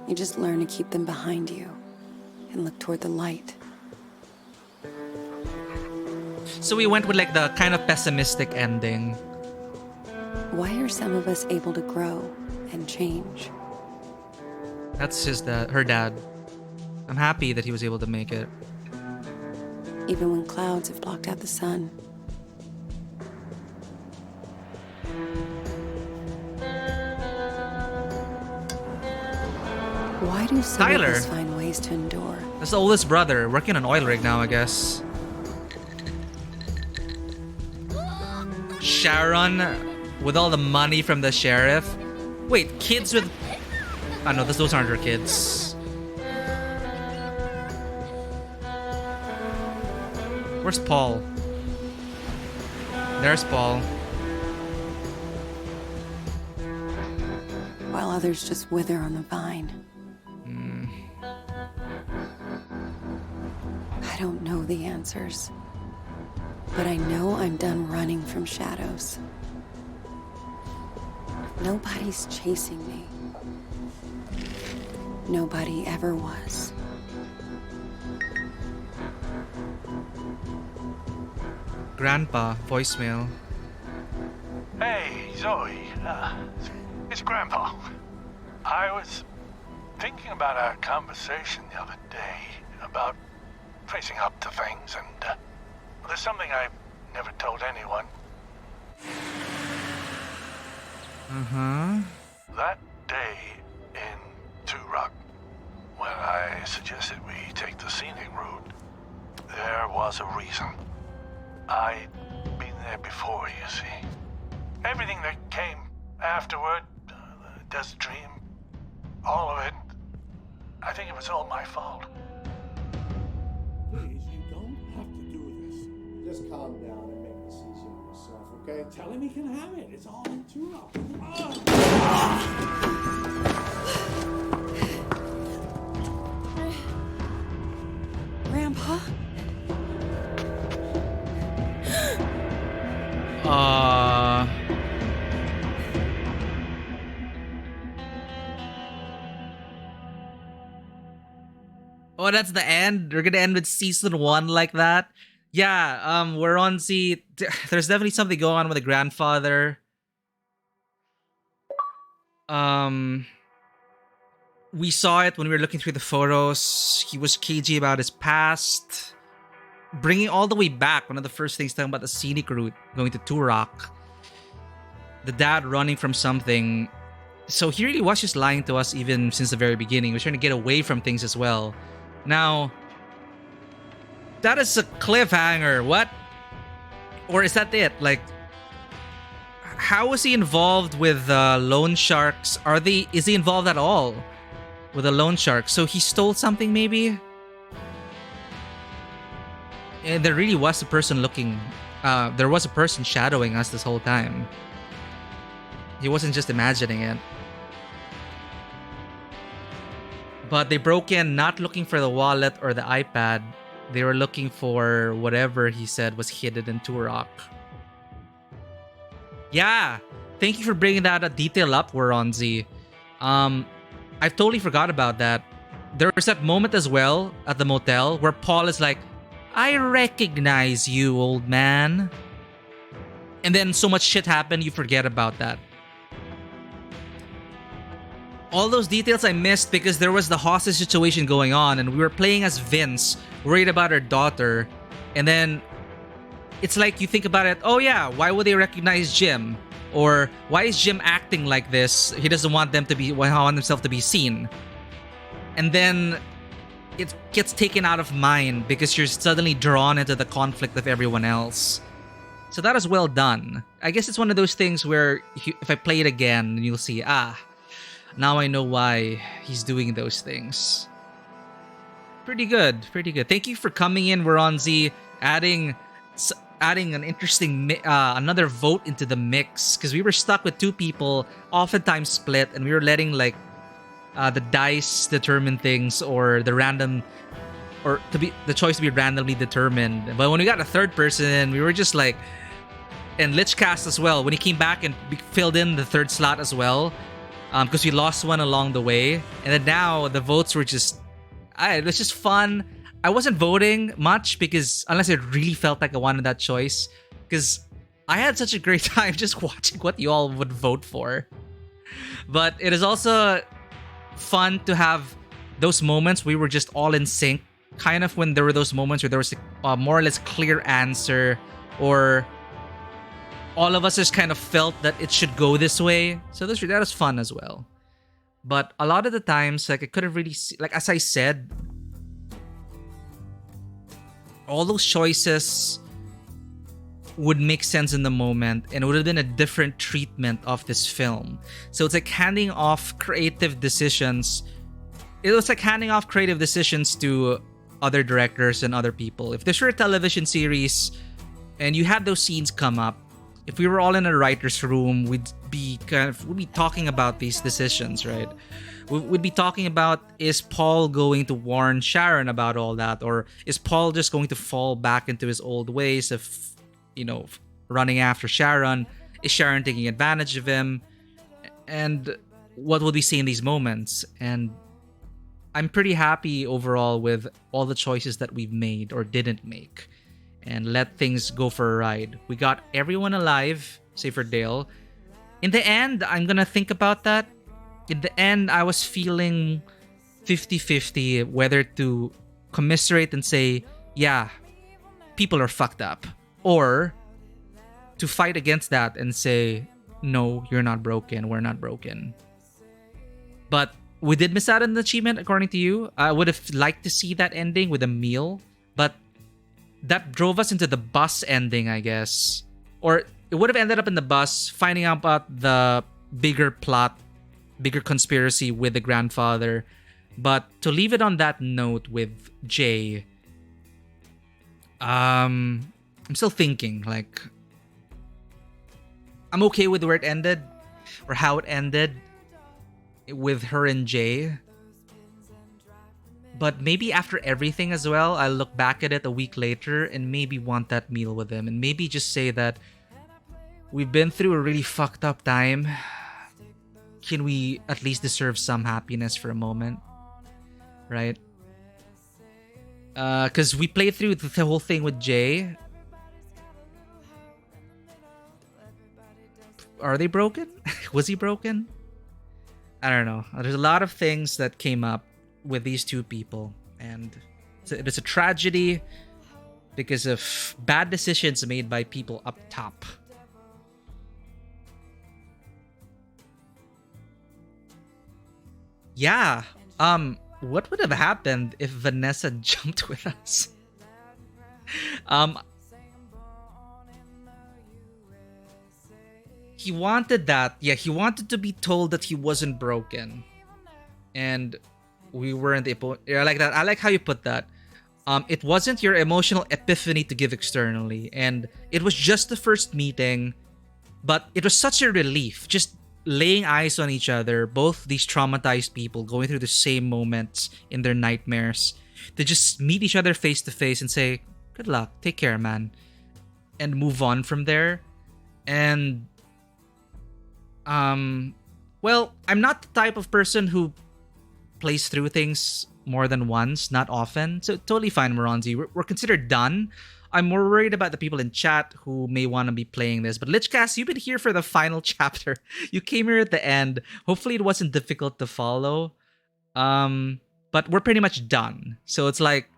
You just learn to keep them behind you and look toward the light. So we went with like the kind of pessimistic ending. Why are some of us able to grow and change? That's her dad. I'm happy that he was able to make it. Even when clouds have blocked out the sun. Why do some Tyler. of us find ways to endure? That's the oldest brother, working on an oil rig now, I guess. Sharon, with all the money from the sheriff. Wait, kids with... Oh no, those aren't her kids. Where's Paul? There's Paul. While others just wither on the vine. I don't know the answers, but I know I'm done running from shadows. Nobody's chasing me. Nobody ever was. Grandpa, voicemail. Hey, Zoe. It's Grandpa. I was thinking about our conversation the other day about facing up to things, and there's something I've never told anyone. That day in Turok, when I suggested we take the scenic route, there was a reason. I'd been there before, you see. Everything that came afterward, the desert dream, all of it, I think it was all my fault. Please, you don't have to do this. Just calm down and make this easy on yourself, okay? Tell him he can have it. It's all in Turok. Grandpa? Oh, that's the end? We're gonna end with season 1 like that? Yeah, we're on there's definitely something going on with the grandfather. We saw it when we were looking through the photos. He was cagey about his past. Bringing all the way back, one of the first things talking about the scenic route, going to Turok. The dad running from something. So he really was just lying to us even since the very beginning. He was trying to get away from things as well. Now, that is a cliffhanger. What? Or is that it? Like, how was he involved with loan sharks? Is he involved at all with a loan shark? So he stole something maybe? And there really was a person looking... there was a person shadowing us this whole time. He wasn't just imagining it. But they broke in not looking for the wallet or the iPad, They were looking for whatever he said was hidden in Turok. Yeah, thank you for bringing that detail up, Waronzi. I totally forgot about that. There was that moment as well at the motel where Paul is like, I recognize you, old man. And then so much shit happened, you forget about that. All those details I missed because there was the hostage situation going on and we were playing as Vince, worried about her daughter. And then it's like you think about it, oh yeah, why would they recognize Jim? Or why is Jim acting like this? He doesn't want himself to be seen. And then it gets taken out of mind because you're suddenly drawn into the conflict of everyone else. So that is well done. I guess it's one of those things where if I play it again, you'll see, now I know why he's doing those things. Pretty good, pretty good. Thank you for coming in, Waronzi, adding an interesting another vote into the mix, because we were stuck with two people, oftentimes split, and we were letting like the dice determine things, or the choice to be randomly determined. But when we got a third person, we were just like, and Lichcast as well, when he came back and filled in the third slot as well, because we lost one along the way, and then now the votes were just, it was just fun. I wasn't voting much because unless I really felt like I wanted that choice, because I had such a great time just watching what you all would vote for. But it is also fun to have those moments we were just all in sync, kind of when there were those moments where there was a more or less clear answer, or all of us just kind of felt that it should go this way. So that was fun as well. But a lot of the times, like, I couldn't really see, like, as I said, all those choices would make sense in the moment, and it would have been a different treatment of this film. So it's like handing off creative decisions. It was like handing off creative decisions to other directors and other people. If this were a television series and you had those scenes come up, if we were all in a writer's room, we'd be talking about these decisions, right? We'd be talking about, is Paul going to warn Sharon about all that? Or is Paul just going to fall back into his old ways of, running after Sharon? Is Sharon taking advantage of him? And what would we see in these moments? And I'm pretty happy overall with all the choices that we've made or didn't make, and let things go for a ride. We got everyone alive, save for Dale. In the end, I'm gonna think about that. In the end, I was feeling 50-50 whether to commiserate and say, yeah, people are fucked up, or to fight against that and say, no, you're not broken, we're not broken. But we did miss out on the achievement, according to you. I would have liked to see that ending with a meal, but that drove us into the bus ending, I guess. Or it would have ended up in the bus, finding out about the bigger plot, bigger conspiracy with the grandfather. But to leave it on that note with Jay, I'm still thinking, like, I'm okay with where it ended, or how it ended with her and Jay. But maybe after everything as well, I'll look back at it a week later and maybe want that meal with him, and maybe just say that we've been through a really fucked up time. Can we at least deserve some happiness for a moment? Right? Because we played through the whole thing with Jay. Are they broken? Was he broken? I don't know. There's a lot of things that came up with these two people, and it's a tragedy because of bad decisions made by people up top. Yeah. What would have happened if Vanessa jumped with us? He wanted that. Yeah, he wanted to be told that he wasn't broken. And we weren't able. Yeah, I like that. I like how you put that. It wasn't your emotional epiphany to give externally. And it was just the first meeting. But it was such a relief. Just laying eyes on each other. Both these traumatized people going through the same moments in their nightmares. to just meet each other face to face and say, good luck, take care, man, and move on from there. And well, I'm not the type of person who plays through things more than once, not often. So totally fine, Moronzi. We're considered done. I'm more worried about the people in chat who may want to be playing this. But Lichcast, you've been here for the final chapter. You came here at the end. Hopefully it wasn't difficult to follow. But we're pretty much done. So it's like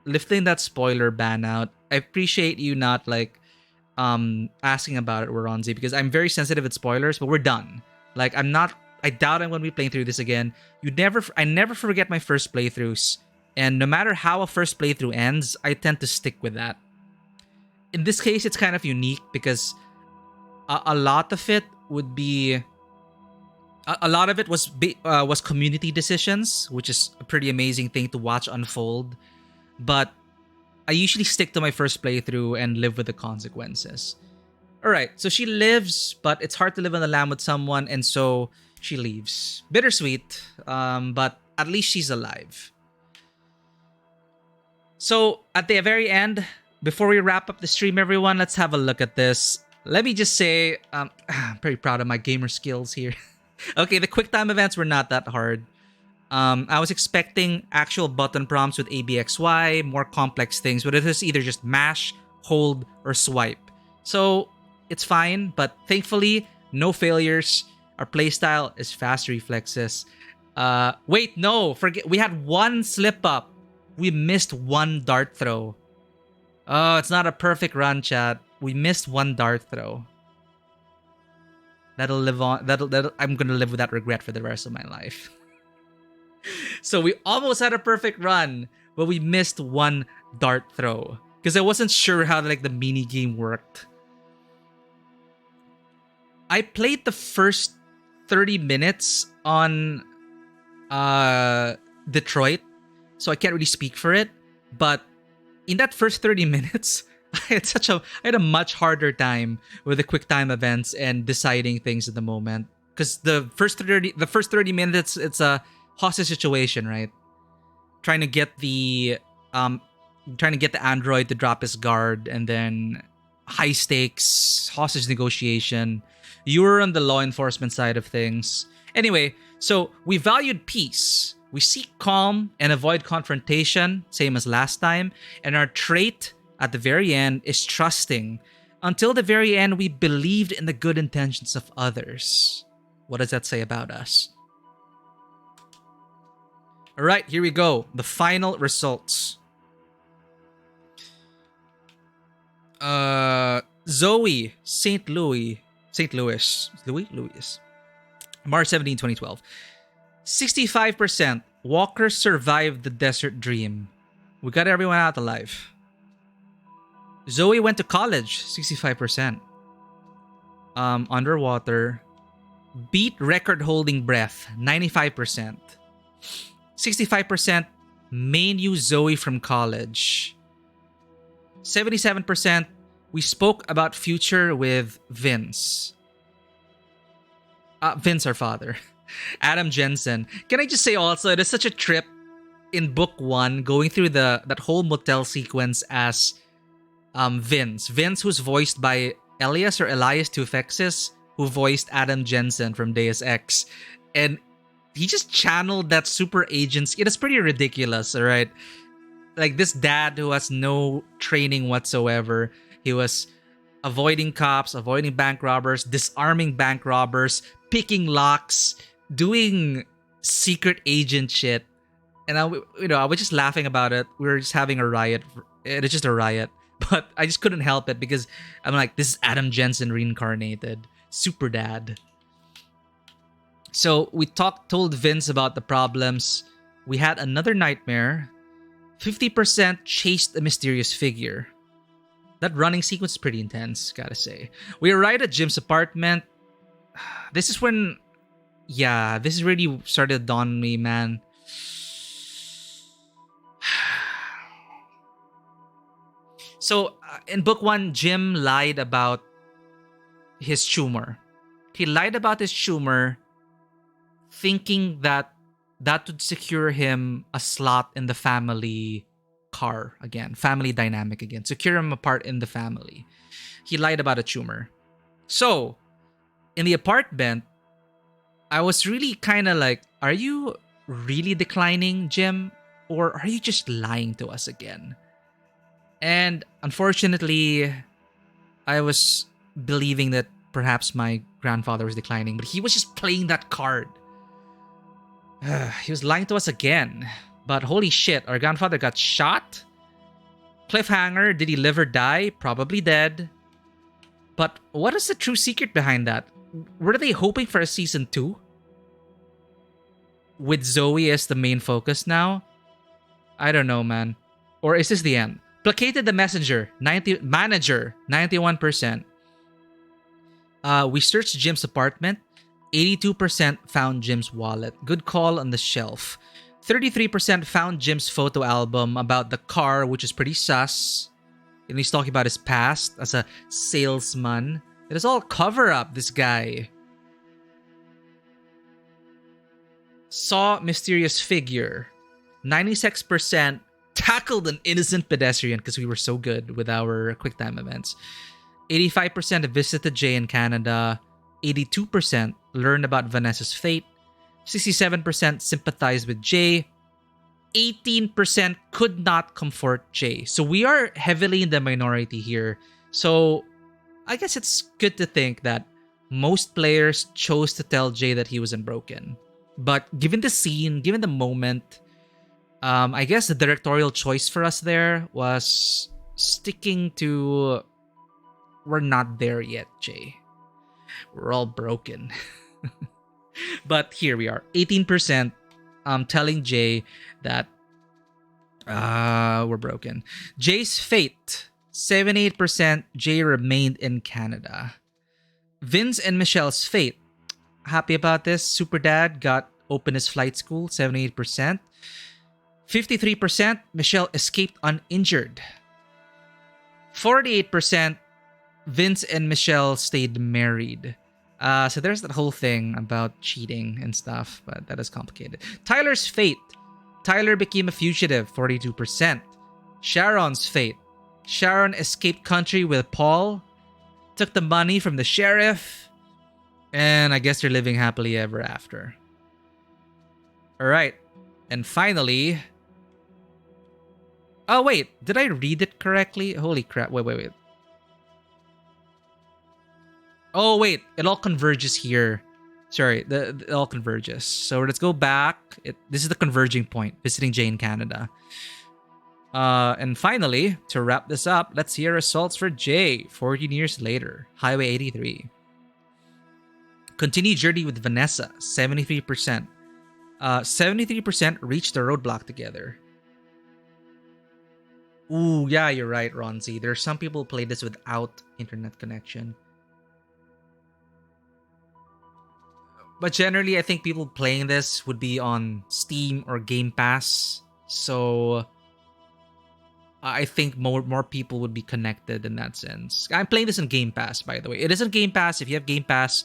lifting that spoiler ban out. I appreciate you not like asking about it, Moronzi, because I'm very sensitive with spoilers, but we're done. Like I doubt I'm going to be playing through this again. I never forget my first playthroughs. And no matter how a first playthrough ends, I tend to stick with that. In this case, it's kind of unique because a lot of it would be... A lot of it was community decisions, which is a pretty amazing thing to watch unfold. But I usually stick to my first playthrough and live with the consequences. Alright, so she lives, but it's hard to live on the land with someone, and so she leaves. Bittersweet, but at least she's alive. So, at the very end, before we wrap up the stream, everyone, let's have a look at this. Let me just say, I'm pretty proud of my gamer skills here. Okay, the QuickTime events were not that hard. I was expecting actual button prompts with ABXY, more complex things, but it was either just mash, hold, or swipe. So, it's fine, but thankfully, no failures. Our playstyle is fast reflexes. Wait, no, forget. We had one slip up. We missed one dart throw. Oh, it's not a perfect run, chat. We missed one dart throw. That'll live on. I'm gonna live with that regret for the rest of my life. So we almost had a perfect run, but we missed one dart throw because I wasn't sure how like the mini game worked. I played the first 30 minutes on Detroit, so I can't really speak for it. But in that first 30 minutes, I had a much harder time with the QuickTime events and deciding things at the moment. Because the first 30 minutes, it's a hostage situation, right? Trying to get the android to drop his guard, and then high stakes hostage negotiation. You were on the law enforcement side of things. Anyway, so we valued peace. We seek calm and avoid confrontation, same as last time. And our trait at the very end is trusting. Until the very end, we believed in the good intentions of others. What does that say about us? All right, here we go. The final results. Zoe, St. Louis. March 17, 2012. 65%. Walker survived the desert dream. We got everyone out alive. Zoe went to college. 65%. Underwater. Beat record holding breath. 95%. 65%. Main use Zoe from college. 77%. We spoke about future with Vince. Vince, our father. Adam Jensen. Can I just say also, it is such a trip in book 1 going through that whole motel sequence as Vince. Vince, who's voiced by Elias Tufexis, who voiced Adam Jensen from Deus Ex. And he just channeled that super agent's... It is pretty ridiculous, alright? Like this dad who has no training whatsoever. He was avoiding cops, avoiding bank robbers, disarming bank robbers, picking locks, doing secret agent shit. And I was just laughing about it. We were just having a riot. It is just a riot. But I just couldn't help it because I'm like, this is Adam Jensen reincarnated. Super dad. So we told Vince about the problems. We had another nightmare. 50% chased a mysterious figure. That running sequence is pretty intense, gotta say. We arrived at Jim's apartment. This is when... Yeah, this really started to dawn on me, man. So, in book 1, Jim lied about his tumor. He lied about his tumor thinking that that would secure him a slot in the family car again, family dynamic again, secure him a part in the family. He lied about a tumor. So, in the apartment, I was really kind of like, are you really declining, Jim? Or are you just lying to us again? And unfortunately, I was believing that perhaps my grandfather was declining, but he was just playing that card. He was lying to us again. But holy shit, our grandfather got shot? Cliffhanger, did he live or die? Probably dead. But what is the true secret behind that? Were they hoping for a season 2? With Zoe as the main focus now? I don't know, man. Or is this the end? Placated the manager, 91%. We searched Jim's apartment. 82% found Jim's wallet. Good call on the shelf. 33% found Jim's photo album about the car, which is pretty sus. And he's talking about his past as a salesman. It is all cover up, this guy. Saw mysterious figure. 96% tackled an innocent pedestrian because we were so good with our QuickTime events. 85% visited Jay in Canada. 82% learned about Vanessa's fate. 67% sympathized with Jay. 18% could not comfort Jay. So we are heavily in the minority here. So I guess it's good to think that most players chose to tell Jay that he wasn't broken. But given the scene, given the moment, I guess the directorial choice for us there was sticking to, we're not there yet, Jay. We're all broken. But here we are, 18% telling Jay that we're broken. Jay's fate, 78% Jay remained in Canada. Vince and Michelle's fate, happy about this. Super Dad got open his flight school, 78%. 53% Michelle escaped uninjured. 48% Vince and Michelle stayed married. So there's that whole thing about cheating and stuff, but that is complicated. Tyler's fate. Tyler became a fugitive, 42%. Sharon's fate. Sharon escaped country with Paul, took the money from the sheriff, and I guess they're living happily ever after. Alright. And finally... Oh, wait. Did I read it correctly? Holy crap. Wait. Oh, wait. It all converges here. Sorry. It all converges. So let's go back. This is the converging point. Visiting Jay in Canada. And finally, to wrap this up, let's hear results for Jay 14 years later. Highway 83. Continue journey with Vanessa. 73%. 73% reached the roadblock together. Ooh, yeah, you're right, Ronzi. There are some people who play this without internet connection. But generally, I think people playing this would be on Steam or Game Pass. So I think more people would be connected in that sense. I'm playing this in Game Pass, by the way. It isn't Game Pass. If you have Game Pass,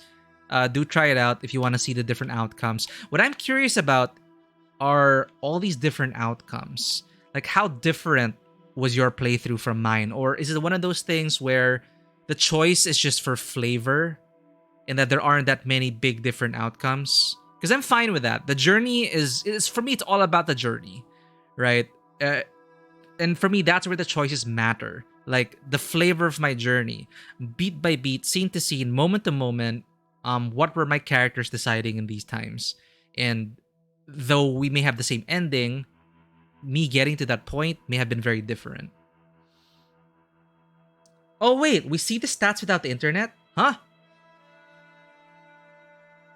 do try it out if you want to see the different outcomes. What I'm curious about are all these different outcomes. Like, how different was your playthrough from mine? Or is it one of those things where the choice is just for flavor and that there aren't that many big different outcomes? Because I'm fine with that. The journey is for me, it's all about the journey, right? And for me, that's where the choices matter. Like, the flavor of my journey, beat by beat, scene to scene, moment to moment. What were my characters deciding in these times? And though we may have the same ending, me getting to that point may have been very different. Oh, wait, we see the stats without the internet? Huh?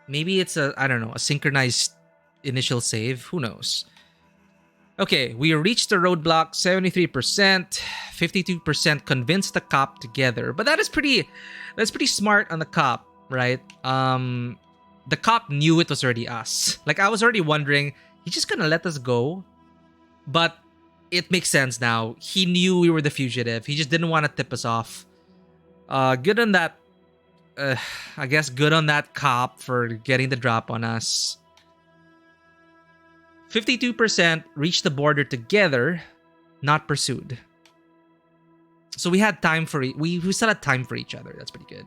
Maybe it's a synchronized initial save. Who knows? Okay, we reached the roadblock, 73%. 52% convinced the cop together. But that's pretty smart on the cop, right? The cop knew it was already us. Like, I was already wondering, he's just gonna let us go? But it makes sense now. He knew we were the fugitive. He just didn't want to tip us off. Good on that. I guess good on that cop for getting the drop on us. 52% reached the border together, not pursued. So we had time for we still had time for each other. That's pretty good.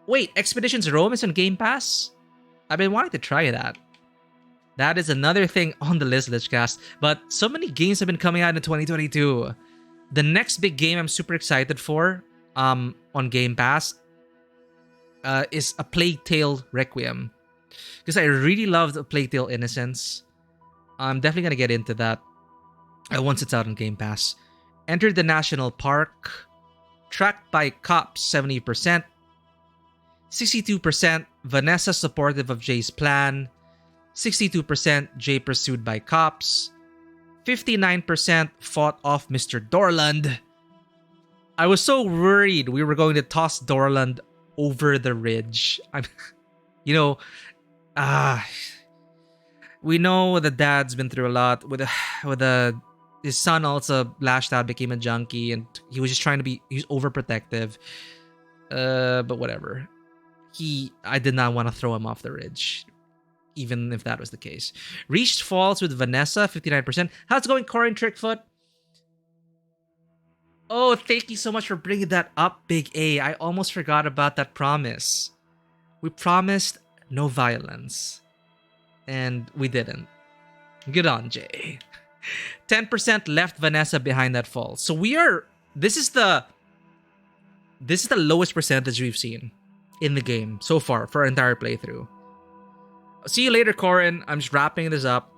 Wait, Expeditions Rome is on Game Pass? I've been wanting to try that. That is another thing on the list, Lichcast. But so many games have been coming out in 2022. The next big game I'm super excited for on Game Pass is A Plague Tale Requiem. Because I really loved A Plague Tale Innocence. I'm definitely going to get into that once it's out on Game Pass. Entered the National Park. Tracked by cops, 70%. 62% Vanessa supportive of Jay's plan. 62% Jay pursued by cops. 59% fought off Mr. Dorland. I was so worried we were going to toss Dorland over the ridge. We know the dad's been through a lot his son also lashed out, became a junkie, and he was just trying to be, he's overprotective. But whatever. I did not want to throw him off the ridge, even if that was the case. Reached falls with Vanessa, 59%. How's it going, Corin Trickfoot? Oh, thank you so much for bringing that up, Big A. I almost forgot about that promise. We promised no violence, and we didn't. Good on, Jay. 10% left Vanessa behind that fall. So this is the lowest percentage we've seen in the game so far for our entire playthrough. See you later, Corin. I'm just wrapping this up.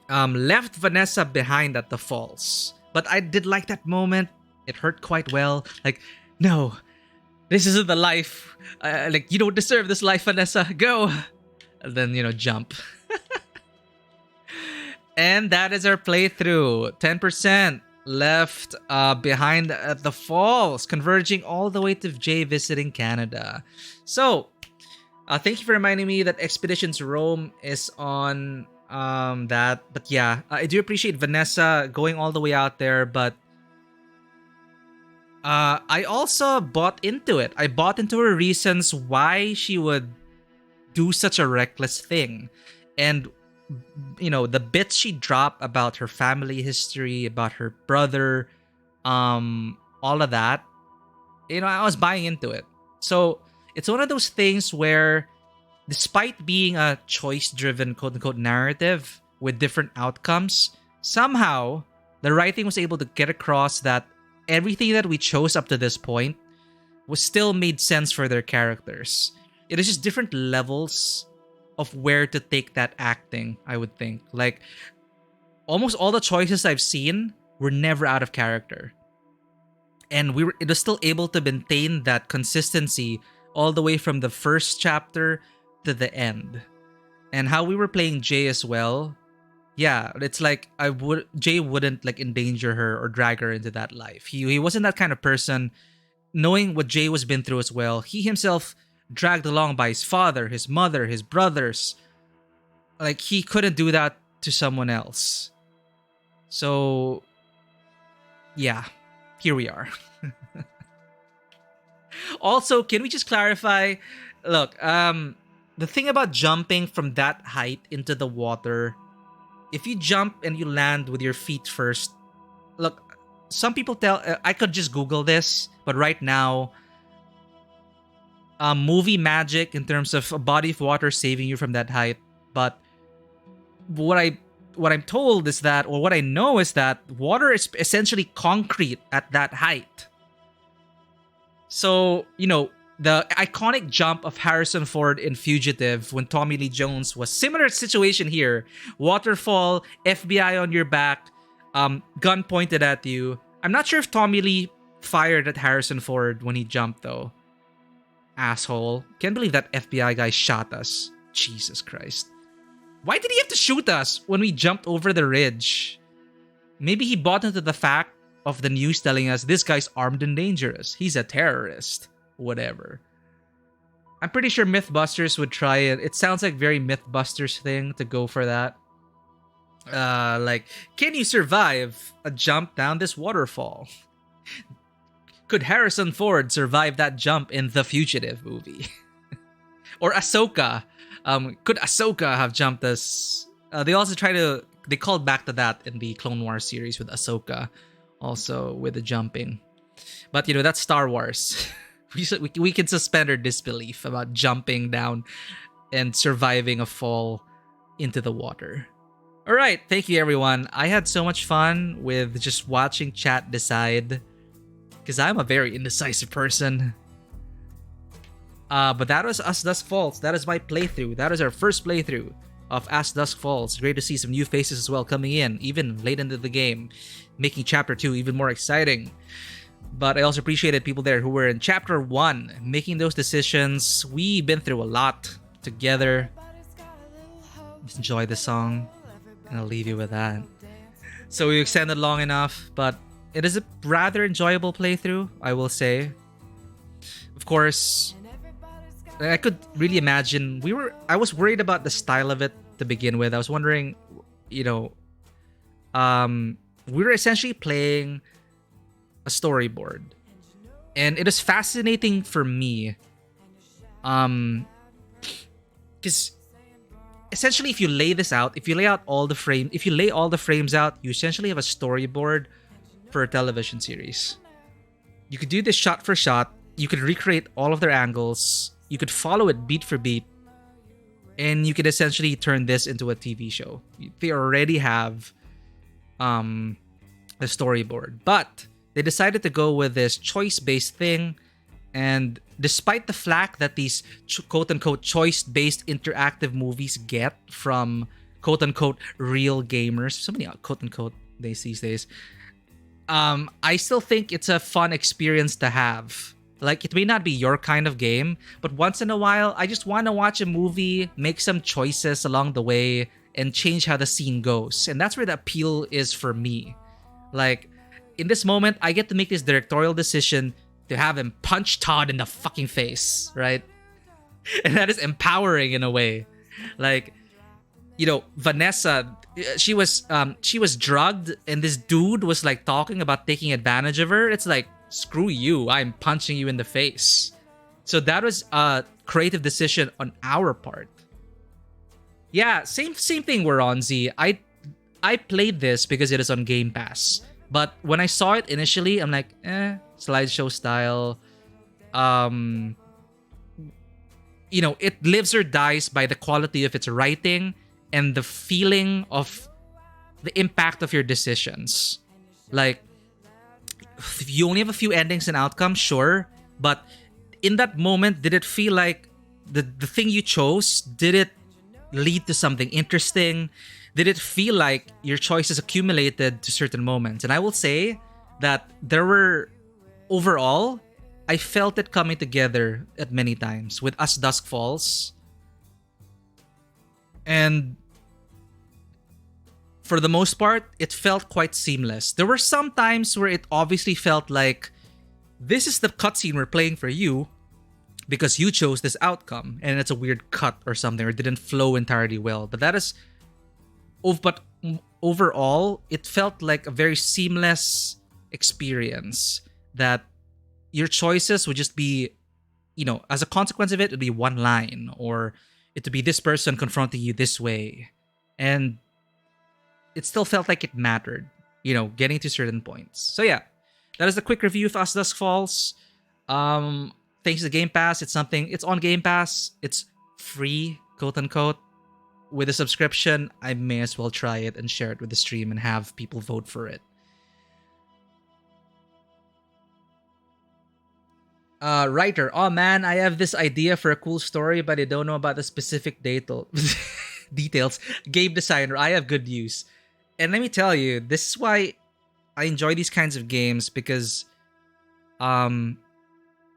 Left Vanessa behind at the falls. But I did like that moment. It hurt quite well. Like, no, this isn't the life. You don't deserve this life, Vanessa. Go. And then, jump. And that is our playthrough. 10% left behind at the falls, converging all the way to Jay visiting Canada. So, thank you for reminding me that Expeditions Rome is on that. But yeah, I do appreciate Vanessa going all the way out there, but I also bought into it. I bought into her reasons why she would do such a reckless thing. And the bits she dropped about her family history, about her brother, all of that, I was buying into it. So it's one of those things where, despite being a choice-driven quote-unquote narrative with different outcomes, somehow the writing was able to get across that everything that we chose up to this point was still made sense for their characters. It is just different levels of where to take that acting, I would think. Like, almost all the choices I've seen were never out of character. And it was still able to maintain that consistency all the way from the first chapter to the end. And how we were playing Jay as well, yeah, it's like Jay wouldn't endanger her or drag her into that life. He wasn't that kind of person. Knowing what Jay was been through as well, he himself dragged along by his father, his mother, his brothers. He couldn't do that to someone else. So, yeah, here we are. Also, can we just clarify? Look, the thing about jumping from that height into the water, if you jump and you land with your feet first, look, some people I could just Google this, but right now, movie magic in terms of a body of water saving you from that height. But what I'm told is that, or what I know is that, water is essentially concrete at that height. So, the iconic jump of Harrison Ford in Fugitive when Tommy Lee Jones was similar situation here. Waterfall, FBI on your back, gun pointed at you. I'm not sure if Tommy Lee fired at Harrison Ford when he jumped though. Asshole. Can't believe that FBI guy shot us. Jesus Christ. Why did he have to shoot us when we jumped over the ridge? Maybe he bought into the fact of the news telling us this guy's armed and dangerous. He's a terrorist. Whatever. I'm pretty sure Mythbusters would try it. It sounds like very Mythbusters thing to go for that. Can you survive a jump down this waterfall? Could Harrison Ford survive that jump in The Fugitive movie? Or Ahsoka. Could Ahsoka have jumped this They also they called back to that in the Clone Wars series with Ahsoka, also with the jumping. But that's Star Wars. we can suspend our disbelief about jumping down and surviving a fall into the water. All right, thank you everyone. I had so much fun with just watching chat decide, because I'm a very indecisive person. But that was As Dusk Falls. That is my playthrough. That is our first playthrough of As Dusk Falls. Great to see some new faces as well coming in, even late into the game, making Chapter 2 even more exciting. But I also appreciated people there who were in Chapter 1, making those decisions. We've been through a lot together. Just enjoy the song, and I'll leave you with that. So we extended long enough, but it is a rather enjoyable playthrough, I will say. Of course, I could really imagine I was worried about the style of it to begin with. I was wondering, we were essentially playing a storyboard, and it is fascinating for me, because essentially if you lay this out, if you lay all the frames out, you essentially have a storyboard for a television series. You could do this shot for shot. You could recreate all of their angles. You could follow it beat for beat, and you could essentially turn this into a TV show. They already have a storyboard, but they decided to go with this choice-based thing. And despite the flack that these quote-unquote choice-based interactive movies get from quote-unquote real gamers, so many quote-unquote these days, I still think it's a fun experience to have. Like, it may not be your kind of game, but once in a while, I just want to watch a movie, make some choices along the way, and change how the scene goes. And that's where the appeal is for me. Like, in this moment, I get to make this directorial decision to have him punch Todd in the fucking face, right? And that is empowering in a way. Like, Vanessa, she was drugged, and this dude was like talking about taking advantage of her. It's like, screw you, I'm punching you in the face. So that was a creative decision on our part. Yeah, same thing we're on, Z. I played this because it is on Game Pass. But when I saw it initially, I'm like, slideshow style. It lives or dies by the quality of its writing and the feeling of the impact of your decisions. Like, if you only have a few endings and outcomes, sure. But in that moment, did it feel like the thing you chose, did it lead to something interesting? Did it feel like your choices accumulated to certain moments? And I will say that overall, I felt it coming together at many times with As Dusk Falls. And for the most part, it felt quite seamless. There were some times where it obviously felt like this is the cutscene we're playing for you because you chose this outcome, and it's a weird cut or something, or it didn't flow entirely well. But overall, it felt like a very seamless experience that your choices would just be, as a consequence of it would be one line, or it would be this person confronting you this way. And it still felt like it mattered, getting to certain points. So yeah, that is the quick review of As Dusk Falls. Thanks to Game Pass, it's on Game Pass. It's free, quote unquote. With a subscription, I may as well try it and share it with the stream and have people vote for it. Writer, oh man, I have this idea for a cool story, but I don't know about the specific details. Game designer, I have good news. And let me tell you, this is why I enjoy these kinds of games, because in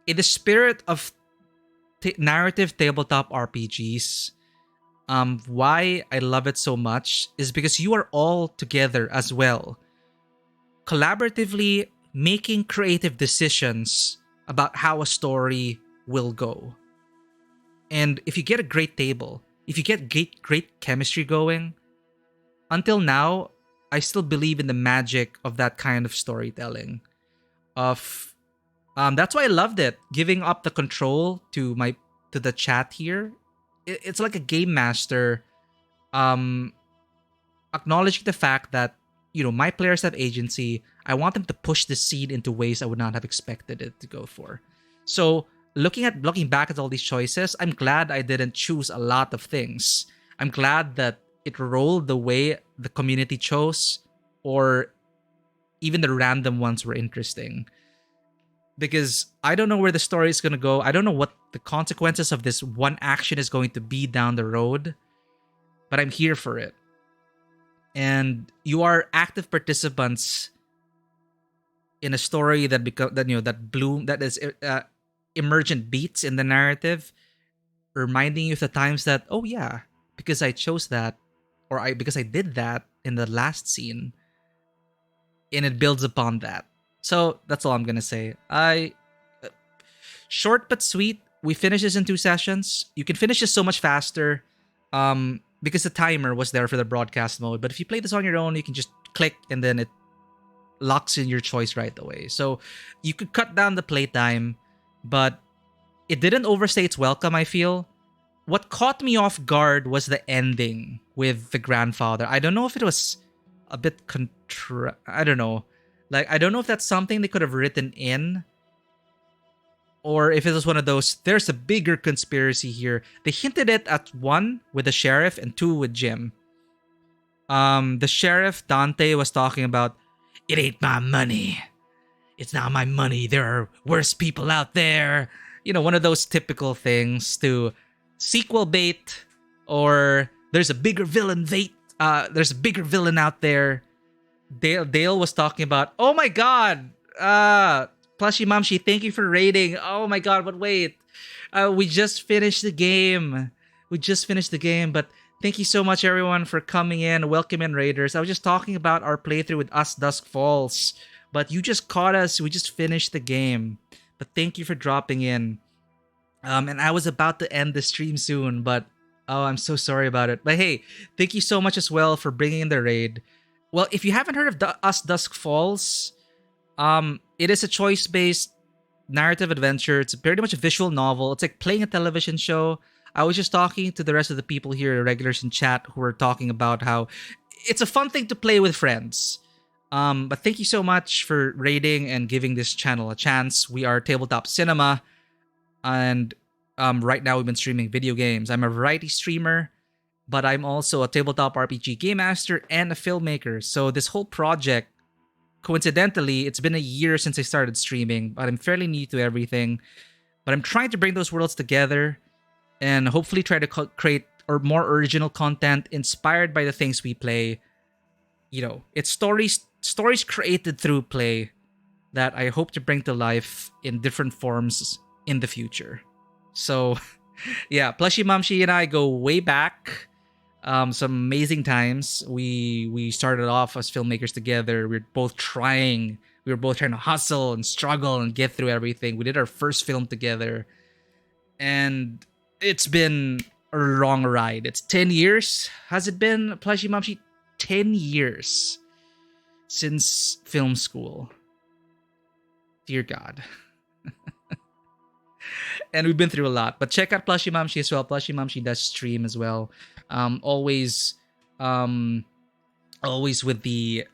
the spirit of narrative tabletop RPGs, why I love it so much is because you are all together as well, collaboratively making creative decisions about how a story will go. And if you get a great table, if you get great chemistry going, until now, I still believe in the magic of that kind of storytelling. That's why I loved it. Giving up the control to the chat here. It's like a game master acknowledging the fact that, my players have agency. I want them to push the scene into ways I would not have expected it to go for. So looking back at all these choices, I'm glad I didn't choose a lot of things. I'm glad that it rolled the way the community chose, or even the random ones were interesting. Because I don't know where the story is going to go. I don't know what the consequences of this one action is going to be down the road, but I'm here for it. And you are active participants in a story that is emergent beats in the narrative, reminding you of the times that, oh yeah, because I chose that, or because I did that in the last scene, and it builds upon that. So that's all I'm gonna say. Short but sweet. We finished this in 2 sessions. You can finish this so much faster, because the timer was there for the broadcast mode. But if you play this on your own, you can just click and then it locks in your choice right away. So you could cut down the playtime, but it didn't overstay its welcome, I feel. What caught me off guard was the ending with the grandfather. I don't know if it was a bit I don't know. Like, I don't know if that's something they could have written in, or if it was one of those, there's a bigger conspiracy here. They hinted it at 1 with the sheriff and 2 with Jim. The sheriff, Dante, was talking about, it ain't my money. It's not my money. There are worse people out there. One of those typical things to sequel bait, or there's a bigger villain there's a bigger villain out there. Dale was talking about, oh my god, Plushy Mamshi, thank you for raiding. Oh my god, but wait. We just finished the game. But thank you so much, everyone, for coming in. Welcome in, Raiders. I was just talking about our playthrough with Us Dusk Falls, but you just caught us. We just finished the game. But thank you for dropping in. And I was about to end the stream soon, but I'm so sorry about it. But hey, thank you so much as well for bringing in the raid. Well, if you haven't heard of Us Dusk Falls, it is a choice-based narrative adventure. It's pretty much a visual novel. It's like playing a television show. I was just talking to the rest of the people here, the regulars in chat, who were talking about how it's a fun thing to play with friends. But thank you so much for raiding and giving this channel a chance. We are Tabletop Cinema, and right now we've been streaming video games. I'm a variety streamer, but I'm also a tabletop RPG game master and a filmmaker. So this whole project, coincidentally, it's been a year since I started streaming, but I'm fairly new to everything. But I'm trying to bring those worlds together and hopefully try to create more original content inspired by the things we play. It's stories created through play that I hope to bring to life in different forms in the future. So, yeah, Plushy Mamshi and I go way back. Some amazing times. We started off as filmmakers together. We were both trying to hustle and struggle and get through everything. We did our first film together, and it's been a long ride. It's 10 years. Has it been, Plushy Mamshi? 10 years since film school. Dear God. And we've been through a lot. But check out Plushy Mamshi as well. Plushy Mamshi does stream as well. Always with the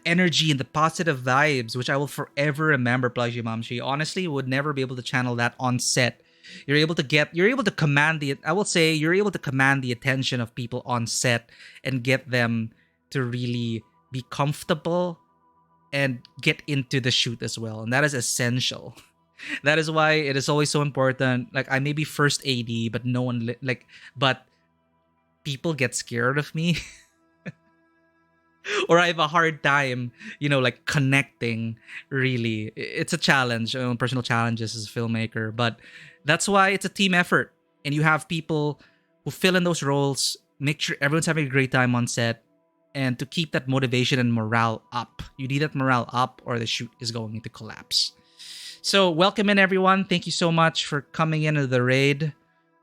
energy and the positive vibes, which I will forever remember. Plushy Mamshi, honestly, would never be able to channel that on set. You're able to command the attention of people on set and get them to really be comfortable and get into the shoot as well. And that is essential. That is why it is always so important. Like, I may be first AD, but no one but people get scared of me. Or I have a hard time, connecting, really. It's a challenge, personal challenges as a filmmaker. But that's why it's a team effort. And you have people who fill in those roles, make sure everyone's having a great time on set, and to keep that motivation and morale up. You need that morale up or the shoot is going to collapse. So welcome in, everyone. Thank you so much for coming into the raid.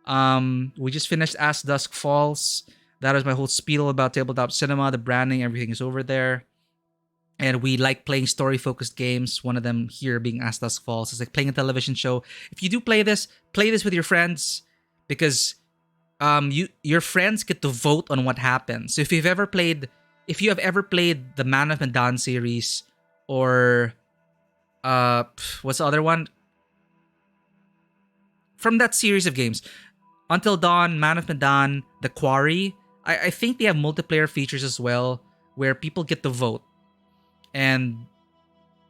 We just finished As Dusk Falls. That is my whole spiel about Tabletop Cinema. The branding, everything is over there. And we like playing story-focused games. One of them here being As Dusk Falls. It's like playing a television show. If you do play this with your friends, because your friends get to vote on what happens. So if you have ever played the Man of Medan series, or what's the other one from that series of games, Until Dawn, Man of Medan, The Quarry, I think they have multiplayer features as well where people get to vote and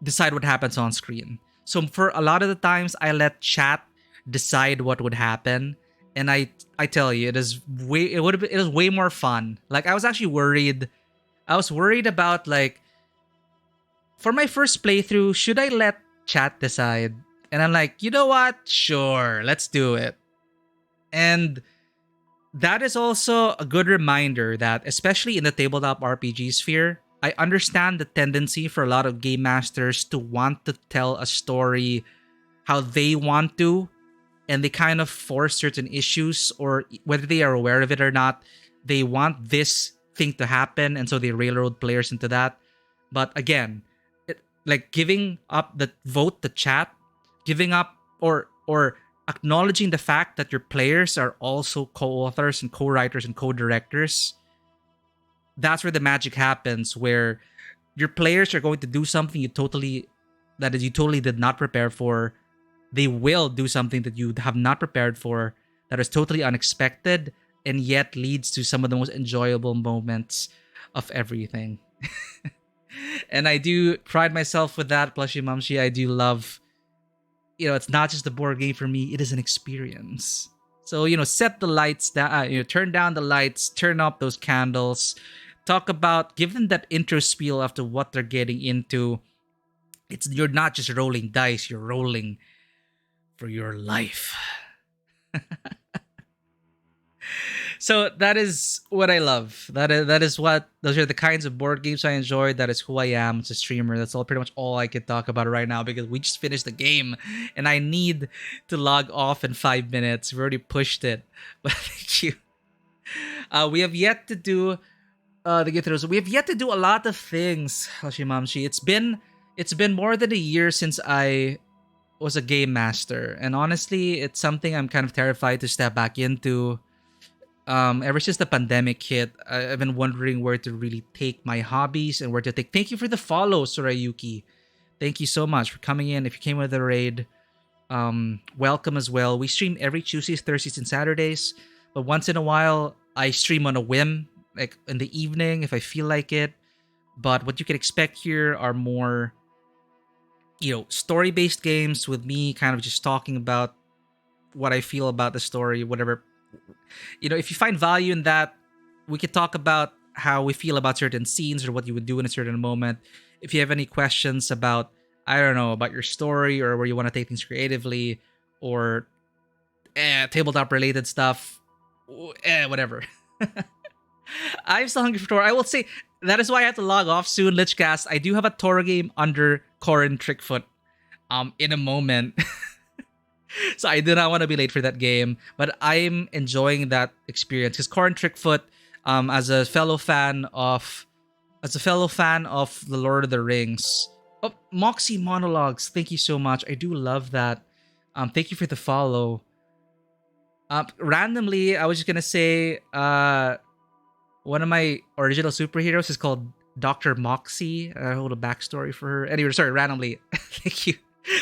decide what happens on screen. So for a lot of the times, I let chat decide what would happen, and I tell you, it is way more fun. Like I was actually worried. I was worried about, like, for my first playthrough, should I let chat decide? And I'm like, you know what? Sure, let's do it. And that is also a good reminder that, especially in the tabletop RPG sphere, I understand the tendency for a lot of game masters to want to tell a story how they want to, and they kind of force certain issues, or whether they are aware of it or not, they want this thing to happen, and so they railroad players into that. But again, like giving up the vote to chat, giving up or acknowledging the fact that your players are also co-authors and co-writers and co-directors, that's where the magic happens, where your players are going to do something you totally did not prepare for. They will do something that you have not prepared for, that is totally unexpected, and yet leads to some of the most enjoyable moments of everything. And I do pride myself with that, Plushy Mumshi. I do love, it's not just a board game for me, it is an experience. So, set the lights down, turn down the lights, turn up those candles, give them that intro spiel after what they're getting into. You're not just rolling dice, you're rolling for your life. So that is what I love. Those are the kinds of board games I enjoy. That is who I am as a streamer. That's pretty much all I can talk about right now, because we just finished the game and I need to log off in 5 minutes. We already pushed it. But thank you. We have yet to do the get through. So we have yet to do a lot of things, Hashimamshi. It's been more than a year since I was a game master, and honestly, it's something I'm kind of terrified to step back into. Ever since the pandemic hit, I've been wondering where to really take my hobbies and where to take. Thank you for the follow, Surayuki. Thank you so much for coming in. If you came with a raid, welcome as well. We stream every Tuesdays, Thursdays, and Saturdays, but once in a while, I stream on a whim, like in the evening if I feel like it. But what you can expect here are more, story-based games with me kind of just talking about what I feel about the story, whatever. If you find value in that, we could talk about how we feel about certain scenes or what you would do in a certain moment. If you have any questions about, I don't know, about your story or where you want to take things creatively, or tabletop related stuff, whatever. I'm still hungry for Tor. I will say that is why I have to log off soon, Lichcast. I do have a Tor game under Corin Trickfoot in a moment. So I do not want to be late for that game, but I'm enjoying that experience because Corin Trickfoot, as a fellow fan of the Lord of the Rings. Oh, Moxie Monologues, thank you so much. I do love that. Thank you for the follow. Randomly, I was just gonna say, one of my original superheroes is called Dr. Moxie. I hold a backstory for her. Anyway, sorry, randomly. Thank you.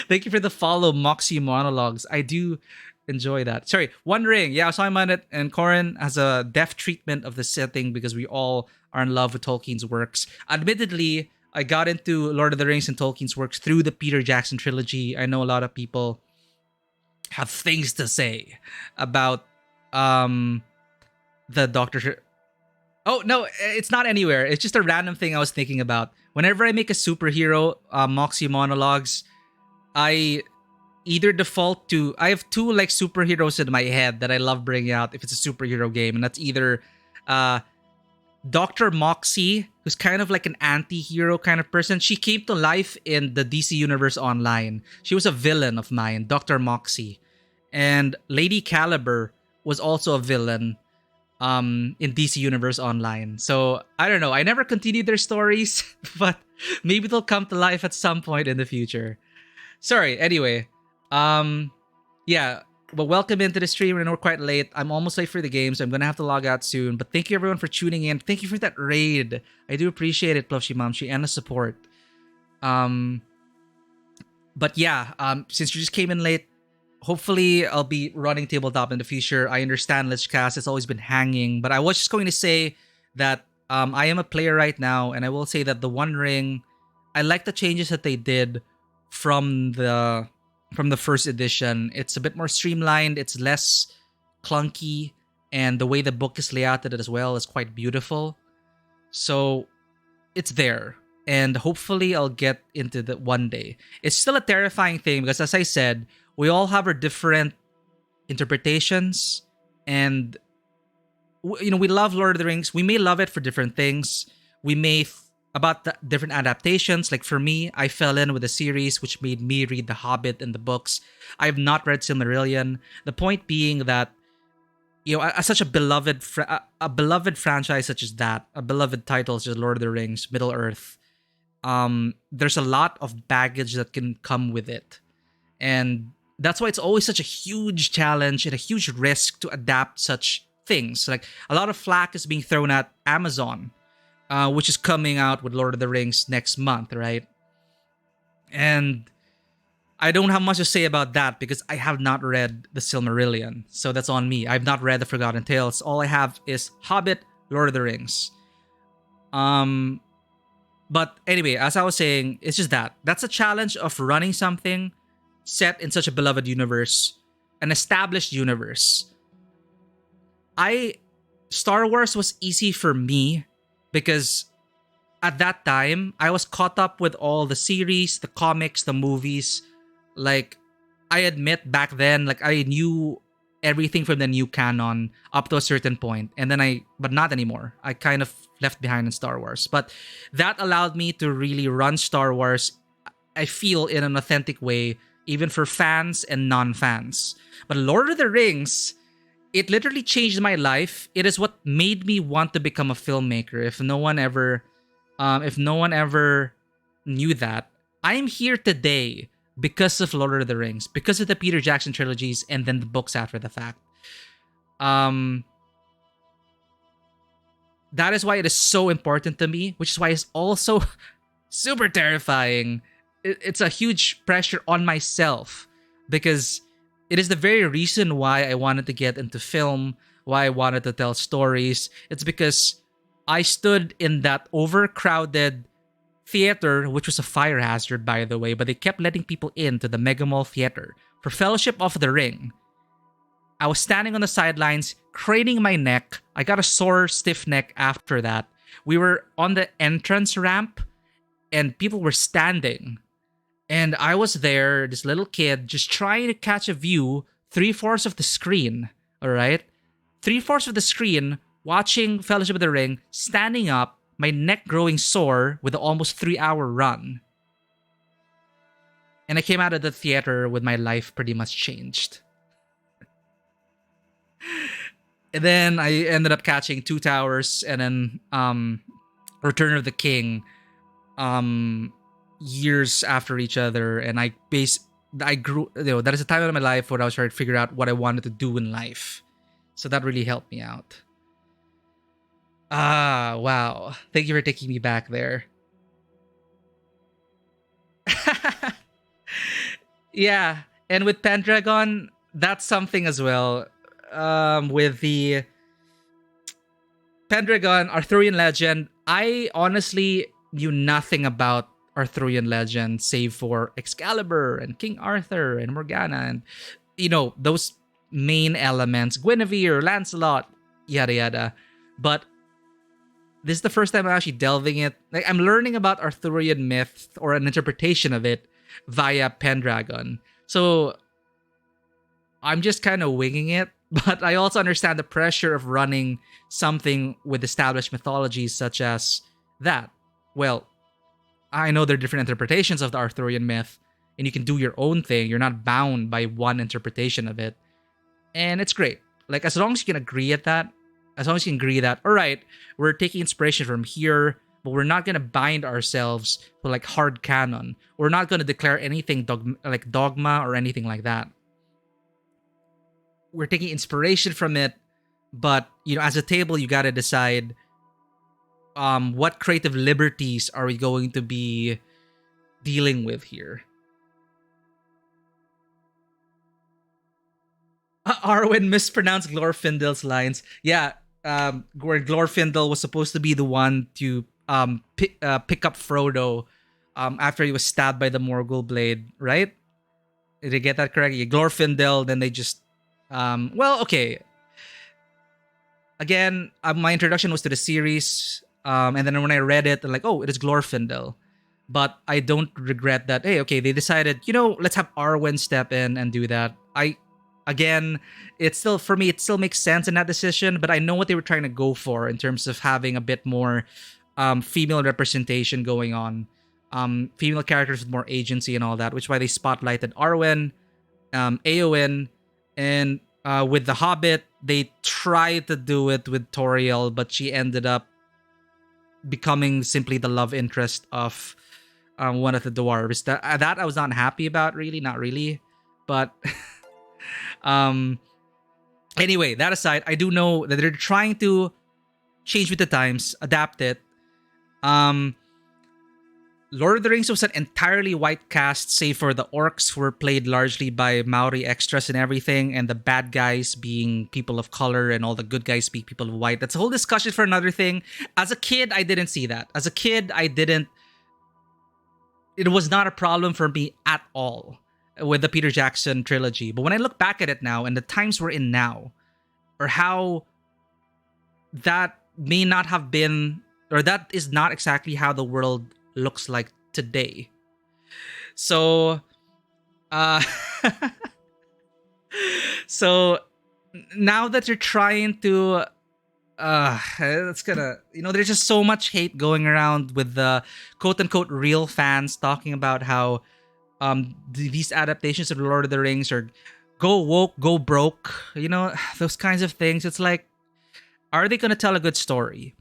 Thank you for the follow, Moxie Monologues. I do enjoy that. Sorry, One Ring. Yeah, I saw him on it, and Corin has a deft treatment of the setting because we all are in love with Tolkien's works. Admittedly, I got into Lord of the Rings and Tolkien's works through the Peter Jackson trilogy. I know a lot of people have things to say about the Doctor... Oh, no, it's not anywhere. It's just a random thing I was thinking about. Whenever I make a superhero, Moxie Monologues, I either default to... I have two like superheroes in my head that I love bringing out if it's a superhero game. And that's either Dr. Moxie, who's kind of like an anti-hero kind of person. She came to life in the DC Universe Online. She was a villain of mine, Dr. Moxie. And Lady Caliber was also a villain in DC Universe Online. So, I don't know. I never continued their stories, but maybe they'll come to life at some point in the future. Sorry, anyway. Yeah. But welcome into the stream. I know we're quite late. I'm almost late for the game, so I'm gonna have to log out soon. But thank you everyone for tuning in. Thank you for that raid. I do appreciate it, Plushie Momshi, and the support. But yeah, since you just came in late, hopefully I'll be running tabletop in the future. I understand Lichcast has always been hanging, but I was just going to say that I am a player right now, and I will say that the One Ring, I like the changes that they did from the first edition. It's a bit more streamlined, it's less clunky, and the way the book is layouted as well is quite beautiful. So it's there, and hopefully I'll get into that one day. It's still a terrifying thing because, as I said, we all have our different interpretations, and we love Lord of the Rings. We may love it for different things. We may about the different adaptations. Like for me, I fell in with the series, which made me read The Hobbit and the books. I have not read Silmarillion. The point being that, as such a beloved franchise such as that, a beloved title such as Lord of the Rings, Middle Earth, there's a lot of baggage that can come with it. And that's why it's always such a huge challenge and a huge risk to adapt such things. Like a lot of flack is being thrown at Amazon, which is coming out with Lord of the Rings next month, right? And I don't have much to say about that because I have not read the Silmarillion. So that's on me. I've not read the Forgotten Tales. All I have is Hobbit, Lord of the Rings. But anyway, as I was saying, it's just that. That's a challenge of running something set in such a beloved universe, an established universe. Star Wars was easy for me because at that time, I was caught up with all the series, the comics, the movies. Like, I admit back then, like, I knew everything from the new canon up to a certain point. And then but not anymore. I kind of left behind in Star Wars. But that allowed me to really run Star Wars, I feel, in an authentic way, even for fans and non-fans. But Lord of the Rings, it literally changed my life. It is what made me want to become a filmmaker. If no one ever knew that, I am here today because of Lord of the Rings, because of the Peter Jackson trilogies, and then the books after the fact. That is why it is so important to me, which is why it's also super terrifying. It's a huge pressure on myself because it is the very reason why I wanted to get into film, why I wanted to tell stories. It's because I stood in that overcrowded theater, which was a fire hazard, by the way, but they kept letting people into the Mega Mall Theater for Fellowship of the Ring. I was standing on the sidelines, craning my neck. I got a sore, stiff neck after that. We were on the entrance ramp, and people were standing. And I was there, this little kid, just trying to catch a view, 3/4 of the screen, alright? 3/4 of the screen, watching Fellowship of the Ring, standing up, my neck growing sore with an almost 3-hour run. And I came out of the theater with my life pretty much changed. And then I ended up catching Two Towers and then Return of the King years after each other. And I grew, that is a time in my life where I was trying to figure out what I wanted to do in life. So that really helped me out. Wow. Thank you for taking me back there. Yeah. And with Pendragon, that's something as well. With the Pendragon, Arthurian legend, I honestly knew nothing about Arthurian legend save for Excalibur and King Arthur and Morgana and, those main elements, Guinevere, Lancelot, yada yada. But this is the first time I'm actually delving it. Like, I'm learning about Arthurian myth or an interpretation of it via Pendragon. So I'm just kind of winging it. But I also understand the pressure of running something with established mythologies such as that. Well, I know there are different interpretations of the Arthurian myth, and you can do your own thing. You're not bound by one interpretation of it. And it's great. Like, as long as you can agree at that, all right, we're taking inspiration from here, but we're not going to bind ourselves to, like, hard canon. We're not going to declare anything dogma or anything like that. we're taking inspiration from it, but as a table, you got to decide what creative liberties are we going to be dealing with here. Arwen mispronounced Glorfindel's lines. Yeah, where Glorfindel was supposed to be the one to pick up Frodo after he was stabbed by the Morgul blade, right? Did I get that correct? Yeah, Glorfindel, then they just... well, okay. Again, my introduction was to the series, and then when I read it, I'm like, oh, it is Glorfindel. But I don't regret that. Hey, okay, they decided, let's have Arwen step in and do that. Again, it's still, for me, it still makes sense in that decision, but I know what they were trying to go for in terms of having a bit more female representation going on. Female characters with more agency and all that, which is why they spotlighted Arwen, Eowyn, and with The Hobbit, they tried to do it with Toriel, but she ended up becoming simply the love interest of one of the dwarves. That I was not happy about, really, not really, but... Anyway, that aside, I do know that they're trying to change with the times, adapt it. Lord of the Rings was an entirely white cast, save for the orcs, who were played largely by Maori extras and everything, and the bad guys being people of color and all the good guys being people of white. That's a whole discussion for another thing. As a kid, I didn't see that. As a kid, it was not a problem for me at all with the Peter Jackson trilogy. But when I look back at it now and the times we're in now, or how that may not have been, or that is not exactly how the world looks like today. So, so now that you're trying to, it's gonna, there's just so much hate going around with the quote unquote real fans talking about how these adaptations of Lord of the Rings are go woke, go broke, those kinds of things. It's like, are they gonna tell a good story?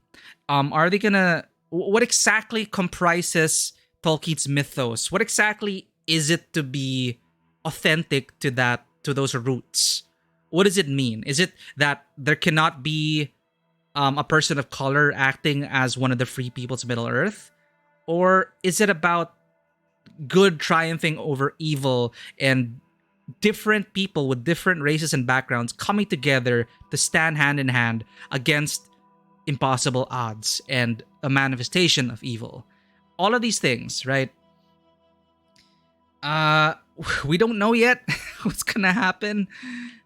Are they gonna... What exactly comprises Tolkien's mythos? What exactly is it to be authentic to those roots? What does it mean? Is it that there cannot be a person of color acting as one of the free peoples of Middle Earth? Or is it about good triumphing over evil and different people with different races and backgrounds coming together to stand hand in hand against impossible odds and a manifestation of evil? All of these things, right? We don't know yet what's gonna happen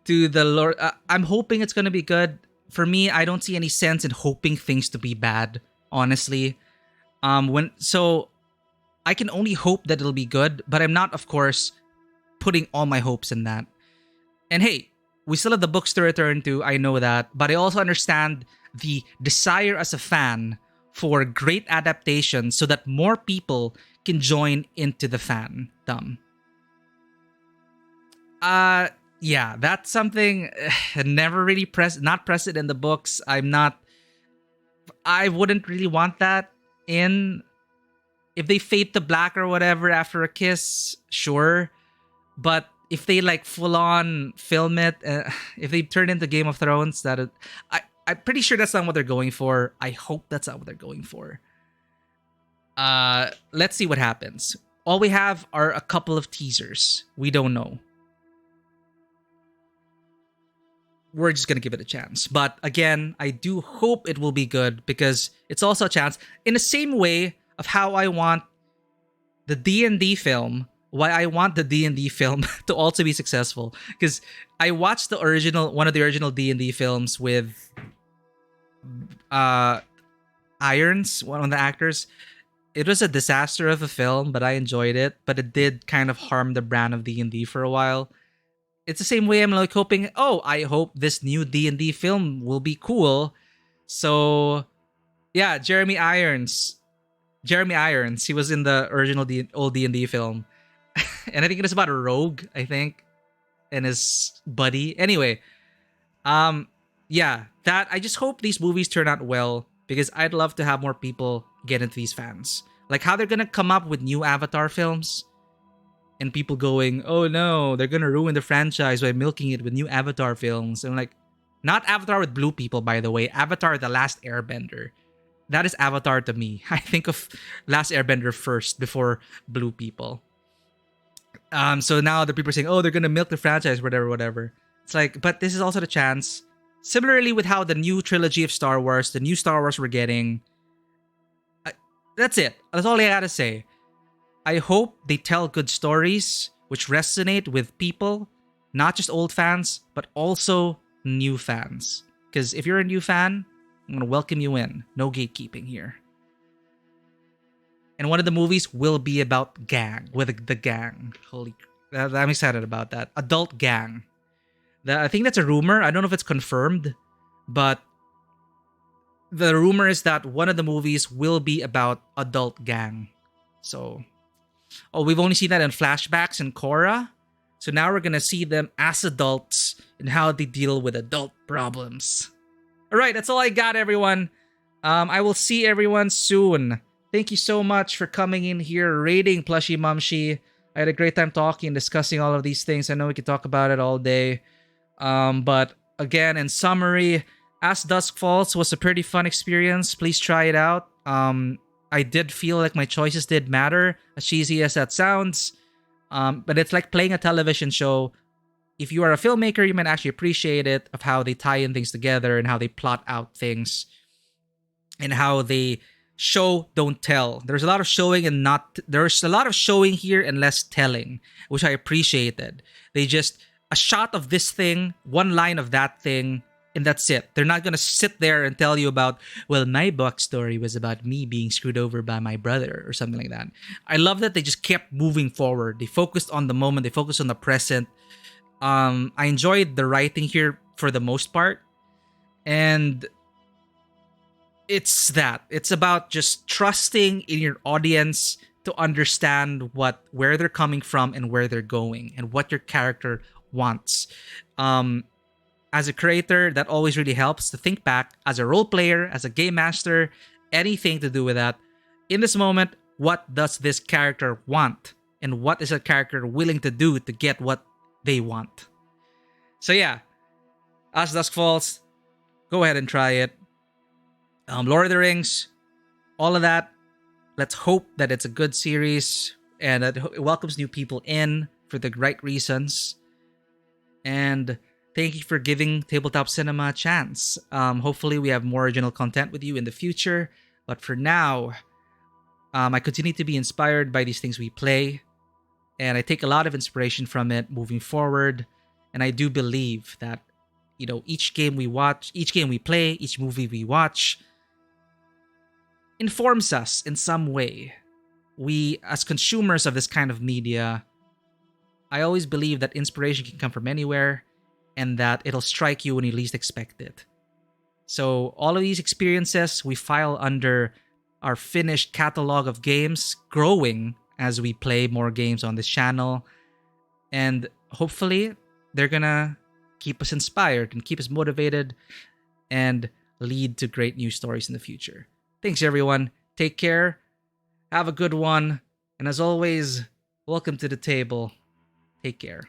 to the Lord. I'm hoping it's gonna be good. For me, I don't see any sense in hoping things to be bad, honestly. So I can only hope that it'll be good, but I'm not, of course, putting all my hopes in that. And hey, we still have the books to return to, I know that, but I also understand the desire as a fan for great adaptations so that more people can join into the fandom. Yeah, that's something never really not present in the books. I wouldn't really want that in. If they fade to black or whatever after a kiss, sure. But if they like full on film it, if they turn into Game of Thrones, I'm pretty sure that's not what they're going for. I hope that's not what they're going for. Let's see what happens. All we have are a couple of teasers. We don't know. We're just going to give it a chance. But again, I do hope it will be good because it's also a chance. In the same way of how I want the D&D film, why I want the D&D film to also be successful. Because I watched one of the original D&D films with Irons, one of the actors. It was a disaster of a film, but I enjoyed it. But it did kind of harm the brand of D&D for a while. It's the same way I'm like hoping, I hope this new D&D film will be cool. So, yeah, Jeremy Irons, he was in the original old D&D film. And I think it was about a rogue, I think, and his buddy. Anyway, yeah, I just hope these movies turn out well because I'd love to have more people get into these fans. Like how they're going to come up with new Avatar films. and people going, oh no, they're gonna ruin the franchise by milking it with new Avatar films. And I'm like, not Avatar with blue people, by the way. Avatar: The Last Airbender. That is Avatar to me. I think of Last Airbender first before blue people. So now the people are saying, oh, they're gonna milk the franchise, whatever. It's like, but this is also the chance. Similarly with how the new trilogy of Star Wars, the new Star Wars we're getting. That's it. That's all I gotta say. I hope they tell good stories which resonate with people, not just old fans, but also new fans. Because if you're a new fan, I'm gonna welcome you in. No gatekeeping here. And one of the movies will be about gang, with the gang. I'm excited about that. Adult gang. I think that's a rumor. I don't know if it's confirmed, but the rumor is that one of the movies will be about adult gang. So, we've only seen that in flashbacks in Korra. So now we're gonna see them as adults and how they deal with adult problems. All right, that's all I got, everyone. I will see everyone soon. Thank you so much for coming in here, rating Plushie Mumshi. I had a great time talking and discussing all of these things. I know we could talk about it all day. But again, in summary, As Dusk Falls was a pretty fun experience. Please try it out. I did feel like my choices did matter, as cheesy as that sounds. But it's like playing a television show. If you are a filmmaker, you might actually appreciate it, of how they tie in things together and how they plot out things and how they show, don't tell. There's a lot of showing and there's a lot of showing here and less telling, which I appreciated. They just, a shot of this thing, one line of that thing, and that's it. They're not gonna sit there and tell you about, well, my backstory was about me being screwed over by my brother or something like that. I love that they just kept moving forward. They focused on the moment. They focused on the present. I enjoyed the writing here for the most part. And it's about just trusting in your audience to understand where they're coming from and where they're going and what your character wants. As a creator, that always really helps to think back. As a role player, as a game master, anything to do with that. In this moment, what does this character want? And what is a character willing to do to get what they want? So yeah, As Dusk Falls, go ahead and try it. Lord of the Rings, all of that. Let's hope that it's a good series and that it welcomes new people in for the right reasons. And thank you for giving Tabletop Cinema a chance. Hopefully we have more original content with you in the future. But for now, I continue to be inspired by these things we play. And I take a lot of inspiration from it moving forward. And I do believe that, each game we watch, each game we play, each movie we watch informs us in some way. We, as consumers of this kind of media, I always believe that inspiration can come from anywhere and that it'll strike you when you least expect it. So all of these experiences we file under our finished catalog of games, growing as we play more games on this channel. And hopefully they're gonna keep us inspired and keep us motivated and lead to great news stories in the future. Thanks, everyone. Take care. Have a good one. And as always, welcome to the table. Take care.